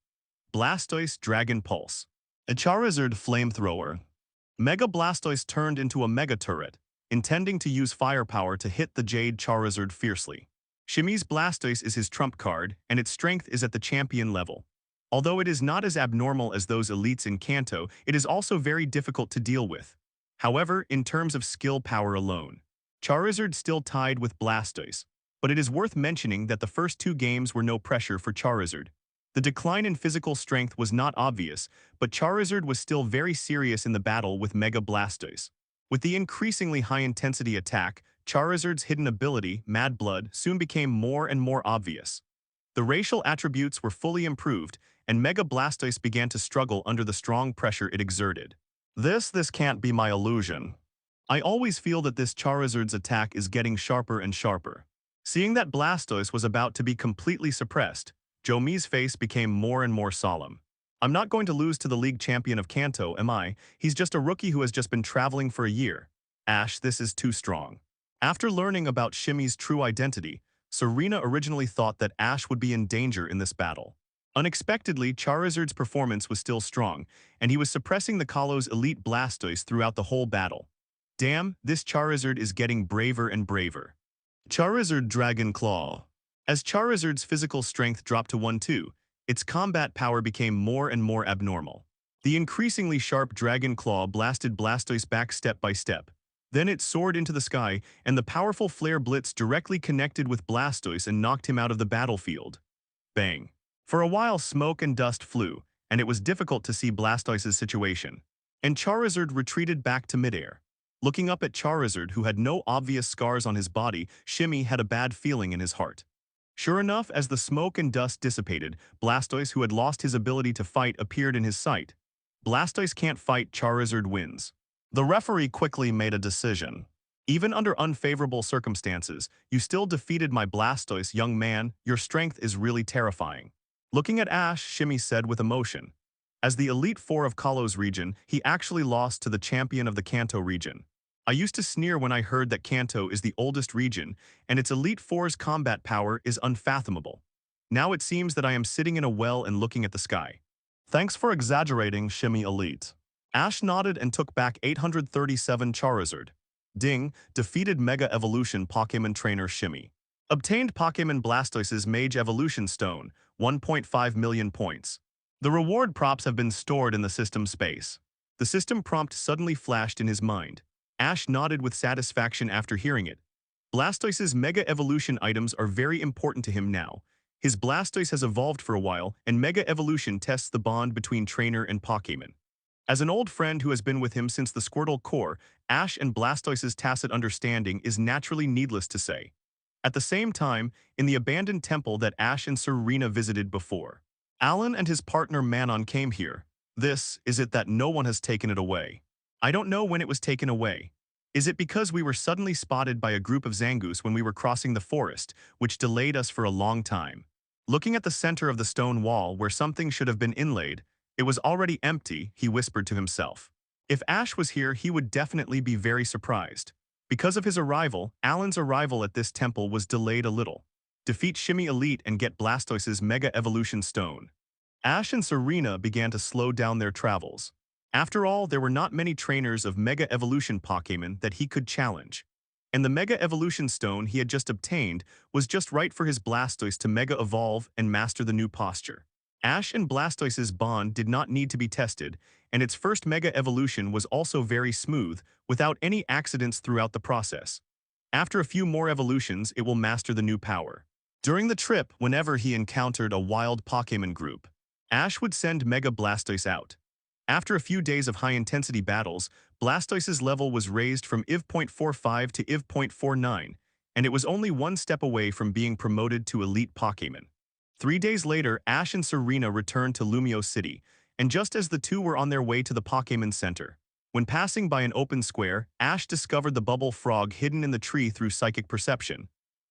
Blastoise Dragon Pulse. A Charizard Flamethrower. Mega Blastoise turned into a Mega Turret, intending to use firepower to hit the Jade Charizard fiercely. Shimmy's Blastoise is his trump card, and its strength is at the champion level. Although it is not as abnormal as those elites in Kanto, it is also very difficult to deal with. However, in terms of skill power alone, Charizard still tied with Blastoise, but it is worth mentioning that the first two games were no pressure for Charizard. The decline in physical strength was not obvious, but Charizard was still very serious in the battle with Mega Blastoise. With the increasingly high-intensity attack, Charizard's hidden ability, Mad Blood, soon became more and more obvious. The racial attributes were fully improved, and Mega Blastoise began to struggle under the strong pressure it exerted. This can't be my illusion. I always feel that this Charizard's attack is getting sharper and sharper. Seeing that Blastoise was about to be completely suppressed, Jomi's face became more and more solemn. I'm not going to lose to the league champion of Kanto, am I? He's just a rookie who has just been traveling for a year. Ash, this is too strong. After learning about Shimmy's true identity, Serena originally thought that Ash would be in danger in this battle. Unexpectedly, Charizard's performance was still strong, and he was suppressing the Kalo's elite Blastoise throughout the whole battle. Damn, this Charizard is getting braver and braver. Charizard Dragon Claw. As Charizard's physical strength dropped to 1-2, its combat power became more and more abnormal. The increasingly sharp Dragon Claw blasted Blastoise back step by step. Then it soared into the sky, and the powerful Flare Blitz directly connected with Blastoise and knocked him out of the battlefield. Bang. For a while, smoke and dust flew, and it was difficult to see Blastoise's situation. And Charizard retreated back to midair. Looking up at Charizard, who had no obvious scars on his body, Shimmy had a bad feeling in his heart. Sure enough, as the smoke and dust dissipated, Blastoise, who had lost his ability to fight, appeared in his sight. Blastoise can't fight, Charizard wins. The referee quickly made a decision. Even under unfavorable circumstances, you still defeated my Blastoise, young man. Your strength is really terrifying. Looking at Ash, Shimmy said with emotion. As the Elite Four of Kalo's region, he actually lost to the champion of the Kanto region. I used to sneer when I heard that Kanto is the oldest region, and its Elite Four's combat power is unfathomable. Now it seems that I am sitting in a well and looking at the sky. Thanks for exaggerating, Shimmy Elite. Ash nodded and took back 837 Charizard. Ding, defeated Mega Evolution Pokémon Trainer Shimmy. Obtained Pokémon Blastoise's Mage Evolution Stone, 1.5 million points. The reward props have been stored in the system space. The system prompt suddenly flashed in his mind. Ash nodded with satisfaction after hearing it. Blastoise's Mega Evolution items are very important to him now. His Blastoise has evolved for a while, and Mega Evolution tests the bond between trainer and Pokémon. As an old friend who has been with him since the Squirtle core, Ash and Blastoise's tacit understanding is naturally needless to say. At the same time, in the abandoned temple that Ash and Serena visited before, Alan and his partner Manon came here. Is it that no one has taken it away? I don't know when it was taken away. Is it because we were suddenly spotted by a group of Zangoose when we were crossing the forest, which delayed us for a long time? Looking at the center of the stone wall where something should have been inlaid, it was already empty, he whispered to himself. If Ash was here, he would definitely be very surprised. Because of his arrival, Alan's arrival at this temple was delayed a little. Defeat Shimmy Elite and get Blastoise's Mega Evolution Stone. Ash and Serena began to slow down their travels. After all, there were not many trainers of Mega Evolution Pokémon that he could challenge. And the Mega Evolution Stone he had just obtained was just right for his Blastoise to Mega Evolve and master the new posture. Ash and Blastoise's bond did not need to be tested, and its first Mega Evolution was also very smooth, without any accidents throughout the process. After a few more evolutions, it will master the new power. During the trip, whenever he encountered a wild Pokémon group, Ash would send Mega Blastoise out. After a few days of high-intensity battles, Blastoise's level was raised from IV.45 to IV.49, and it was only one step away from being promoted to Elite Pokémon. 3 days later, Ash and Serena returned to Lumio City, and just as the two were on their way to the Pokémon Center, when passing by an open square, Ash discovered the Bubble Frog hidden in the tree through psychic perception.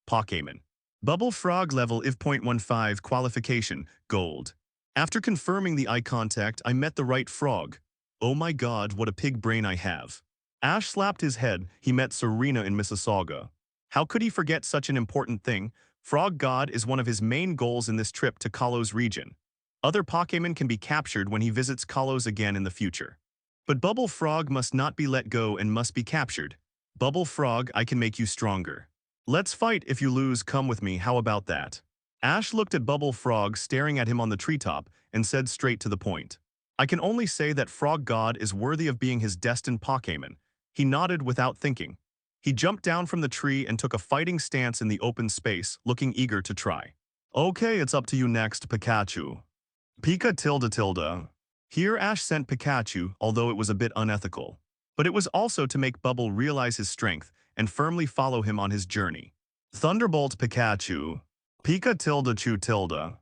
Pokémon. Bubble Frog level IV.15 qualification, Gold. After confirming the eye contact, I met the right frog. Oh my god, what a pig brain I have. Ash slapped his head. He met Serena in Mississauga. How could he forget such an important thing? Frog God is one of his main goals in this trip to Kalos region. Other Pokémon can be captured when he visits Kalos again in the future. But Bubble Frog must not be let go and must be captured. Bubble Frog, I can make you stronger. Let's fight. If you lose, come with me. How about that? Ash looked at Bubble Frog staring at him on the treetop and said straight to the point. I can only say that Frog God is worthy of being his destined Pokémon. He nodded without thinking. He jumped down from the tree and took a fighting stance in the open space, looking eager to try. Okay, it's up to you next, Pikachu. Pika tilde tilde. Here Ash sent Pikachu, although it was a bit unethical. But it was also to make Bubble realize his strength and firmly follow him on his journey. Thunderbolt Pikachu. Pika tilde chu tilde.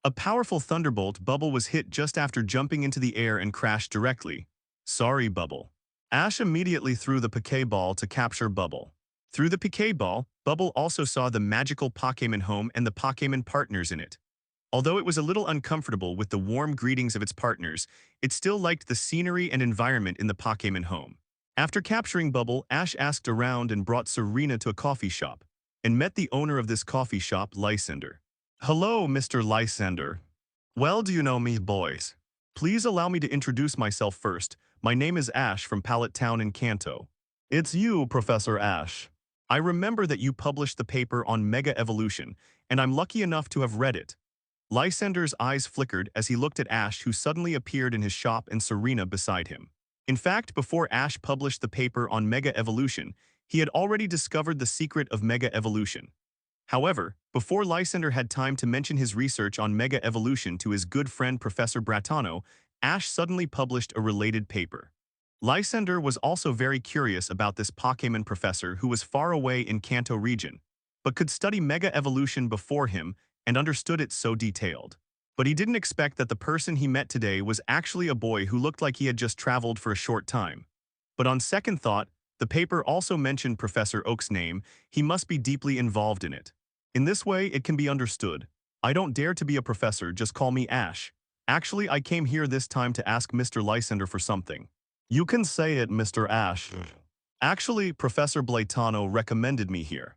A powerful thunderbolt. Bubble was hit just after jumping into the air and crashed directly. Sorry, Bubble. Ash immediately threw the Pokeball to capture Bubble. Through the Pokeball, Bubble also saw the magical Pokémon home and the Pokémon partners in it. Although it was a little uncomfortable with the warm greetings of its partners, it still liked the scenery and environment in the Pokémon home. After capturing Bubble, Ash asked around and brought Serena to a coffee shop, and met the owner of this coffee shop, Lysander. Hello, Mr. Lysander. Well, do you know me, boys? Please allow me to introduce myself first. My name is Ash from Pallet Town in Kanto. It's you, Professor Ash. I remember that you published the paper on Mega Evolution, and I'm lucky enough to have read it. Lysander's eyes flickered as he looked at Ash, who suddenly appeared in his shop, and Serena beside him. In fact, before Ash published the paper on Mega Evolution, he had already discovered the secret of Mega Evolution. However, before Lysander had time to mention his research on Mega Evolution to his good friend Professor Bratano, Ash suddenly published a related paper. Lysander was also very curious about this Pokémon professor who was far away in Kanto region, but could study Mega Evolution before him and understood it so detailed. But he didn't expect that the person he met today was actually a boy who looked like he had just traveled for a short time. But on second thought, the paper also mentioned Professor Oak's name. He must be deeply involved in it. In this way, it can be understood. I don't dare to be a professor, just call me Ash. Actually, I came here this time to ask Mr. Lysander for something. You can say it, Mr. Ash. Actually, Professor Blatano recommended me here.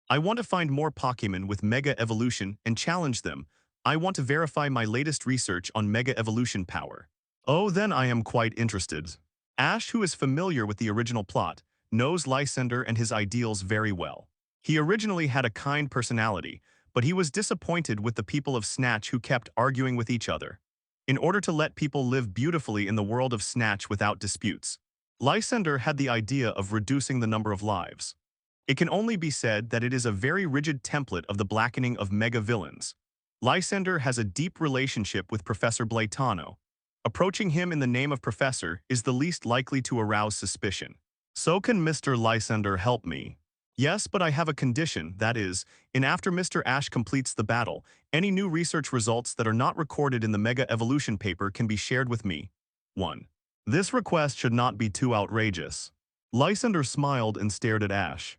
I want to find more Pokémon with Mega Evolution and challenge them. I want to verify my latest research on Mega Evolution power. Oh, then I am quite interested. Ash, who is familiar with the original plot, knows Lysander and his ideals very well. He originally had a kind personality, but he was disappointed with the people of Snatch who kept arguing with each other. In order to let people live beautifully in the world of Snatch without disputes, Lysander had the idea of reducing the number of lives. It can only be said that it is a very rigid template of the blackening of mega villains. Lysander has a deep relationship with Professor Blatano. Approaching him in the name of Professor is the least likely to arouse suspicion. So can Mr. Lysander help me? Yes, but I have a condition, that is, after Mr. Ash completes the battle, any new research results that are not recorded in the Mega Evolution paper can be shared with me. 1. This request should not be too outrageous. Lysander smiled and stared at Ash.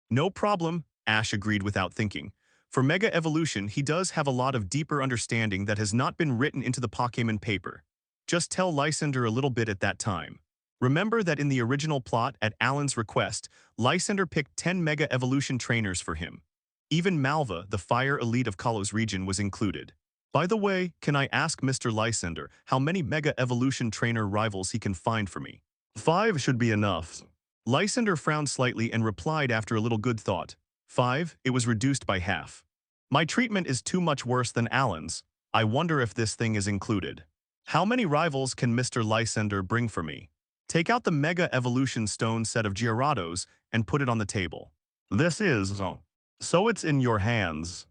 No problem, Ash agreed without thinking. For Mega Evolution, he does have a lot of deeper understanding that has not been written into the Pokémon paper. Just tell Lysander a little bit at that time. Remember that in the original plot, at Alan's request, Lysander picked 10 Mega Evolution trainers for him. Even Malva, the fire elite of Kalos region, was included. By the way, can I ask Mr. Lysander how many Mega Evolution trainer rivals he can find for me? 5 should be enough. Lysander frowned slightly and replied after a little good thought. 5, it was reduced by half. My treatment is too much worse than Alan's. I wonder if this thing is included. How many rivals can Mr. Lysander bring for me? Take out the Mega Evolution Stone set of Gyarados and put it on the table. This is... So it's in your hands.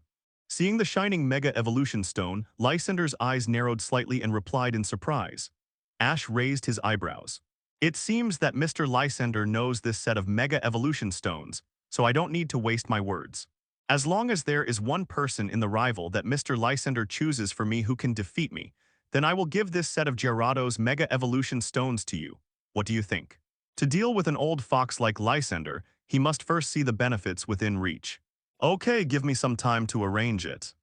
Seeing the shining Mega Evolution Stone, Lysander's eyes narrowed slightly and replied in surprise. Ash raised his eyebrows. It seems that Mr. Lysander knows this set of Mega Evolution Stones, so I don't need to waste my words. As long as there is one person in the rival that Mr. Lysander chooses for me who can defeat me, then I will give this set of Gyarados Mega Evolution Stones to you. What do you think? To deal with an old fox like Lysander, he must first see the benefits within reach. Okay, give me some time to arrange it.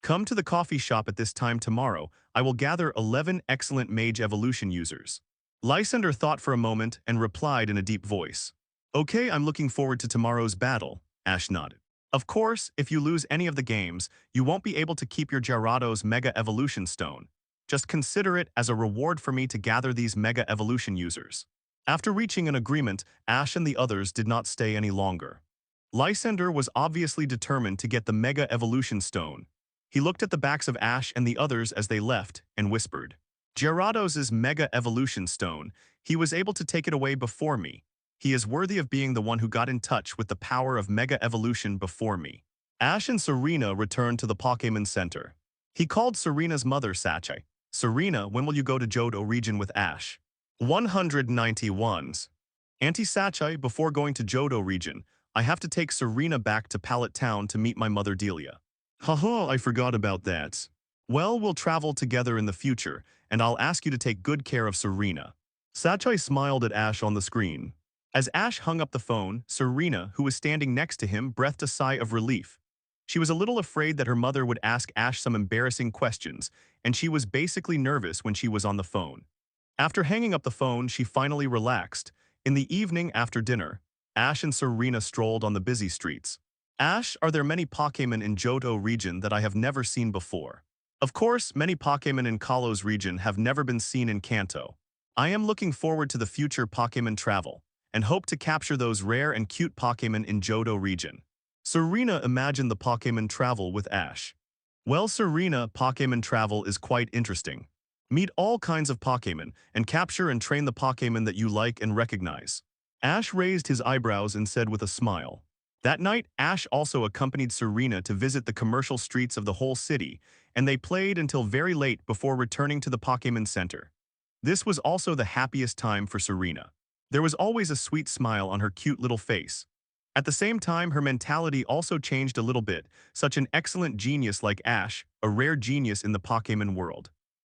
Come to the coffee shop at this time tomorrow. I will gather 11 excellent Mage Evolution users. Lysander thought for a moment and replied in a deep voice. Okay, I'm looking forward to tomorrow's battle. Ash nodded. Of course, if you lose any of the games, you won't be able to keep your Gyarados Mega Evolution Stone. Just consider it as a reward for me to gather these Mega Evolution users. After reaching an agreement, Ash and the others did not stay any longer. Lysander was obviously determined to get the Mega Evolution Stone. He looked at the backs of Ash and the others as they left and whispered, Gyarados' Mega Evolution Stone. He was able to take it away before me. He is worthy of being the one who got in touch with the power of Mega Evolution before me. Ash and Serena returned to the Pokémon Center. He called Serena's mother Sachi. Serena, when will you go to Johto Region with Ash? 191s. Auntie Sachi, before going to Johto Region, I have to take Serena back to Pallet Town to meet my mother Delia. Haha, I forgot about that. Well, we'll travel together in the future, and I'll ask you to take good care of Serena. Sachi smiled at Ash on the screen. As Ash hung up the phone, Serena, who was standing next to him, breathed a sigh of relief. She was a little afraid that her mother would ask Ash some embarrassing questions, and she was basically nervous when she was on the phone. After hanging up the phone, she finally relaxed. In the evening after dinner, Ash and Serena strolled on the busy streets. Ash, are there many Pokémon in Johto region that I have never seen before? Of course, many Pokémon in Kalos region have never been seen in Kanto. I am looking forward to the future Pokémon travel, and hope to capture those rare and cute Pokémon in Johto region. Serena imagined the Pokémon travel with Ash. Well, Serena, Pokémon travel is quite interesting. Meet all kinds of Pokémon, and capture and train the Pokémon that you like and recognize. Ash raised his eyebrows and said with a smile. That night, Ash also accompanied Serena to visit the commercial streets of the whole city, and they played until very late before returning to the Pokémon Center. This was also the happiest time for Serena. There was always a sweet smile on her cute little face. At the same time, her mentality also changed a little bit, such an excellent genius like Ash, a rare genius in the Pokémon world.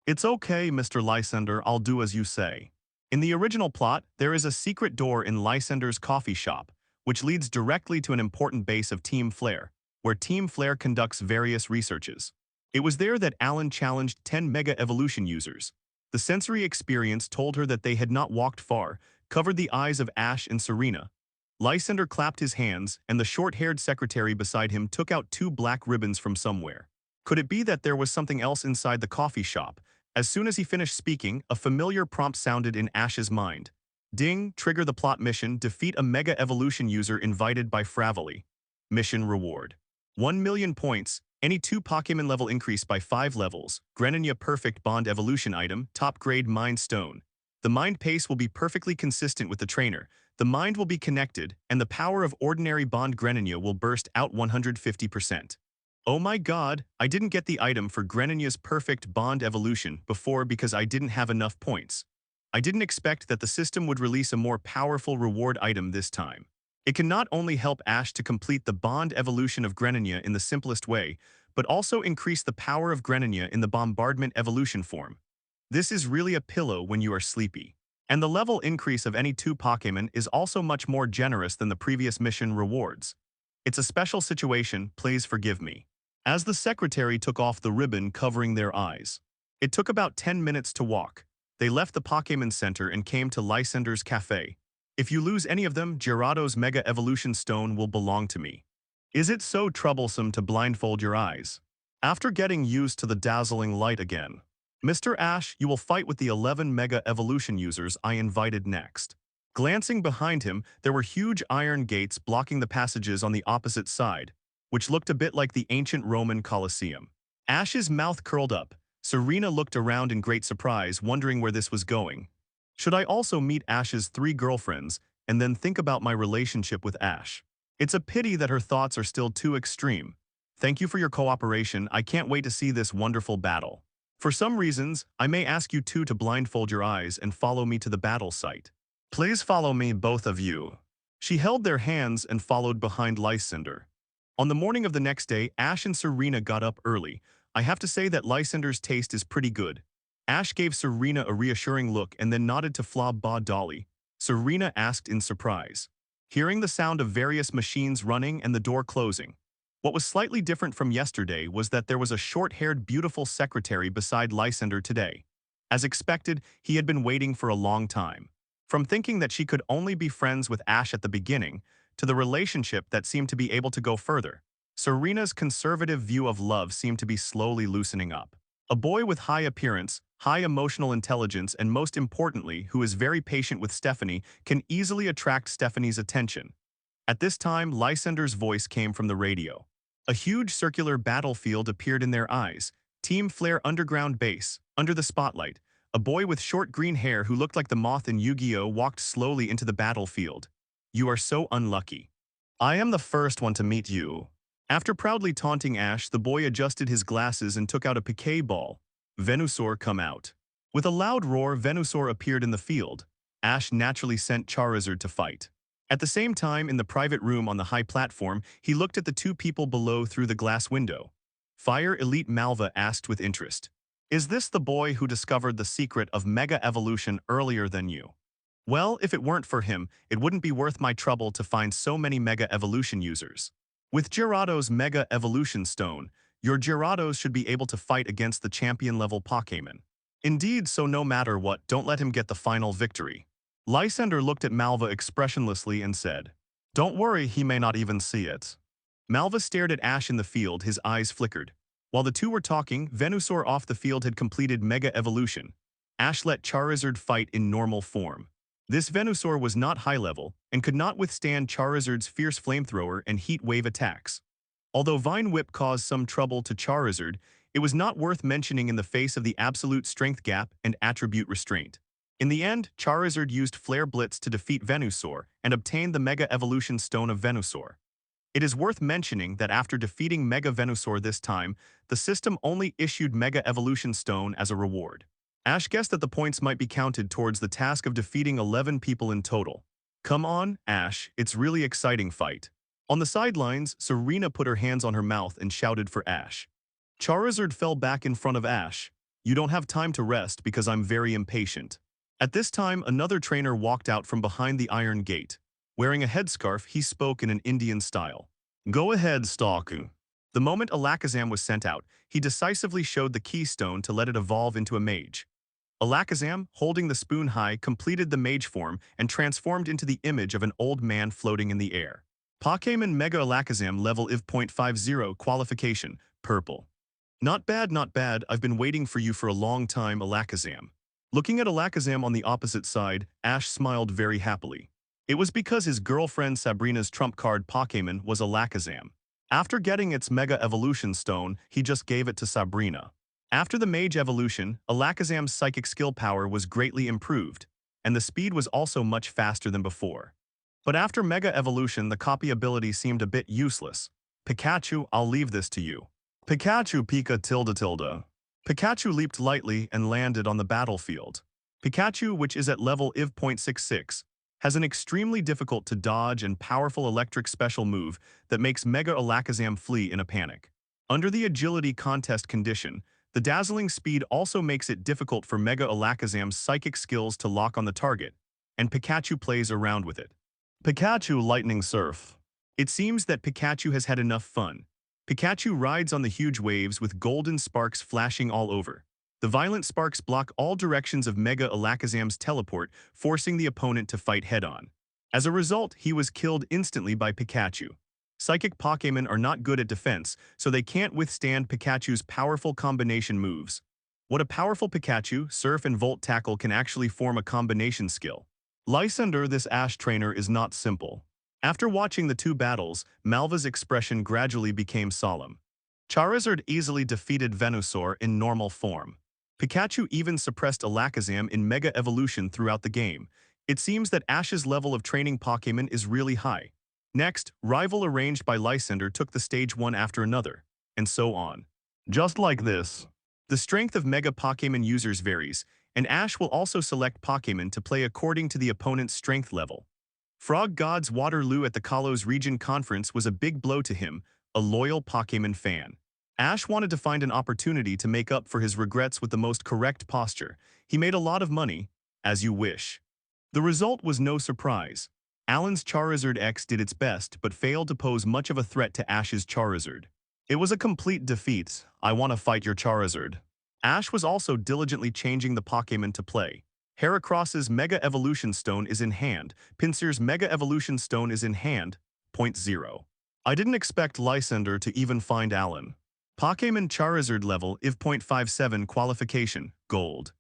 It's okay, Mr. Lysander, I'll do as you say. In the original plot, there is a secret door in Lysander's coffee shop, which leads directly to an important base of Team Flare, where Team Flare conducts various researches. It was there that Alan challenged 10 Mega Evolution users. The sensory experience told her that they had not walked far, covered the eyes of Ash and Serena. Lysander clapped his hands, and the short-haired secretary beside him took out 2 black ribbons from somewhere. Could it be that there was something else inside the coffee shop? As soon as he finished speaking, a familiar prompt sounded in Ash's mind. Ding, trigger the plot mission, defeat a Mega Evolution user invited by Fravoli. Mission reward. 1,000,000 points, any 2 Pokémon level increase by 5 levels, Greninja Perfect Bond Evolution item, top grade Mind Stone. The mind pace will be perfectly consistent with the trainer, the mind will be connected, and the power of ordinary Bond Greninja will burst out 150%. Oh my god, I didn't get the item for Greninja's Perfect Bond Evolution before because I didn't have enough points. I didn't expect that the system would release a more powerful reward item this time. It can not only help Ash to complete the Bond Evolution of Greninja in the simplest way, but also increase the power of Greninja in the Bombardment Evolution form. This is really a pillow when you are sleepy. And the level increase of any 2 Pokémon is also much more generous than the previous mission rewards. It's a special situation, please forgive me. As the secretary took off the ribbon covering their eyes. It took about 10 minutes to walk. They left the Pokémon Center and came to Lysander's Cafe. If you lose any of them, Gyarados Mega Evolution Stone will belong to me. Is it so troublesome to blindfold your eyes? After getting used to the dazzling light again, Mr. Ash, you will fight with the 11 Mega Evolution users I invited next. Glancing behind him, there were huge iron gates blocking the passages on the opposite side, which looked a bit like the ancient Roman Colosseum. Ash's mouth curled up. Serena looked around in great surprise, wondering where this was going. Should I also meet Ash's 3 girlfriends, and then think about my relationship with Ash? It's a pity that her thoughts are still too extreme. Thank you for your cooperation, I can't wait to see this wonderful battle. For some reasons, I may ask you 2 to blindfold your eyes and follow me to the battle site. Please follow me, both of you. She held their hands and followed behind Lysander. On the morning of the next day, Ash and Serena got up early. I have to say that Lysander's taste is pretty good. Ash gave Serena a reassuring look and then nodded to Flob Ba Dolly. Serena asked in surprise. Hearing the sound of various machines running and the door closing. What was slightly different from yesterday was that there was a short-haired beautiful secretary beside Lysander today. As expected, he had been waiting for a long time. From thinking that she could only be friends with Ash at the beginning, to the relationship that seemed to be able to go further. Serena's conservative view of love seemed to be slowly loosening up. A boy with high appearance, high emotional intelligence, and most importantly, who is very patient with Stephanie, can easily attract Stephanie's attention. At this time, Lysander's voice came from the radio. A huge circular battlefield appeared in their eyes. Team Flare Underground Base, under the spotlight. A boy with short green hair who looked like the moth in Yu-Gi-Oh! Walked slowly into the battlefield. You are so unlucky. I am the first one to meet you. After proudly taunting Ash, the boy adjusted his glasses and took out a piquet ball. Venusaur come out. With a loud roar, Venusaur appeared in the field. Ash naturally sent Charizard to fight. At the same time, in the private room on the high platform, he looked at the two people below through the glass window. Fire Elite Malva asked with interest. Is this the boy who discovered the secret of Mega Evolution earlier than you? Well, if it weren't for him, it wouldn't be worth my trouble to find so many Mega Evolution users. With Gyarados Mega Evolution Stone, your Gyarados should be able to fight against the champion-level Pokémon. Indeed, so no matter what, don't let him get the final victory. Lysander looked at Malva expressionlessly and said, Don't worry, he may not even see it. Malva stared at Ash in the field, his eyes flickered. While the two were talking, Venusaur off the field had completed Mega Evolution. Ash let Charizard fight in normal form. This Venusaur was not high level and could not withstand Charizard's fierce flamethrower and heat wave attacks. Although Vine Whip caused some trouble to Charizard, it was not worth mentioning in the face of the absolute strength gap and attribute restraint. In the end, Charizard used Flare Blitz to defeat Venusaur and obtain the Mega Evolution Stone of Venusaur. It is worth mentioning that after defeating Mega Venusaur this time, the system only issued Mega Evolution Stone as a reward. Ash guessed that the points might be counted towards the task of defeating 11 people in total. Come on, Ash, it's really exciting fight. On the sidelines, Serena put her hands on her mouth and shouted for Ash. Charizard fell back in front of Ash. You don't have time to rest because I'm very impatient. At this time, another trainer walked out from behind the iron gate. Wearing a headscarf, he spoke in an Indian style. Go ahead, Stalku. The moment Alakazam was sent out, he decisively showed the keystone to let it evolve into a mage. Alakazam, holding the spoon high, completed the mage form and transformed into the image of an old man floating in the air. Pokémon Mega Alakazam level IV.50 qualification, purple. Not bad, not bad, I've been waiting for you for a long time, Alakazam. Looking at Alakazam on the opposite side, Ash smiled very happily. It was because his girlfriend Sabrina's trump card Pokémon was Alakazam. After getting its Mega Evolution Stone, he just gave it to Sabrina. After the Mage Evolution, Alakazam's psychic skill power was greatly improved, and the speed was also much faster than before. But after Mega Evolution, the copy ability seemed a bit useless. Pikachu, I'll leave this to you. Pikachu Pika tilde tilde. Pikachu leaped lightly and landed on the battlefield. Pikachu, which is at level IV.66, has an extremely difficult to dodge and powerful electric special move that makes Mega Alakazam flee in a panic. Under the agility contest condition, the dazzling speed also makes it difficult for Mega Alakazam's psychic skills to lock on the target, and Pikachu plays around with it. Pikachu Lightning Surf. It seems that Pikachu has had enough fun. Pikachu rides on the huge waves with golden sparks flashing all over. The violent sparks block all directions of Mega Alakazam's teleport, forcing the opponent to fight head-on. As a result, he was killed instantly by Pikachu. Psychic Pokémon are not good at defense, so they can't withstand Pikachu's powerful combination moves. What a powerful Pikachu, Surf and Volt Tackle can actually form a combination skill. Lysander, this Ash trainer, is not simple. After watching the two battles, Malva's expression gradually became solemn. Charizard easily defeated Venusaur in normal form. Pikachu even suppressed Alakazam in Mega Evolution throughout the game. It seems that Ash's level of training Pokémon is really high. Next, rival arranged by Lysander took the stage one after another, and so on. Just like this. The strength of Mega Pokémon users varies, and Ash will also select Pokémon to play according to the opponent's strength level. Frog God's Waterloo at the Kalos Region Conference was a big blow to him, a loyal Pokémon fan. Ash wanted to find an opportunity to make up for his regrets with the most correct posture. He made a lot of money, as you wish. The result was no surprise. Alan's Charizard X did its best but failed to pose much of a threat to Ash's Charizard. It was a complete defeat. I want to fight your Charizard. Ash was also diligently changing the Pokémon to play. Heracross's Mega Evolution Stone is in hand, Pinsir's Mega Evolution Stone is in hand, if.0. I didn't expect Lysander to even find Alan. Pokémon Charizard level if.57 qualification, gold.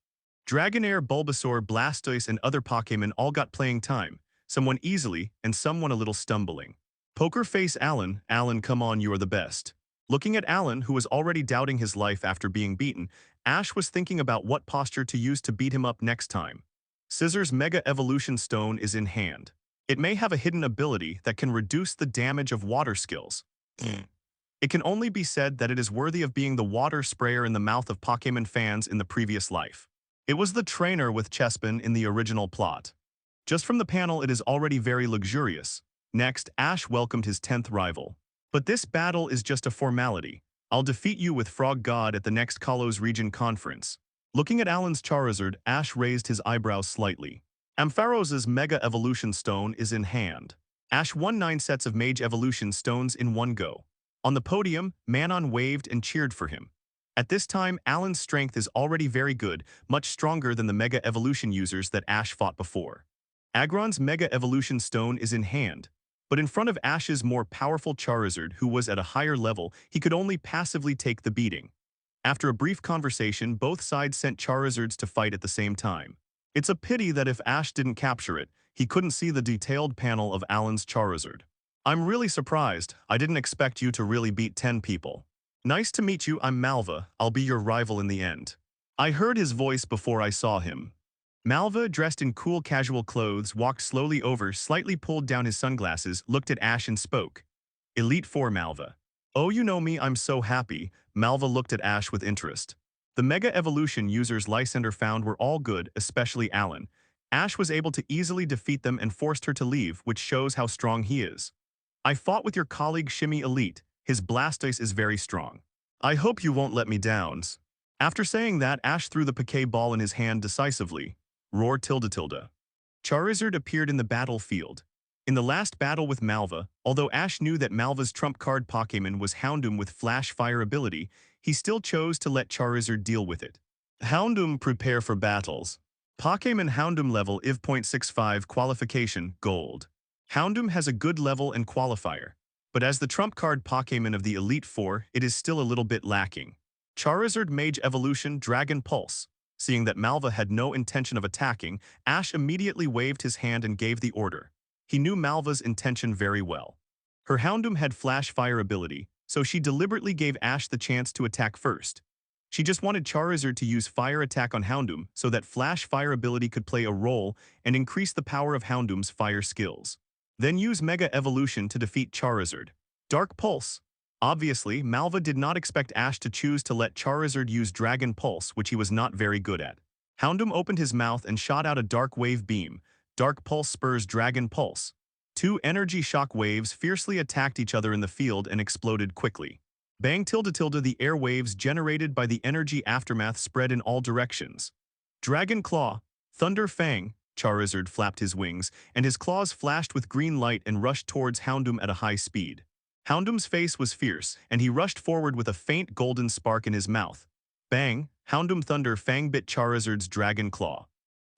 Dragonair, Bulbasaur, Blastoise, and other Pokémon all got playing time, someone easily and someone a little stumbling. Poker face Alan, come on, you are the best. Looking at Alan, who was already doubting his life after being beaten, Ash was thinking about what posture to use to beat him up next time. Scissor's Mega Evolution Stone is in hand. It may have a hidden ability that can reduce the damage of water skills. It can only be said that it is worthy of being the water sprayer in the mouth of Pokémon fans in the previous life. It was the trainer with Chespin in the original plot. Just from the panel, it is already very luxurious. Next, Ash welcomed his 10th rival. But this battle is just a formality. I'll defeat you with Frog God at the next Kanto Region conference. Looking at Alan's Charizard, Ash raised his eyebrows slightly. Ampharos's Mega Evolution Stone is in hand. Ash won 9 sets of Mage Evolution Stones in one go. On the podium, Manon waved and cheered for him. At this time, Alan's strength is already very good, much stronger than the Mega Evolution users that Ash fought before. Aggron's Mega Evolution Stone is in hand, but in front of Ash's more powerful Charizard, who was at a higher level, he could only passively take the beating. After a brief conversation, both sides sent Charizards to fight at the same time. It's a pity that if Ash didn't capture it, he couldn't see the detailed panel of Alan's Charizard. I'm really surprised. I didn't expect you to really beat 10 people. Nice to meet you, I'm Malva. I'll be your rival in the end. I heard his voice before I saw him. Malva, dressed in cool casual clothes, walked slowly over, slightly pulled down his sunglasses, looked at Ash and spoke. Elite Four Malva. Oh, you know me, I'm so happy. Malva looked at Ash with interest. The Mega Evolution users Lysander found were all good, especially Alan. Ash was able to easily defeat them and forced her to leave, which shows how strong he is. I fought with your colleague Shimmy Elite. His Blastoise is very strong. I hope you won't let me down. After saying that, Ash threw the Poké Ball in his hand decisively. Roar tilde tilde. Charizard appeared in the battlefield. In the last battle with Malva, although Ash knew that Malva's trump card Pokémon was Houndoom with Flash Fire ability, he still chose to let Charizard deal with it. Houndoom, prepare for battles. Pokémon Houndoom level IV.65 qualification, gold. Houndoom has a good level and qualifier, but as the trump card Pokémon of the Elite Four, it is still a little bit lacking. Charizard Mage Evolution Dragon Pulse. Seeing that Malva had no intention of attacking, Ash immediately waved his hand and gave the order. He knew Malva's intention very well. Her Houndoom had Flash Fire ability, so she deliberately gave Ash the chance to attack first. She just wanted Charizard to use Fire Attack on Houndoom so that Flash Fire ability could play a role and increase the power of Houndoom's fire skills. Then use Mega Evolution to defeat Charizard. Dark Pulse. Obviously, Malva did not expect Ash to choose to let Charizard use Dragon Pulse, which he was not very good at. Houndoom opened his mouth and shot out a Dark Wave Beam. Dark Pulse spurs Dragon Pulse. 2 energy shock waves fiercely attacked each other in the field and exploded quickly. Bang tilde tilde, the air waves generated by the energy aftermath spread in all directions. Dragon Claw. Thunder Fang. Charizard flapped his wings, and his claws flashed with green light and rushed towards Houndoom at a high speed. Houndoom's face was fierce, and he rushed forward with a faint golden spark in his mouth. Bang! Houndoom Thunder Fang bit Charizard's Dragon Claw.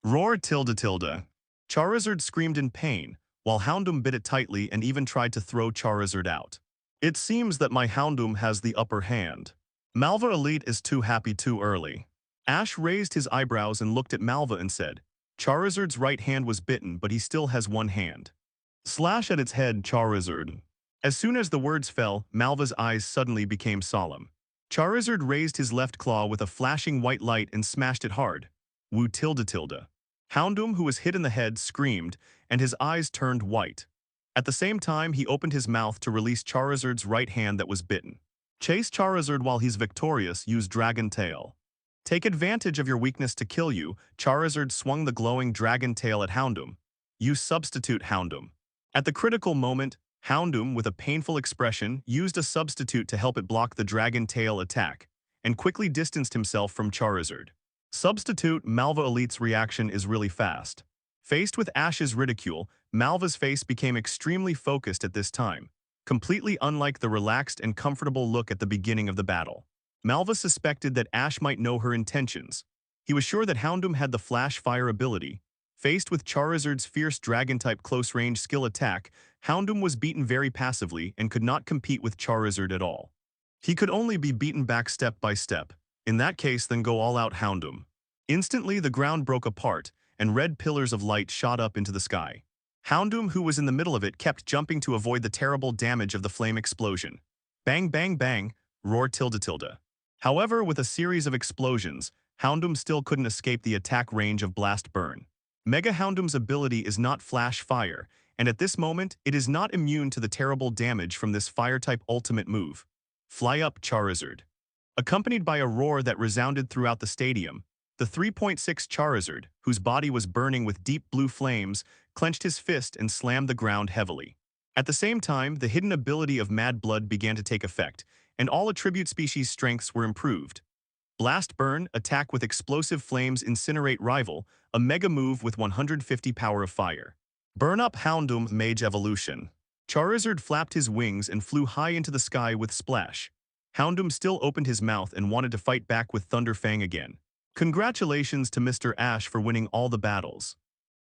Roar tilde tilde. Charizard screamed in pain, while Houndoom bit it tightly and even tried to throw Charizard out. It seems that my Houndoom has the upper hand. Malva Elite is too happy too early. Ash raised his eyebrows and looked at Malva and said, Charizard's right hand was bitten, but he still has one hand. Slash at its head, Charizard. As soon as the words fell, Malva's eyes suddenly became solemn. Charizard raised his left claw with a flashing white light and smashed it hard. Woo tilde tilde. Houndoom, who was hit in the head, screamed, and his eyes turned white. At the same time, he opened his mouth to release Charizard's right hand that was bitten. Chase Charizard while he's victorious, use Dragon Tail. Take advantage of your weakness to kill you, Charizard swung the glowing Dragon Tail at Houndoom. Use Substitute Houndoom. At the critical moment, Houndoom, with a painful expression, used a substitute to help it block the Dragon Tail attack, and quickly distanced himself from Charizard. Substitute. Malva Elite's reaction is really fast. Faced with Ash's ridicule, Malva's face became extremely focused at this time, completely unlike the relaxed and comfortable look at the beginning of the battle. Malva suspected that Ash might know her intentions. He was sure that Houndoom had the Flash Fire ability. Faced with Charizard's fierce Dragon-type close-range skill attack, Houndoom was beaten very passively and could not compete with Charizard at all. He could only be beaten back step by step. In that case, then go all out Houndoom. Instantly, the ground broke apart, and red pillars of light shot up into the sky. Houndoom, who was in the middle of it, kept jumping to avoid the terrible damage of the flame explosion. Bang, bang, bang, roar tilde tilde. However, with a series of explosions, Houndoom still couldn't escape the attack range of Blast Burn. Mega Houndoom's ability is not Flash Fire, and at this moment, it is not immune to the terrible damage from this Fire-type ultimate move. Fly up Charizard. Accompanied by a roar that resounded throughout the stadium, the 3.6 Charizard, whose body was burning with deep blue flames, clenched his fist and slammed the ground heavily. At the same time, the hidden ability of Mad Blood began to take effect, and all attribute species strengths were improved. Blast Burn, attack with explosive flames, incinerate rival, a mega move with 150 power of fire. Burn up Houndoom, Mage Evolution. Charizard flapped his wings and flew high into the sky with Splash. Houndoom still opened his mouth and wanted to fight back with Thunder Fang again. Congratulations to Mr. Ash for winning all the battles.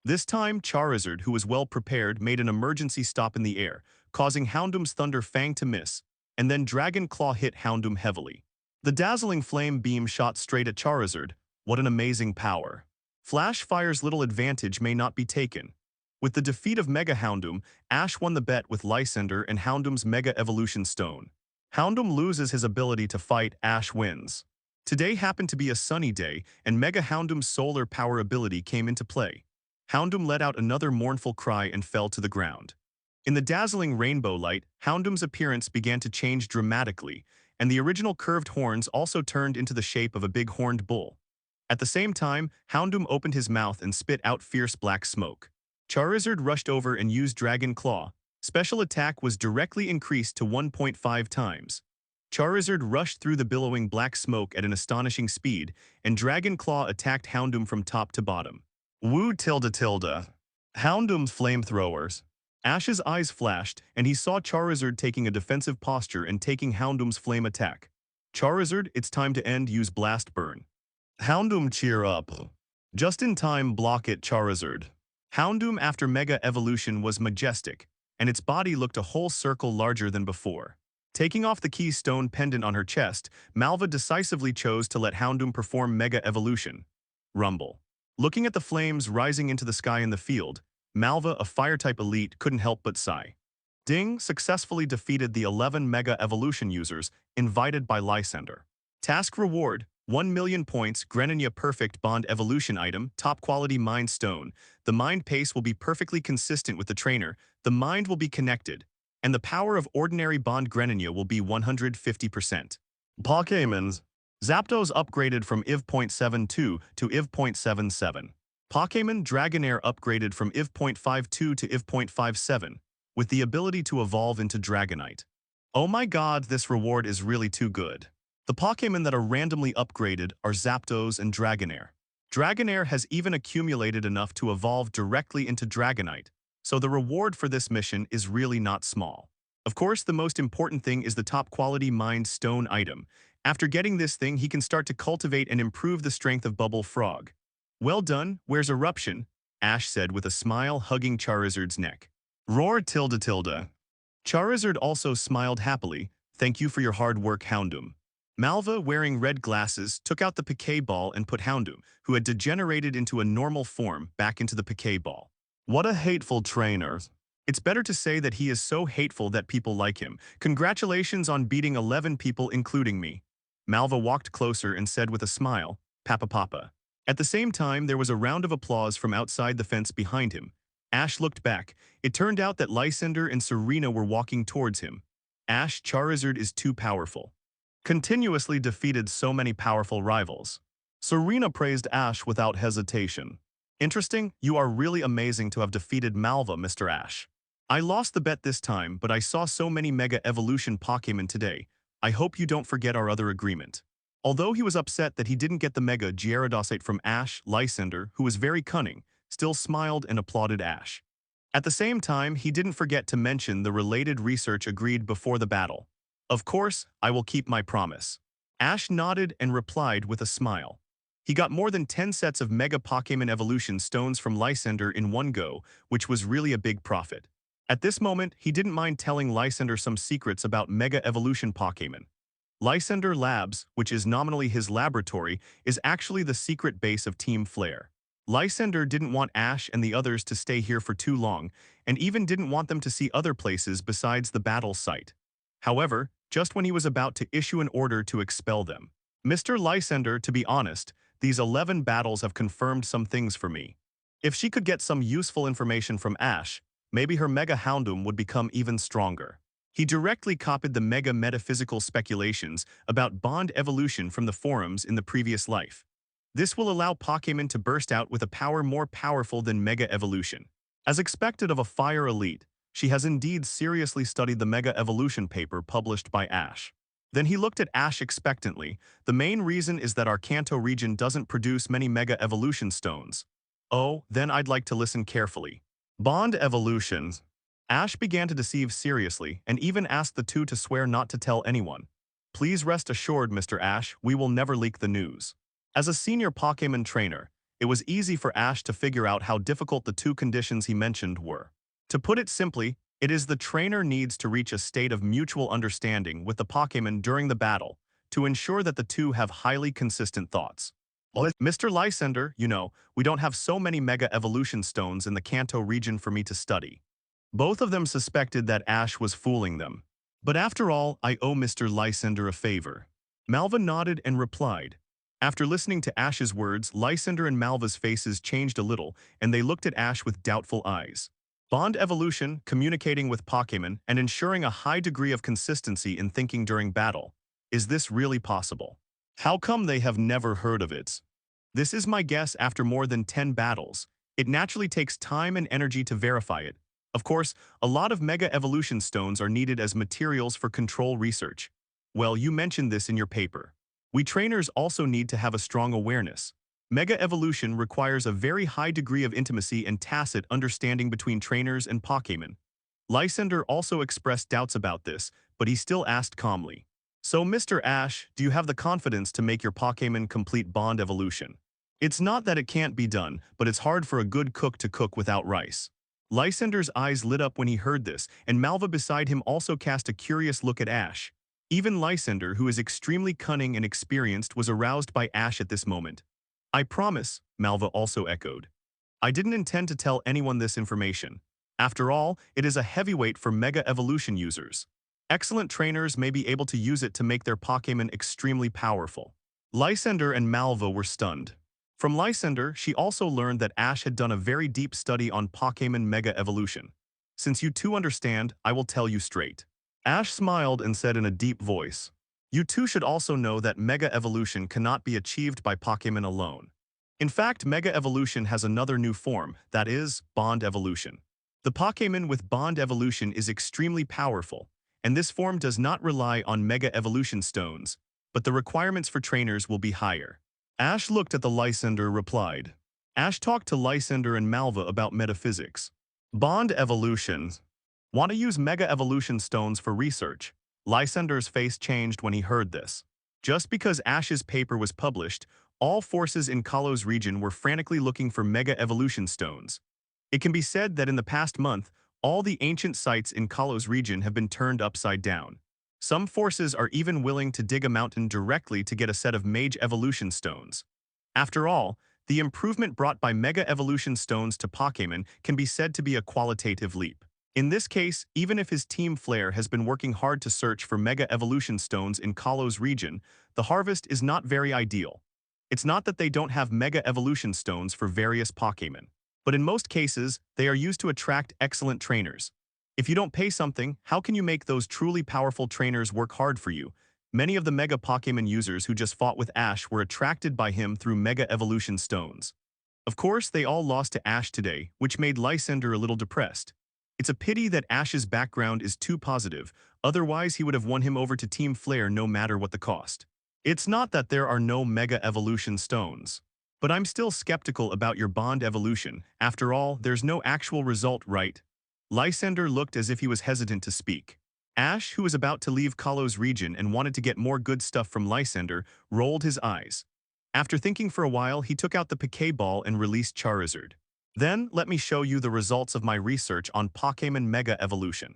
This time, Charizard, who was well prepared, made an emergency stop in the air, causing Houndoom's Thunder Fang to miss, and then Dragon Claw hit Houndoom heavily. The dazzling flame beam shot straight at Charizard. What an amazing power. Flash Fire's little advantage may not be taken. With the defeat of Mega Houndoom, Ash won the bet with Lysander and Houndoom's Mega Evolution Stone. Houndoom loses his ability to fight, Ash wins. Today happened to be a sunny day, and Mega Houndoom's solar power ability came into play. Houndoom let out another mournful cry and fell to the ground. In the dazzling rainbow light, Houndoom's appearance began to change dramatically, and the original curved horns also turned into the shape of a big horned bull. At the same time, Houndoom opened his mouth and spit out fierce black smoke. Charizard rushed over and used Dragon Claw. Special attack was directly increased to 1.5 times. Charizard rushed through the billowing black smoke at an astonishing speed, and Dragon Claw attacked Houndoom from top to bottom. Woo tilde tilde. Houndoom's flamethrowers. Ash's eyes flashed, and he saw Charizard taking a defensive posture and taking Houndoom's flame attack. Charizard, it's time to end, use Blast Burn. Houndoom, cheer up. Just in time, block it, Charizard. Houndoom after Mega Evolution was majestic, and its body looked a whole circle larger than before. Taking off the keystone pendant on her chest, Malva decisively chose to let Houndoom perform Mega Evolution. Rumble. Looking at the flames rising into the sky in the field, Malva, a Fire-type elite, couldn't help but sigh. Ding successfully defeated the 11 Mega Evolution users invited by Lysander. Task reward, 1 million points, Greninja Perfect Bond Evolution item, top quality Mind Stone. The mind pace will be perfectly consistent with the trainer, the mind will be connected, and the power of ordinary Bond Greninja will be 150%. Pokémons. Zapdos upgraded from IV.72 to IV.77. Pokémon Dragonair upgraded from IV.52 to IV.57, with the ability to evolve into Dragonite. Oh my god, this reward is really too good. The Pokémon that are randomly upgraded are Zapdos and Dragonair. Dragonair has even accumulated enough to evolve directly into Dragonite, so the reward for this mission is really not small. Of course, the most important thing is the top quality Mind Stone item. After getting this thing, he can start to cultivate and improve the strength of Bubble Frog. Well done, where's Eruption? Ash said with a smile, hugging Charizard's neck. Roar tilde tilde. Charizard also smiled happily. Thank you for your hard work, Houndoom. Malva, wearing red glasses, took out the Pokéball and put Houndoom, who had degenerated into a normal form, back into the Pokéball. What a hateful trainer. It's better to say that he is so hateful that people like him. Congratulations on beating 11 people, including me. Malva walked closer and said with a smile, Papa Papa. At the same time, there was a round of applause from outside the fence behind him. Ash looked back. It turned out that Lysander and Serena were walking towards him. Ash, Charizard is too powerful. Continuously defeated so many powerful rivals. Serena praised Ash without hesitation. Interesting, you are really amazing to have defeated Malva, Mr. Ash. I lost the bet this time, but I saw so many Mega Evolution Pokémon today. I hope you don't forget our other agreement. Although he was upset that he didn't get the Mega Gyarados from Ash, Lysander, who was very cunning, still smiled and applauded Ash. At the same time, he didn't forget to mention the related research agreed before the battle. Of course, I will keep my promise. Ash nodded and replied with a smile. He got more than 10 sets of Mega Pokémon Evolution stones from Lysander in one go, which was really a big profit. At this moment, he didn't mind telling Lysander some secrets about Mega Evolution Pokémon. Lysander Labs, which is nominally his laboratory, is actually the secret base of Team Flare. Lysander didn't want Ash and the others to stay here for too long, and even didn't want them to see other places besides the battle site. However, just when he was about to issue an order to expel them, Mr. Lysander, to be honest, these 11 battles have confirmed some things for me. If she could get some useful information from Ash, maybe her Mega Houndoom would become even stronger. He directly copied the Mega Metaphysical speculations about bond evolution from the forums in the previous life. This will allow Pokémon to burst out with a power more powerful than Mega Evolution. As expected of a Fire Elite, she has indeed seriously studied the Mega Evolution paper published by Ash. Then he looked at Ash expectantly. The main reason is that our Kanto region doesn't produce many Mega Evolution stones. Oh, then I'd like to listen carefully. Bond evolutions. Ash began to deceive seriously and even asked the two to swear not to tell anyone. Please rest assured, Mr. Ash, we will never leak the news. As a senior Pokémon trainer, it was easy for Ash to figure out how difficult the two conditions he mentioned were. To put it simply, it is the trainer needs to reach a state of mutual understanding with the Pokémon during the battle to ensure that the two have highly consistent thoughts. Well, Mr. Lysander, we don't have so many Mega Evolution stones in the Kanto region for me to study. Both of them suspected that Ash was fooling them. But after all, I owe Mr. Lysander a favor. Malva nodded and replied. After listening to Ash's words, Lysander and Malva's faces changed a little, and they looked at Ash with doubtful eyes. Bond evolution, communicating with Pokémon, and ensuring a high degree of consistency in thinking during battle. Is this really possible? How come they have never heard of it? This is my guess after more than 10 battles. It naturally takes time and energy to verify it. Of course, a lot of Mega Evolution stones are needed as materials for control research. Well, you mentioned this in your paper. We trainers also need to have a strong awareness. Mega Evolution requires a very high degree of intimacy and tacit understanding between trainers and Pokémon. Lysander also expressed doubts about this, but he still asked calmly. So, Mr. Ash, do you have the confidence to make your Pokémon complete bond evolution? It's not that it can't be done, but it's hard for a good cook to cook without rice. Lysander's eyes lit up when he heard this, and Malva beside him also cast a curious look at Ash. Even Lysander, who is extremely cunning and experienced, was aroused by Ash at this moment. I promise, Malva also echoed. I didn't intend to tell anyone this information. After all, it is a heavyweight for Mega Evolution users. Excellent trainers may be able to use it to make their Pokémon extremely powerful. Lysander and Malva were stunned. From Lysander, she also learned that Ash had done a very deep study on Pokémon Mega Evolution. Since you two understand, I will tell you straight. Ash smiled and said in a deep voice, you two should also know that Mega Evolution cannot be achieved by Pokémon alone. In fact, Mega Evolution has another new form, that is, Bond Evolution. The Pokémon with Bond Evolution is extremely powerful, and this form does not rely on Mega Evolution stones, but the requirements for trainers will be higher. Ash looked at the Lysander replied. Ash talked to Lysander and Malva about metaphysics. Bond Evolution. Want to use Mega Evolution stones for research? Lysander's face changed when he heard this. Just because Ash's paper was published, all forces in Kanto region were frantically looking for Mega Evolution stones. It can be said that in the past month, all the ancient sites in Kanto region have been turned upside down. Some forces are even willing to dig a mountain directly to get a set of Mage Evolution stones. After all, the improvement brought by Mega Evolution stones to Pokémon can be said to be a qualitative leap. In this case, even if his Team Flare has been working hard to search for Mega Evolution stones in Kanto region, the harvest is not very ideal. It's not that they don't have Mega Evolution stones for various Pokémon, but in most cases, they are used to attract excellent trainers. If you don't pay something, how can you make those truly powerful trainers work hard for you? Many of the Mega Pokémon users who just fought with Ash were attracted by him through Mega Evolution stones. Of course, they all lost to Ash today, which made Lysander a little depressed. It's a pity that Ash's background is too positive, otherwise he would have won him over to Team Flare no matter what the cost. It's not that there are no Mega Evolution stones. But I'm still skeptical about your Bond Evolution. After all, there's no actual result, right? Lysander looked as if he was hesitant to speak. Ash, who was about to leave Kanto region and wanted to get more good stuff from Lysander, rolled his eyes. After thinking for a while, he took out the Pokeball and released Charizard. Then, let me show you the results of my research on Pokémon Mega Evolution.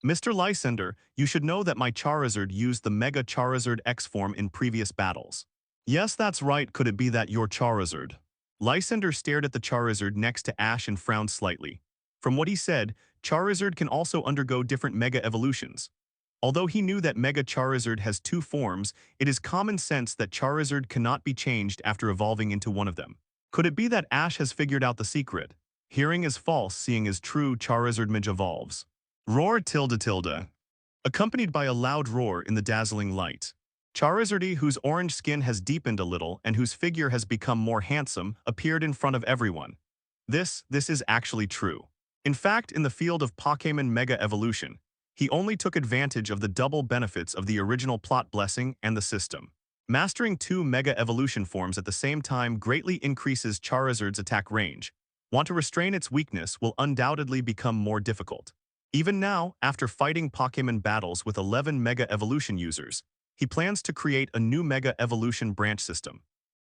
Mr. Lysander, you should know that my Charizard used the Mega Charizard X form in previous battles. Yes, that's right. Could it be that your Charizard? Lysander stared at the Charizard next to Ash and frowned slightly. From what he said, Charizard can also undergo different Mega Evolutions. Although he knew that Mega Charizard has two forms, it is common sense that Charizard cannot be changed after evolving into one of them. Could it be that Ash has figured out the secret? Hearing is false, seeing is true, Charizard Midge evolves. Roar tilde tilde. Accompanied by a loud roar in the dazzling light. Charizard, whose orange skin has deepened a little and whose figure has become more handsome, appeared in front of everyone. This is actually true. In fact, in the field of Pokémon Mega Evolution, he only took advantage of the double benefits of the original plot blessing and the system. Mastering two Mega Evolution forms at the same time greatly increases Charizard's attack range. Want to restrain its weakness will undoubtedly become more difficult. Even now, after fighting Pokémon battles with 11 Mega Evolution users, he plans to create a new Mega Evolution branch system.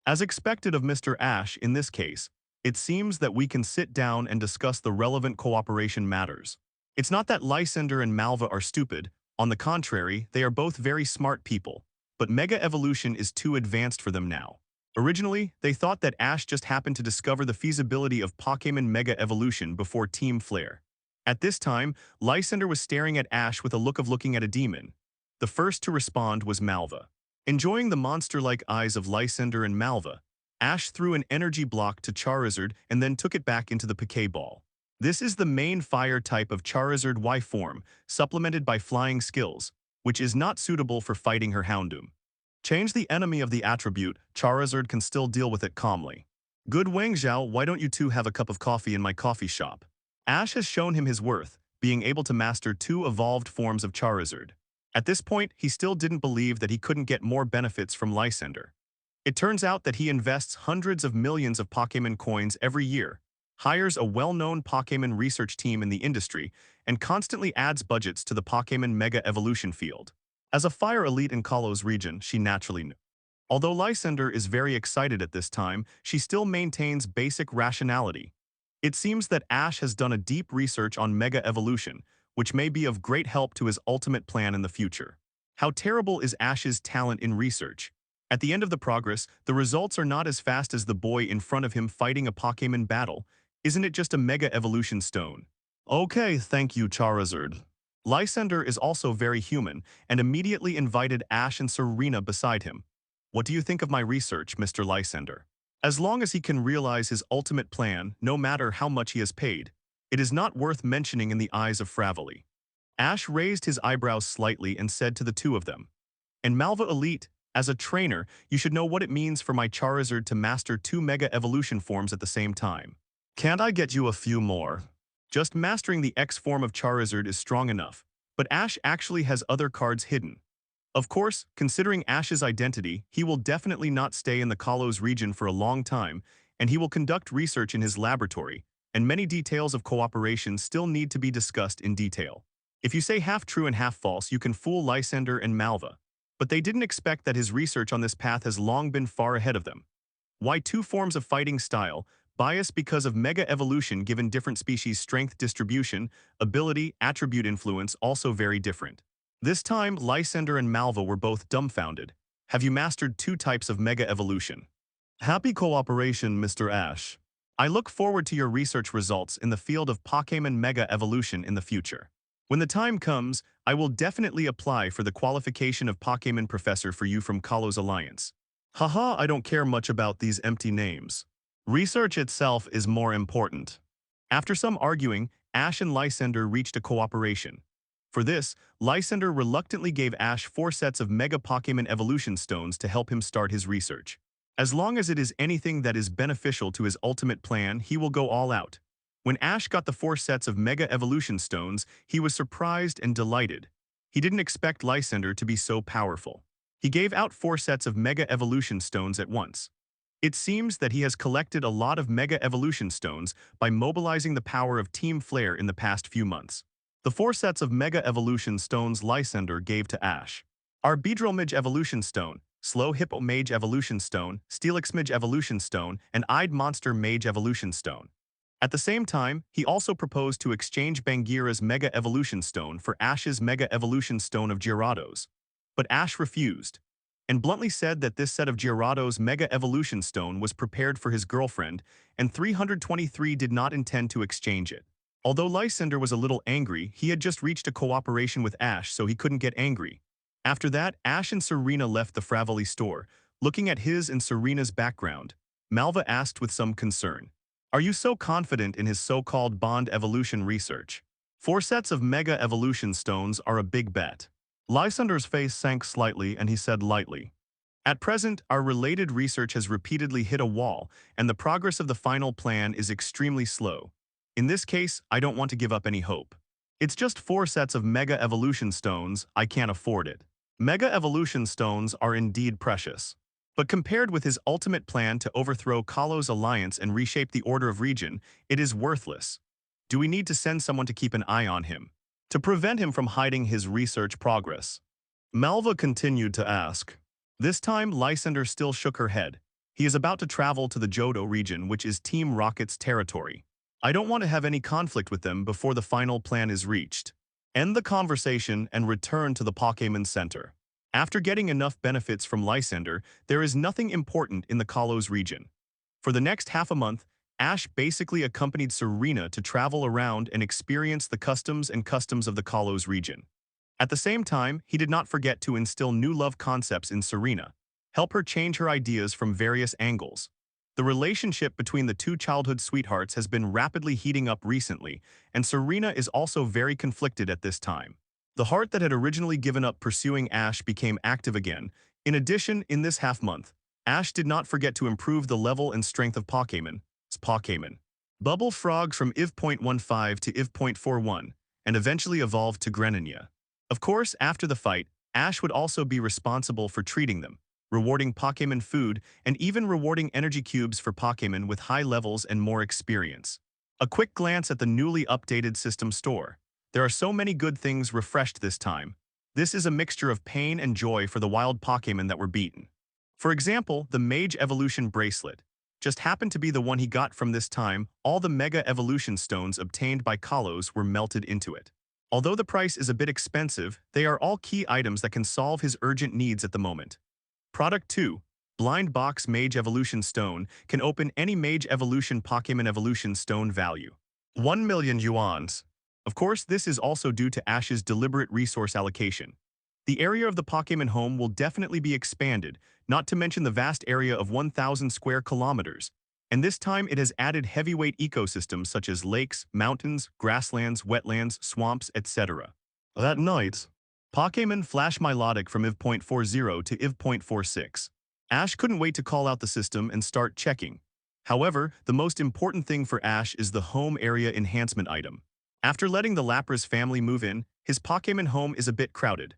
As expected of Mr. Ash in this case, it seems that we can sit down and discuss the relevant cooperation matters. It's not that Lysander and Malva are stupid, on the contrary, they are both very smart people, but Mega Evolution is too advanced for them now. Originally, they thought that Ash just happened to discover the feasibility of Pokémon Mega Evolution before Team Flare. At this time, Lysander was staring at Ash with a look of looking at a demon. The first to respond was Malva. Enjoying the monster-like eyes of Lysander and Malva, Ash threw an energy block to Charizard and then took it back into the Pokeball. This is the main fire type of Charizard Y form, supplemented by flying skills, which is not suitable for fighting her Houndoom. Change the enemy of the attribute, Charizard can still deal with it calmly. Good Wang Zhao, why don't you two have a cup of coffee in my coffee shop? Ash has shown him his worth, being able to master two evolved forms of Charizard. At this point, he still didn't believe that he couldn't get more benefits from Lysander. It turns out that he invests hundreds of millions of Pokémon coins every year, hires a well-known Pokémon research team in the industry, and constantly adds budgets to the Pokémon Mega Evolution field. As a fire elite in Kanto Region, she naturally knew. Although Lysander is very excited at this time, she still maintains basic rationality. It seems that Ash has done a deep research on Mega Evolution, which may be of great help to his ultimate plan in the future. How terrible is Ash's talent in research? At the end of the progress, the results are not as fast as the boy in front of him fighting a Pokémon battle. Isn't it just a Mega Evolution stone? Okay, thank you, Charizard. Lysander is also very human and immediately invited Ash and Serena beside him. What do you think of my research, Mr. Lysander? As long as he can realize his ultimate plan, no matter how much he has paid, it is not worth mentioning in the eyes of Fravely. Ash raised his eyebrows slightly and said to the two of them, "And Malva Elite, as a trainer, you should know what it means for my Charizard to master two Mega Evolution forms at the same time. Can't I get you a few more?" Just mastering the X form of Charizard is strong enough, but Ash actually has other cards hidden. Of course, considering Ash's identity, he will definitely not stay in the Kanto region for a long time, and he will conduct research in his laboratory, and many details of cooperation still need to be discussed in detail. If you say half true and half false, you can fool Lysander and Malva, but they didn't expect that his research on this path has long been far ahead of them. Why two forms of fighting style? Bias because of Mega Evolution given different species strength distribution, ability, attribute influence also very different. This time, Lysander and Malva were both dumbfounded. Have you mastered two types of Mega Evolution? Happy cooperation, Mr. Ash. I look forward to your research results in the field of Pokémon Mega Evolution in the future. When the time comes, I will definitely apply for the qualification of Pokémon Professor for you from Kanto's Alliance. Haha, I don't care much about these empty names. Research itself is more important. After some arguing, Ash and Lysander reached a cooperation. For this, Lysander reluctantly gave Ash 4 sets of Mega Pokémon Evolution Stones to help him start his research. As long as it is anything that is beneficial to his ultimate plan, he will go all out. When Ash got the 4 sets of Mega Evolution Stones, he was surprised and delighted. He didn't expect Lysander to be so powerful. He gave out 4 sets of Mega Evolution Stones at once. It seems that he has collected a lot of Mega Evolution Stones by mobilizing the power of Team Flare in the past few months. The 4 sets of Mega Evolution Stones Lysander gave to Ash are Beedrill Midge Evolution Stone, Slow Hippo Mage Evolution Stone, Steelix Mage Evolution Stone, and Eyed Monster Mage Evolution Stone. At the same time, he also proposed to exchange Bangira's Mega Evolution Stone for Ash's Mega Evolution Stone of Gyarados. But Ash refused, and bluntly said that this set of Gyarados' Mega Evolution Stone was prepared for his girlfriend, and 323 did not intend to exchange it. Although Lysander was a little angry, he had just reached a cooperation with Ash, so he couldn't get angry. After that, Ash and Serena left the Fravoli store. Looking at his and Serena's background, Malva asked with some concern, "Are you so confident in his so-called bond evolution research? 4 sets of Mega Evolution Stones are a big bet." Lysander's face sank slightly and he said lightly, "At present, our related research has repeatedly hit a wall, and the progress of the final plan is extremely slow. In this case, I don't want to give up any hope. It's just 4 sets of Mega Evolution Stones, I can't afford it." Mega Evolution Stones are indeed precious. But compared with his ultimate plan to overthrow Kalos' alliance and reshape the Order of Region, it is worthless. Do we need to send someone to keep an eye on him, to prevent him from hiding his research progress? Malva continued to ask. This time, Lysander still shook her head. He is about to travel to the Johto region, which is Team Rocket's territory. I don't want to have any conflict with them before the final plan is reached. End the conversation and return to the Pokémon Center. After getting enough benefits from Lysander, there is nothing important in the Kalos region. For the next half a month, Ash basically accompanied Serena to travel around and experience the customs of the Kalos region. At the same time, he did not forget to instill new love concepts in Serena, help her change her ideas from various angles. The relationship between the 2 childhood sweethearts has been rapidly heating up recently, and Serena is also very conflicted at this time. The heart that had originally given up pursuing Ash became active again. In addition, in this half-month, Ash did not forget to improve the level and strength of Pokémon. Bubble Frog from IV.15 to IV.41, and eventually evolved to Greninja. Of course, after the fight, Ash would also be responsible for treating them, rewarding Pokémon food, and even rewarding energy cubes for Pokémon with high levels and more experience. A quick glance at the newly updated system store. There are so many good things refreshed this time. This is a mixture of pain and joy for the wild Pokémon that were beaten. For example, the Mage Evolution Bracelet just happened to be the one he got from this time. All the Mega Evolution Stones obtained by Kalos were melted into it. Although the price is a bit expensive, they are all key items that can solve his urgent needs at the moment. Product 2. Blind Box Mage Evolution Stone can open any Mage Evolution Pokémon Evolution Stone value. 1 million yuans. Of course, this is also due to Ash's deliberate resource allocation. The area of the Pokémon home will definitely be expanded, not to mention the vast area of 1,000 square kilometers. And this time it has added heavyweight ecosystems such as lakes, mountains, grasslands, wetlands, swamps, etc. That night, Pokémon Flash Milotic from IV.40 to IV.46. Ash couldn't wait to call out the system and start checking. However, the most important thing for Ash is the home area enhancement item. After letting the Lapras family move in, his Pokémon home is a bit crowded.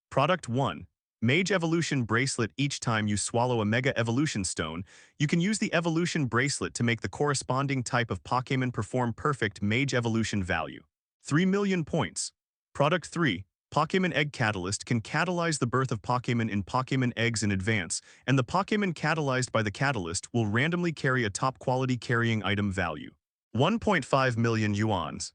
Product 1. Mage Evolution Bracelet. Each time you swallow a Mega Evolution Stone, you can use the Evolution Bracelet to make the corresponding type of Pokémon perform perfect Mage Evolution value. 3 million points. Product 3. Pokémon Egg Catalyst can catalyze the birth of Pokémon in Pokémon eggs in advance, and the Pokémon catalyzed by the catalyst will randomly carry a top-quality carrying item value. 1.5 million yuans.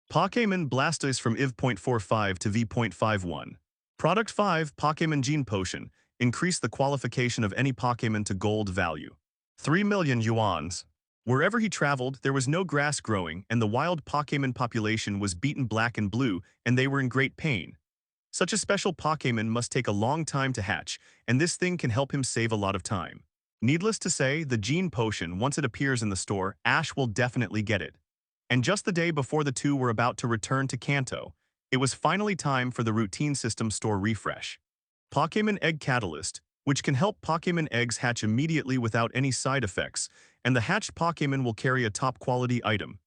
Pokémon Blastoise from IV.45 to V.51. Product 5. Pokémon Gene Potion. Increase the qualification of any Pokémon to gold value. 3 million yuans. Wherever he traveled, there was no grass growing, and the wild Pokémon population was beaten black and blue, and they were in great pain. Such a special Pokémon must take a long time to hatch, and this thing can help him save a lot of time. Needless to say, the Gene Potion, once it appears in the store, Ash will definitely get it. And just the day before the two were about to return to Kanto, it was finally time for the routine system store refresh. Pokémon Egg Catalyst, which can help Pokémon eggs hatch immediately without any side effects, and the hatched Pokémon will carry a top-quality item.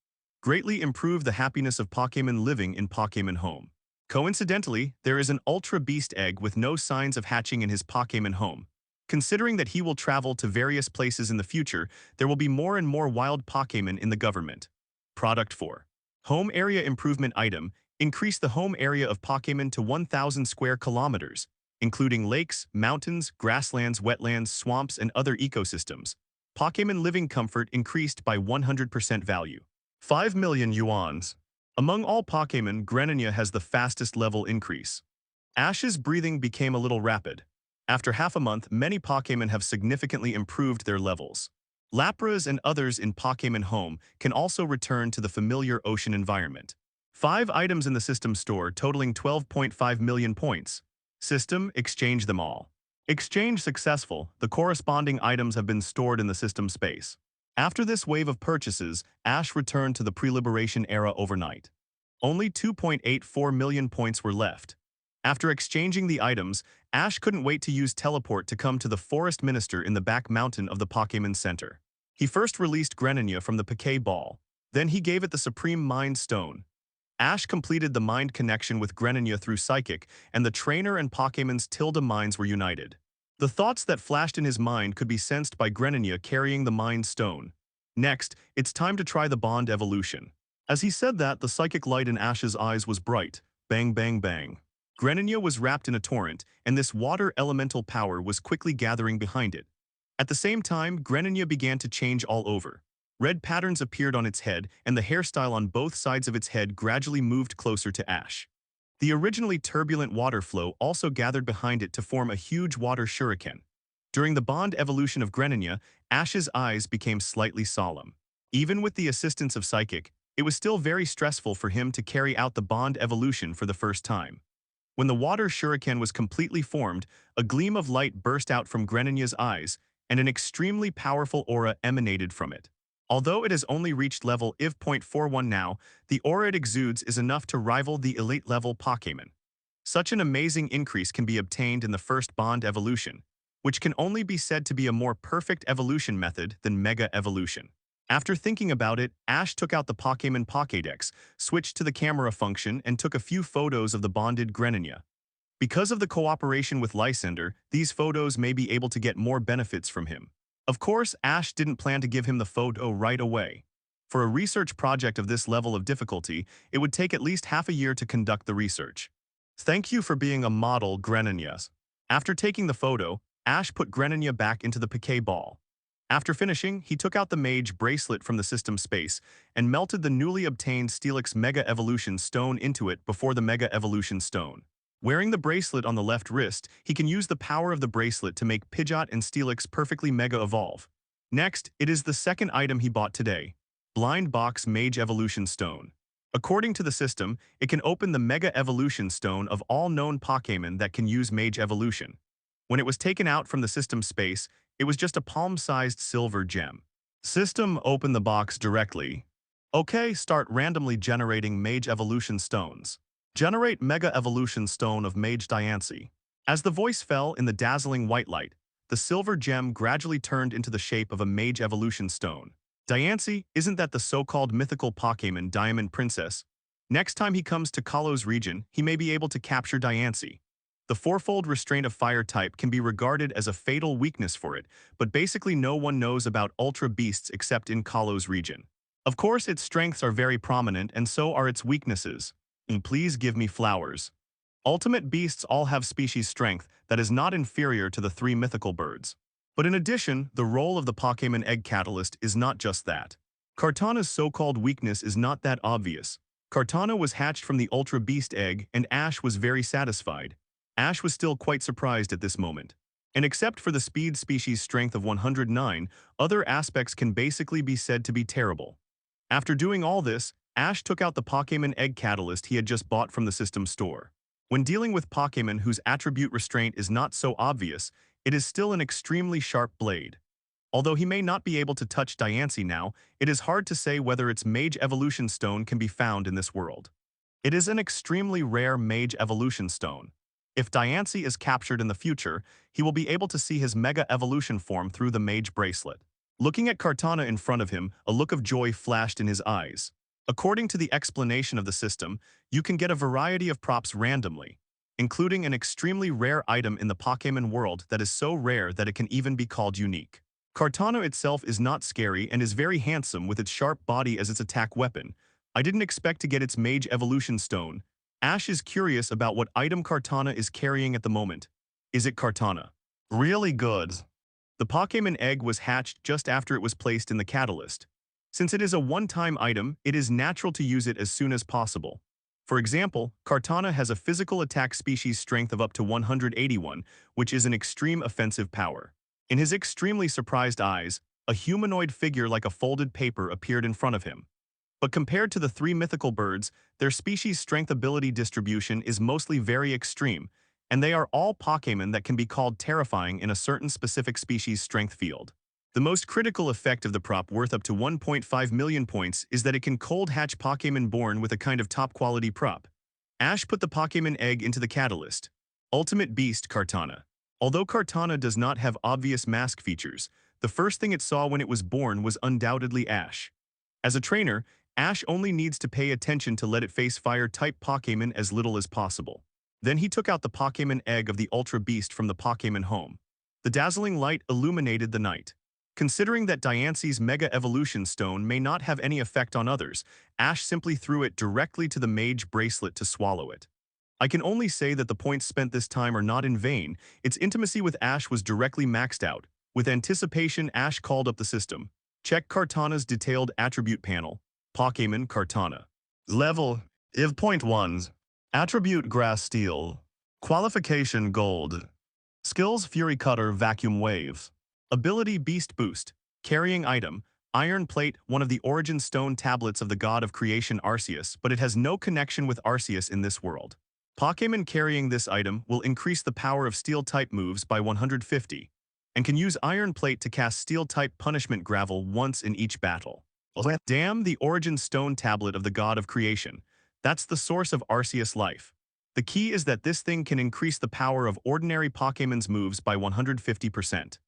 Greatly improve the happiness of Pokémon living in Pokémon home. Coincidentally, there is an Ultra Beast egg with no signs of hatching in his Pokémon home. Considering that he will travel to various places in the future, there will be more and more wild Pokémon in the government. Product 4. Home Area Improvement Item. Increase the home area of Pokémon to 1,000 square kilometers. including lakes, mountains, grasslands, wetlands, swamps, and other ecosystems. Pokémon living comfort increased by 100% value. 5 million yuans. Among all Pokémon, Greninja has the fastest level increase. Ash's breathing became a little rapid. After half a month, many Pokémon have significantly improved their levels. Lapras and others in Pokémon Home can also return to the familiar ocean environment. 5 items in the system store totaling 12.5 million points. System, exchange them all. Exchange successful, the corresponding items have been stored in the system space. After this wave of purchases, Ash returned to the pre-liberation era overnight. Only 2.84 million points were left. After exchanging the items, Ash couldn't wait to use teleport to come to the Forest Minister in the back mountain of the Pokémon Center. He first released Greninja from the Poké Ball. Then he gave it the Supreme Mind Stone. Ash completed the mind connection with Greninja through Psychic, and the trainer and Pokémon's Tilda minds were united. The thoughts that flashed in his mind could be sensed by Greninja carrying the Mind Stone. Next, it's time to try the Bond evolution. As he said that, the psychic light in Ash's eyes was bright. Bang, bang, bang. Greninja was wrapped in a torrent, and this water elemental power was quickly gathering behind it. At the same time, Greninja began to change all over. Red patterns appeared on its head, and the hairstyle on both sides of its head gradually moved closer to Ash. The originally turbulent water flow also gathered behind it to form a huge water shuriken. During the Bond evolution of Greninja, Ash's eyes became slightly solemn. Even with the assistance of Psychic, it was still very stressful for him to carry out the Bond evolution for the first time. When the water shuriken was completely formed, a gleam of light burst out from Greninja's eyes, and an extremely powerful aura emanated from it. Although it has only reached level IV.41 now, the aura it exudes is enough to rival the elite-level Pokémon. Such an amazing increase can be obtained in the first Bond evolution, which can only be said to be a more perfect evolution method than Mega Evolution. After thinking about it, Ash took out the Pokémon Pokédex, switched to the camera function, and took a few photos of the bonded Greninja. Because of the cooperation with Lysander, these photos may be able to get more benefits from him. Of course, Ash didn't plan to give him the photo right away. For a research project of this level of difficulty, it would take at least half a year to conduct the research. Thank you for being a model, Greninja. After taking the photo, Ash put Greninja back into the Poké Ball. After finishing, he took out the Mage Bracelet from the system space and melted the newly obtained Steelix Mega Evolution Stone into it before the Mega Evolution Stone. Wearing the bracelet on the left wrist, he can use the power of the bracelet to make Pidgeot and Steelix perfectly Mega Evolve. Next, it is the second item he bought today, Blind Box Mage Evolution Stone. According to the system, it can open the Mega Evolution Stone of all known Pokémon that can use Mage Evolution. When it was taken out from the system space, it was just a palm-sized silver gem. System, open the box directly. Okay, start randomly generating Mage Evolution Stones. Generate Mega Evolution Stone of Mage Diancie. As the voice fell in the dazzling white light, the silver gem gradually turned into the shape of a Mage Evolution Stone. Diancie, isn't that the so-called mythical Pokémon Diamond Princess? Next time he comes to Kanto Region, he may be able to capture Diancie. The fourfold restraint of fire type can be regarded as a fatal weakness for it, but basically no one knows about Ultra Beasts except in Kanto Region. Of course, its strengths are very prominent and so are its weaknesses. And please give me flowers. Ultimate beasts all have species strength that is not inferior to the 3 mythical birds. But in addition, the role of the Pokémon Egg Catalyst is not just that. Kartana's so-called weakness is not that obvious. Kartana was hatched from the Ultra Beast egg and Ash was very satisfied. Ash was still quite surprised at this moment. And except for the speed species strength of 109, other aspects can basically be said to be terrible. After doing all this, Ash took out the Pokémon Egg Catalyst he had just bought from the system store. When dealing with Pokémon whose attribute restraint is not so obvious, it is still an extremely sharp blade. Although he may not be able to touch Diancie now, it is hard to say whether its Mage Evolution Stone can be found in this world. It is an extremely rare Mage Evolution Stone. If Diancie is captured in the future, he will be able to see his Mega Evolution form through the Mage Bracelet. Looking at Kartana in front of him, a look of joy flashed in his eyes. According to the explanation of the system, you can get a variety of props randomly, including an extremely rare item in the Pokémon world that is so rare that it can even be called unique. Kartana itself is not scary and is very handsome with its sharp body as its attack weapon. I didn't expect to get its Mage Evolution Stone. Ash is curious about what item Kartana is carrying at the moment. Is it Kartana? Really good. The Pokémon egg was hatched just after it was placed in the catalyst. Since it is a one-time item, it is natural to use it as soon as possible. For example, Kartana has a physical attack species strength of up to 181, which is an extreme offensive power. In his extremely surprised eyes, a humanoid figure like a folded paper appeared in front of him. But compared to the three mythical birds, their species strength ability distribution is mostly very extreme, and they are all Pokémon that can be called terrifying in a certain specific species strength field. The most critical effect of the prop worth up to 1.5 million points is that it can cold hatch Pokémon born with a kind of top quality prop. Ash put the Pokémon egg into the catalyst. Ultimate Beast Kartana. Although Kartana does not have obvious mask features, the first thing it saw when it was born was undoubtedly Ash. As a trainer, Ash only needs to pay attention to let it face fire-type Pokémon as little as possible. Then he took out the Pokémon egg of the Ultra Beast from the Pokémon home. The dazzling light illuminated the night. Considering that Diance's Mega Evolution Stone may not have any effect on others, Ash simply threw it directly to the Mage Bracelet to swallow it. I can only say that the points spent this time are not in vain. Its intimacy with Ash was directly maxed out. With anticipation, Ash called up the system. Check Kartana's detailed attribute panel. Pokémon Kartana. Level IV. .1. Attribute Grass Steel. Qualification Gold. Skills Fury Cutter Vacuum Wave. Ability Beast Boost. Carrying item, Iron Plate, one of the origin stone tablets of the god of creation Arceus, but it has no connection with Arceus in this world. Pokémon carrying this item will increase the power of Steel-type moves by 150, and can use Iron Plate to cast Steel-type Punishment Gravel once in each battle. Damn the origin stone tablet of the god of creation. That's the source of Arceus life. The key is that this thing can increase the power of ordinary Pokémon's moves by 150%.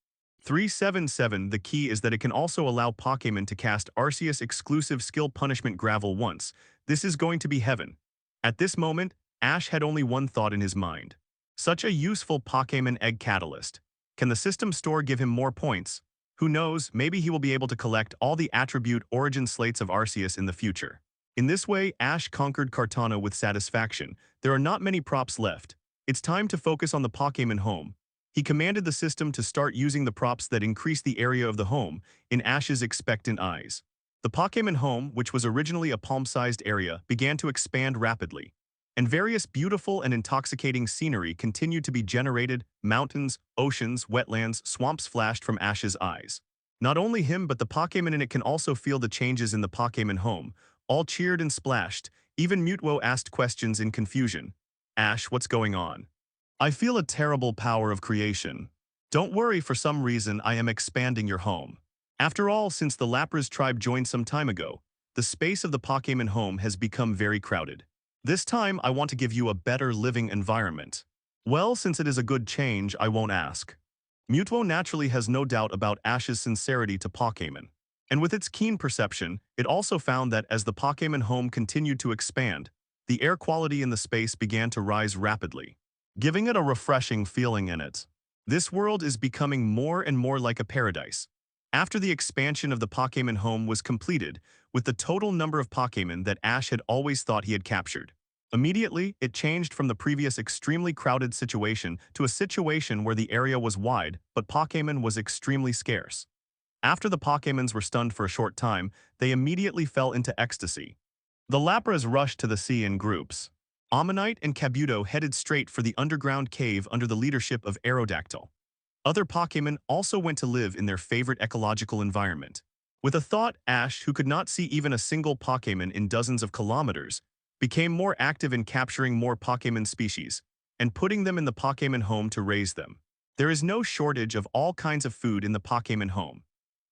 377. The key is that it can also allow Pokémon to cast Arceus exclusive skill Punishment Gravel once. This is going to be heaven. At this moment, Ash had only one thought in his mind. Such a useful Pokémon egg catalyst. Can the system store give him more points? Who knows, maybe he will be able to collect all the attribute origin slates of Arceus in the future. In this way, Ash conquered Kartana with satisfaction. There are not many props left. It's time to focus on the Pokémon home. He commanded the system to start using the props that increase the area of the home, in Ash's expectant eyes. The Pokémon home, which was originally a palm-sized area, began to expand rapidly. And various beautiful and intoxicating scenery continued to be generated. Mountains, oceans, wetlands, swamps flashed from Ash's eyes. Not only him but the Pokémon in it can also feel the changes in the Pokémon home. All cheered and splashed. Even Mutwo asked questions in confusion. Ash, what's going on? I feel a terrible power of creation. Don't worry, for some reason I am expanding your home. After all, since the Lapras tribe joined some time ago, the space of the Pokémon home has become very crowded. This time I want to give you a better living environment. Well, since it is a good change, I won't ask. Mutwo naturally has no doubt about Ash's sincerity to Pokémon. And with its keen perception, it also found that as the Pokémon home continued to expand, the air quality in the space began to rise rapidly, giving it a refreshing feeling in it. This world is becoming more and more like a paradise. After the expansion of the Pokémon home was completed, with the total number of Pokémon that Ash had always thought he had captured, immediately it changed from the previous extremely crowded situation to a situation where the area was wide, but Pokémon was extremely scarce. After the Pokémons were stunned for a short time, they immediately fell into ecstasy. The Lapras rushed to the sea in groups. Ammonite and Kabuto headed straight for the underground cave under the leadership of Aerodactyl. Other Pokémon also went to live in their favorite ecological environment. With a thought, Ash, who could not see even a single Pokémon in dozens of kilometers, became more active in capturing more Pokémon species and putting them in the Pokémon home to raise them. There is no shortage of all kinds of food in the Pokémon home.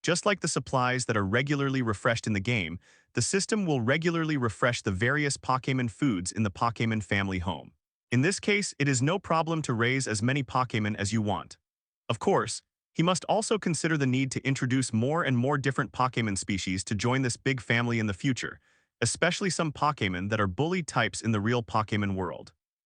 Just like the supplies that are regularly refreshed in the game, the system will regularly refresh the various Pokémon foods in the Pokémon family home. In this case, it is no problem to raise as many Pokémon as you want. Of course, he must also consider the need to introduce more and more different Pokémon species to join this big family in the future, especially some Pokémon that are bully types in the real Pokémon world.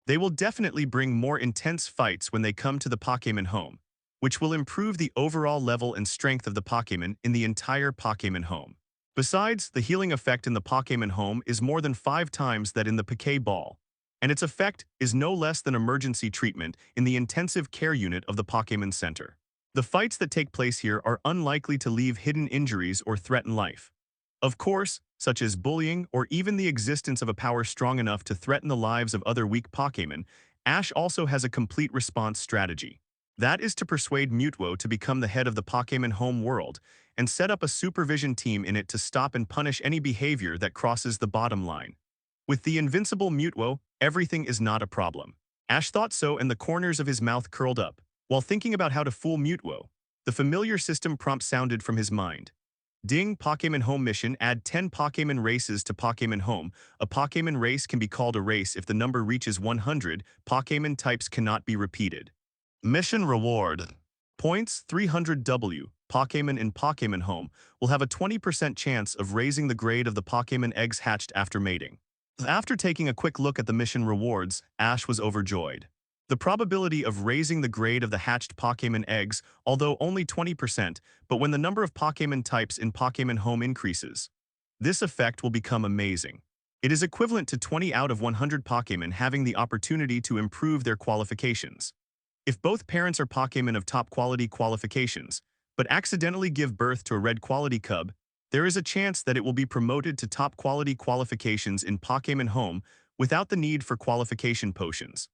They will definitely bring more intense fights when they come to the Pokémon home, which will improve the overall level and strength of the Pokémon in the entire Pokémon home. Besides, the healing effect in the Pokémon home is more than 5 times that in the Pokéball. and its effect is no less than emergency treatment in the intensive care unit of the Pokémon Center. The fights that take place here are unlikely to leave hidden injuries or threaten life. Of course, such as bullying or even the existence of a power strong enough to threaten the lives of other weak Pokémon, Ash also has a complete response strategy. That is to persuade Mutwo to become the head of the Pokémon home world and set up a supervision team in it to stop and punish any behavior that crosses the bottom line. With the invincible Mutwo, everything is not a problem. Ash thought so and the corners of his mouth curled up. While thinking about how to fool Mutwo, the familiar system prompt sounded from his mind. Ding, Pokémon Home mission, add 10 Pokémon races to Pokémon Home. A Pokémon race can be called a race if the number reaches 100, Pokémon types cannot be repeated. Mission reward. Points 300W. Pokémon in Pokémon Home will have a 20% chance of raising the grade of the Pokémon eggs hatched after mating. After taking a quick look at the mission rewards, Ash was overjoyed. The probability of raising the grade of the hatched Pokémon eggs, although only 20%, but when the number of Pokémon types in Pokémon Home increases. This effect will become amazing. It is equivalent to 20 out of 100 Pokémon having the opportunity to improve their qualifications. If both parents are Pokémon of top quality qualifications, but accidentally give birth to a red quality cub, there is a chance that it will be promoted to top quality qualifications in Pokémon Home without the need for qualification potions.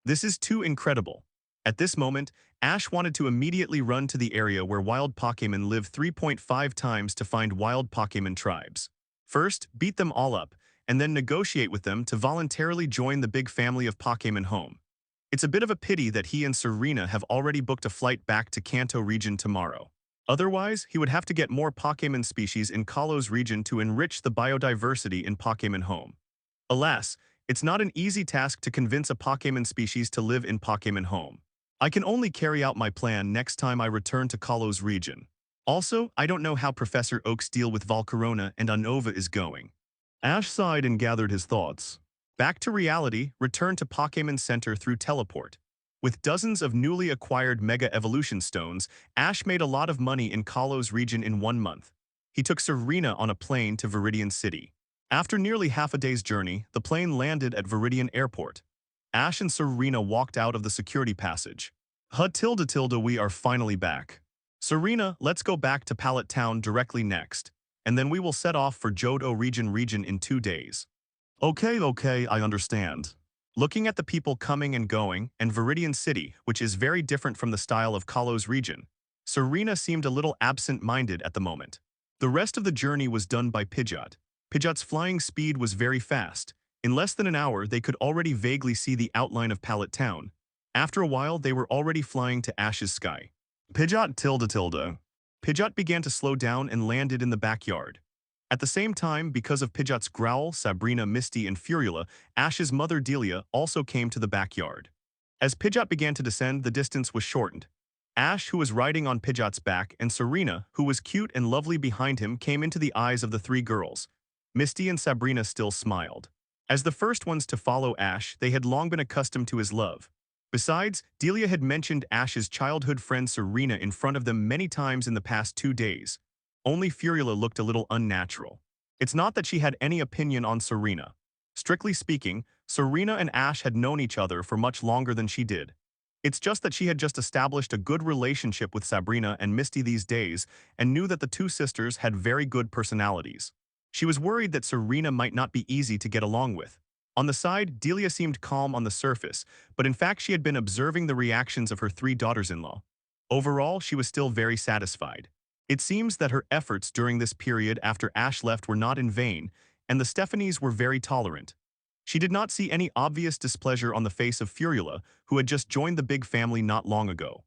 This is too incredible. At this moment, Ash wanted to immediately run to the area where wild Pokémon live 3.5 times to find wild Pokémon tribes. First, beat them all up, and then negotiate with them to voluntarily join the big family of Pokémon Home. It's a bit of a pity that he and Serena have already booked a flight back to Kanto Region tomorrow. Otherwise, he would have to get more Pokémon species in Kalos region to enrich the biodiversity in Pokémon Home. Alas, it's not an easy task to convince a Pokémon species to live in Pokémon Home. I can only carry out my plan next time I return to Kalos region. Also, I don't know how Professor Oak's deal with Volcarona and Unova is going. Ash sighed and gathered his thoughts. Back to reality, return to Pokémon Center through teleport. With dozens of newly acquired Mega Evolution Stones, Ash made a lot of money in Kalos region in 1 month. He took Serena on a plane to Viridian City. After nearly half a day's journey, the plane landed at Viridian Airport. Ash and Serena walked out of the security passage. We are finally back. Serena, let's go back to Pallet Town directly next, and then we will set off for Johto region in 2 days. Okay, I understand. Looking at the people coming and going, and Viridian City, which is very different from the style of Kalos region, Serena seemed a little absent-minded at the moment. The rest of the journey was done by Pidgeot. Pidgeot's flying speed was very fast. In less than an hour, they could already vaguely see the outline of Pallet Town. After a while, they were already flying to Ash's sky. Pidgeot. Pidgeot began to slow down and landed in the backyard. At the same time, because of Pidgeot's growl, Sabrina, Misty, and Furula, Ash's mother Delia also came to the backyard. As Pidgeot began to descend, the distance was shortened. Ash, who was riding on Pidgeot's back, and Serena, who was cute and lovely behind him, came into the eyes of the 3 girls. Misty and Sabrina still smiled. As the first ones to follow Ash, they had long been accustomed to his love. Besides, Delia had mentioned Ash's childhood friend Serena in front of them many times in the past 2 days. Only Furula looked a little unnatural. It's not that she had any opinion on Serena. Strictly speaking, Serena and Ash had known each other for much longer than she did. It's just that she had just established a good relationship with Sabrina and Misty these days and knew that the 2 sisters had very good personalities. She was worried that Serena might not be easy to get along with. On the side, Delia seemed calm on the surface, but in fact she had been observing the reactions of her 3 daughters-in-law. Overall, she was still very satisfied. It seems that her efforts during this period after Ash left were not in vain, and the Stephanies were very tolerant. She did not see any obvious displeasure on the face of Furula, who had just joined the big family not long ago.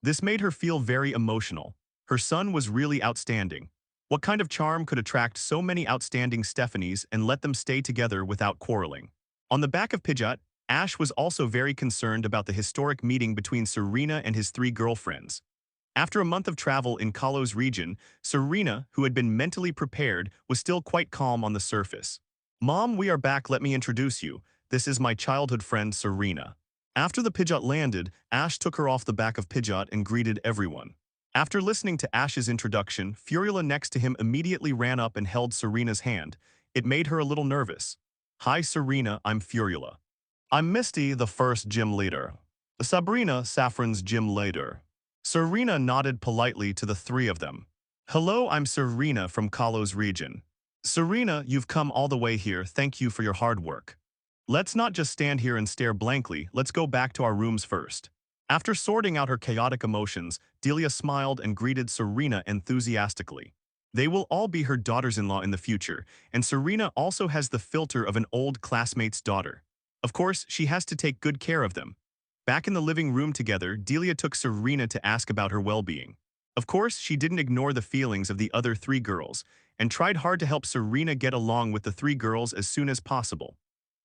This made her feel very emotional. Her son was really outstanding. What kind of charm could attract so many outstanding Stephanies and let them stay together without quarreling? On the back of Pidgeot, Ash was also very concerned about the historic meeting between Serena and his 3 girlfriends. After a month of travel in Kalos region, Serena, who had been mentally prepared, was still quite calm on the surface. Mom, we are back, let me introduce you. This is my childhood friend Serena. After the Pidgeot landed, Ash took her off the back of Pidgeot and greeted everyone. After listening to Ash's introduction, Furula next to him immediately ran up and held Serena's hand. It made her a little nervous. Hi Serena, I'm Furula. I'm Misty, the first gym leader. Sabrina, Saffron's gym leader. Serena nodded politely to the three of them. Hello, I'm Serena from Kanto Region. Serena, you've come all the way here, thank you for your hard work. Let's not just stand here and stare blankly, let's go back to our rooms first. After sorting out her chaotic emotions, Delia smiled and greeted Serena enthusiastically. They will all be her daughters-in-law in the future, and Serena also has the filter of an old classmate's daughter. Of course, she has to take good care of them. Back in the living room together, Delia took Serena to ask about her well-being. Of course, she didn't ignore the feelings of the other three girls, and tried hard to help Serena get along with the three girls as soon as possible.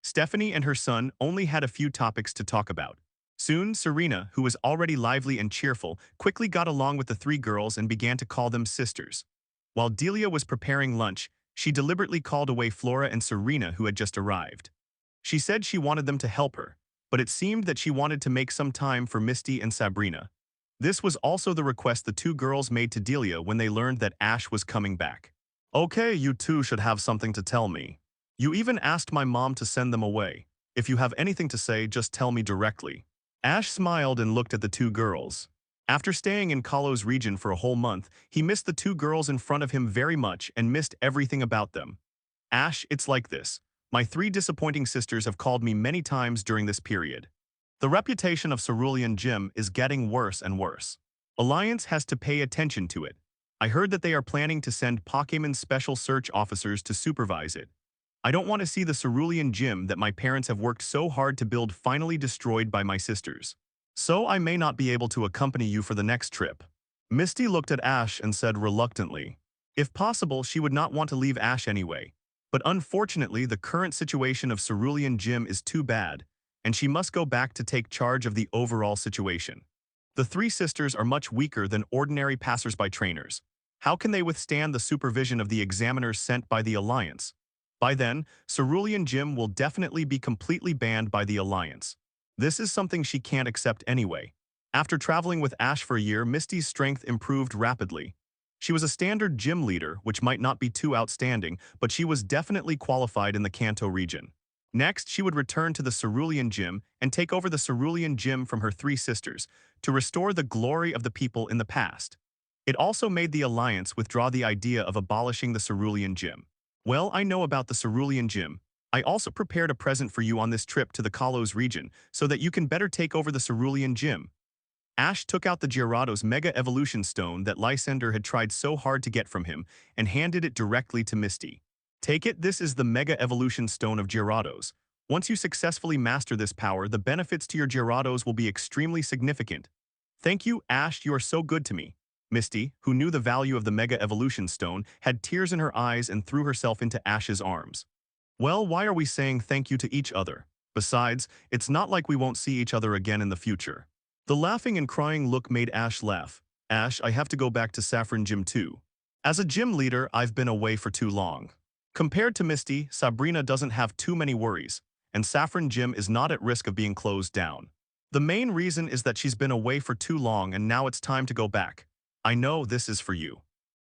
Stephanie and her son only had a few topics to talk about. Soon, Serena, who was already lively and cheerful, quickly got along with the three girls and began to call them sisters. While Delia was preparing lunch, she deliberately called away Flora and Serena, who had just arrived. She said she wanted them to help her, but it seemed that she wanted to make some time for Misty and Sabrina. This was also the request the two girls made to Delia when they learned that Ash was coming back. Okay, you two should have something to tell me. You even asked my mom to send them away. If you have anything to say, just tell me directly. Ash smiled and looked at the two girls. After staying in Kanto Region for a whole month, he missed the two girls in front of him very much and missed everything about them. Ash, it's like this. My three disappointing sisters have called me many times during this period. The reputation of Cerulean Gym is getting worse and worse. Alliance has to pay attention to it. I heard that they are planning to send Pokémon special search officers to supervise it. I don't want to see the Cerulean Gym that my parents have worked so hard to build finally destroyed by my sisters. So I may not be able to accompany you for the next trip. Misty looked at Ash and said reluctantly. If possible, she would not want to leave Ash anyway. But unfortunately, the current situation of Cerulean Gym is too bad, and she must go back to take charge of the overall situation. The three sisters are much weaker than ordinary passersby trainers. How can they withstand the supervision of the examiners sent by the Alliance? By then, Cerulean Gym will definitely be completely banned by the Alliance. This is something she can't accept anyway. After traveling with Ash for a year, Misty's strength improved rapidly. She was a standard gym leader, which might not be too outstanding, but she was definitely qualified in the Kanto region. Next, she would return to the Cerulean Gym and take over the Cerulean Gym from her three sisters to restore the glory of the people in the past. It also made the Alliance withdraw the idea of abolishing the Cerulean Gym. Well, I know about the Cerulean Gym. I also prepared a present for you on this trip to the Kanto region so that you can better take over the Cerulean Gym. Ash took out the Gyarados Mega Evolution Stone that Lysander had tried so hard to get from him and handed it directly to Misty. Take it, this is the Mega Evolution Stone of Gyarados. Once you successfully master this power, the benefits to your Gyarados will be extremely significant. Thank you, Ash, you are so good to me. Misty, who knew the value of the Mega Evolution Stone, had tears in her eyes and threw herself into Ash's arms. Well, why are we saying thank you to each other? Besides, it's not like we won't see each other again in the future. The laughing and crying look made Ash laugh. Ash, I have to go back to Saffron Gym too. As a gym leader, I've been away for too long. Compared to Misty, Sabrina doesn't have too many worries, and Saffron Gym is not at risk of being closed down. The main reason is that she's been away for too long and now it's time to go back. I know this is for you.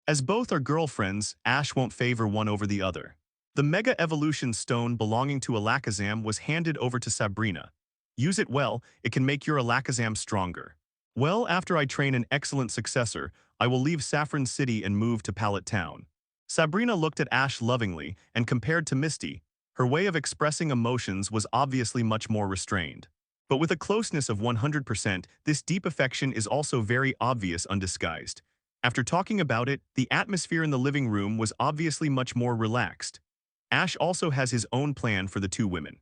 As both are girlfriends, Ash won't favor one over the other. The Mega Evolution Stone belonging to Alakazam was handed over to Sabrina. Use it well, it can make your Alakazam stronger. Well, after I train an excellent successor, I will leave Saffron City and move to Pallet Town. Sabrina looked at Ash lovingly, and compared to Misty, her way of expressing emotions was obviously much more restrained. But with a closeness of 100%, this deep affection is also very obvious undisguised. After talking about it, the atmosphere in the living room was obviously much more relaxed. Ash also has his own plan for the two women.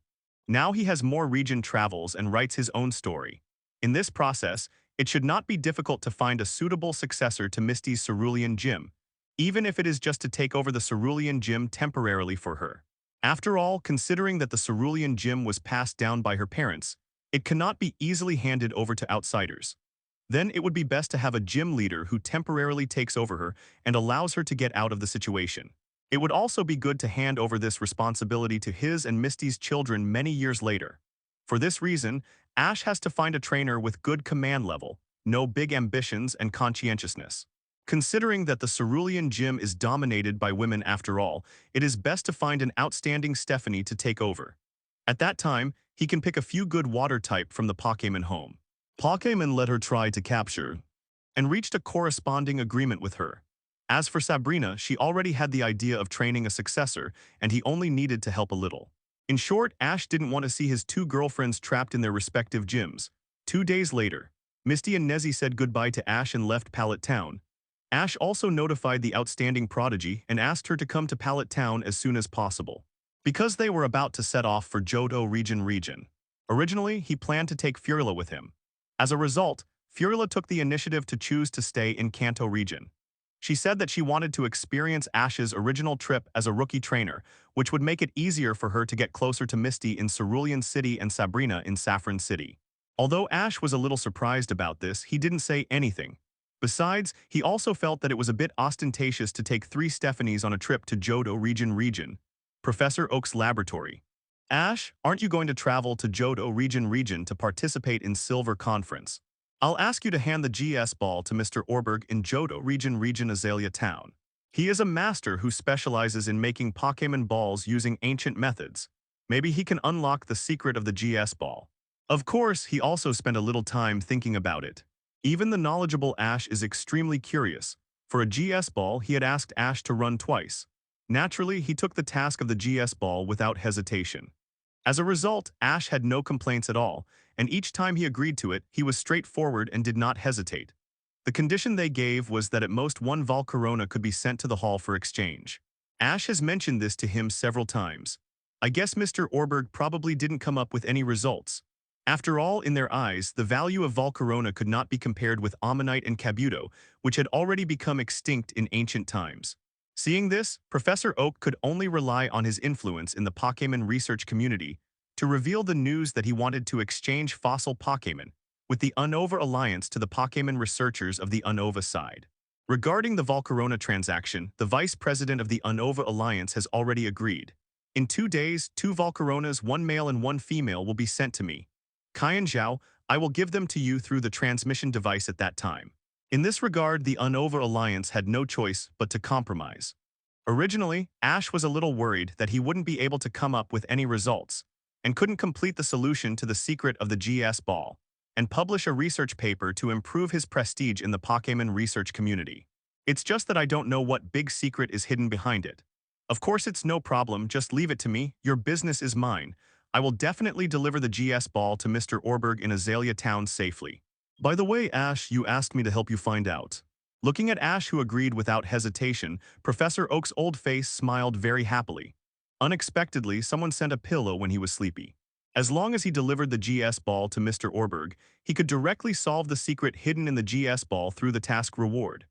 Now he has more region travels and writes his own story. In this process, it should not be difficult to find a suitable successor to Misty's Cerulean Gym, even if it is just to take over the Cerulean Gym temporarily for her. After all, considering that the Cerulean Gym was passed down by her parents, it cannot be easily handed over to outsiders. Then it would be best to have a gym leader who temporarily takes over her and allows her to get out of the situation. It would also be good to hand over this responsibility to his and Misty's children many years later. For this reason, Ash has to find a trainer with good command level, no big ambitions and conscientiousness. Considering that the Cerulean Gym is dominated by women after all, it is best to find an outstanding Stephanie to take over. At that time, he can pick a few good water type from the Pokémon home. Pokémon let her try to capture and reached a corresponding agreement with her. As for Sabrina, she already had the idea of training a successor, and he only needed to help a little. In short, Ash didn't want to see his two girlfriends trapped in their respective gyms. 2 days later, Misty and Nezzy said goodbye to Ash and left Pallet Town. Ash also notified the outstanding prodigy and asked her to come to Pallet Town as soon as possible, because they were about to set off for Johto region. Originally, he planned to take Furla with him. As a result, Furla took the initiative to choose to stay in Kanto Region. She said that she wanted to experience Ash's original trip as a rookie trainer, which would make it easier for her to get closer to Misty in Cerulean City and Sabrina in Saffron City. Although Ash was a little surprised about this, he didn't say anything. Besides, he also felt that it was a bit ostentatious to take 3 Stephanies on a trip to Johto region, Professor Oak's laboratory. Ash, aren't you going to travel to Johto region to participate in Silver Conference? I'll ask you to hand the GS ball to Mr. Orberg in Johto region Azalea Town. He is a master who specializes in making Pokémon balls using ancient methods. Maybe he can unlock the secret of the GS ball. Of course, he also spent a little time thinking about it. Even the knowledgeable Ash is extremely curious. For a GS ball, he had asked Ash to run twice. Naturally, he took the task of the GS ball without hesitation. As a result, Ash had no complaints at all, and each time he agreed to it, he was straightforward and did not hesitate. The condition they gave was that at most 1 Volcarona could be sent to the hall for exchange. Ash has mentioned this to him several times. I guess Mr. Orberg probably didn't come up with any results. After all, in their eyes, the value of Volcarona could not be compared with Ammonite and Kabuto, which had already become extinct in ancient times. Seeing this, Professor Oak could only rely on his influence in the Pokémon research community to reveal the news that he wanted to exchange fossil Pokémon with the Unova Alliance to the Pokémon researchers of the Unova side. Regarding the Volcarona transaction, the vice president of the Unova Alliance has already agreed. In 2 days, 2 Volcaronas, 1 male and 1 female, will be sent to me. Kai Zhao, I will give them to you through the transmission device at that time. In this regard, the Unova Alliance had no choice but to compromise. Originally, Ash was a little worried that he wouldn't be able to come up with any results, and couldn't complete the solution to the secret of the GS ball, and publish a research paper to improve his prestige in the Pokémon research community. It's just that I don't know what big secret is hidden behind it. Of course it's no problem, just leave it to me, your business is mine. I will definitely deliver the GS ball to Mr. Orberg in Azalea Town safely. By the way, Ash, you asked me to help you find out. Looking at Ash, who agreed without hesitation, Professor Oak's old face smiled very happily. Unexpectedly, someone sent a pillow when he was sleepy. As long as he delivered the GS ball to Mr. Orberg, he could directly solve the secret hidden in the GS ball through the task reward.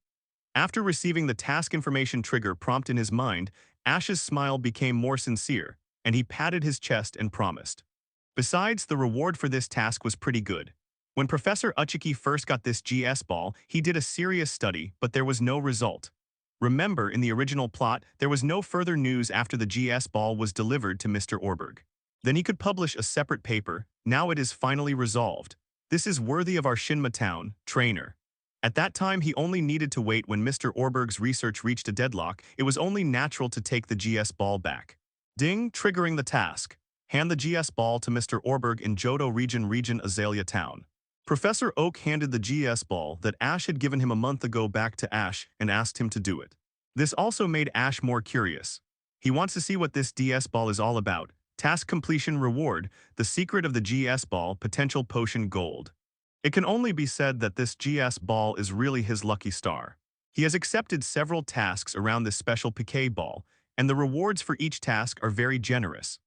After receiving the task information trigger prompt in his mind, Ash's smile became more sincere, and he patted his chest and promised. Besides, the reward for this task was pretty good. When Professor Uchiki first got this GS ball, he did a serious study, but there was no result. Remember, in the original plot, there was no further news after the GS ball was delivered to Mr. Orberg. Then he could publish a separate paper. Now it is finally resolved. This is worthy of our Shinma Town trainer. At that time, he only needed to wait. When Mr. Orberg's research reached a deadlock, it was only natural to take the GS ball back. Ding, triggering the task. Hand the GS ball to Mr. Orberg in Johto region Azalea Town. Professor Oak handed the GS ball that Ash had given him a month ago back to Ash and asked him to do it. This also made Ash more curious. He wants to see what this DS ball is all about. Task completion reward, the secret of the GS ball, potential potion gold. It can only be said that this GS ball is really his lucky star. He has accepted several tasks around this special Piquet ball, and the rewards for each task are very generous.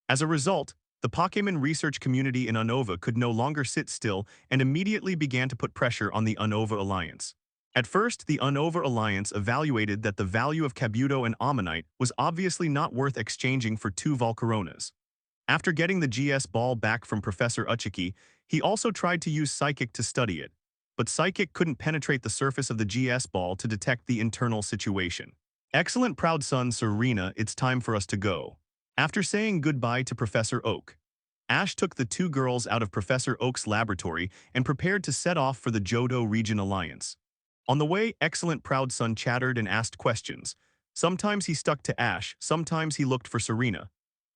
As a result, the Pokémon research community in Unova could no longer sit still and immediately began to put pressure on the Unova Alliance. At first, the Unova Alliance evaluated that the value of Kabuto and Ammonite was obviously not worth exchanging for 2 Volcaronas. After getting the GS ball back from Professor Uchiki, he also tried to use Psychic to study it, but Psychic couldn't penetrate the surface of the GS ball to detect the internal situation. Excellent, proud son Serena, it's time for us to go. After saying goodbye to Professor Oak, Ash took the 2 girls out of Professor Oak's laboratory and prepared to set off for the Johto Region Alliance. On the way, excellent proud son chattered and asked questions. Sometimes he stuck to Ash, sometimes he looked for Serena.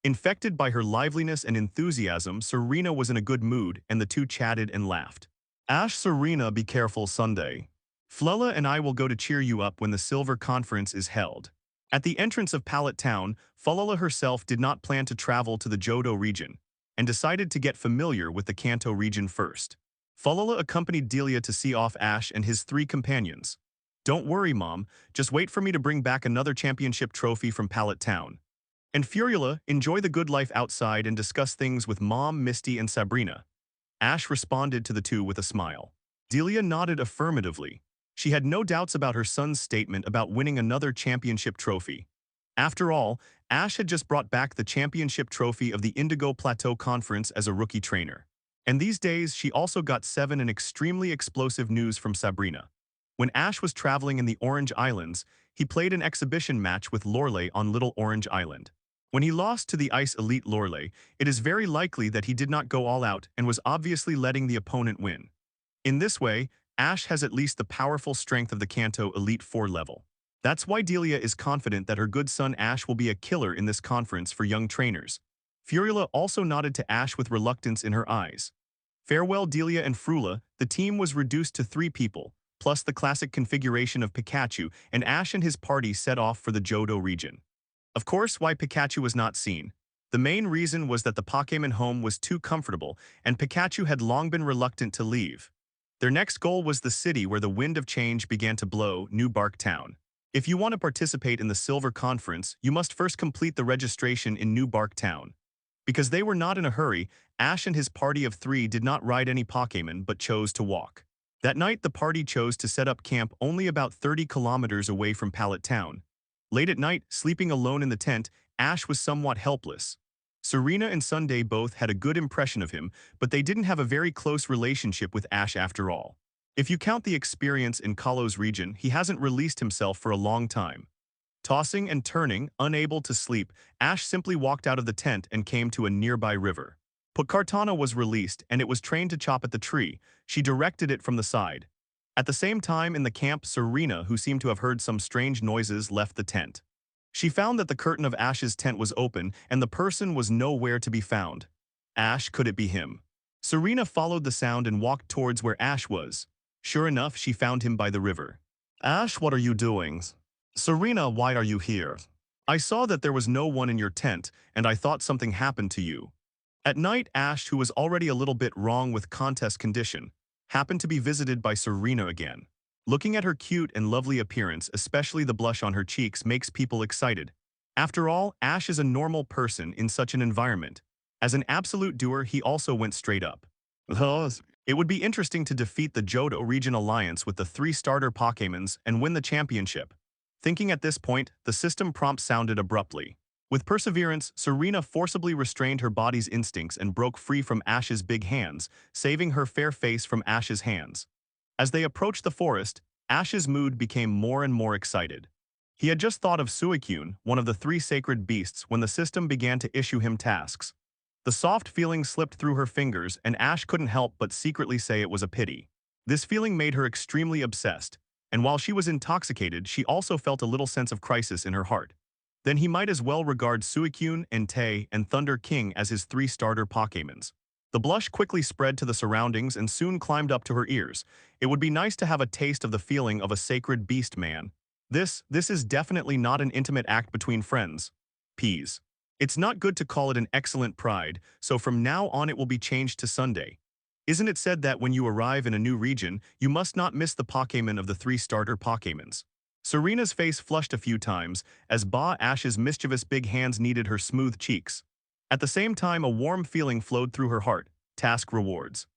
Infected by her liveliness and enthusiasm, Serena was in a good mood and the two chatted and laughed. Ash, Serena, be careful Sunday. Flella and I will go to cheer you up when the Silver Conference is held. At the entrance of Pallet Town, Flella herself did not plan to travel to the Johto region and decided to get familiar with the Kanto region first. Flella accompanied Delia to see off Ash and his three companions. Don't worry, Mom, just wait for me to bring back another championship trophy from Pallet Town. And Furula, enjoy the good life outside and discuss things with Mom, Misty, and Sabrina. Ash responded to the two with a smile. Delia nodded affirmatively. She had no doubts about her son's statement about winning another championship trophy. After all, Ash had just brought back the championship trophy of the Indigo Plateau Conference as a rookie trainer. And these days, she also got an extremely explosive news from Sabrina. When Ash was traveling in the Orange Islands, he played an exhibition match with Lorelei on Little Orange Island. When he lost to the Ice Elite Lorelei, it is very likely that he did not go all out and was obviously letting the opponent win. In this way, Ash has at least the powerful strength of the Kanto Elite 4 level. That's why Delia is confident that her good son Ash will be a killer in this conference for young trainers. Furula also nodded to Ash with reluctance in her eyes. Farewell Delia and Frula, the team was reduced to 3 people, plus the classic configuration of Pikachu, and Ash and his party set off for the Johto region. Of course, why Pikachu was not seen. The main reason was that the Pokémon home was too comfortable, and Pikachu had long been reluctant to leave. Their next goal was the city where the wind of change began to blow, New Bark Town. If you want to participate in the Silver Conference, you must first complete the registration in New Bark Town. Because they were not in a hurry, Ash and his party of 3 did not ride any Pokémon but chose to walk. That night, the party chose to set up camp only about 30 kilometers away from Pallet Town. Late at night, sleeping alone in the tent, Ash was somewhat helpless. Serena and Sunday both had a good impression of him, but they didn't have a very close relationship with Ash after all. If you count the experience in Kalos region, he hasn't released himself for a long time. Tossing and turning, unable to sleep, Ash simply walked out of the tent and came to a nearby river. Pukartana was released and it was trained to chop at the tree. She directed it from the side. At the same time in the camp, Serena, who seemed to have heard some strange noises, left the tent. She found that the curtain of Ash's tent was open and the person was nowhere to be found. Ash, could it be him? Serena followed the sound and walked towards where Ash was. Sure enough, she found him by the river. Ash, what are you doing? Serena, why are you here? I saw that there was no one in your tent and I thought something happened to you. At night, Ash, who was already a little bit wrong with contest condition, happened to be visited by Serena again. Looking at her cute and lovely appearance, especially the blush on her cheeks, makes people excited. After all, Ash is a normal person in such an environment. As an absolute doer, he also went straight up. It would be interesting to defeat the Johto Region Alliance with the 3 starter Pokémons and win the championship. Thinking at this point, the system prompt sounded abruptly. With perseverance, Serena forcibly restrained her body's instincts and broke free from Ash's big hands, saving her fair face from Ash's hands. As they approached the forest, Ash's mood became more and more excited. He had just thought of Suicune, one of the 3 sacred beasts, when the system began to issue him tasks. The soft feeling slipped through her fingers and Ash couldn't help but secretly say it was a pity. This feeling made her extremely obsessed, and while she was intoxicated, she also felt a little sense of crisis in her heart. Then he might as well regard Suicune, Entei, and Thunder King as his 3 starter Pokémons. The blush quickly spread to the surroundings and soon climbed up to her ears. It would be nice to have a taste of the feeling of a sacred beast, man. This is definitely not an intimate act between friends. Peas. It's not good to call it an excellent pride, so from now on it will be changed to Sunday. Isn't it said that when you arrive in a new region, you must not miss the Pokémon of the 3 starter Pokémons? Serena's face flushed a few times as Ash's mischievous big hands kneaded her smooth cheeks. At the same time, a warm feeling flowed through her heart. Task rewards.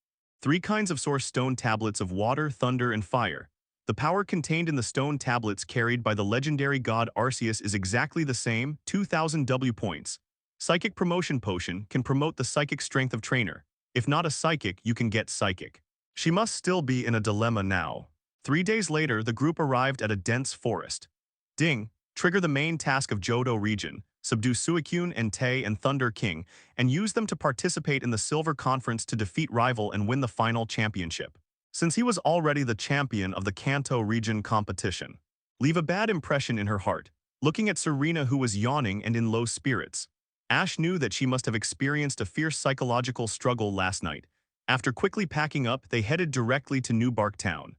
3 kinds of source stone tablets of water, thunder, and fire. The power contained in the stone tablets carried by the legendary god Arceus is exactly the same, 2,000 W points. Psychic Promotion Potion can promote the psychic strength of trainer. If not a psychic, you can get psychic. She must still be in a dilemma now. 3 days later, the group arrived at a dense forest. Ding! Trigger the main task of Johto region, subdue Suicune, Entei, and Thunder King, and use them to participate in the Silver Conference to defeat rival and win the final championship. Since he was already the champion of the Kanto region competition. Leave a bad impression in her heart, looking at Serena who was yawning and in low spirits. Ash knew that she must have experienced a fierce psychological struggle last night. After quickly packing up, they headed directly to New Bark Town.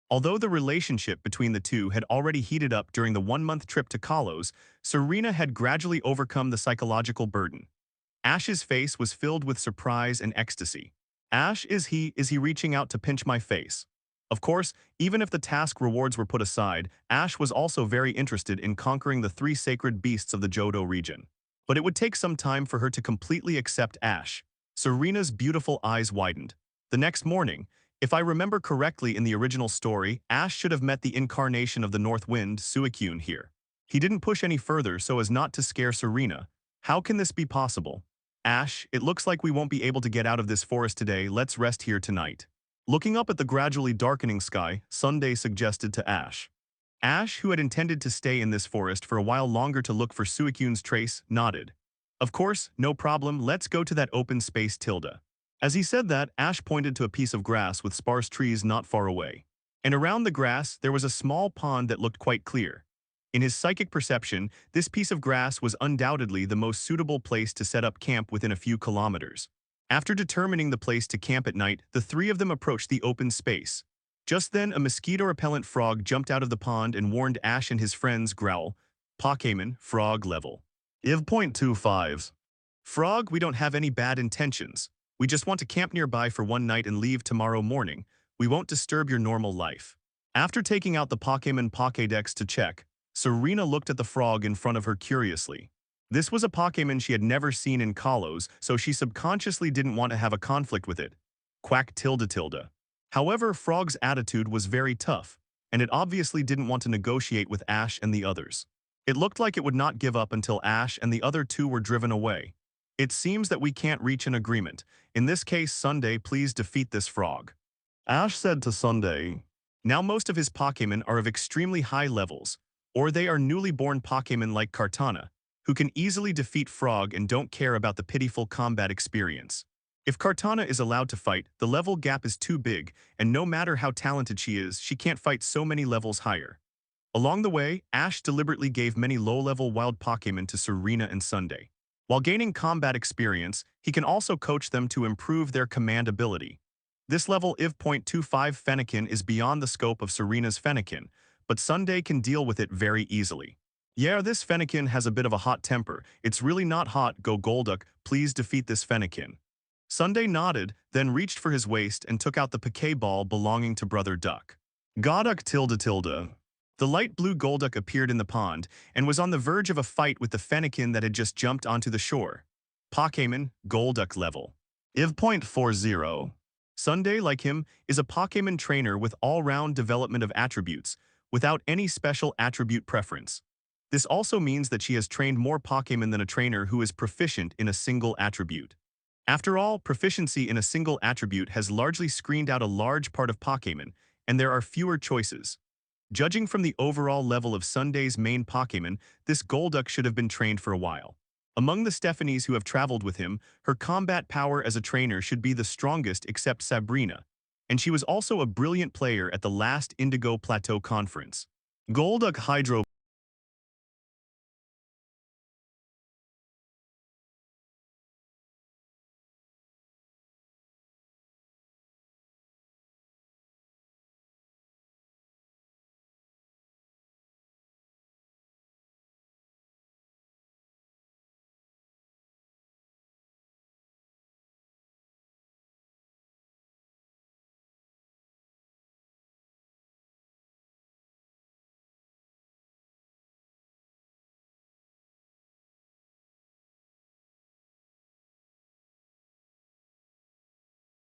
Although the relationship between the two had already heated up during the one-month trip to Kalos, Serena had gradually overcome the psychological burden. Ash's face was filled with surprise and ecstasy. Ash, is he reaching out to pinch my face? Of course, even if the task rewards were put aside, Ash was also very interested in conquering the 3 sacred beasts of the Johto region. But it would take some time for her to completely accept Ash. Serena's beautiful eyes widened. The next morning, if I remember correctly in the original story, Ash should have met the incarnation of the North Wind, Suicune, here. He didn't push any further so as not to scare Serena. How can this be possible? Ash, it looks like we won't be able to get out of this forest today, let's rest here tonight. Looking up at the gradually darkening sky, Sunday suggested to Ash. Ash, who had intended to stay in this forest for a while longer to look for Suicune's trace, nodded. Of course, no problem, let's go to that open space Tilda. As he said that, Ash pointed to a piece of grass with sparse trees not far away. And around the grass, there was a small pond that looked quite clear. In his psychic perception, this piece of grass was undoubtedly the most suitable place to set up camp within a few kilometers. After determining the place to camp at night, the 3 of them approached the open space. Just then, a mosquito-repellent frog jumped out of the pond and warned Ash and his friends growl. Pokémon, frog level. IV.25. Frog, we don't have any bad intentions. We just want to camp nearby for one night and leave tomorrow morning. We won't disturb your normal life. After taking out the Pokémon Pokédex to check, Serena looked at the frog in front of her curiously. This was a Pokémon she had never seen in Kalos, so she subconsciously didn't want to have a conflict with it. Quack tilde tilde. However, Frog's attitude was very tough, and it obviously didn't want to negotiate with Ash and the others. It looked like it would not give up until Ash and the other 2 were driven away. It seems that we can't reach an agreement. In this case, Sunday, please defeat this frog. Ash said to Sunday. Now most of his Pokémon are of extremely high levels, or they are newly born Pokémon like Kartana, who can easily defeat Frog and don't care about the pitiful combat experience. If Kartana is allowed to fight, the level gap is too big, and no matter how talented she is, she can't fight so many levels higher. Along the way, Ash deliberately gave many low-level wild Pokémon to Serena and Sunday. While gaining combat experience, he can also coach them to improve their command ability. This level IV.25 Fennekin is beyond the scope of Serena's Fennekin, but Sunday can deal with it very easily. Yeah, this Fennekin has a bit of a hot temper. It's really not hot, go Golduck, please defeat this Fennekin. Sunday nodded, then reached for his waist and took out the Pokeball belonging to Brother Duck. Godduck tilde tilde. The light blue Golduck appeared in the pond and was on the verge of a fight with the Fennekin that had just jumped onto the shore. Pokémon, Golduck level. IV.40. Sunday, like him, is a Pokémon trainer with all-round development of attributes, without any special attribute preference. This also means that she has trained more Pokémon than a trainer who is proficient in a single attribute. After all, proficiency in a single attribute has largely screened out a large part of Pokémon, and there are fewer choices. Judging from the overall level of Sunday's main Pokémon, this Golduck should have been trained for a while. Among the Stephanies who have traveled with him, her combat power as a trainer should be the strongest except Sabrina, and she was also a brilliant player at the last Indigo Plateau Conference. Golduck Hydro.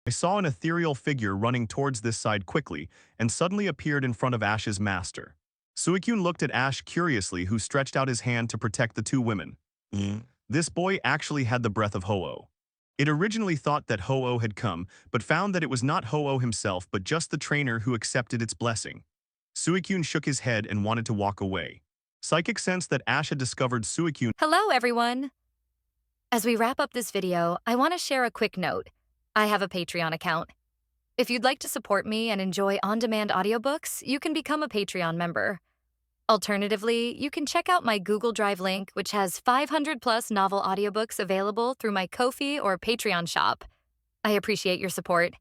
I saw an ethereal figure running towards this side quickly and suddenly appeared in front of Ash's master. Suicune looked at Ash curiously, who stretched out his hand to protect the 2 women. This boy actually had the breath of Ho-Oh. It originally thought that Ho-Oh had come, but found that it was not Ho-Oh himself but just the trainer who accepted its blessing. Suicune shook his head and wanted to walk away. Psychic sensed that Ash had discovered Suicune. Hello, everyone! As we wrap up this video, I want to share a quick note. I have a Patreon account. If you'd like to support me and enjoy on-demand audiobooks, you can become a Patreon member. Alternatively, you can check out my Google Drive link, which has 500 plus novel audiobooks available through my Ko-fi or Patreon shop. I appreciate your support.